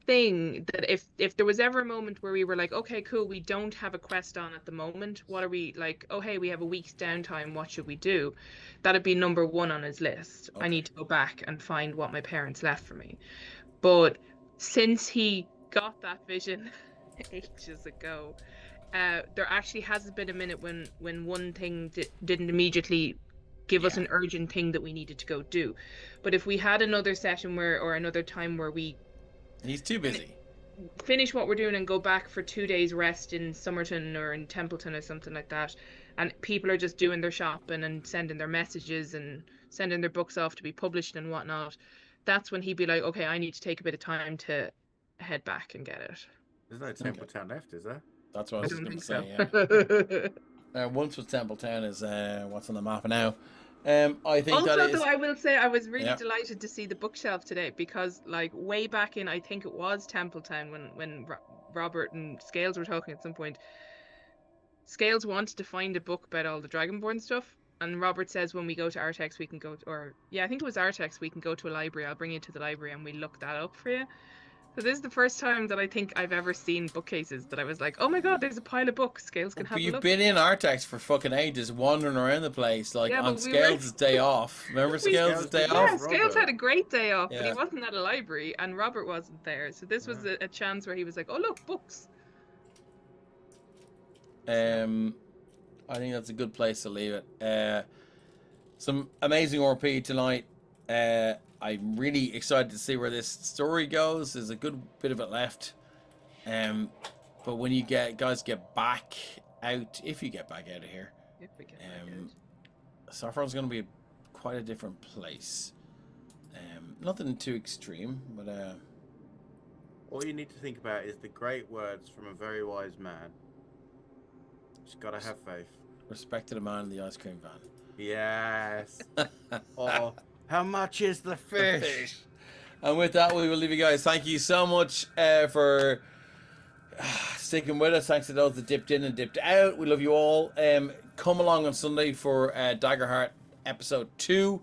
[SPEAKER 3] thing, that if there was ever a moment where we were like, okay, cool, we don't have a quest on at the moment, what are we like, oh hey, we have a week's downtime, what should we do? That'd be number one on his list. Okay. I need to go back and find what my parents left for me. But since he got that vision ages ago, there actually hasn't been a minute when one thing didn't immediately give us an urgent thing that we needed to go do. But if we had another session or another time where
[SPEAKER 1] he's too busy,
[SPEAKER 3] finish what we're doing and go back for 2 days rest in Somerton or in Templeton or something like that, and people are just doing their shopping and sending their messages and sending their books off to be published and whatnot, that's when he'd be like, okay, I need to take a bit of time to head back and get it.
[SPEAKER 2] There's no Temple Town left, is there?
[SPEAKER 1] That's what I
[SPEAKER 3] I
[SPEAKER 1] was
[SPEAKER 3] don't
[SPEAKER 1] going to
[SPEAKER 3] think
[SPEAKER 1] say.
[SPEAKER 3] so.
[SPEAKER 1] Yeah. Once was Templetown is what's on the map now. I think
[SPEAKER 3] Also,
[SPEAKER 1] that is.
[SPEAKER 3] though, I will say I was really
[SPEAKER 1] Yeah.
[SPEAKER 3] delighted to see the bookshelf today because, like, way back in, I think it was Templetown when Robert and Scales were talking at some point. Scales wanted to find a book about all the Dragonborn stuff, and Robert says when we go to Artex, we can go, I think it was Artex, we can go to a library. I'll bring you to the library and we look that up for you. So this is the first time that I think I've ever seen bookcases that I was like, oh my god, there's a pile of books. Scales can have
[SPEAKER 1] But
[SPEAKER 3] a
[SPEAKER 1] you've
[SPEAKER 3] look.
[SPEAKER 1] been in Artex for fucking ages, wandering around the place, like
[SPEAKER 3] Yeah,
[SPEAKER 1] on
[SPEAKER 3] but we
[SPEAKER 1] Scales' day off. Remember Scales' day
[SPEAKER 2] did
[SPEAKER 1] off?
[SPEAKER 3] Yeah, Scales
[SPEAKER 2] Robert.
[SPEAKER 3] had a great day off, but
[SPEAKER 1] Yeah.
[SPEAKER 3] he wasn't at a library, and Robert wasn't there. So this was a chance where he was like, oh look, books.
[SPEAKER 1] I think that's a good place to leave it. Some amazing RP tonight. I'm really excited to see where this story goes. There's a good bit of it left. But when you guys get back out, if you get back out of here,
[SPEAKER 3] If we get back out.
[SPEAKER 1] Sopherone's going to be quite a different place. Nothing too extreme, but
[SPEAKER 2] All you need to think about is the great words from a very wise man. Just gotta have faith.
[SPEAKER 1] respect to the man in the ice cream van.
[SPEAKER 2] Yes. Oh, how much is the fish?
[SPEAKER 1] And with that, we will leave you guys. Thank you so much for sticking with us. Thanks to those that dipped in and dipped out. We love you all. Come along on Sunday for Daggerheart episode 2.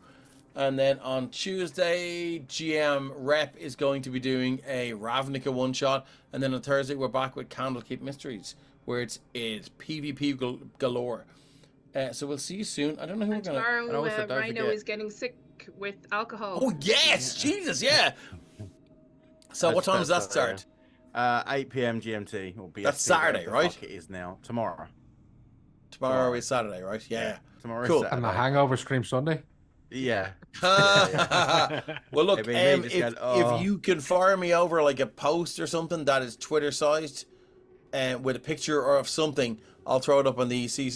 [SPEAKER 1] And then on Tuesday, GM Rep is going to be doing a Ravnica one-shot. And then on Thursday, we're back with Candlekeep Mysteries, where it's PvP galore. So we'll see you soon. I don't know who we're going to...
[SPEAKER 3] Tomorrow,
[SPEAKER 2] And also, don't
[SPEAKER 3] Rhino
[SPEAKER 2] forget-
[SPEAKER 3] is getting sick with alcohol.
[SPEAKER 1] Oh, yes! Jesus, yeah! So what time does that start?
[SPEAKER 2] 8 p.m. GMT. Or BST,
[SPEAKER 1] That's Saturday,
[SPEAKER 2] whatever the
[SPEAKER 1] right?
[SPEAKER 2] fuck it is now. Tomorrow.
[SPEAKER 1] Tomorrow is Saturday, right? Yeah.
[SPEAKER 2] Tomorrow
[SPEAKER 1] Cool.
[SPEAKER 2] is
[SPEAKER 6] And the
[SPEAKER 2] Saturday.
[SPEAKER 6] hangover scream Sunday.
[SPEAKER 2] Yeah.
[SPEAKER 1] Well, look,
[SPEAKER 2] It'd be me just going,
[SPEAKER 1] if you can fire me over like a post or something that is Twitter sized, with a picture or of something, I'll throw it up on the EC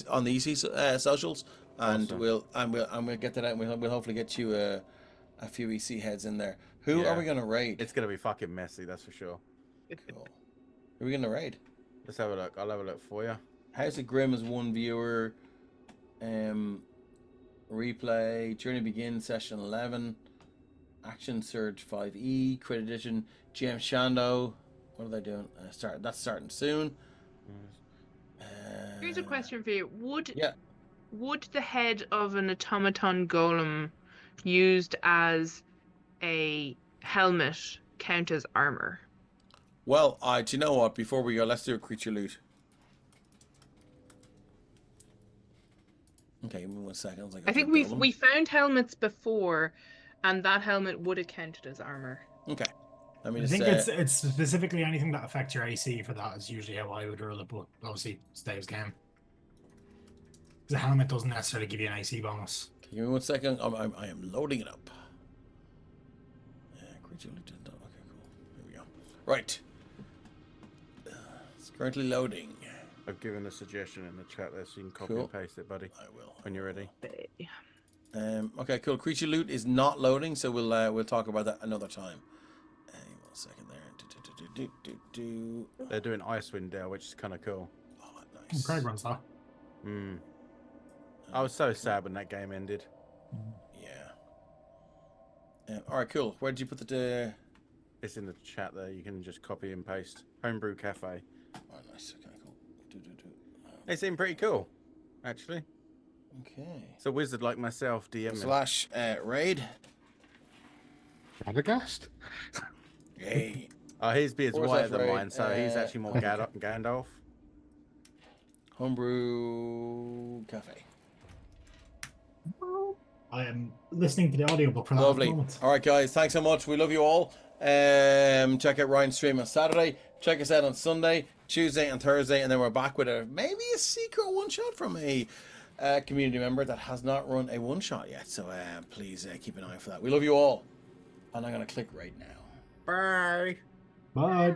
[SPEAKER 1] socials, and
[SPEAKER 2] Awesome.
[SPEAKER 1] we'll get that out. And we'll hopefully get you a few EC heads in there. Who
[SPEAKER 2] Yeah.
[SPEAKER 1] are we gonna raid?
[SPEAKER 2] It's gonna be fucking messy, that's for sure.
[SPEAKER 1] Cool. Who are we gonna raid?
[SPEAKER 2] Let's have a look. I'll have a look for you.
[SPEAKER 1] House of Grim is one viewer. Replay. Journey Begins, Session 11. Action Surge 5E. Crit Edition. GM Shando. What are they doing? That's starting soon.
[SPEAKER 3] Here's a question for you.
[SPEAKER 1] Yeah.
[SPEAKER 3] Would the head of an automaton golem used as a helmet count as armor?
[SPEAKER 1] Well, do you know what? Before we go, let's do a creature loot. Okay, give me 1 second.
[SPEAKER 3] I think we found helmets before, and that helmet would have counted as armor.
[SPEAKER 1] Okay. Let me
[SPEAKER 4] I
[SPEAKER 1] just
[SPEAKER 4] think it's specifically anything that affects your AC for that is usually how I would rule it, but obviously Dave's game. The helmet doesn't necessarily give you an AC bonus.
[SPEAKER 1] Give me 1 second. I am loading it up. Creature loot. Okay, cool. Here we go. Right. It's currently loading.
[SPEAKER 2] I've given a suggestion in the chat there, so you can copy
[SPEAKER 1] Cool.
[SPEAKER 2] and paste it, buddy,
[SPEAKER 1] I will.
[SPEAKER 2] when you're ready.
[SPEAKER 1] Okay, cool. Creature loot is not loading, so we'll talk about that another time. Hang on 1 second there.
[SPEAKER 2] They're doing Icewind Dale, which is kind of cool.
[SPEAKER 1] Oh, nice.
[SPEAKER 4] Craig runs that.
[SPEAKER 2] I was so sad when that game ended.
[SPEAKER 1] Yeah. All right, cool. Where did you put the?
[SPEAKER 2] It's in the chat there. You can just copy and paste. Homebrew Cafe.
[SPEAKER 1] Oh, nice. Okay, cool.
[SPEAKER 2] They seem pretty cool, actually.
[SPEAKER 1] Okay.
[SPEAKER 2] It's a wizard like myself, DM.
[SPEAKER 1] Slash raid.
[SPEAKER 6] Radagast?
[SPEAKER 1] Hey.
[SPEAKER 2] Oh, his beard's
[SPEAKER 1] Or
[SPEAKER 2] whiter
[SPEAKER 1] slash
[SPEAKER 2] than
[SPEAKER 1] raid,
[SPEAKER 2] mine, so he's actually more Gandalf.
[SPEAKER 1] Homebrew Cafe.
[SPEAKER 4] I am listening to the audiobook for that
[SPEAKER 1] Lovely.
[SPEAKER 4] at the moment.
[SPEAKER 1] All right, guys. Thanks so much. We love you all. Check out Ryan's stream on Saturday. Check us out on Sunday, Tuesday, and Thursday, and then we're back with maybe a secret one shot from a community member that has not run a one shot yet. So please keep an eye for that. We love you all, and I'm gonna click right now.
[SPEAKER 2] Bye.
[SPEAKER 4] Bye.